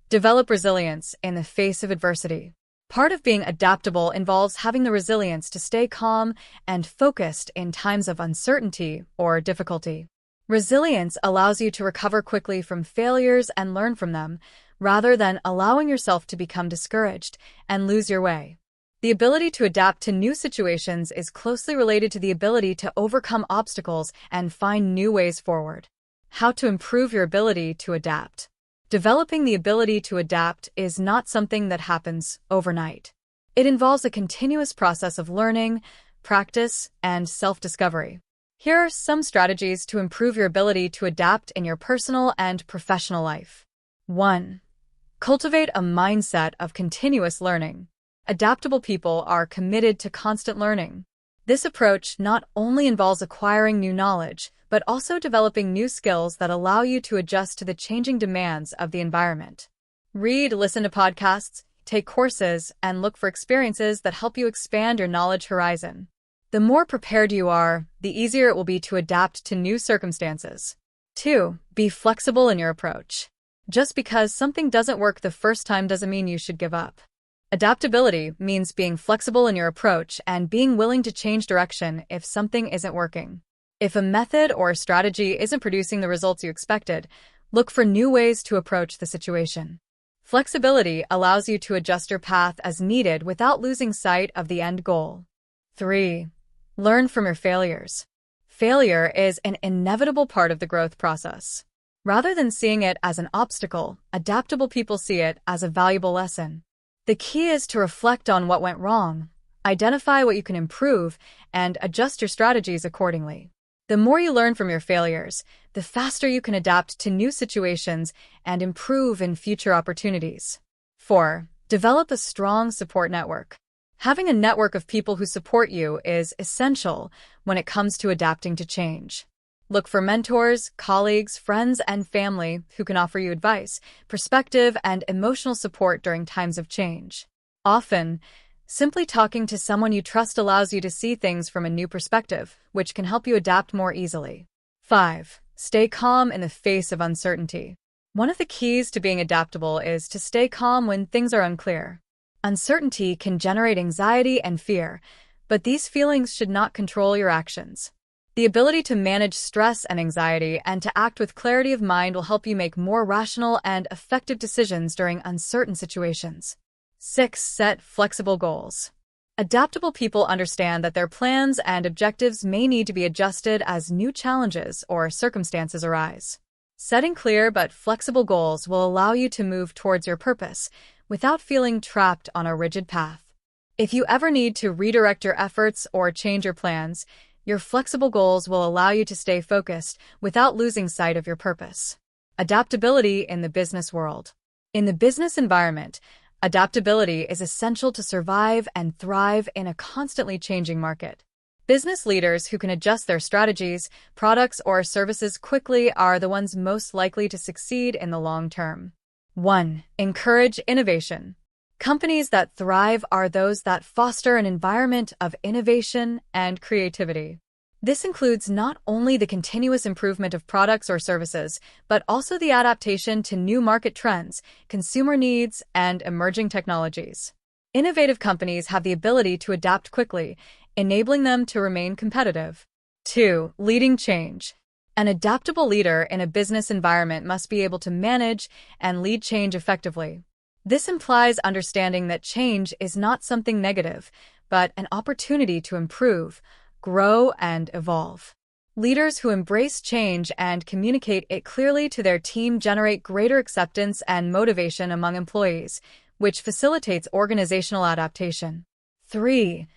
Develop resilience in the face of adversity. Part of being adaptable involves having the resilience to stay calm and focused in times of uncertainty or difficulty. Resilience allows you to recover quickly from failures and learn from them, rather than allowing yourself to become discouraged and lose your way. The ability to adapt to new situations is closely related to the ability to overcome obstacles and find new ways forward. How to improve your ability to adapt. Developing the ability to adapt is not something that happens overnight. It involves a continuous process of learning, practice, and self-discovery. Here are some strategies to improve your ability to adapt in your personal and professional life. 1. Cultivate a mindset of continuous learning. Adaptable people are committed to constant learning. This approach not only involves acquiring new knowledge, but also developing new skills that allow you to adjust to the changing demands of the environment. Read, listen to podcasts, take courses, and look for experiences that help you expand your knowledge horizon. The more prepared you are, the easier it will be to adapt to new circumstances. 2. Be flexible in your approach. Just because something doesn't work the first time doesn't mean you should give up. Adaptability means being flexible in your approach and being willing to change direction if something isn't working. If a method or a strategy isn't producing the results you expected, look for new ways to approach the situation. Flexibility allows you to adjust your path as needed without losing sight of the end goal. 3. Learn from your failures. Failure is an inevitable part of the growth process. Rather than seeing it as an obstacle, adaptable people see it as a valuable lesson. The key is to reflect on what went wrong, identify what you can improve, and adjust your strategies accordingly. The more you learn from your failures, the faster you can adapt to new situations and improve in future opportunities. 4. Develop a strong support network. Having a network of people who support you is essential when it comes to adapting to change. Look for mentors, colleagues, friends, and family who can offer you advice, perspective, and emotional support during times of change. Often, Simply talking to someone you trust allows you to see things from a new perspective, which can help you adapt more easily. 5. Stay calm in the face of uncertainty. One of the keys to being adaptable is to stay calm when things are unclear. Uncertainty can generate anxiety and fear, but these feelings should not control your actions. The ability to manage stress and anxiety and to act with clarity of mind will help you make more rational and effective decisions during uncertain situations. 6. Set flexible goals. Adaptable people understand that their plans and objectives may need to be adjusted as new challenges or circumstances arise. Setting clear but flexible goals will allow you to move towards your purpose without feeling trapped on a rigid path. If you ever need to redirect your efforts or change your plans, your flexible goals will allow you to stay focused without losing sight of your purpose. Adaptability in the business world. In the business environment, adaptability is essential to survive and thrive in a constantly changing market. Business leaders who can adjust their strategies, products, or services quickly are the ones most likely to succeed in the long term. 1. Encourage innovation. Companies that thrive are those that foster an environment of innovation and creativity. This includes not only the continuous improvement of products or services, but also the adaptation to new market trends, consumer needs, and emerging technologies. Innovative companies have the ability to adapt quickly, enabling them to remain competitive. 2. Leading change. An adaptable leader in a business environment must be able to manage and lead change effectively. This implies understanding that change is not something negative, but an opportunity to improve, grow, and evolve. Leaders who embrace change and communicate it clearly to their team generate greater acceptance and motivation among employees, which facilitates organizational adaptation. 3.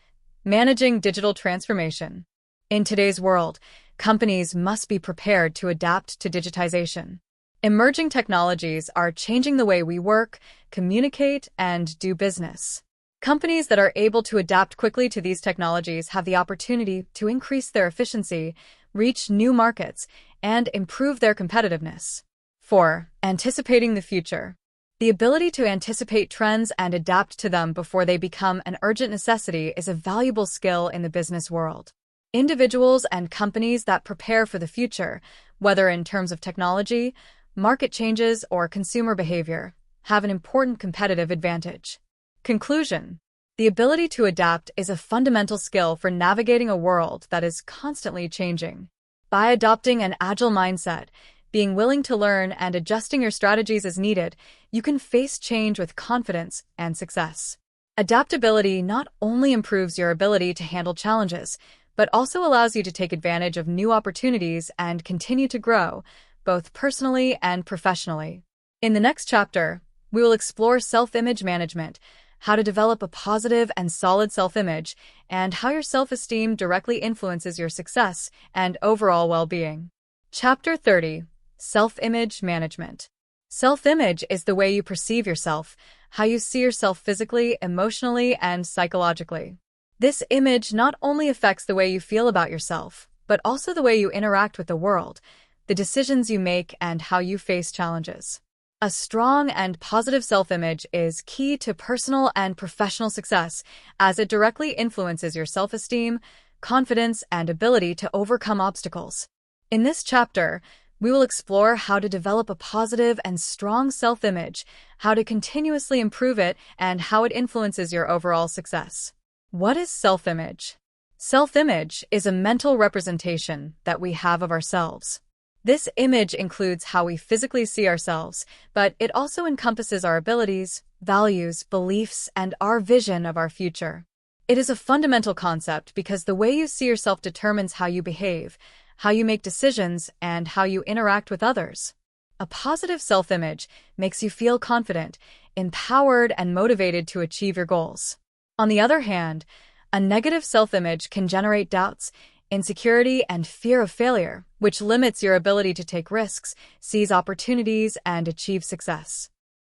Managing digital transformation. In today's world, companies must be prepared to adapt to digitization. Emerging technologies are changing the way we work, communicate, and do business. Companies that are able to adapt quickly to these technologies have the opportunity to increase their efficiency, reach new markets, and improve their competitiveness. 4. Anticipating the future. The ability to anticipate trends and adapt to them before they become an urgent necessity is a valuable skill in the business world. Individuals and companies that prepare for the future, whether in terms of technology, market changes, or consumer behavior, have an important competitive advantage. Conclusion. The ability to adapt is a fundamental skill for navigating a world that is constantly changing. By adopting an agile mindset, being willing to learn, and adjusting your strategies as needed, you can face change with confidence and success. Adaptability not only improves your ability to handle challenges, but also allows you to take advantage of new opportunities and continue to grow, both personally and professionally. In the next chapter, we will explore self-image management, how to develop a positive and solid self-image, and how your self-esteem directly influences your success and overall well-being. Chapter 30. Self-image management. Self-image is the way you perceive yourself, how you see yourself physically, emotionally, and psychologically. This image not only affects the way you feel about yourself, but also the way you interact with the world, the decisions you make, and how you face challenges. A strong and positive self-image is key to personal and professional success, as it directly influences your self-esteem, confidence, and ability to overcome obstacles. In this chapter, we will explore how to develop a positive and strong self-image, how to continuously improve it, and how it influences your overall success. What is self-image? Self-image is a mental representation that we have of ourselves. This image includes how we physically see ourselves, but it also encompasses our abilities, values, beliefs, and our vision of our future. It is a fundamental concept because the way you see yourself determines how you behave, how you make decisions, and how you interact with others. A positive self-image makes you feel confident, empowered, and motivated to achieve your goals. On the other hand, a negative self-image can generate doubts, insecurity, and fear of failure, which limits your ability to take risks, seize opportunities, and achieve success.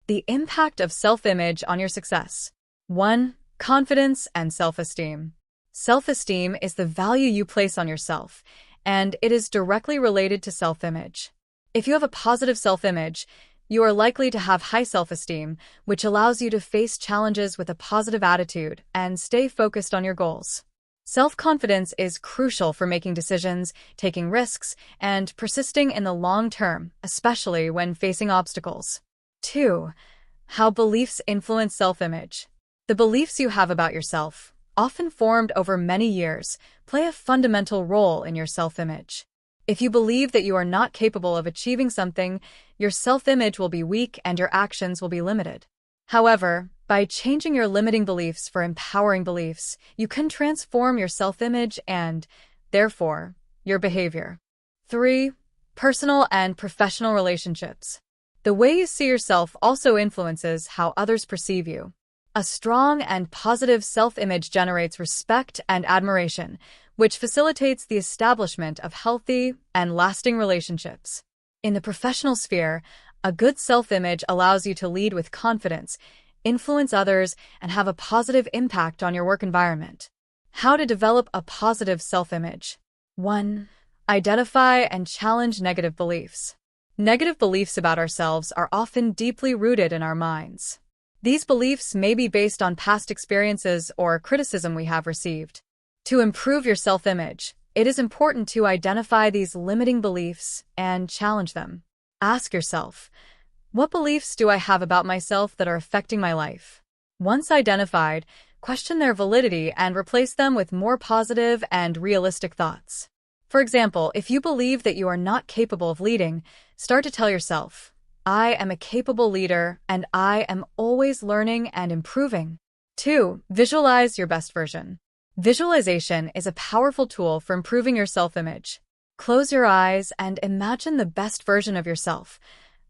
The impact of self-image on your success. 1. Confidence and self-esteem. Self-esteem is the value you place on yourself, and it is directly related to self-image. If you have a positive self-image, You are likely to have high self-esteem, which allows you to face challenges with a positive attitude and stay focused on your goals. Self-confidence is crucial for making decisions, taking risks, and persisting in the long term, especially when facing obstacles. 2. How beliefs influence self-image. The beliefs you have about yourself, often formed over many years, play a fundamental role in your self-image. If you believe that you are not capable of achieving something, your self-image will be weak and your actions will be limited. However, by changing your limiting beliefs for empowering beliefs, you can transform your self-image and, therefore, your behavior. 3. Personal and professional relationships. The way you see yourself also influences how others perceive you. A strong and positive self-image generates respect and admiration, which facilitates the establishment of healthy and lasting relationships. In the professional sphere, a good self-image allows you to lead with confidence, influence others, and have a positive impact on your work environment. How to develop a positive self-image. 1. Identify and challenge negative beliefs. Negative beliefs about ourselves are often deeply rooted in our minds. These beliefs may be based on past experiences or criticism we have received. To improve your self-image, it is important to identify these limiting beliefs and challenge them. Ask yourself, what beliefs do I have about myself that are affecting my life? Once identified, question their validity and replace them with more positive and realistic thoughts. For example, if you believe that you are not capable of leading, start to tell yourself, I am a capable leader and I am always learning and improving. 2. Visualize your best version. Visualization is a powerful tool for improving your self-image. Close your eyes and imagine the best version of yourself.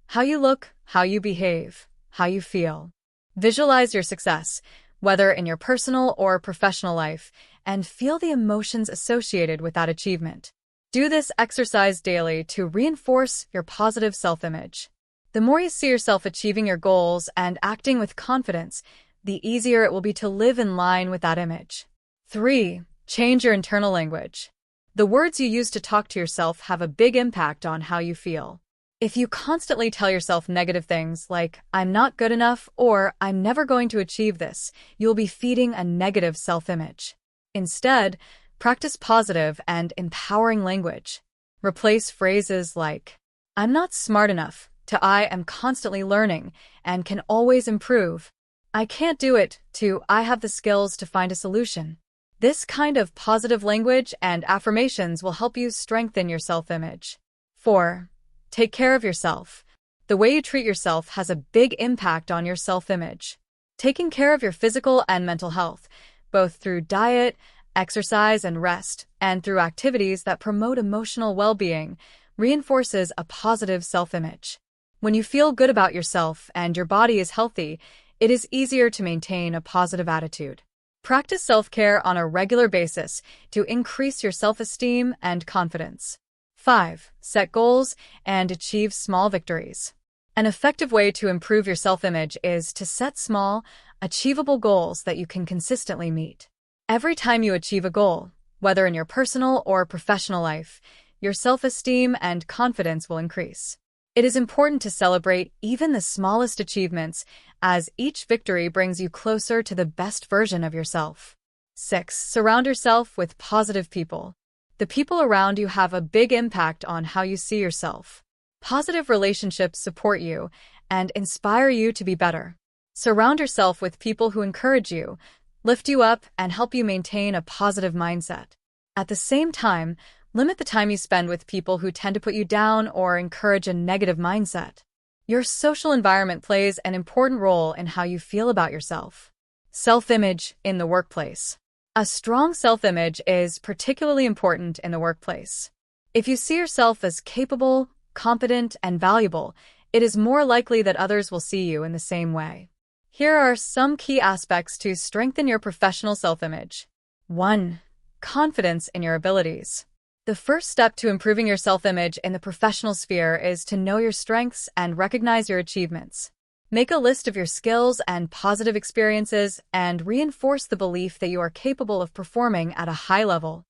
How you look, how you behave, how you feel. Visualize your success, whether in your personal or professional life, and feel the emotions associated with that achievement. Do this exercise daily to reinforce your positive self-image. The more you see yourself achieving your goals and acting with confidence, the easier it will be to live in line with that image. 3. Change your internal language. The words you use to talk to yourself have a big impact on how you feel. If you constantly tell yourself negative things like, I'm not good enough or I'm never going to achieve this, you'll be feeding a negative self-image. Instead, practice positive and empowering language. Replace phrases like, I'm not smart enough, to I am constantly learning and can always improve. I can't do it, to I have the skills to find a solution. This kind of positive language and affirmations will help you strengthen your self-image. 4. Take care of yourself. The way you treat yourself has a big impact on your self-image. Taking care of your physical and mental health, both through diet, exercise, and rest, and through activities that promote emotional well-being, reinforces a positive self-image. When you feel good about yourself and your body is healthy, it is easier to maintain a positive attitude. Practice self-care on a regular basis to increase your self-esteem and confidence. 5. Set goals and achieve small victories. An effective way to improve your self-image is to set small, achievable goals that you can consistently meet. Every time you achieve a goal, whether in your personal or professional life, your self-esteem and confidence will increase. It is important to celebrate even the smallest achievements, as each victory brings you closer to the best version of yourself. 6. Surround yourself with positive people. The people around you have a big impact on how you see yourself. Positive relationships support you and inspire you to be better. Surround yourself with people who encourage you, lift you up, and help you maintain a positive mindset. At the same time, limit the time you spend with people who tend to put you down or encourage a negative mindset. Your social environment plays an important role in how you feel about yourself. Self-image in the workplace. A strong self-image is particularly important in the workplace. If you see yourself as capable, competent, and valuable, it is more likely that others will see you in the same way. Here are some key aspects to strengthen your professional self-image. 1. Confidence in your abilities. The first step to improving your self-image in the professional sphere is to know your strengths and recognize your achievements. Make a list of your skills and positive experiences and reinforce the belief that you are capable of performing at a high level.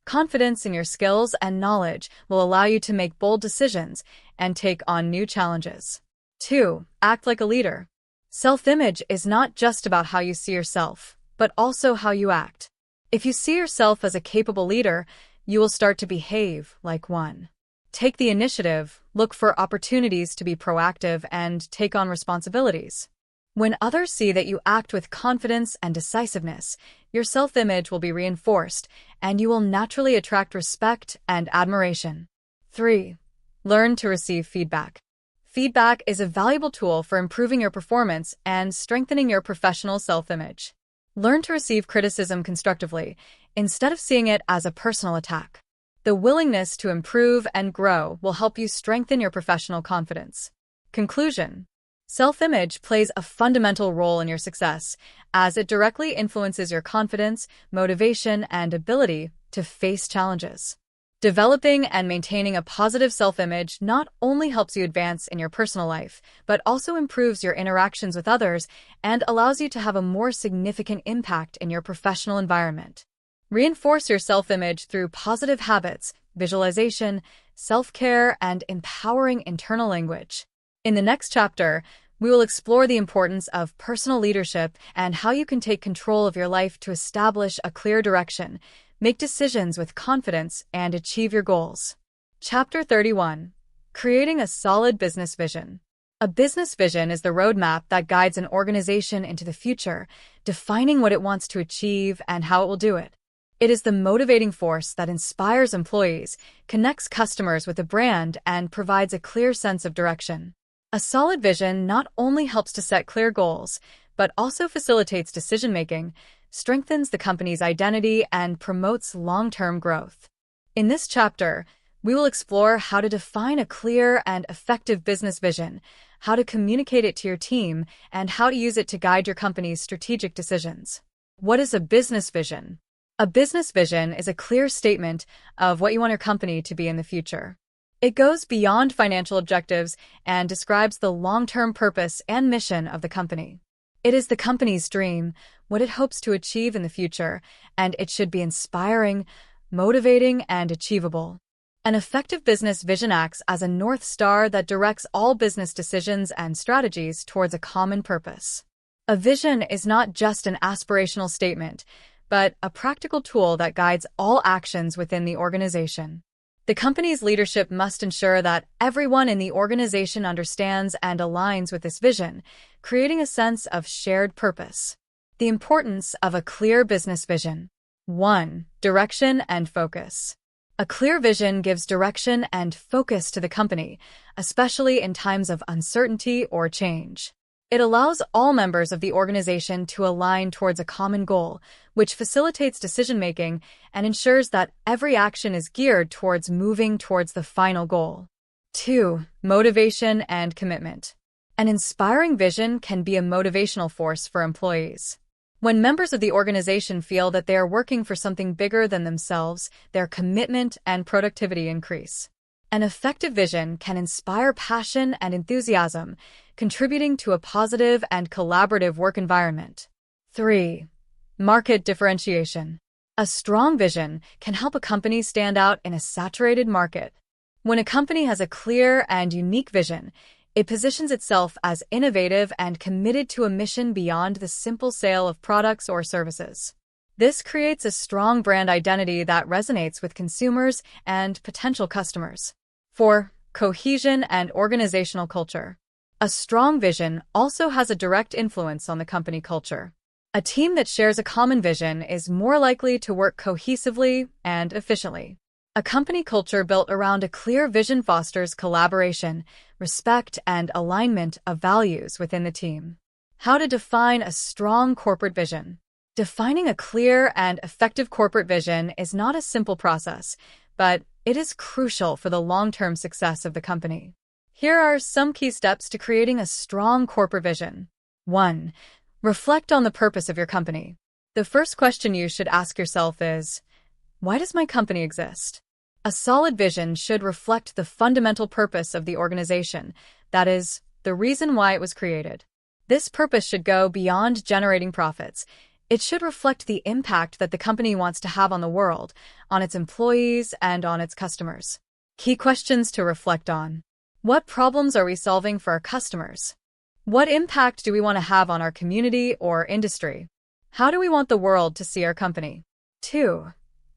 Confidence in your skills and knowledge will allow you to make bold decisions and take on new challenges. 2. Act like a leader. Self-image is not just about how you see yourself, but also how you act. If you see yourself as a capable leader, you will start to behave like one. Take the initiative, look for opportunities to be proactive, and take on responsibilities. When others see that you act with confidence and decisiveness, your self-image will be reinforced, and you will naturally attract respect and admiration. 3. Learn to receive feedback. Feedback is a valuable tool for improving your performance and strengthening your professional self-image. Learn to receive criticism constructively, instead of seeing it as a personal attack. The willingness to improve and grow will help you strengthen your professional confidence. Conclusion. Self-image plays a fundamental role in your success, as it directly influences your confidence, motivation, and ability to face challenges. Developing and maintaining a positive self-image not only helps you advance in your personal life, but also improves your interactions with others and allows you to have a more significant impact in your professional environment. Reinforce your self-image through positive habits, visualization, self-care, and empowering internal language. In the next chapter, we will explore the importance of personal leadership and how you can take control of your life to establish a clear direction, make decisions with confidence, and achieve your goals. Chapter 31. Creating a solid business vision. A business vision is the roadmap that guides an organization into the future, defining what it wants to achieve and how it will do it. It is the motivating force that inspires employees, connects customers with the brand, and provides a clear sense of direction. A solid vision not only helps to set clear goals, but also facilitates decision-making, strengthens the company's identity, and promotes long-term growth. In this chapter, we will explore how to define a clear and effective business vision, how to communicate it to your team, and how to use it to guide your company's strategic decisions. What is a business vision? A business vision is a clear statement of what you want your company to be in the future. It goes beyond financial objectives and describes the long-term purpose and mission of the company. It is the company's dream, what it hopes to achieve in the future, and it should be inspiring, motivating, and achievable. An effective business vision acts as a North Star that directs all business decisions and strategies towards a common purpose. A vision is not just an aspirational statement, but a practical tool that guides all actions within the organization. The company's leadership must ensure that everyone in the organization understands and aligns with this vision, creating a sense of shared purpose. The importance of a clear business vision. 1. Direction and focus. A clear vision gives direction and focus to the company, especially in times of uncertainty or change. It allows all members of the organization to align towards a common goal, which facilitates decision-making and ensures that every action is geared towards moving towards the final goal. 2. Motivation and commitment. An inspiring vision can be a motivational force for employees. When members of the organization feel that they are working for something bigger than themselves, their commitment and productivity increase. An effective vision can inspire passion and enthusiasm, contributing to a positive and collaborative work environment. 3. Market differentiation. A strong vision can help a company stand out in a saturated market. When a company has a clear and unique vision, it positions itself as innovative and committed to a mission beyond the simple sale of products or services. This creates a strong brand identity that resonates with consumers and potential customers. 4. Cohesion and organizational culture. A strong vision also has a direct influence on the company culture. A team that shares a common vision is more likely to work cohesively and efficiently. A company culture built around a clear vision fosters collaboration, respect, and alignment of values within the team. How to define a strong corporate vision. Defining a clear and effective corporate vision is not a simple process, but it is crucial for the long-term success of the company. Here are some key steps to creating a strong corporate vision. 1. Reflect on the purpose of your company. The first question you should ask yourself is, why does my company exist? A solid vision should reflect the fundamental purpose of the organization, that is, the reason why it was created. This purpose should go beyond generating profits. It should reflect the impact that the company wants to have on the world, on its employees, and on its customers. Key questions to reflect on. What problems are we solving for our customers? What impact do we want to have on our community or industry? How do we want the world to see our company? 2.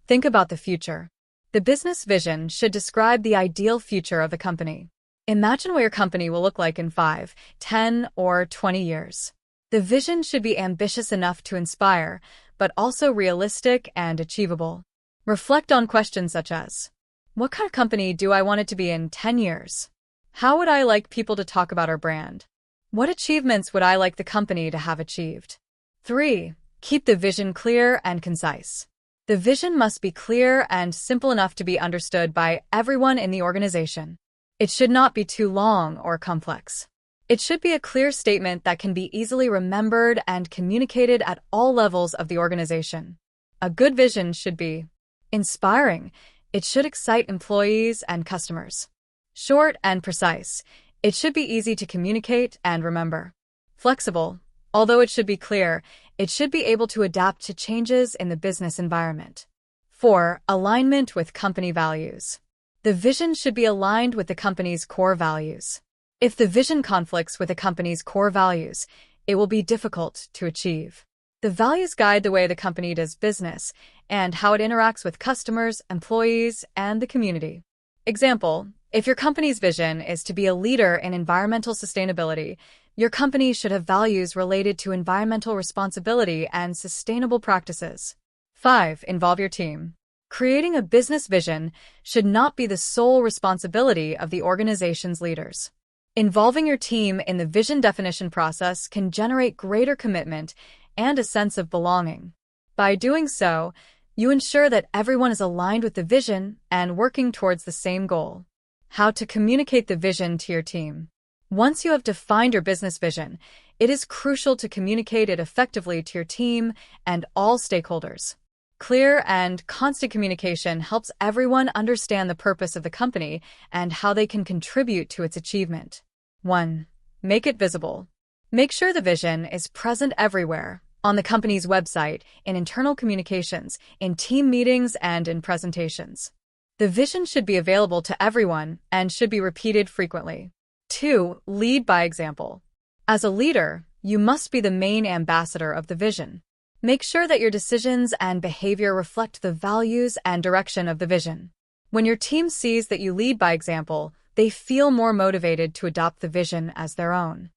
Think about the future. The business vision should describe the ideal future of the company. Imagine what your company will look like in 5, 10, or 20 years. The vision should be ambitious enough to inspire, but also realistic and achievable. Reflect on questions such as, what kind of company do I want it to be in 10 years? How would I like people to talk about our brand? What achievements would I like the company to have achieved? 3. Keep the vision clear and concise. The vision must be clear and simple enough to be understood by everyone in the organization. It should not be too long or complex. It should be a clear statement that can be easily remembered and communicated at all levels of the organization. A good vision should be inspiring. It should excite employees and customers. Short and precise. It should be easy to communicate and remember. Flexible. Although it should be clear, it should be able to adapt to changes in the business environment. 4. Alignment with company values. The vision should be aligned with the company's core values. If the vision conflicts with the company's core values, it will be difficult to achieve. The values guide the way the company does business and how it interacts with customers, employees, and the community. Example, if your company's vision is to be a leader in environmental sustainability, your company should have values related to environmental responsibility and sustainable practices. 5. Involve your team. Creating a business vision should not be the sole responsibility of the organization's leaders. Involving your team in the vision definition process can generate greater commitment and a sense of belonging. By doing so, you ensure that everyone is aligned with the vision and working towards the same goal. How to communicate the vision to your team. Once you have defined your business vision, it is crucial to communicate it effectively to your team and all stakeholders. Clear and constant communication helps everyone understand the purpose of the company and how they can contribute to its achievement. 1. Make it visible. Make sure the vision is present everywhere, on the company's website, in internal communications, in team meetings, and in presentations. The vision should be available to everyone and should be repeated frequently. 2. Lead by example. As a leader, you must be the main ambassador of the vision. Make sure that your decisions and behavior reflect the values and direction of the vision. When your team sees that you lead by example, they feel more motivated to adopt the vision as their own.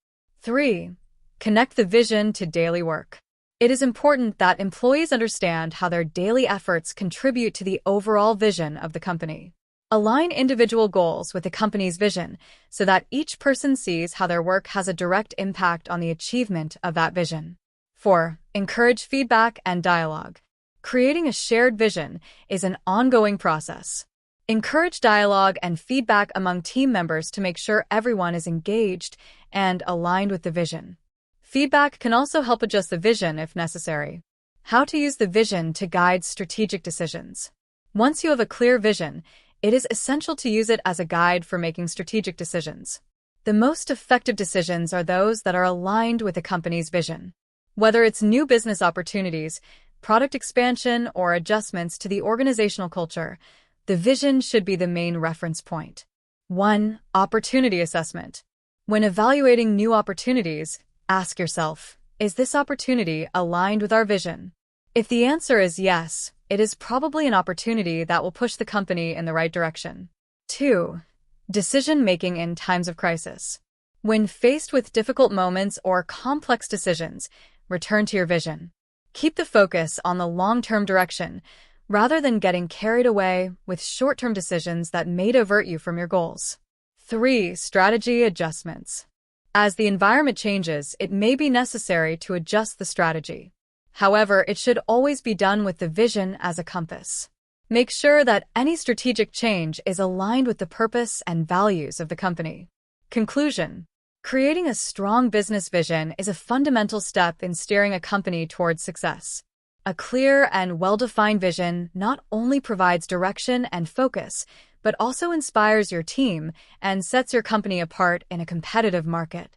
3. Connect the vision to daily work. It is important that employees understand how their daily efforts contribute to the overall vision of the company. Align individual goals with the company's vision so that each person sees how their work has a direct impact on the achievement of that vision. 4. Encourage feedback and dialogue. Creating a shared vision is an ongoing process. Encourage dialogue and feedback among team members to make sure everyone is engaged and aligned with the vision. Feedback can also help adjust the vision if necessary. How to use the vision to guide strategic decisions. Once you have a clear vision, it is essential to use it as a guide for making strategic decisions. The most effective decisions are those that are aligned with the company's vision. Whether it's new business opportunities, product expansion, or adjustments to the organizational culture, the vision should be the main reference point. 1. Opportunity assessment. When evaluating new opportunities, ask yourself, is this opportunity aligned with our vision? If the answer is yes, it is probably an opportunity that will push the company in the right direction. 2. Decision-making in times of crisis. When faced with difficult moments or complex decisions, return to your vision. Keep the focus on the long-term direction, rather than getting carried away with short-term decisions that may divert you from your goals. 3. Strategy adjustments. As the environment changes, it may be necessary to adjust the strategy. However, it should always be done with the vision as a compass. Make sure that any strategic change is aligned with the purpose and values of the company. Conclusion. Creating a strong business vision is a fundamental step in steering a company towards success. A clear and well-defined vision not only provides direction and focus, but also inspires your team and sets your company apart in a competitive market.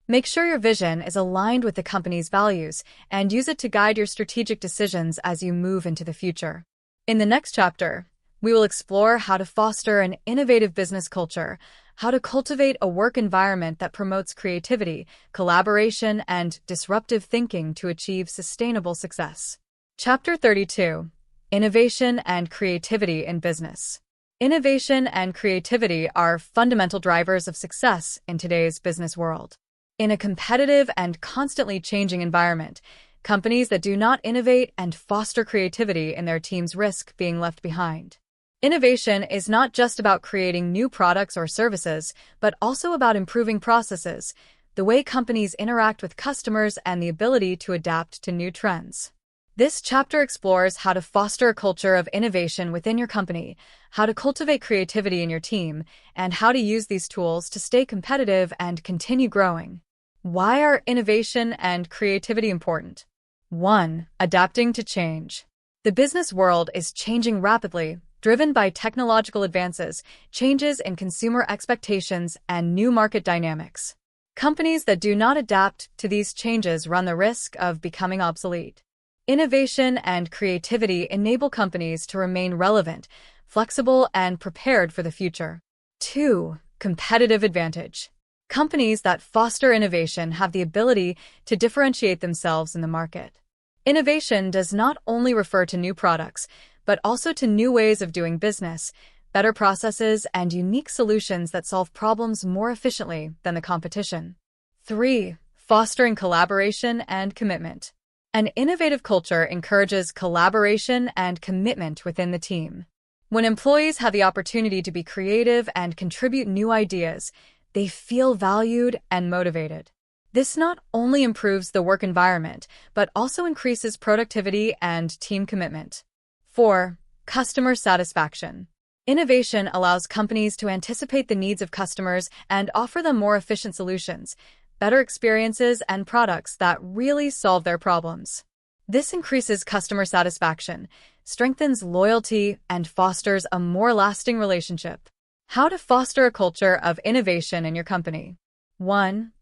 Make sure your vision is aligned with the company's values and use it to guide your strategic decisions as you move into the future. In the next chapter, we will explore how to foster an innovative business culture, how to cultivate a work environment that promotes creativity, collaboration, and disruptive thinking to achieve sustainable success. Chapter 32: Innovation and Creativity in Business. Innovation and creativity are fundamental drivers of success in today's business world. In a competitive and constantly changing environment, companies that do not innovate and foster creativity in their teams risk being left behind. Innovation is not just about creating new products or services, but also about improving processes, the way companies interact with customers, and the ability to adapt to new trends. This chapter explores how to foster a culture of innovation within your company, how to cultivate creativity in your team, and how to use these tools to stay competitive and continue growing. Why are innovation and creativity important? 1. Adapting to change. The business world is changing rapidly, driven by technological advances, changes in consumer expectations, and new market dynamics. Companies that do not adapt to these changes run the risk of becoming obsolete. Innovation and creativity enable companies to remain relevant, flexible, and prepared for the future. 2. Competitive advantage. Companies that foster innovation have the ability to differentiate themselves in the market. Innovation does not only refer to new products, but also to new ways of doing business, better processes, and unique solutions that solve problems more efficiently than the competition. 3. Fostering collaboration and commitment. An innovative culture encourages collaboration and commitment within the team. When employees have the opportunity to be creative and contribute new ideas, they feel valued and motivated. This not only improves the work environment, but also increases productivity and team commitment. 4. Customer satisfaction. Innovation allows companies to anticipate the needs of customers and offer them more efficient solutions, better experiences, and products that really solve their problems. This increases customer satisfaction, strengthens loyalty, and fosters a more lasting relationship. How to foster a culture of innovation in your company. 1.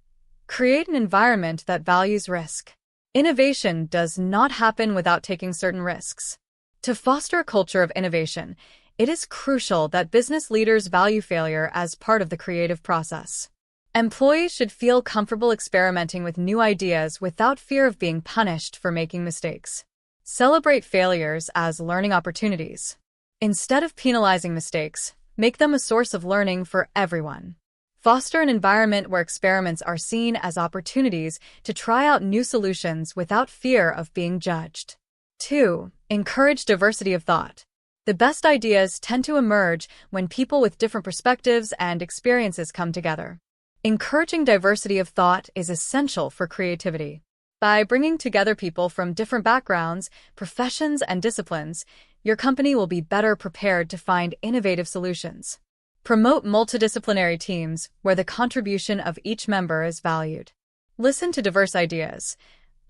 Create an environment that values risk. Innovation does not happen without taking certain risks. To foster a culture of innovation, it is crucial that business leaders value failure as part of the creative process. Employees should feel comfortable experimenting with new ideas without fear of being punished for making mistakes. Celebrate failures as learning opportunities. Instead of penalizing mistakes, make them a source of learning for everyone. Foster an environment where experiments are seen as opportunities to try out new solutions without fear of being judged. 2. Encourage diversity of thought. The best ideas tend to emerge when people with different perspectives and experiences come together. Encouraging diversity of thought is essential for creativity. By bringing together people from different backgrounds, professions, and disciplines, your company will be better prepared to find innovative solutions. Promote multidisciplinary teams where the contribution of each member is valued. Listen to diverse ideas.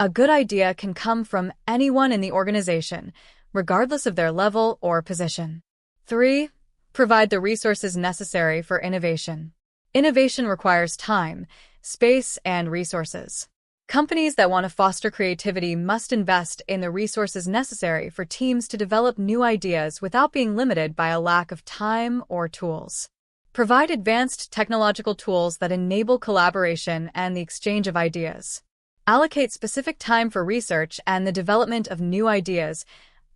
A good idea can come from anyone in the organization, regardless of their level or position. 3. Provide the resources necessary for innovation. Innovation requires time, space, and resources. Companies that want to foster creativity must invest in the resources necessary for teams to develop new ideas without being limited by a lack of time or tools. Provide advanced technological tools that enable collaboration and the exchange of ideas. Allocate specific time for research and the development of new ideas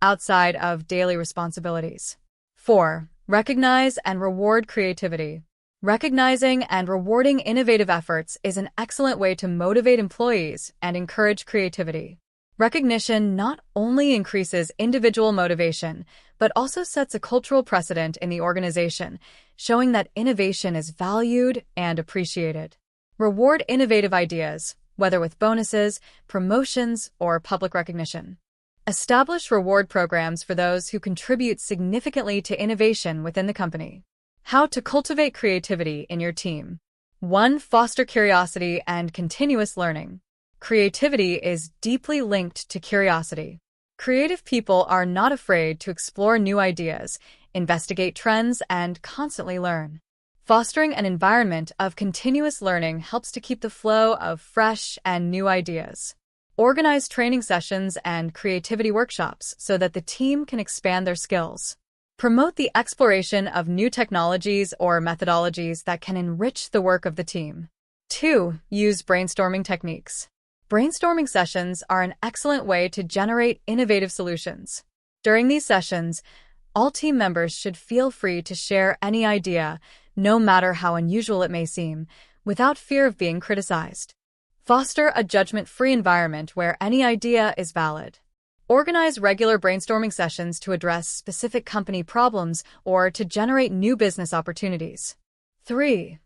outside of daily responsibilities. 4. Recognize and reward creativity. Recognizing and rewarding innovative efforts is an excellent way to motivate employees and encourage creativity. Recognition not only increases individual motivation, but also sets a cultural precedent in the organization, showing that innovation is valued and appreciated. Reward innovative ideas, whether with bonuses, promotions, or public recognition. Establish reward programs for those who contribute significantly to innovation within the company. How to cultivate creativity in your team. 1. Foster curiosity and continuous learning. Creativity is deeply linked to curiosity. Creative people are not afraid to explore new ideas, investigate trends, and constantly learn. Fostering an environment of continuous learning helps to keep the flow of fresh and new ideas. Organize training sessions and creativity workshops so that the team can expand their skills. Promote the exploration of new technologies or methodologies that can enrich the work of the team. 2. Use brainstorming techniques. Brainstorming sessions are an excellent way to generate innovative solutions. During these sessions, all team members should feel free to share any idea, no matter how unusual it may seem, without fear of being criticized. Foster a judgment-free environment where any idea is valid. Organize regular brainstorming sessions to address specific company problems or to generate new business opportunities. 3.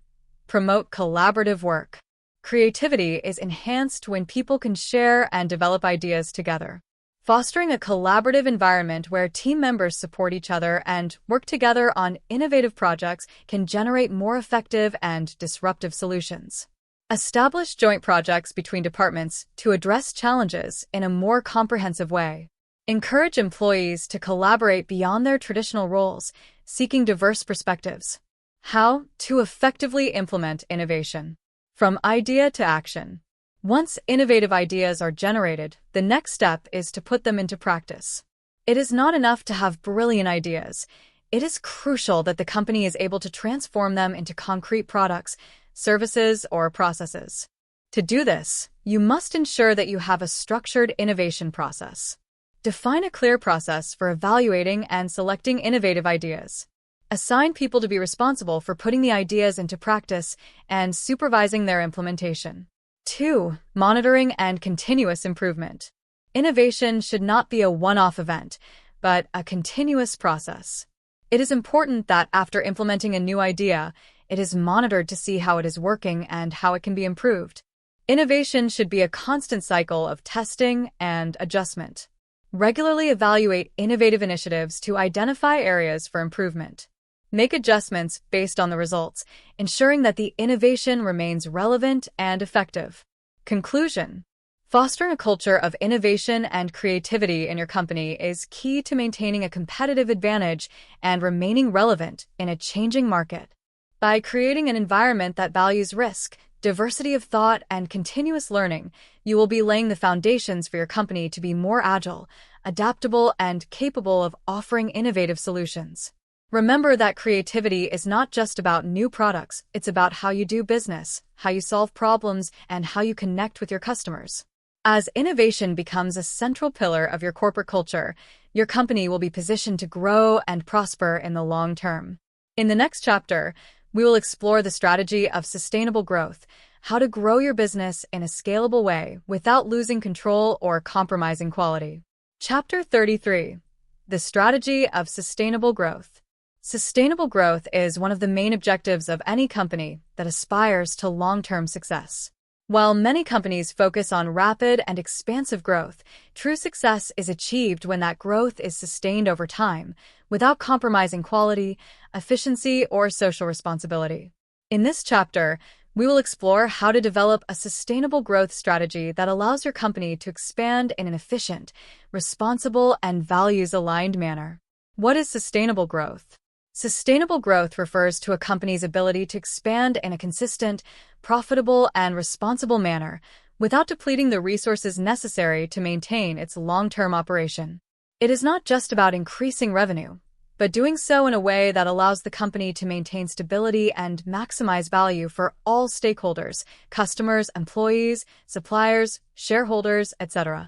Promote collaborative work. Creativity is enhanced when people can share and develop ideas together. Fostering a collaborative environment where team members support each other and work together on innovative projects can generate more effective and disruptive solutions. Establish joint projects between departments to address challenges in a more comprehensive way. Encourage employees to collaborate beyond their traditional roles, seeking diverse perspectives. How to effectively implement innovation. From idea to action. Once innovative ideas are generated, the next step is to put them into practice. It is not enough to have brilliant ideas. It is crucial that the company is able to transform them into concrete products, services, or processes. To do this, you must ensure that you have a structured innovation process. Define a clear process for evaluating and selecting innovative ideas. Assign people to be responsible for putting the ideas into practice and supervising their implementation. 2. Monitoring and continuous improvement. Innovation should not be a one-off event, but a continuous process. It is important that after implementing a new idea, it is monitored to see how it is working and how it can be improved. Innovation should be a constant cycle of testing and adjustment. Regularly evaluate innovative initiatives to identify areas for improvement. Make adjustments based on the results, ensuring that the innovation remains relevant and effective. Conclusion. Fostering a culture of innovation and creativity in your company is key to maintaining a competitive advantage and remaining relevant in a changing market. By creating an environment that values risk, diversity of thought, and continuous learning, you will be laying the foundations for your company to be more agile, adaptable, and capable of offering innovative solutions. Remember that creativity is not just about new products, it's about how you do business, how you solve problems, and how you connect with your customers. As innovation becomes a central pillar of your corporate culture, your company will be positioned to grow and prosper in the long term. In the next chapter, we will explore the strategy of sustainable growth, how to grow your business in a scalable way without losing control or compromising quality. Chapter 33. The Strategy of Sustainable Growth. Sustainable growth is one of the main objectives of any company that aspires to long-term success. While many companies focus on rapid and expansive growth, true success is achieved when that growth is sustained over time, without compromising quality, efficiency, or social responsibility. In this chapter, we will explore how to develop a sustainable growth strategy that allows your company to expand in an efficient, responsible, and values-aligned manner. What is sustainable growth? Sustainable growth refers to a company's ability to expand in a consistent, profitable, and responsible manner without depleting the resources necessary to maintain its long-term operation. It is not just about increasing revenue, but doing so in a way that allows the company to maintain stability and maximize value for all stakeholders, customers, employees, suppliers, shareholders, etc.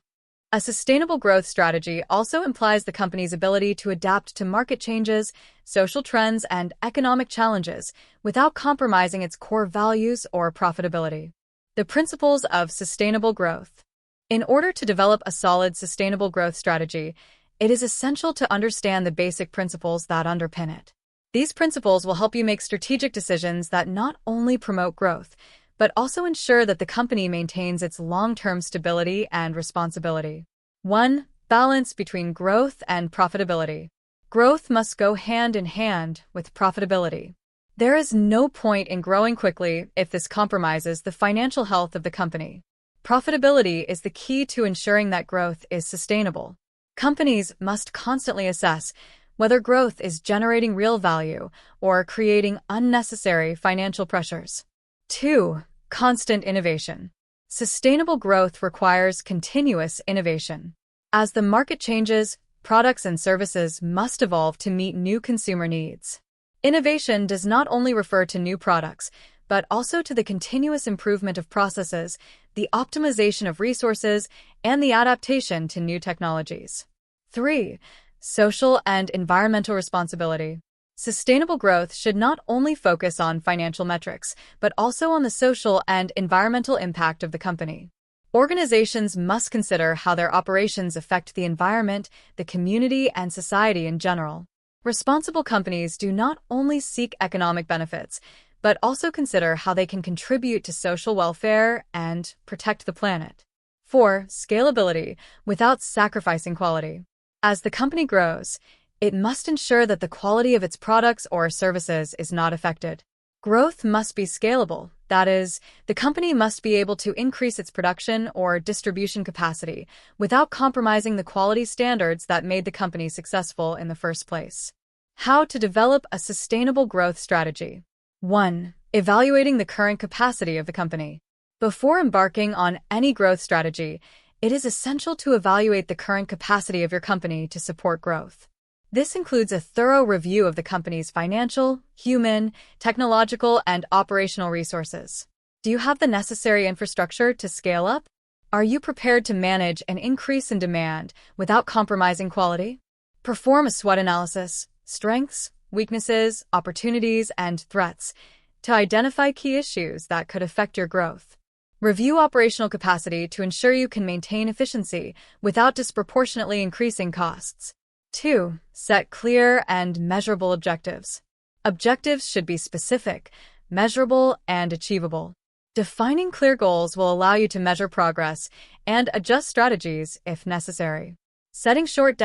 A sustainable growth strategy also implies the company's ability to adapt to market changes, social trends, and economic challenges without compromising its core values or profitability. The principles of sustainable growth. In order to develop a solid sustainable growth strategy, it is essential to understand the basic principles that underpin it. These principles will help you make strategic decisions that not only promote growth, but also ensure that the company maintains its long-term stability and responsibility. 1. Balance between growth and profitability. Growth must go hand in hand with profitability. There is no point in growing quickly if this compromises the financial health of the company. Profitability is the key to ensuring that growth is sustainable. Companies must constantly assess whether growth is generating real value or creating unnecessary financial pressures. 2. Constant innovation. Sustainable growth requires continuous innovation. As the market changes, products and services must evolve to meet new consumer needs. Innovation does not only refer to new products, but also to the continuous improvement of processes, the optimization of resources, and the adaptation to new technologies. 3. Social and environmental responsibility. Sustainable growth should not only focus on financial metrics, but also on the social and environmental impact of the company. Organizations must consider how their operations affect the environment, the community, and society in general. Responsible companies do not only seek economic benefits, but also consider how they can contribute to social welfare and protect the planet. 4. Scalability without sacrificing quality. As the company grows, it must ensure that the quality of its products or services is not affected. Growth must be scalable. That is, the company must be able to increase its production or distribution capacity without compromising the quality standards that made the company successful in the first place. How to develop a sustainable growth strategy. 1. Evaluating the current capacity of the company. Before embarking on any growth strategy, it is essential to evaluate the current capacity of your company to support growth. This includes a thorough review of the company's financial, human, technological, and operational resources. Do you have the necessary infrastructure to scale up? Are you prepared to manage an increase in demand without compromising quality? Perform a SWOT analysis, strengths, weaknesses, opportunities, and threats, to identify key issues that could affect your growth. Review operational capacity to ensure you can maintain efficiency without disproportionately increasing costs. 2. Set clear and measurable objectives. Objectives should be specific, measurable, and achievable. Defining clear goals will allow you to measure progress and adjust strategies if necessary. Setting short,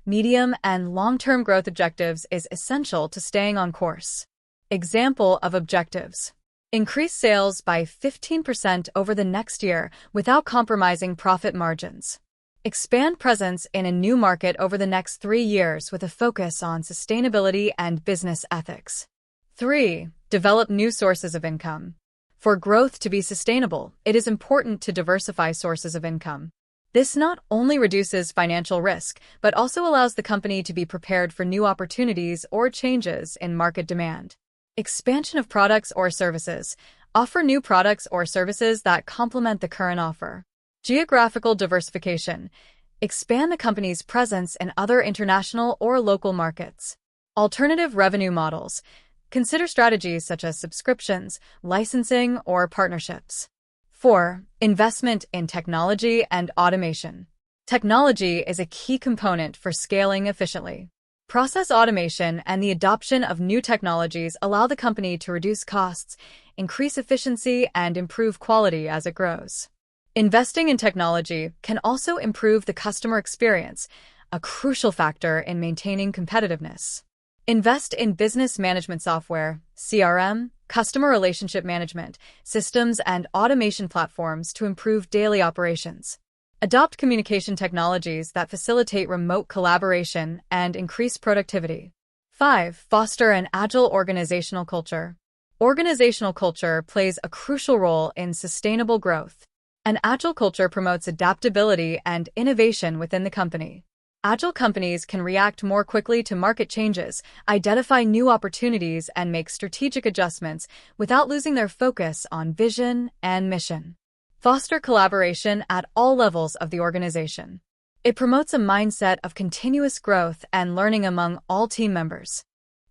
medium, and long-term growth objectives is essential to staying on course. Example of objectives. Increase sales by 15% over the next year without compromising profit margins. Expand presence in a new market over the next 3 years with a focus on sustainability and business ethics. 3. Develop new sources of income. For growth to be sustainable, it is important to diversify sources of income. This not only reduces financial risk, but also allows the company to be prepared for new opportunities or changes in market demand. Expansion of products or services. Offer new products or services that complement the current offer. Geographical diversification. Expand the company's presence in other international or local markets. Alternative revenue models. Consider strategies such as subscriptions, licensing, or partnerships. 4. Investment in technology and automation. Technology is a key component for scaling efficiently. Process automation and the adoption of new technologies allow the company to reduce costs, increase efficiency, and improve quality as it grows. Investing in technology can also improve the customer experience, a crucial factor in maintaining competitiveness. Invest in business management software, CRM, customer relationship management, systems, and automation platforms to improve daily operations. Adopt communication technologies that facilitate remote collaboration and increase productivity. 5. Foster an agile organizational culture. Organizational culture plays a crucial role in sustainable growth. An agile culture promotes adaptability and innovation within the company. Agile companies can react more quickly to market changes, identify new opportunities, and make strategic adjustments without losing their focus on vision and mission. Foster collaboration at all levels of the organization. It promotes a mindset of continuous growth and learning among all team members.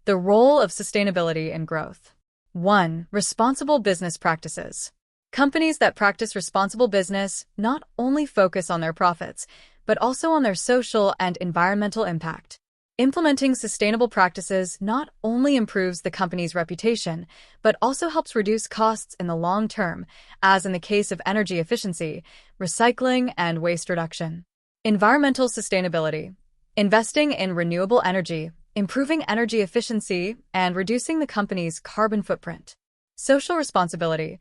The role of sustainability in growth. 1. Responsible business practices. Companies that practice responsible business not only focus on their profits, but also on their social and environmental impact. Implementing sustainable practices not only improves the company's reputation, but also helps reduce costs in the long term, as in the case of energy efficiency, recycling, and waste reduction. Environmental sustainability. Investing in renewable energy, improving energy efficiency, and reducing the company's carbon footprint. Social responsibility.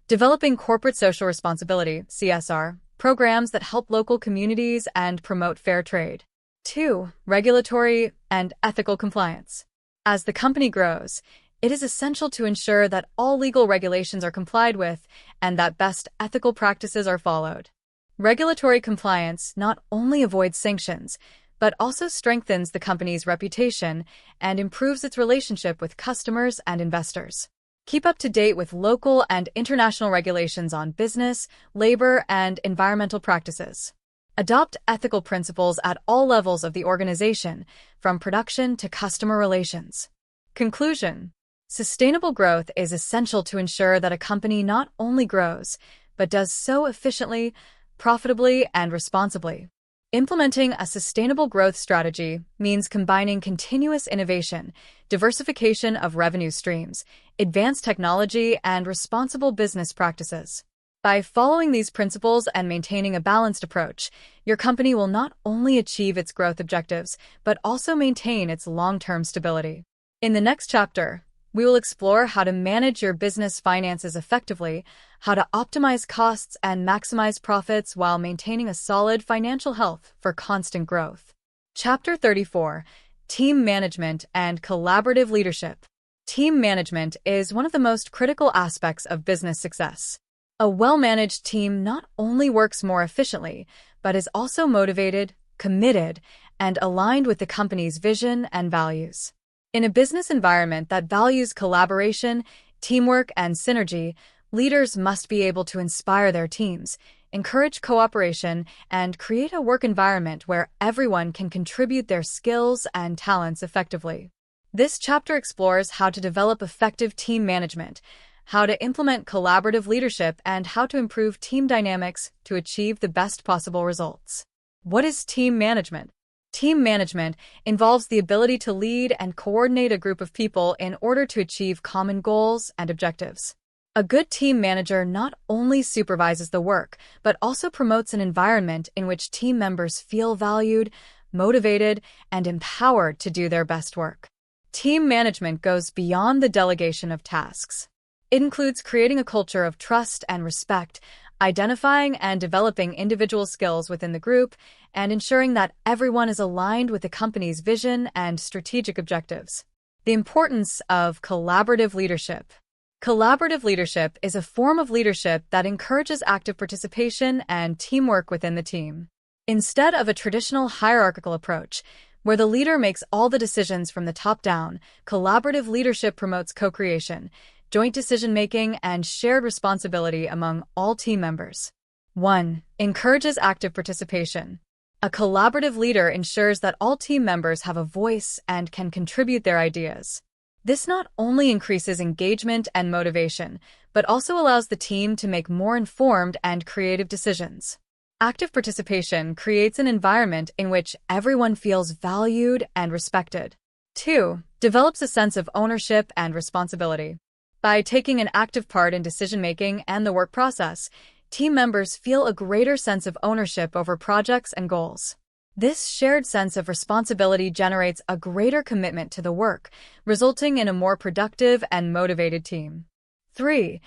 Developing corporate social responsibility, CSR, programs that help local communities and promote fair trade. 2. Regulatory and ethical compliance. As the company grows, it is essential to ensure that all legal regulations are complied with and that best ethical practices are followed. Regulatory compliance not only avoids sanctions, but also strengthens the company's reputation and improves its relationship with customers and investors. Keep up to date with local and international regulations on business, labor, and environmental practices. Adopt ethical principles at all levels of the organization, from production to customer relations. Conclusion: sustainable growth is essential to ensure that a company not only grows, but does so efficiently, profitably, and responsibly. Implementing a sustainable growth strategy means combining continuous innovation, diversification of revenue streams, advanced technology, and responsible business practices. By following these principles and maintaining a balanced approach, your company will not only achieve its growth objectives, but also maintain its long-term stability. In the next chapter, we will explore how to manage your business finances effectively, how to optimize costs and maximize profits while maintaining a solid financial health for constant growth. Chapter 34: Team Management and Collaborative Leadership. Team management is one of the most critical aspects of business success. A well-managed team not only works more efficiently, but is also motivated, committed, and aligned with the company's vision and values. In a business environment that values collaboration, teamwork, and synergy, leaders must be able to inspire their teams, encourage cooperation, and create a work environment where everyone can contribute their skills and talents effectively. This chapter explores how to develop effective team management, how to implement collaborative leadership, and how to improve team dynamics to achieve the best possible results. What is team management? Team management involves the ability to lead and coordinate a group of people in order to achieve common goals and objectives. A good team manager not only supervises the work, but also promotes an environment in which team members feel valued, motivated, and empowered to do their best work. Team management goes beyond the delegation of tasks. It includes creating a culture of trust and respect, identifying and developing individual skills within the group, and ensuring that everyone is aligned with the company's vision and strategic objectives. The importance of collaborative leadership. Collaborative leadership is a form of leadership that encourages active participation and teamwork within the team. Instead of a traditional hierarchical approach, where the leader makes all the decisions from the top down, collaborative leadership promotes co-creation, joint decision-making, and shared responsibility among all team members. 1. Encourages active participation. A collaborative leader ensures that all team members have a voice and can contribute their ideas. This not only increases engagement and motivation, but also allows the team to make more informed and creative decisions. Active participation creates an environment in which everyone feels valued and respected. 2. Develops a sense of ownership and responsibility. By taking an active part in decision-making and the work process, team members feel a greater sense of ownership over projects and goals. This shared sense of responsibility generates a greater commitment to the work, resulting in a more productive and motivated team. 3.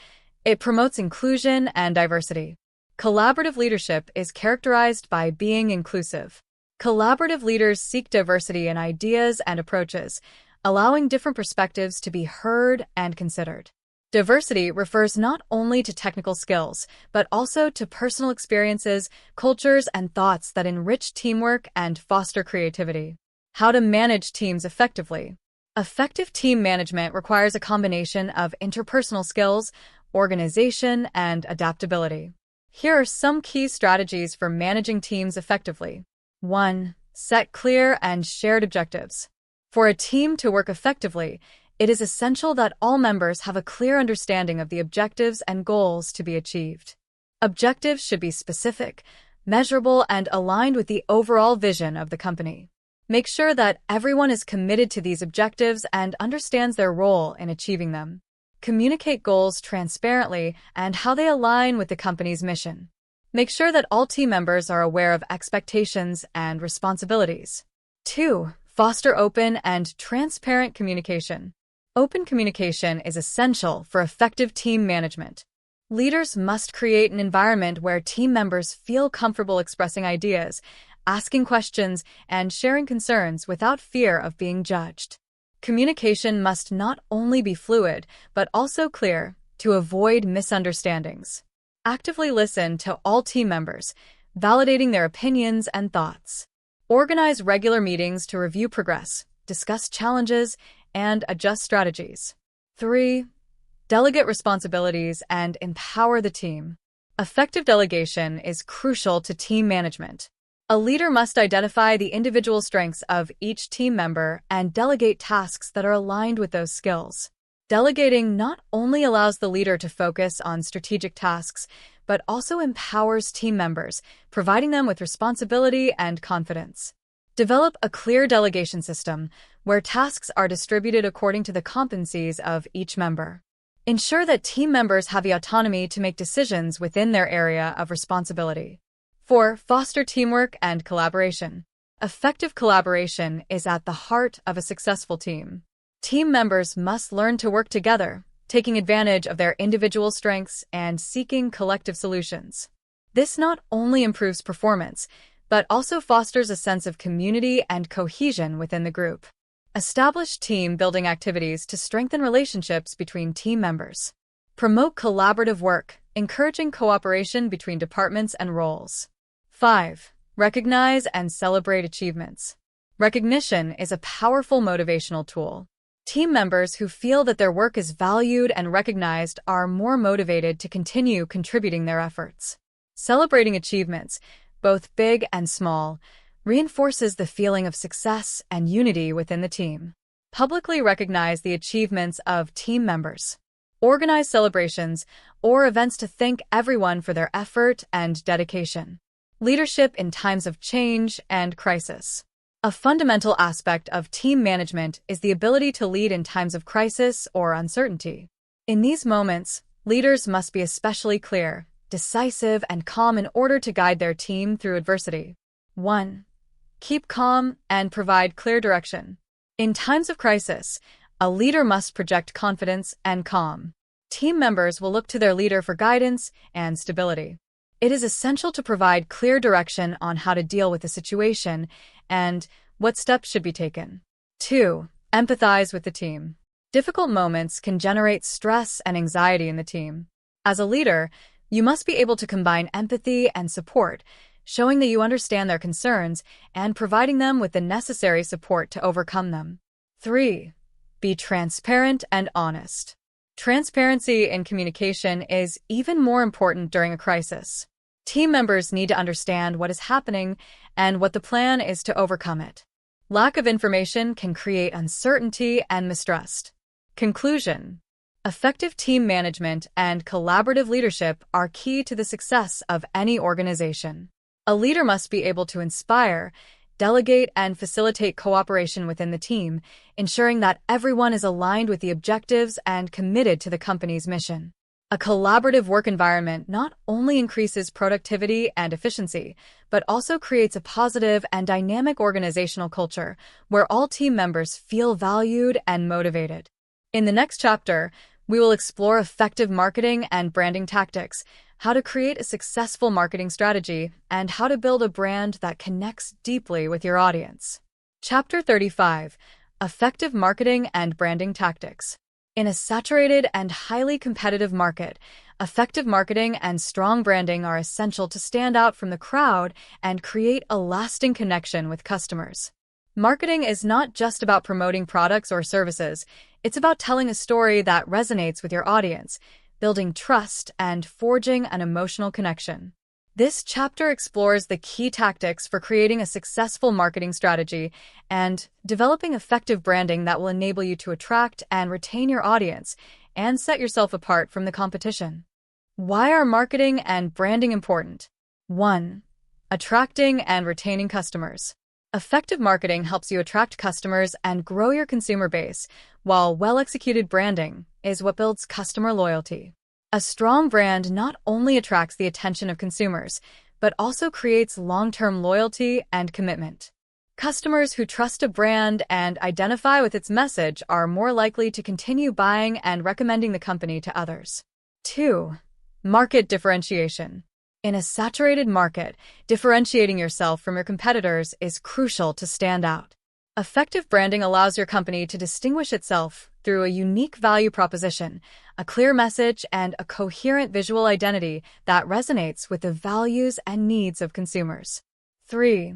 It promotes inclusion and diversity. Collaborative leadership is characterized by being inclusive. Collaborative leaders seek diversity in ideas and approaches, allowing different perspectives to be heard and considered. Diversity refers not only to technical skills, but also to personal experiences, cultures, and thoughts that enrich teamwork and foster creativity. How to manage teams effectively. Effective team management requires a combination of interpersonal skills, organization, and adaptability. Here are some key strategies for managing teams effectively. 1. Set clear and shared objectives. For a team to work effectively, it is essential that all members have a clear understanding of the objectives and goals to be achieved. Objectives should be specific, measurable, and aligned with the overall vision of the company. Make sure that everyone is committed to these objectives and understands their role in achieving them. Communicate goals transparently and how they align with the company's mission. Make sure that all team members are aware of expectations and responsibilities. 2. Foster open and transparent communication. Open communication is essential for effective team management. Leaders must create an environment where team members feel comfortable expressing ideas, asking questions, and sharing concerns without fear of being judged. Communication must not only be fluid, but also clear to avoid misunderstandings. Actively listen to all team members, validating their opinions and thoughts. Organize regular meetings to review progress, discuss challenges, and adjust strategies. 3. Delegate responsibilities and empower the team. Effective delegation is crucial to team management. A leader must identify the individual strengths of each team member and delegate tasks that are aligned with those skills. Delegating not only allows the leader to focus on strategic tasks, but also empowers team members, providing them with responsibility and confidence. Develop a clear delegation system where tasks are distributed according to the competencies of each member. Ensure that team members have the autonomy to make decisions within their area of responsibility. 4. Foster teamwork and collaboration. Effective collaboration is at the heart of a successful team. Team members must learn to work together, taking advantage of their individual strengths and seeking collective solutions. This not only improves performance, but also fosters a sense of community and cohesion within the group. Establish team-building activities to strengthen relationships between team members. Promote collaborative work, encouraging cooperation between departments and roles. 5. Recognize and celebrate achievements. Recognition is a powerful motivational tool. Team members who feel that their work is valued and recognized are more motivated to continue contributing their efforts. Celebrating achievements, both big and small, reinforces the feeling of success and unity within the team. Publicly recognize the achievements of team members. Organize celebrations or events to thank everyone for their effort and dedication. Leadership in times of change and crisis. A fundamental aspect of team management is the ability to lead in times of crisis or uncertainty. In these moments, leaders must be especially clear, decisive, and calm in order to guide their team through adversity. 1. Keep calm and provide clear direction. In times of crisis, a leader must project confidence and calm. Team members will look to their leader for guidance and stability. It is essential to provide clear direction on how to deal with the situation and what steps should be taken. 2. Empathize with the team. Difficult moments can generate stress and anxiety in the team. As a leader, you must be able to combine empathy and support, showing that you understand their concerns and providing them with the necessary support to overcome them. 3. Be transparent and honest. Transparency in communication is even more important during a crisis. Team members need to understand what is happening and what the plan is to overcome it. Lack of information can create uncertainty and mistrust. Conclusion: effective team management and collaborative leadership are key to the success of any organization. A leader must be able to inspire, delegate, and facilitate cooperation within the team, ensuring that everyone is aligned with the objectives and committed to the company's mission. A collaborative work environment not only increases productivity and efficiency, but also creates a positive and dynamic organizational culture where all team members feel valued and motivated. In the next chapter, we will explore effective marketing and branding tactics, how to create a successful marketing strategy, and how to build a brand that connects deeply with your audience. Chapter 35: Effective Marketing and Branding Tactics. In a saturated and highly competitive market, effective marketing and strong branding are essential to stand out from the crowd and create a lasting connection with customers. Marketing is not just about promoting products or services, it's about telling a story that resonates with your audience, building trust, and forging an emotional connection. This chapter explores the key tactics for creating a successful marketing strategy and developing effective branding that will enable you to attract and retain your audience and set yourself apart from the competition. Why are marketing and branding important? 1. Attracting and retaining customers. Effective marketing helps you attract customers and grow your consumer base, while well-executed branding is what builds customer loyalty. A strong brand not only attracts the attention of consumers, but also creates long-term loyalty and commitment. Customers who trust a brand and identify with its message are more likely to continue buying and recommending the company to others. 2. Market differentiation. In a saturated market, differentiating yourself from your competitors is crucial to stand out. Effective branding allows your company to distinguish itself through a unique value proposition, a clear message, and a coherent visual identity that resonates with the values and needs of consumers. 3.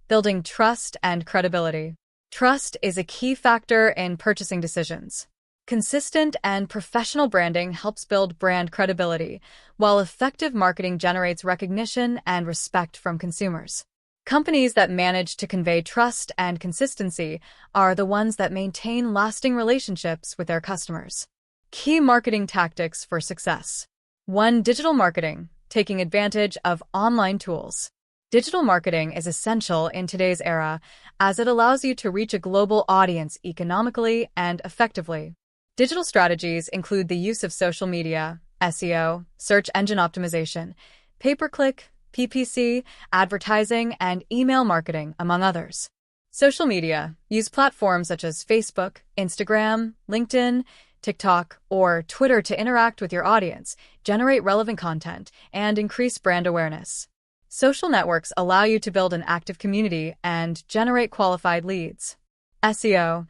Building trust and credibility. Trust is a key factor in purchasing decisions. Consistent and professional branding helps build brand credibility, while effective marketing generates recognition and respect from consumers. Companies that manage to convey trust and consistency are the ones that maintain lasting relationships with their customers. Key marketing tactics for success. 1. Digital marketing, taking advantage of online tools. Digital marketing is essential in today's era as it allows you to reach a global audience economically and effectively. Digital strategies include the use of social media, SEO, search engine optimization, pay-per-click, PPC, advertising, and email marketing, among others. Social media. Use platforms such as Facebook, Instagram, LinkedIn, TikTok, or Twitter to interact with your audience, generate relevant content, and increase brand awareness. Social networks allow you to build an active community and generate qualified leads. SEO.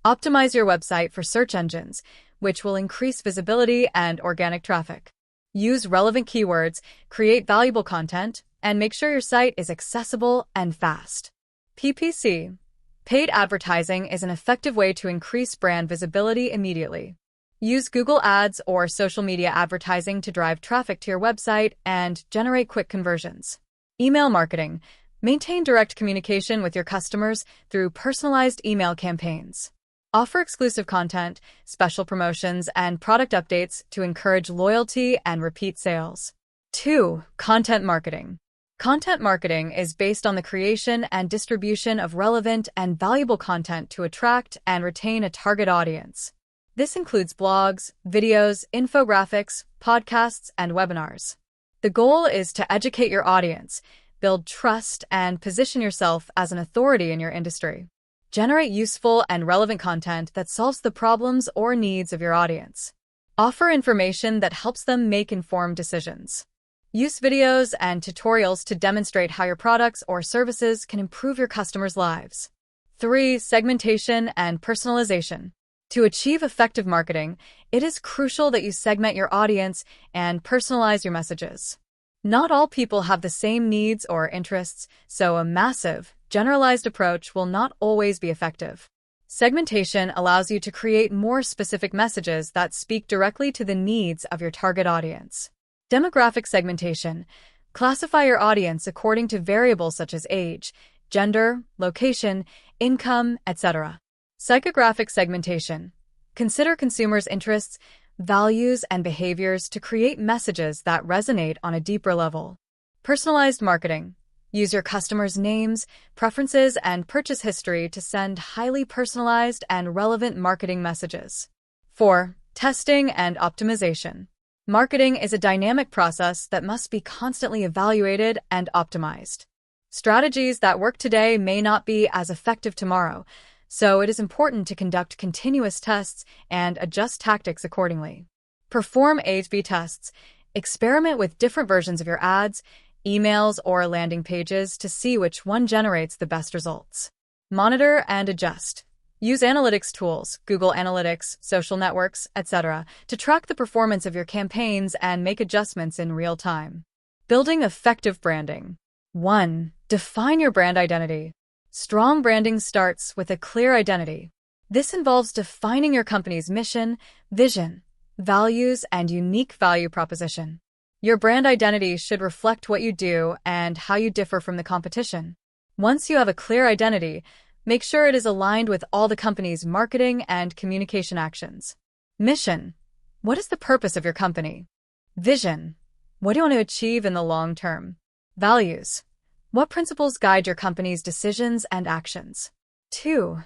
Optimize your website for search engines, which will increase visibility and organic traffic. Use relevant keywords, create valuable content, and make sure your site is accessible and fast. PPC. Paid advertising is an effective way to increase brand visibility immediately. Use Google Ads or social media advertising to drive traffic to your website and generate quick conversions. Email marketing. Maintain direct communication with your customers through personalized email campaigns. Offer exclusive content, special promotions, and product updates to encourage loyalty and repeat sales. 2. Content marketing. Content marketing is based on the creation and distribution of relevant and valuable content to attract and retain a target audience. This includes blogs, videos, infographics, podcasts, and webinars. The goal is to educate your audience, build trust, and position yourself as an authority in your industry. Generate useful and relevant content that solves the problems or needs of your audience. Offer information that helps them make informed decisions. Use videos and tutorials to demonstrate how your products or services can improve your customers' lives. 3. Segmentation and personalization. To achieve effective marketing, it is crucial that you segment your audience and personalize your messages. Not all people have the same needs or interests, so a massive, generalized approach will not always be effective. Segmentation allows you to create more specific messages that speak directly to the needs of your target audience. Demographic segmentation. Classify your audience according to variables such as age, gender, location, income, etc. Psychographic segmentation. Consider consumers' interests, values, and behaviors to create messages that resonate on a deeper level. Personalized marketing. Use your customers' names, preferences, and purchase history to send highly personalized and relevant marketing messages. 4. Testing and optimization. Marketing is a dynamic process that must be constantly evaluated and optimized. Strategies that work today may not be as effective tomorrow, so it is important to conduct continuous tests and adjust tactics accordingly. Perform A/B tests. Experiment with different versions of your ads, emails, or landing pages to see which one generates the best results. Monitor and adjust. Use analytics tools, Google Analytics, social networks, etc., to track the performance of your campaigns and make adjustments in real time. Building effective branding. 1. Define your brand identity. Strong branding starts with a clear identity. This involves defining your company's mission, vision, values, and unique value proposition. Your brand identity should reflect what you do and how you differ from the competition. Once you have a clear identity, make sure it is aligned with all the company's marketing and communication actions. Mission. What is the purpose of your company? Vision. What do you want to achieve in the long term? Values. What principles guide your company's decisions and actions? 2.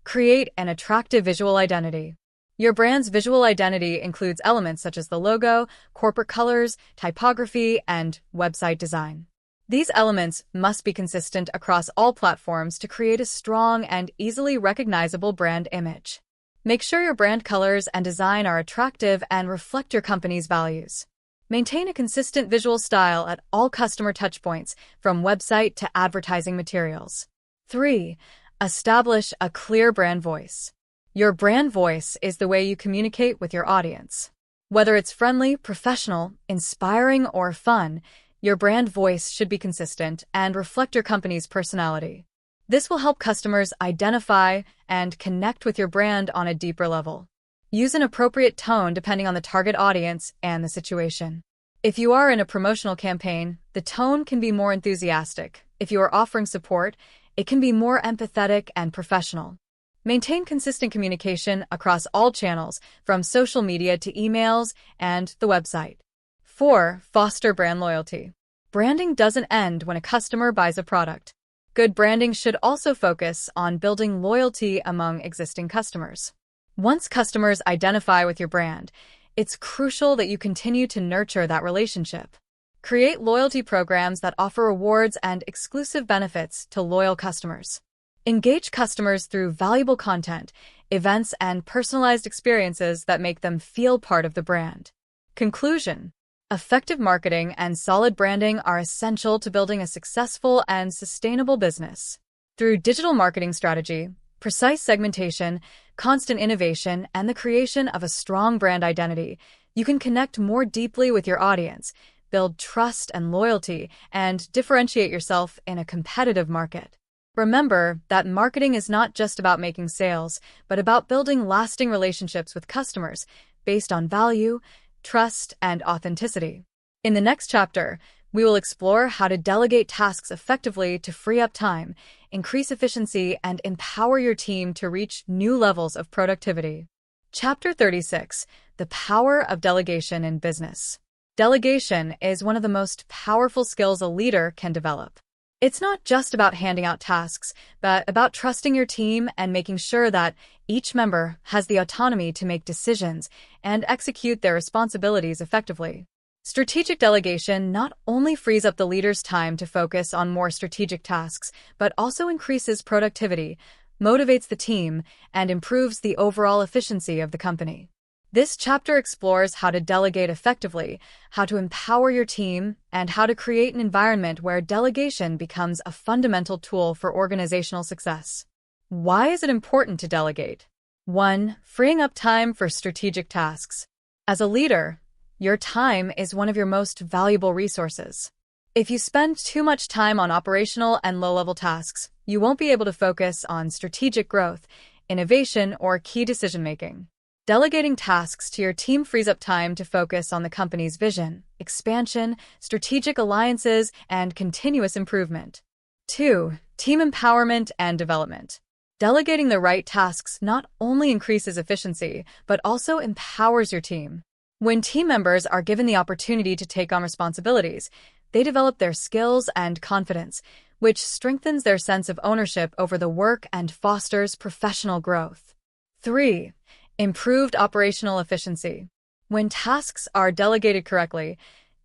Create an attractive visual identity. Your brand's visual identity includes elements such as the logo, corporate colors, typography, and website design. These elements must be consistent across all platforms to create a strong and easily recognizable brand image. Make sure your brand colors and design are attractive and reflect your company's values. Maintain a consistent visual style at all customer touchpoints, from website to advertising materials. 3. Establish a clear brand voice. Your brand voice is the way you communicate with your audience. Whether it's friendly, professional, inspiring, or fun, your brand voice should be consistent and reflect your company's personality. This will help customers identify and connect with your brand on a deeper level. Use an appropriate tone depending on the target audience and the situation. If you are in a promotional campaign, the tone can be more enthusiastic. If you are offering support, it can be more empathetic and professional. Maintain consistent communication across all channels, from social media to emails and the website. 4. Foster brand loyalty. Branding doesn't end when a customer buys a product. Good branding should also focus on building loyalty among existing customers. Once customers identify with your brand, it's crucial that you continue to nurture that relationship. Create loyalty programs that offer rewards and exclusive benefits to loyal customers. Engage customers through valuable content, events, and personalized experiences that make them feel part of the brand. Conclusion: effective marketing and solid branding are essential to building a successful and sustainable business. Through digital marketing strategy, precise segmentation, constant innovation, and the creation of a strong brand identity, you can connect more deeply with your audience, build trust and loyalty, and differentiate yourself in a competitive market. Remember that marketing is not just about making sales, but about building lasting relationships with customers based on value, trust, and authenticity. In the next chapter, we will explore how to delegate tasks effectively to free up time, increase efficiency, and empower your team to reach new levels of productivity. Chapter 36: The Power of Delegation in Business. Delegation is one of the most powerful skills a leader can develop. It's not just about handing out tasks, but about trusting your team and making sure that each member has the autonomy to make decisions and execute their responsibilities effectively. Strategic delegation not only frees up the leader's time to focus on more strategic tasks, but also increases productivity, motivates the team, and improves the overall efficiency of the company. This chapter explores how to delegate effectively, how to empower your team, and how to create an environment where delegation becomes a fundamental tool for organizational success. Why is it important to delegate? 1. Freeing up time for strategic tasks. As a leader, your time is one of your most valuable resources. If you spend too much time on operational and low-level tasks, you won't be able to focus on strategic growth, innovation, or key decision-making. Delegating tasks to your team frees up time to focus on the company's vision, expansion, strategic alliances, and continuous improvement. 2. Team empowerment and development. Delegating the right tasks not only increases efficiency, but also empowers your team. When team members are given the opportunity to take on responsibilities, they develop their skills and confidence, which strengthens their sense of ownership over the work and fosters professional growth. 3. Improved operational efficiency. When tasks are delegated correctly,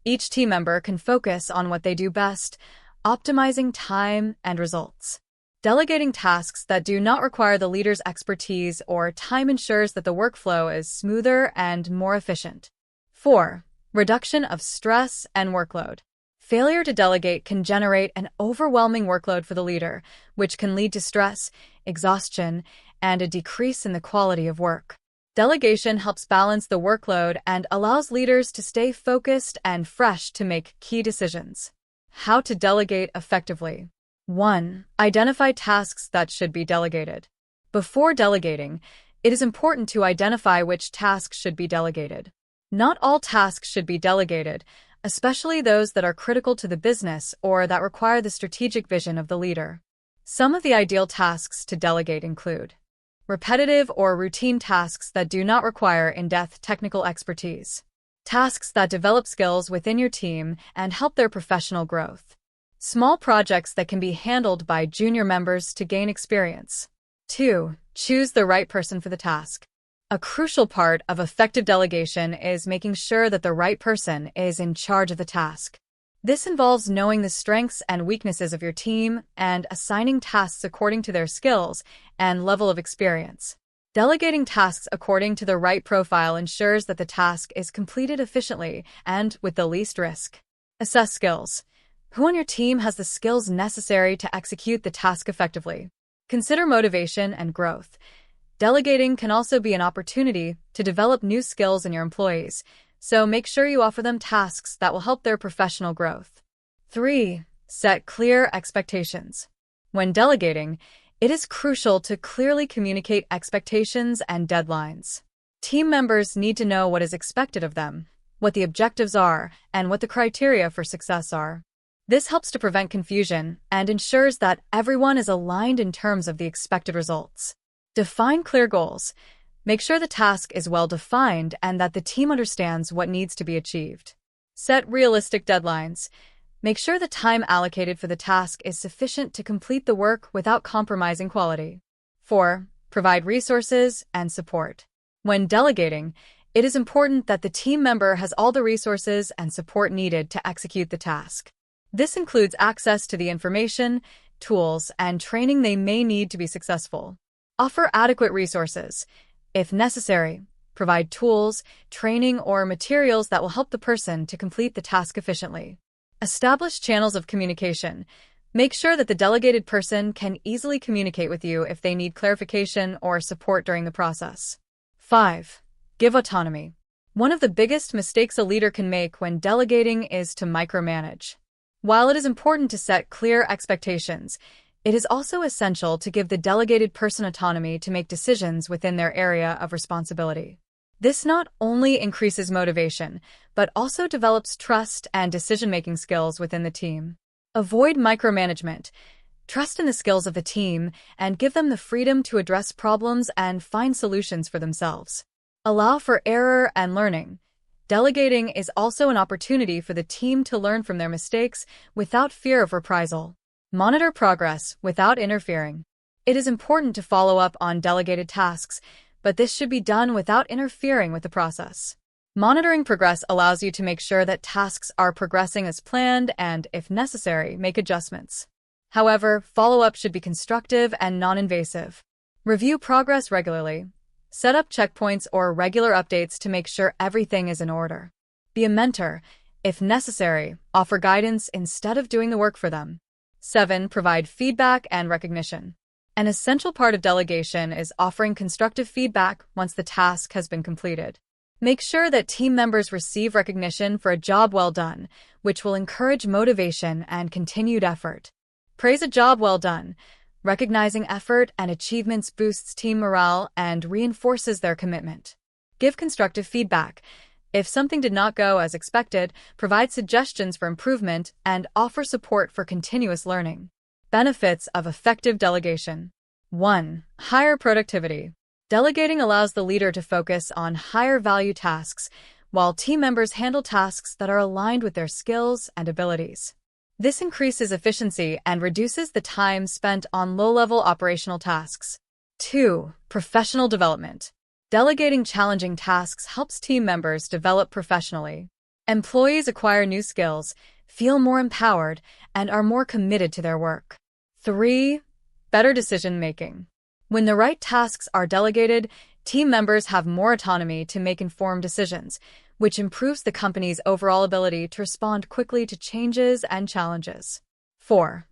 each team member can focus on what they do best, optimizing time and results. Delegating tasks that do not require the leader's expertise or time ensures that the workflow is smoother and more efficient. 4. Reduction of stress and workload. Failure to delegate can generate an overwhelming workload for the leader, which can lead to stress, exhaustion, and a decrease in the quality of work. Delegation helps balance the workload and allows leaders to stay focused and fresh to make key decisions. How to delegate effectively. 1. Identify tasks that should be delegated. Before delegating, it is important to identify which tasks should be delegated. Not all tasks should be delegated, especially those that are critical to the business or that require the strategic vision of the leader. Some of the ideal tasks to delegate include repetitive or routine tasks that do not require in-depth technical expertise, tasks that develop skills within your team and help their professional growth, small projects that can be handled by junior members to gain experience. 2. Choose the right person for the task. A crucial part of effective delegation is making sure that the right person is in charge of the task. This involves knowing the strengths and weaknesses of your team and assigning tasks according to their skills and level of experience. Delegating tasks according to the right profile ensures that the task is completed efficiently and with the least risk. Assess skills. Who on your team has the skills necessary to execute the task effectively? Consider motivation and growth. Delegating can also be an opportunity to develop new skills in your employees, so make sure you offer them tasks that will help their professional growth. 3. Set clear expectations. When delegating, it is crucial to clearly communicate expectations and deadlines. Team members need to know what is expected of them, what the objectives are, and what the criteria for success are. This helps to prevent confusion and ensures that everyone is aligned in terms of the expected results. Define clear goals. Make sure the task is well defined and that the team understands what needs to be achieved. Set realistic deadlines. Make sure the time allocated for the task is sufficient to complete the work without compromising quality. 4. Provide resources and support. When delegating, it is important that the team member has all the resources and support needed to execute the task. This includes access to the information, tools, and training they may need to be successful. Offer adequate resources. If necessary, provide tools, training, or materials that will help the person to complete the task efficiently. Establish channels of communication. Make sure that the delegated person can easily communicate with you if they need clarification or support during the process. 5. Give autonomy. One of the biggest mistakes a leader can make when delegating is to micromanage. While it is important to set clear expectations, it is also essential to give the delegated person autonomy to make decisions within their area of responsibility. This not only increases motivation, but also develops trust and decision-making skills within the team. Avoid micromanagement. Trust in the skills of the team and give them the freedom to address problems and find solutions for themselves. Allow for error and learning. Delegating is also an opportunity for the team to learn from their mistakes without fear of reprisal. Monitor progress without interfering. It is important to follow up on delegated tasks, but this should be done without interfering with the process. Monitoring progress allows you to make sure that tasks are progressing as planned and, if necessary, make adjustments. However, follow-up should be constructive and non-invasive. Review progress regularly. Set up checkpoints or regular updates to make sure everything is in order. Be a mentor. If necessary, offer guidance instead of doing the work for them. 7. Provide feedback and recognition. An essential part of delegation is offering constructive feedback once the task has been completed. Make sure that team members receive recognition for a job well done, which will encourage motivation and continued effort. Praise a job well done. Recognizing effort and achievements boosts team morale and reinforces their commitment. Give constructive feedback. If something did not go as expected, provide suggestions for improvement and offer support for continuous learning. Benefits of effective delegation. 1. Higher productivity. Delegating allows the leader to focus on higher value tasks, while team members handle tasks that are aligned with their skills and abilities. This increases efficiency and reduces the time spent on low-level operational tasks. 2. Professional development. Delegating challenging tasks helps team members develop professionally. Employees acquire new skills, feel more empowered, and are more committed to their work. 3. Better decision-making. When the right tasks are delegated, team members have more autonomy to make informed decisions, which improves the company's overall ability to respond quickly to changes and challenges. 4.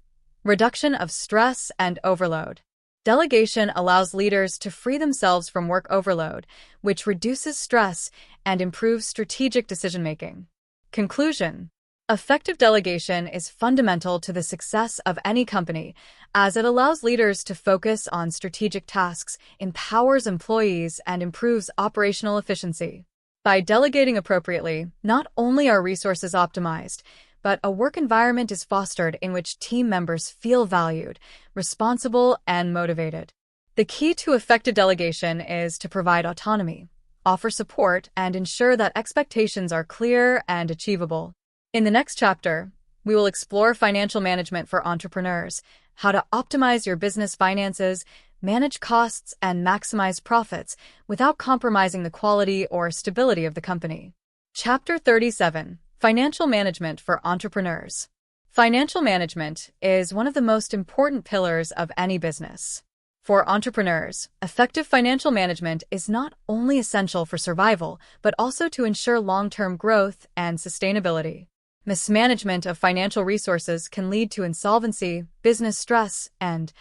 Reduction of stress and overload. Delegation allows leaders to free themselves from work overload, which reduces stress and improves strategic decision-making. Conclusion. Effective delegation is fundamental to the success of any company, as it allows leaders to focus on strategic tasks, empowers employees, and improves operational efficiency. By delegating appropriately, not only are resources optimized, but a work environment is fostered in which team members feel valued, responsible, and motivated. The key to effective delegation is to provide autonomy, offer support, and ensure that expectations are clear and achievable. In the next chapter, we will explore financial management for entrepreneurs, how to optimize your business finances, manage costs, and maximize profits without compromising the quality or stability of the company. Chapter 37. Financial Management for Entrepreneurs. Financial management is one of the most important pillars of any business. For entrepreneurs, effective financial management is not only essential for survival, but also to ensure long-term growth and sustainability. Mismanagement of financial resources can lead to insolvency, business stress, and,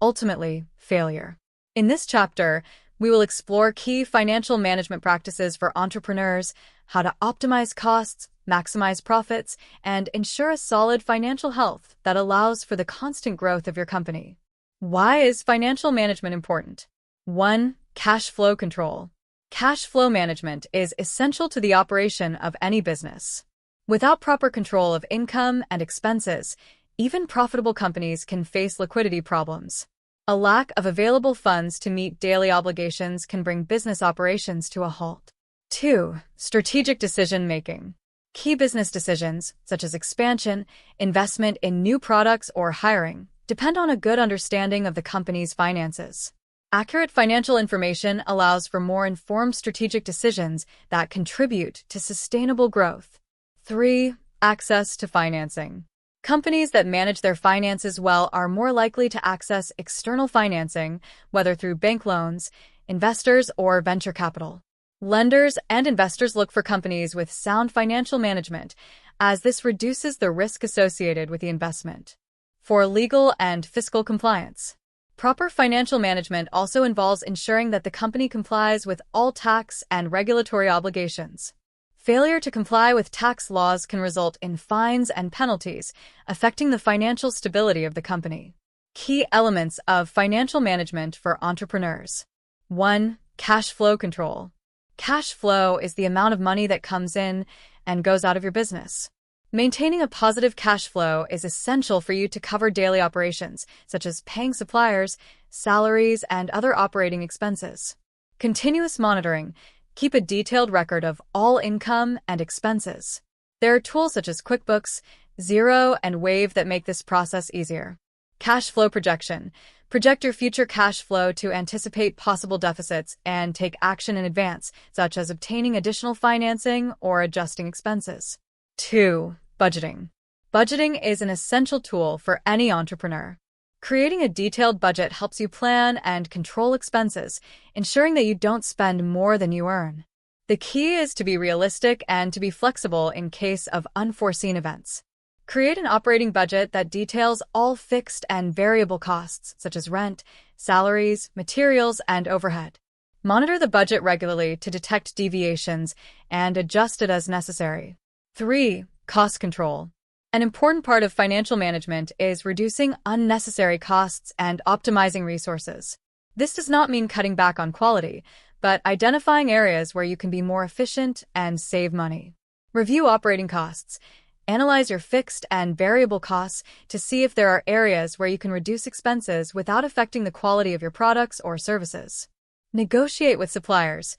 ultimately, failure. In this chapter, we will explore key financial management practices for entrepreneurs, how to optimize costs, maximize profits, and ensure a solid financial health that allows for the constant growth of your company. Why is financial management important? 1. Cash flow control. Cash flow management is essential to the operation of any business. Without proper control of income and expenses, even profitable companies can face liquidity problems. A lack of available funds to meet daily obligations can bring business operations to a halt. 2. Strategic decision-making. Key business decisions, such as expansion, investment in new products, or hiring, depend on a good understanding of the company's finances. Accurate financial information allows for more informed strategic decisions that contribute to sustainable growth. 3. Access to financing. Companies that manage their finances well are more likely to access external financing, whether through bank loans, investors, or venture capital. Lenders and investors look for companies with sound financial management, as this reduces the risk associated with the investment. 4. Legal and fiscal compliance. Proper financial management also involves ensuring that the company complies with all tax and regulatory obligations. Failure to comply with tax laws can result in fines and penalties, affecting the financial stability of the company. Key elements of financial management for entrepreneurs. 1. Cash flow control. Cash flow is the amount of money that comes in and goes out of your business. Maintaining a positive cash flow is essential for you to cover daily operations, such as paying suppliers, salaries, and other operating expenses. Continuous monitoring. Keep a detailed record of all income and expenses. There are tools such as QuickBooks, Xero, and Wave that make this process easier. Cash flow projection. Project your future cash flow to anticipate possible deficits and take action in advance, such as obtaining additional financing or adjusting expenses. 2. Budgeting. Budgeting is an essential tool for any entrepreneur. Creating a detailed budget helps you plan and control expenses, ensuring that you don't spend more than you earn. The key is to be realistic and to be flexible in case of unforeseen events. Create an operating budget that details all fixed and variable costs, such as rent, salaries, materials, and overhead. Monitor the budget regularly to detect deviations and adjust it as necessary. 3. Cost control. An important part of financial management is reducing unnecessary costs and optimizing resources. This does not mean cutting back on quality, but identifying areas where you can be more efficient and save money. Review operating costs. Analyze your fixed and variable costs to see if there are areas where you can reduce expenses without affecting the quality of your products or services. Negotiate with suppliers.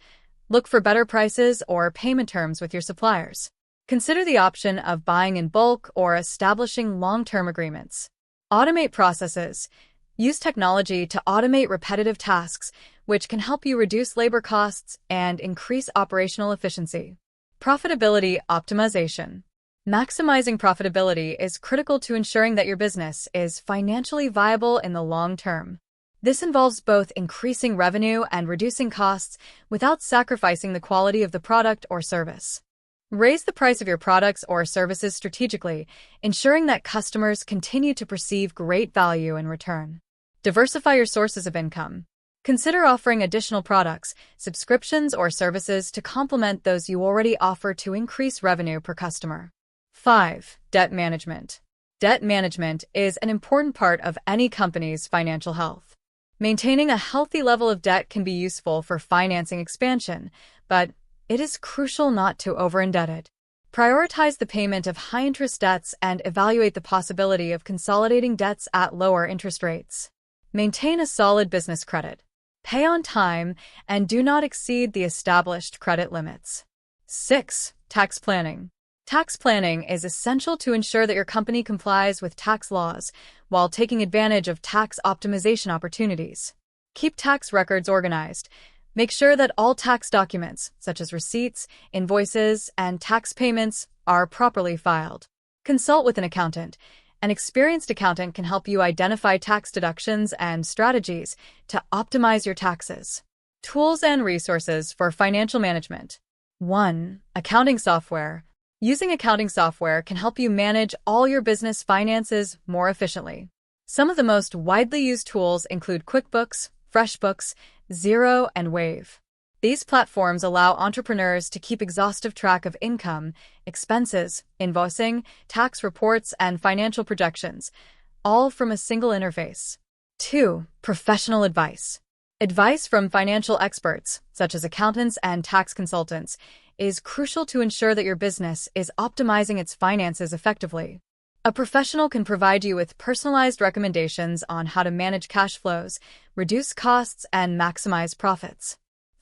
Look for better prices or payment terms with your suppliers. Consider the option of buying in bulk or establishing long-term agreements. Automate processes. Use technology to automate repetitive tasks, which can help you reduce labor costs and increase operational efficiency. Profitability optimization. Maximizing profitability is critical to ensuring that your business is financially viable in the long term. This involves both increasing revenue and reducing costs without sacrificing the quality of the product or service. Raise the price of your products or services strategically, ensuring that customers continue to perceive great value in return. Diversify your sources of income. Consider offering additional products, subscriptions, or services to complement those you already offer to increase revenue per customer. 5. Debt management. Debt management is an important part of any company's financial health. Maintaining a healthy level of debt can be useful for financing expansion, but it is crucial not to over-indebt it. Prioritize the payment of high-interest debts and evaluate the possibility of consolidating debts at lower interest rates. Maintain a solid business credit. Pay on time and do not exceed the established credit limits. 6. Tax planning. Tax planning is essential to ensure that your company complies with tax laws while taking advantage of tax optimization opportunities. Keep tax records organized. Make sure that all tax documents, such as receipts, invoices, and tax payments, are properly filed. Consult with an accountant. An experienced accountant can help you identify tax deductions and strategies to optimize your taxes. Tools and resources for financial management. 1. Accounting software. Using accounting software can help you manage all your business finances more efficiently. Some of the most widely used tools include QuickBooks, FreshBooks, Xero, and Wave. These platforms allow entrepreneurs to keep exhaustive track of income, expenses, invoicing, tax reports, and financial projections, all from a single interface. 2. Professional advice. Advice from financial experts, such as accountants and tax consultants, is crucial to ensure that your business is optimizing its finances effectively. A professional can provide you with personalized recommendations on how to manage cash flows, reduce costs, and maximize profits.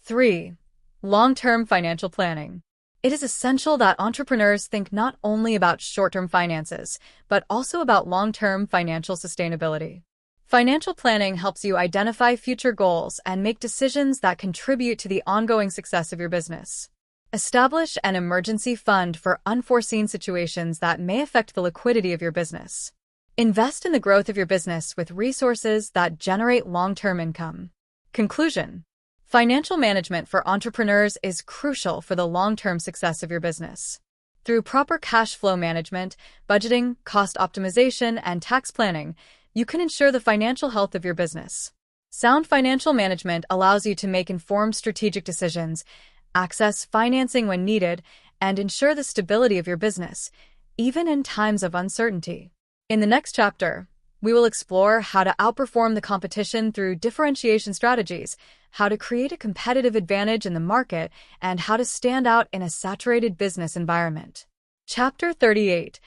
3. Long-term financial planning. It is essential that entrepreneurs think not only about short-term finances, but also about long-term financial sustainability. Financial planning helps you identify future goals and make decisions that contribute to the ongoing success of your business. Establish an emergency fund for unforeseen situations that may affect the liquidity of your business. Invest in the growth of your business with resources that generate long-term income. Conclusion. Financial management for entrepreneurs is crucial for the long-term success of your business. Through proper cash flow management, budgeting, cost optimization, and tax planning, you can ensure the financial health of your business. Sound financial management allows you to make informed strategic decisions, access financing when needed, and ensure the stability of your business, even in times of uncertainty. In the next chapter, we will explore how to outperform the competition through differentiation strategies, how to create a competitive advantage in the market, and how to stand out in a saturated business environment. Chapter 38.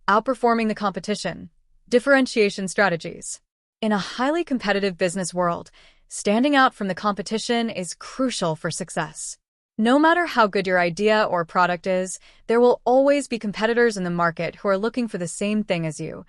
Outperforming the competition. Differentiation strategies. In a highly competitive business world, standing out from the competition is crucial for success. No matter how good your idea or product is, there will always be competitors in the market who are looking for the same thing as you,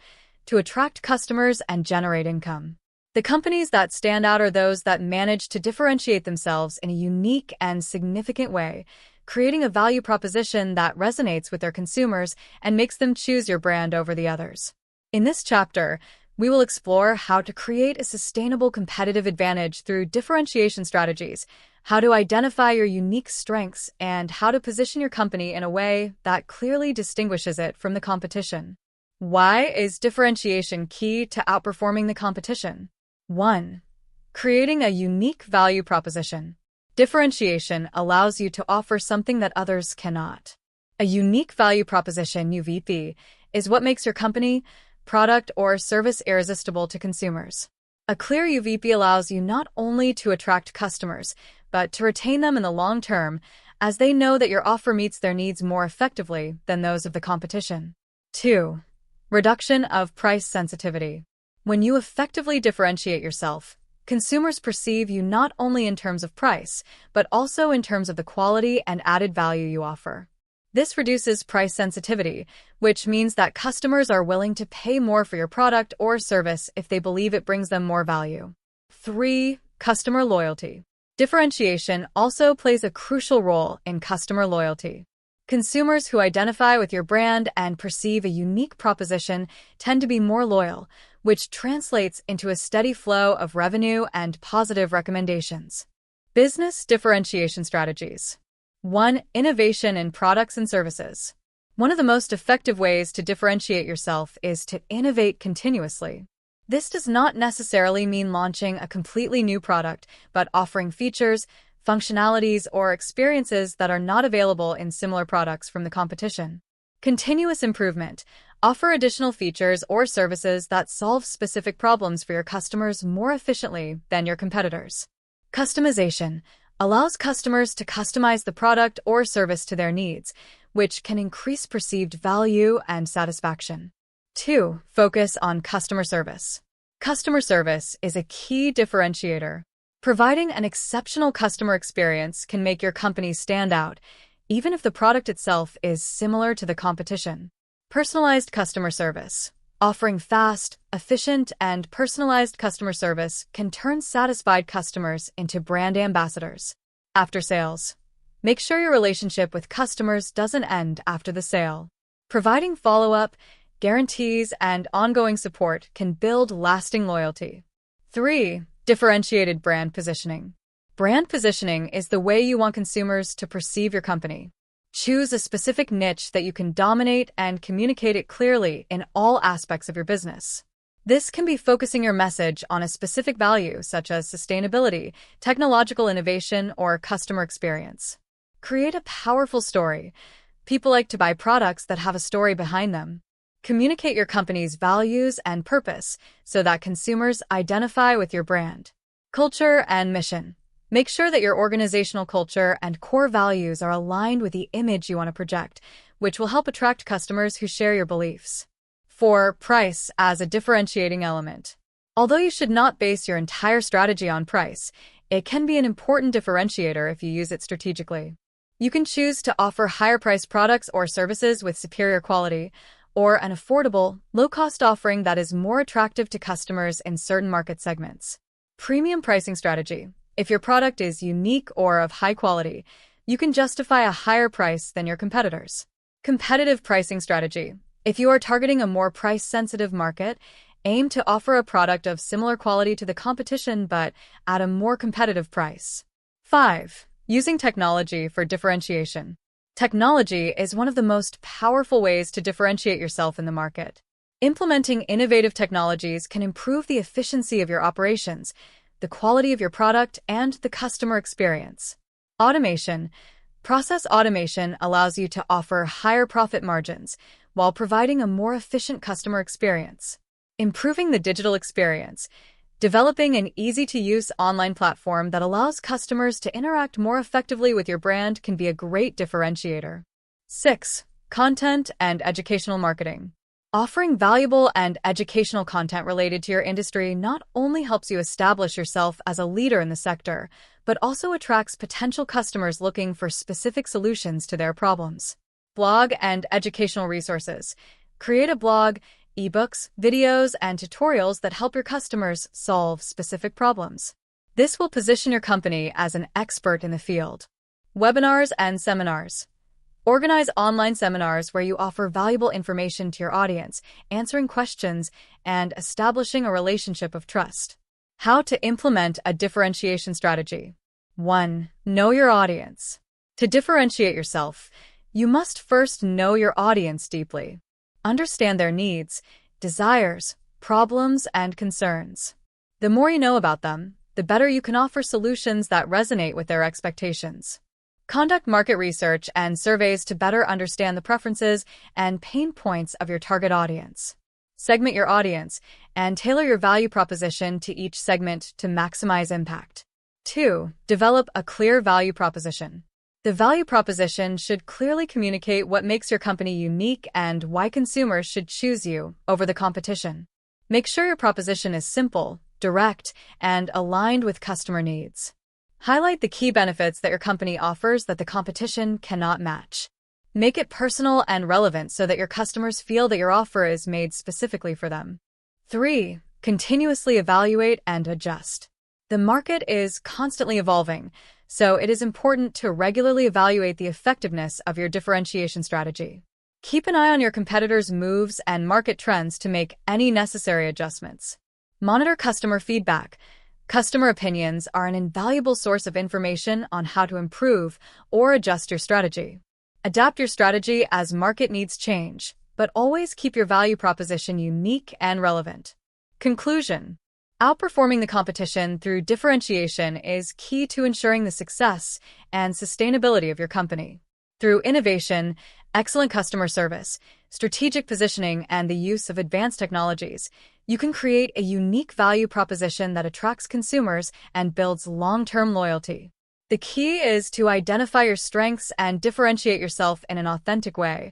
to attract customers and generate income. The companies that stand out are those that manage to differentiate themselves in a unique and significant way, creating a value proposition that resonates with their consumers and makes them choose your brand over the others. In this chapter, we will explore how to create a sustainable competitive advantage through differentiation strategies, how to identify your unique strengths, and how to position your company in a way that clearly distinguishes it from the competition. Why is differentiation key to outperforming the competition? 1. Creating a unique value proposition. Differentiation allows you to offer something that others cannot. A unique value proposition, UVP, is what makes your company, product, or service irresistible to consumers. A clear UVP allows you not only to attract customers, but to retain them in the long term, as they know that your offer meets their needs more effectively than those of the competition. 2. Reduction of price sensitivity. When you effectively differentiate yourself, consumers perceive you not only in terms of price, but also in terms of the quality and added value you offer. This reduces price sensitivity, which means that customers are willing to pay more for your product or service if they believe it brings them more value. 3. Customer loyalty. Differentiation also plays a crucial role in customer loyalty. Consumers who identify with your brand and perceive a unique proposition tend to be more loyal, which translates into a steady flow of revenue and positive recommendations. Business differentiation strategies. 1. Innovation in products and services. One of the most effective ways to differentiate yourself is to innovate continuously. This does not necessarily mean launching a completely new product, but offering features, functionalities, or experiences that are not available in similar products from the competition. Continuous improvement. Offer additional features or services that solve specific problems for your customers more efficiently than your competitors. Customization allows customers to customize the product or service to their needs, which can increase perceived value and satisfaction. 2. Focus on customer service. Customer service is a key differentiator. Providing an exceptional customer experience can make your company stand out, even if the product itself is similar to the competition. Personalized customer service. Offering fast, efficient, and personalized customer service can turn satisfied customers into brand ambassadors. After sales. Make sure your relationship with customers doesn't end after the sale. Providing follow-up, guarantees, and ongoing support can build lasting loyalty. 3. Differentiated brand positioning. Brand positioning is the way you want consumers to perceive your company. Choose a specific niche that you can dominate and communicate it clearly in all aspects of your business. This can be focusing your message on a specific value, such as sustainability, technological innovation, or customer experience. Create a powerful story. People like to buy products that have a story behind them. Communicate your company's values and purpose so that consumers identify with your brand. Culture and mission. Make sure that your organizational culture and core values are aligned with the image you want to project, which will help attract customers who share your beliefs. 4. Price as a differentiating element. Although you should not base your entire strategy on price, it can be an important differentiator if you use it strategically. You can choose to offer higher-priced products or services with superior quality, or an affordable, low-cost offering that is more attractive to customers in certain market segments. Premium pricing strategy. If your product is unique or of high quality, you can justify a higher price than your competitors. Competitive pricing strategy. If you are targeting a more price-sensitive market, aim to offer a product of similar quality to the competition but at a more competitive price. 5. Using technology for differentiation. Technology is one of the most powerful ways to differentiate yourself in the market. Implementing innovative technologies can improve the efficiency of your operations, the quality of your product, and the customer experience. Automation. Process automation allows you to offer higher profit margins while providing a more efficient customer experience. Improving the digital experience. Developing an easy-to-use online platform that allows customers to interact more effectively with your brand can be a great differentiator. 6. Content and educational marketing. Offering valuable and educational content related to your industry not only helps you establish yourself as a leader in the sector, but also attracts potential customers looking for specific solutions to their problems. Blog and educational resources. Create a blog, ebooks, videos, and tutorials that help your customers solve specific problems. This will position your company as an expert in the field. Webinars and seminars. Organize online seminars where you offer valuable information to your audience, answering questions, and establishing a relationship of trust. How to implement a differentiation strategy. 1. Know your audience. To differentiate yourself, you must first know your audience deeply. Understand their needs, desires, problems, and concerns. The more you know about them, the better you can offer solutions that resonate with their expectations. Conduct market research and surveys to better understand the preferences and pain points of your target audience. Segment your audience and tailor your value proposition to each segment to maximize impact. 2. Develop a clear value proposition. The value proposition should clearly communicate what makes your company unique and why consumers should choose you over the competition. Make sure your proposition is simple, direct, and aligned with customer needs. Highlight the key benefits that your company offers that the competition cannot match. Make it personal and relevant so that your customers feel that your offer is made specifically for them. 3. Continuously evaluate and adjust. The market is constantly evolving, so it is important to regularly evaluate the effectiveness of your differentiation strategy. Keep an eye on your competitors' moves and market trends to make any necessary adjustments. Monitor customer feedback. Customer opinions are an invaluable source of information on how to improve or adjust your strategy. Adapt your strategy as market needs change, but always keep your value proposition unique and relevant. Conclusion. Outperforming the competition through differentiation is key to ensuring the success and sustainability of your company. Through innovation, excellent customer service, strategic positioning, and the use of advanced technologies, you can create a unique value proposition that attracts consumers and builds long-term loyalty. The key is to identify your strengths and differentiate yourself in an authentic way,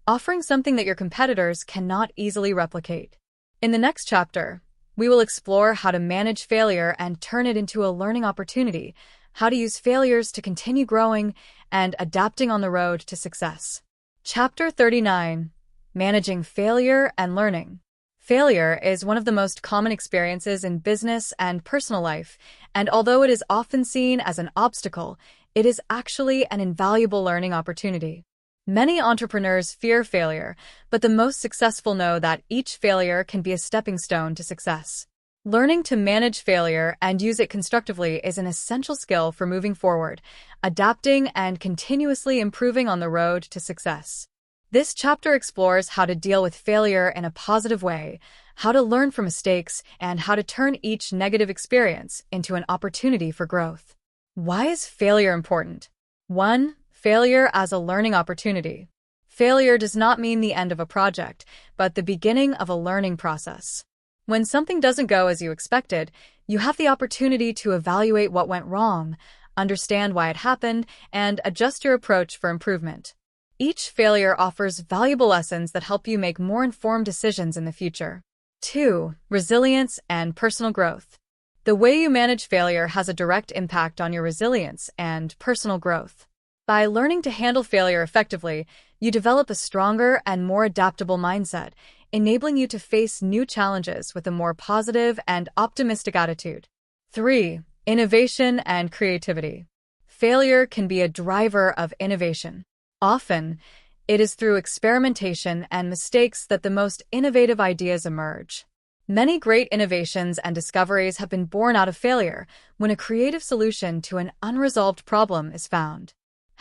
offering something that your competitors cannot easily replicate. In the next chapter, we will explore how to manage failure and turn it into a learning opportunity, how to use failures to continue growing and adapting on the road to success. Chapter 39. Managing Failure and Learning. Failure is one of the most common experiences in business and personal life, and although it is often seen as an obstacle, it is actually an invaluable learning opportunity. Many entrepreneurs fear failure, but the most successful know that each failure can be a stepping stone to success. Learning to manage failure and use it constructively is an essential skill for moving forward, adapting, and continuously improving on the road to success. This chapter explores how to deal with failure in a positive way, how to learn from mistakes, and how to turn each negative experience into an opportunity for growth. Why is failure important? 1. Failure as a learning opportunity. Failure does not mean the end of a project, but the beginning of a learning process. When something doesn't go as you expected, you have the opportunity to evaluate what went wrong, understand why it happened, and adjust your approach for improvement. Each failure offers valuable lessons that help you make more informed decisions in the future. 2. Resilience and personal growth. The way you manage failure has a direct impact on your resilience and personal growth. By learning to handle failure effectively, you develop a stronger and more adaptable mindset, enabling you to face new challenges with a more positive and optimistic attitude. 3. Innovation and creativity. Failure can be a driver of innovation. Often, it is through experimentation and mistakes that the most innovative ideas emerge. Many great innovations and discoveries have been born out of failure when a creative solution to an unresolved problem is found.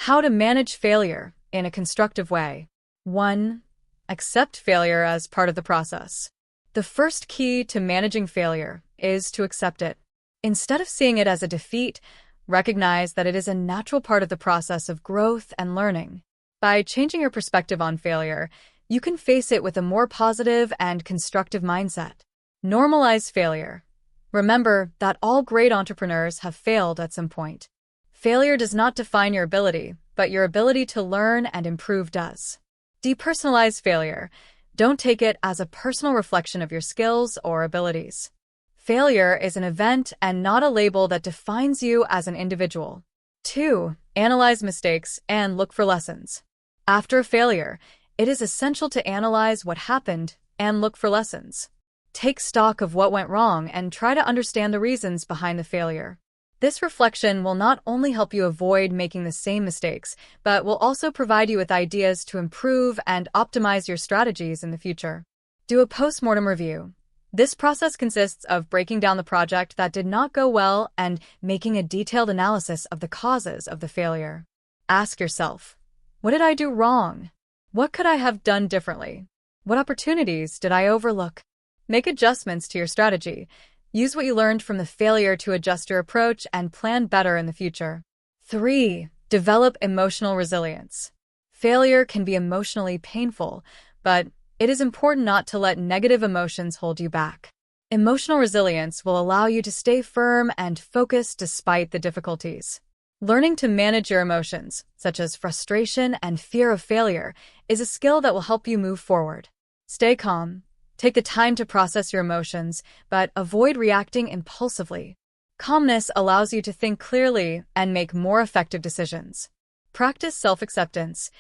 How to manage failure in a constructive way. 1. Accept failure as part of the process. The first key to managing failure is to accept it. Instead of seeing it as a defeat, recognize that it is a natural part of the process of growth and learning. By changing your perspective on failure, you can face it with a more positive and constructive mindset. Normalize failure. Remember that all great entrepreneurs have failed at some point. Failure does not define your ability, but your ability to learn and improve does. Depersonalize failure. Don't take it as a personal reflection of your skills or abilities. Failure is an event and not a label that defines you as an individual. 2. Analyze mistakes and look for lessons. After a failure, it is essential to analyze what happened and look for lessons. Take stock of what went wrong and try to understand the reasons behind the failure. This reflection will not only help you avoid making the same mistakes, but will also provide you with ideas to improve and optimize your strategies in the future. Do a post-mortem review. This process consists of breaking down the project that did not go well and making a detailed analysis of the causes of the failure. Ask yourself, what did I do wrong? What could I have done differently? What opportunities did I overlook? Make adjustments to your strategy. Use what you learned from the failure to adjust your approach and plan better in the future. 3. Develop emotional resilience. Failure can be emotionally painful, but it is important not to let negative emotions hold you back. Emotional resilience will allow you to stay firm and focused despite the difficulties. Learning to manage your emotions, such as frustration and fear of failure, is a skill that will help you move forward. Stay calm. Take the time to process your emotions, but avoid reacting impulsively. Calmness allows you to think clearly and make more effective decisions. Practice self-acceptance.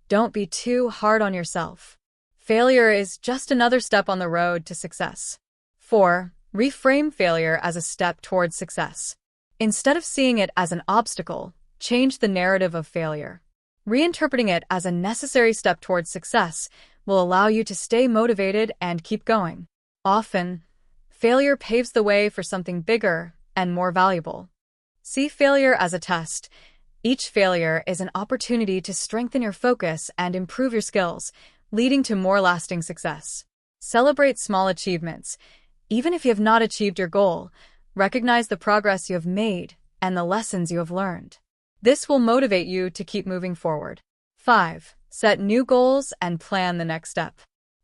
Don't be too hard on yourself. Failure is just another step on the road to success. 4. Reframe failure as a step towards success. Instead of seeing it as an obstacle, change the narrative of failure. Reinterpreting it as a necessary step towards success will allow you to stay motivated and keep going. Often, failure paves the way for something bigger and more valuable. See failure as a test. Each failure is an opportunity to strengthen your focus and improve your skills, leading to more lasting success. Celebrate small achievements. Even if you have not achieved your goal, recognize the progress you have made and the lessons you have learned. This will motivate you to keep moving forward. 5. Set new goals and plan the next step.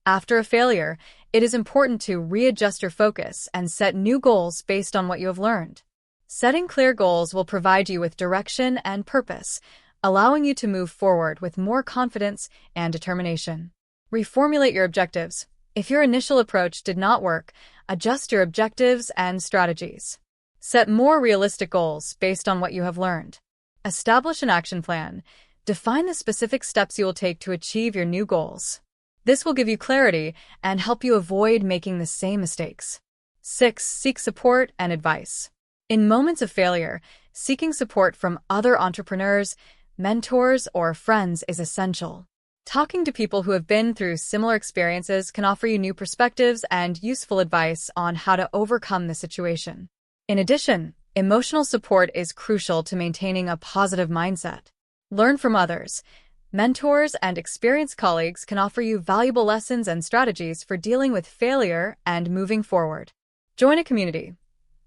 After a failure, it is important to readjust your focus and set new goals based on what you have learned. Setting clear goals will provide you with direction and purpose, allowing you to move forward with more confidence and determination. Reformulate your objectives. If your initial approach did not work, adjust your objectives and strategies. Set more realistic goals based on what you have learned. Establish an action plan. Define the specific steps you will take to achieve your new goals. This will give you clarity and help you avoid making the same mistakes. 6. Seek support and advice. In moments of failure, seeking support from other entrepreneurs, mentors, or friends is essential. Talking to people who have been through similar experiences can offer you new perspectives and useful advice on how to overcome the situation. In addition, emotional support is crucial to maintaining a positive mindset. Learn from others. Mentors and experienced colleagues can offer you valuable lessons and strategies for dealing with failure and moving forward. Join a community.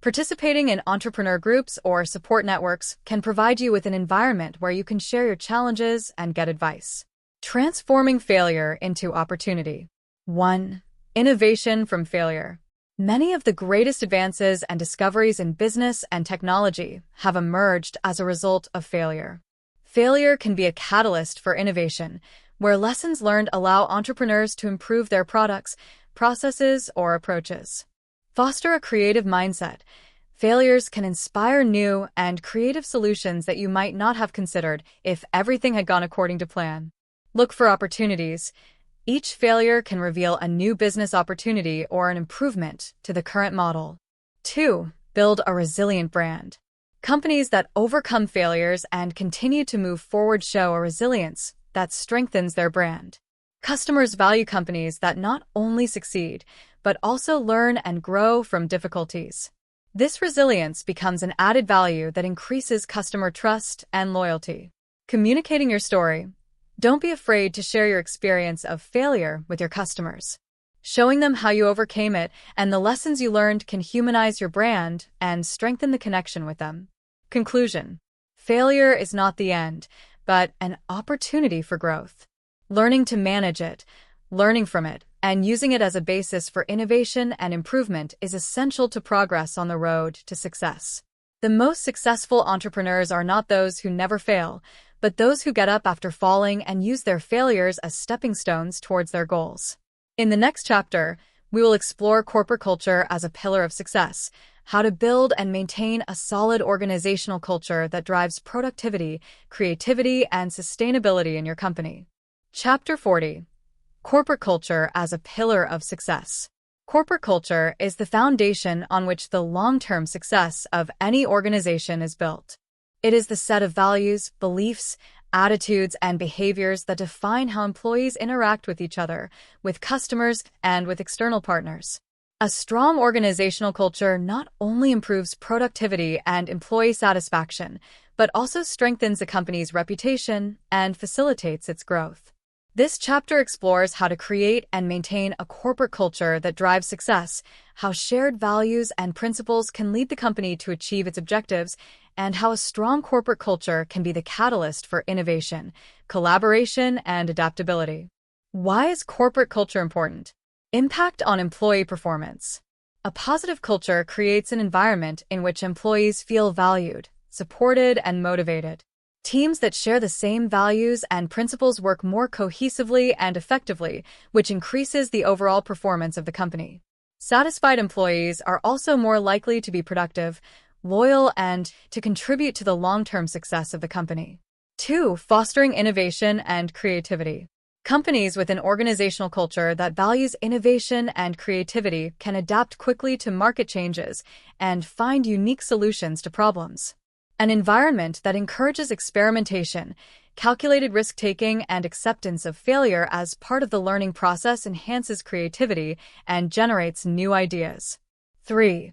Participating in entrepreneur groups or support networks can provide you with an environment where you can share your challenges and get advice. Transforming failure into opportunity. 1. Innovation from failure. Many of the greatest advances and discoveries in business and technology have emerged as a result of failure. Failure can be a catalyst for innovation, where lessons learned allow entrepreneurs to improve their products, processes, or approaches. Foster a creative mindset. Failures can inspire new and creative solutions that you might not have considered if everything had gone according to plan. Look for opportunities. Each failure can reveal a new business opportunity or an improvement to the current model. 2. Build a resilient brand. Companies that overcome failures and continue to move forward show a resilience that strengthens their brand. Customers value companies that not only succeed, but also learn and grow from difficulties. This resilience becomes an added value that increases customer trust and loyalty. Communicating your story. Don't be afraid to share your experience of failure with your customers. Showing them how you overcame it and the lessons you learned can humanize your brand and strengthen the connection with them. Conclusion. Failure is not the end, but an opportunity for growth. Learning to manage it, learning from it, and using it as a basis for innovation and improvement is essential to progress on the road to success. The most successful entrepreneurs are not those who never fail, but those who get up after falling and use their failures as stepping stones towards their goals. In the next chapter, we will explore corporate culture as a pillar of success, how to build and maintain a solid organizational culture that drives productivity, creativity, and sustainability in your company. Chapter 40. Corporate culture as a pillar of success. Corporate culture is the foundation on which the long-term success of any organization is built. It is the set of values, beliefs, attitudes, and behaviors that define how employees interact with each other, with customers, and with external partners. A strong organizational culture not only improves productivity and employee satisfaction, but also strengthens a company's reputation and facilitates its growth. This chapter explores how to create and maintain a corporate culture that drives success, how shared values and principles can lead the company to achieve its objectives, and how a strong corporate culture can be the catalyst for innovation, collaboration, and adaptability. Why is corporate culture important? Impact on employee performance. A positive culture creates an environment in which employees feel valued, supported, and motivated. Teams that share the same values and principles work more cohesively and effectively, which increases the overall performance of the company. Satisfied employees are also more likely to be productive, loyal, and to contribute to the long-term success of the company. 2. Fostering innovation and creativity. Companies with an organizational culture that values innovation and creativity can adapt quickly to market changes and find unique solutions to problems. An environment that encourages experimentation, calculated risk-taking, and acceptance of failure as part of the learning process enhances creativity and generates new ideas. 3.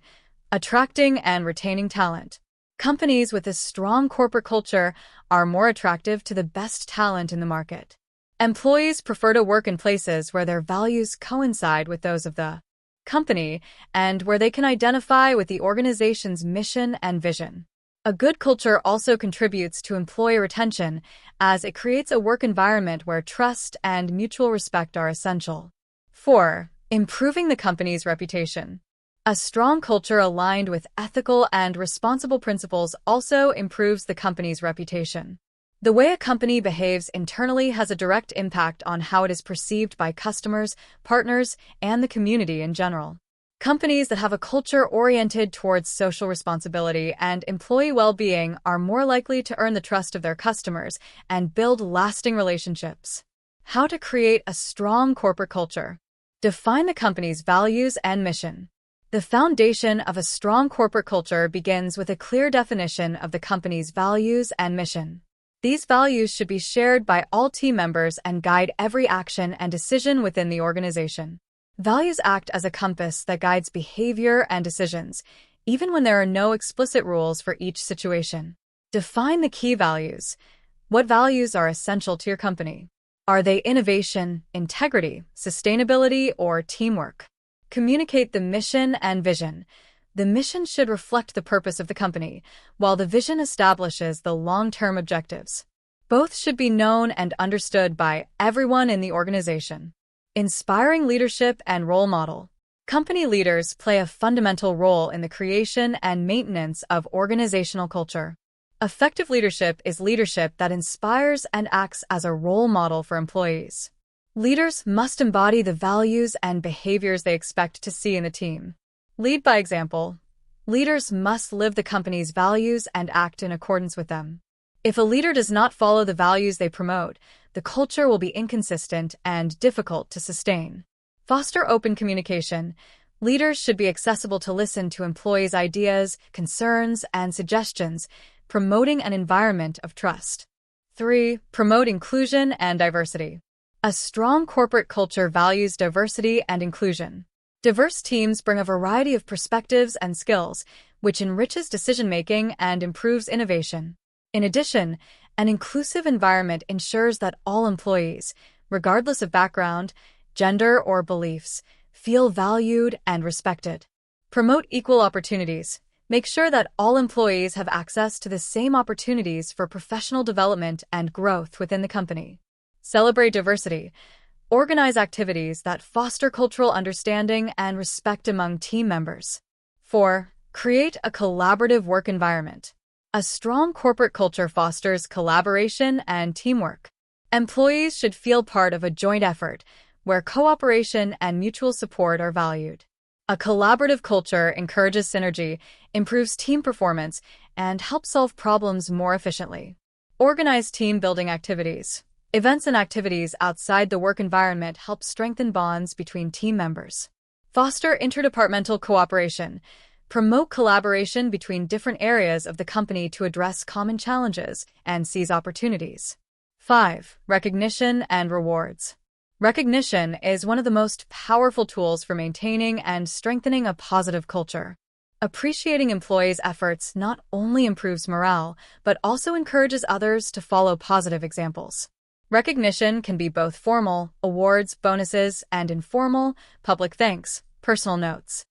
Attracting and retaining talent. Companies with a strong corporate culture are more attractive to the best talent in the market. Employees prefer to work in places where their values coincide with those of the company and where they can identify with the organization's mission and vision. A good culture also contributes to employee retention, as it creates a work environment where trust and mutual respect are essential. 4. Improving the company's reputation. A strong culture aligned with ethical and responsible principles also improves the company's reputation. The way a company behaves internally has a direct impact on how it is perceived by customers, partners, and the community in general. Companies that have a culture oriented towards social responsibility and employee well-being are more likely to earn the trust of their customers and build lasting relationships. How to create a strong corporate culture. Define the company's values and mission. The foundation of a strong corporate culture begins with a clear definition of the company's values and mission. These values should be shared by all team members and guide every action and decision within the organization. Values act as a compass that guides behavior and decisions, even when there are no explicit rules for each situation. Define the key values. What values are essential to your company? Are they innovation, integrity, sustainability, or teamwork? Communicate the mission and vision. The mission should reflect the purpose of the company, while the vision establishes the long-term objectives. Both should be known and understood by everyone in the organization. Inspiring leadership and role model. Company leaders play a fundamental role in the creation and maintenance of organizational culture. Effective leadership is leadership that inspires and acts as a role model for employees. Leaders must embody the values and behaviors they expect to see in the team. Lead by example. Leaders must live the company's values and act in accordance with them. If a leader does not follow the values they promote, the culture will be inconsistent and difficult to sustain. Foster open communication. Leaders should be accessible to listen to employees' ideas, concerns, and suggestions, promoting an environment of trust. 3. Promote inclusion and diversity. A strong corporate culture values diversity and inclusion. Diverse teams bring a variety of perspectives and skills, which enriches decision-making and improves innovation. In addition, an inclusive environment ensures that all employees, regardless of background, gender, or beliefs, feel valued and respected. Promote equal opportunities. Make sure that all employees have access to the same opportunities for professional development and growth within the company. Celebrate diversity. Organize activities that foster cultural understanding and respect among team members. 4. Create a collaborative work environment. A strong corporate culture fosters collaboration and teamwork. Employees should feel part of a joint effort where cooperation and mutual support are valued. A collaborative culture encourages synergy, improves team performance, and helps solve problems more efficiently. Organize team-building activities. Events and activities outside the work environment help strengthen bonds between team members. Foster interdepartmental cooperation. Promote collaboration between different areas of the company to address common challenges and seize opportunities. 5. Recognition and rewards. Recognition is one of the most powerful tools for maintaining and strengthening a positive culture. Appreciating employees' efforts not only improves morale, but also encourages others to follow positive examples. Recognition can be both formal, awards, bonuses, and informal, public thanks, personal notes.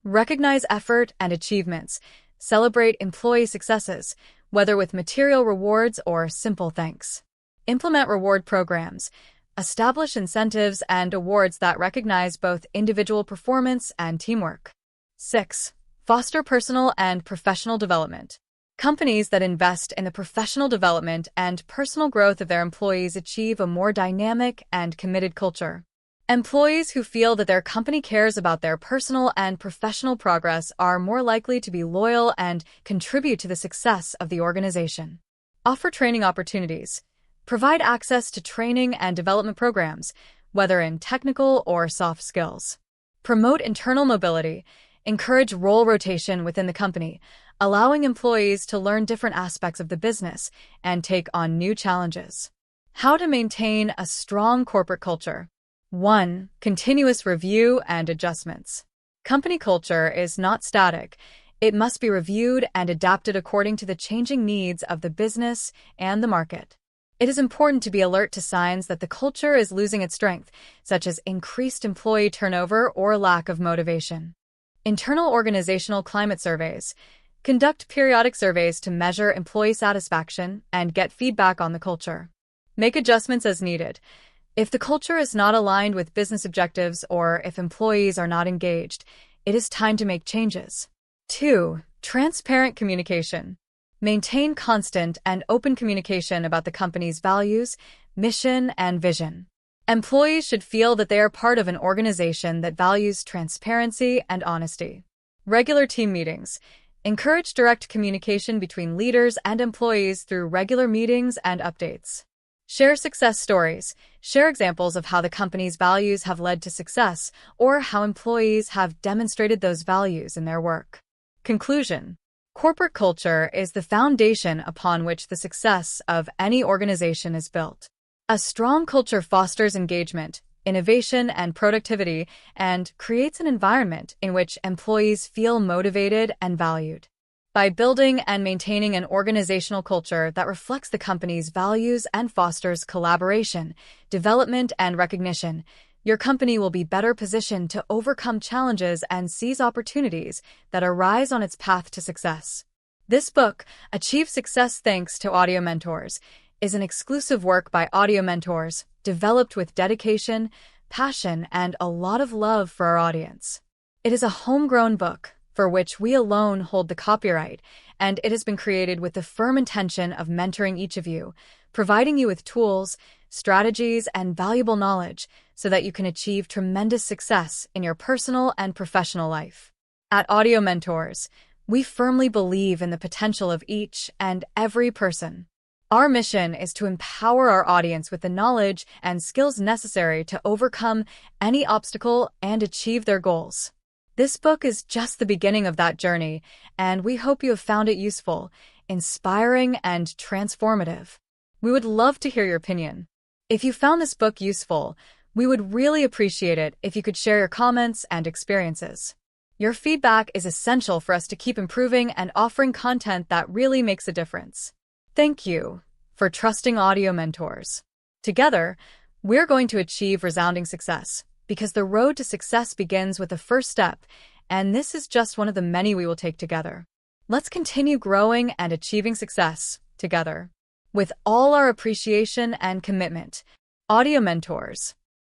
Recognize effort and achievements. Celebrate employee successes, whether with material rewards or simple thanks. Implement reward programs. Establish incentives and awards that recognize both individual performance and teamwork. 6. Foster personal and professional development. Companies that invest in the professional development and personal growth of their employees achieve a more dynamic and committed culture. Employees who feel that their company cares about their personal and professional progress are more likely to be loyal and contribute to the success of the organization. Offer training opportunities. Provide access to training and development programs, whether in technical or soft skills. Promote internal mobility. Encourage role rotation within the company, allowing employees to learn different aspects of the business and take on new challenges. How to maintain a strong corporate culture. 1. Continuous review and adjustments. Company culture is not static. It must be reviewed and adapted according to the changing needs of the business and the market. It is important to be alert to signs that the culture is losing its strength, such as increased employee turnover or lack of motivation. Internal organizational climate surveys. Conduct periodic surveys to measure employee satisfaction and get feedback on the culture. Make adjustments as needed. If the culture is not aligned with business objectives or if employees are not engaged, it is time to make changes. 2. Transparent communication. Maintain constant and open communication about the company's values, mission, and vision. Employees should feel that they are part of an organization that values transparency and honesty. Regular team meetings. Encourage direct communication between leaders and employees through regular meetings and updates. Share success stories. Share examples of how the company's values have led to success or how employees have demonstrated those values in their work. Conclusion. Corporate culture is the foundation upon which the success of any organization is built. A strong culture fosters engagement, innovation, and productivity, and creates an environment in which employees feel motivated and valued. By building and maintaining an organizational culture that reflects the company's values and fosters collaboration, development, and recognition, your company will be better positioned to overcome challenges and seize opportunities that arise on its path to success. This book, Achieve Success Thanks to Audiomentors, is an exclusive work by Audiomentors, developed with dedication, passion, and a lot of love for our audience. It is a homegrown book for which we alone hold the copyright, and it has been created with the firm intention of mentoring each of you, providing you with tools, strategies, and valuable knowledge so that you can achieve tremendous success in your personal and professional life. At Audiomentors, we firmly believe in the potential of each and every person. Our mission is to empower our audience with the knowledge and skills necessary to overcome any obstacle and achieve their goals. This book is just the beginning of that journey, and we hope you have found it useful, inspiring, and transformative. We would love to hear your opinion. If you found this book useful, we would really appreciate it if you could share your comments and experiences. Your feedback is essential for us to keep improving and offering content that really makes a difference. Thank you for trusting Audiomentors. Together, we're going to achieve resounding success, because the road to success begins with the first step, and this is just one of the many we will take together. Let's continue growing and achieving success together. With all our appreciation and commitment, Audiomentors.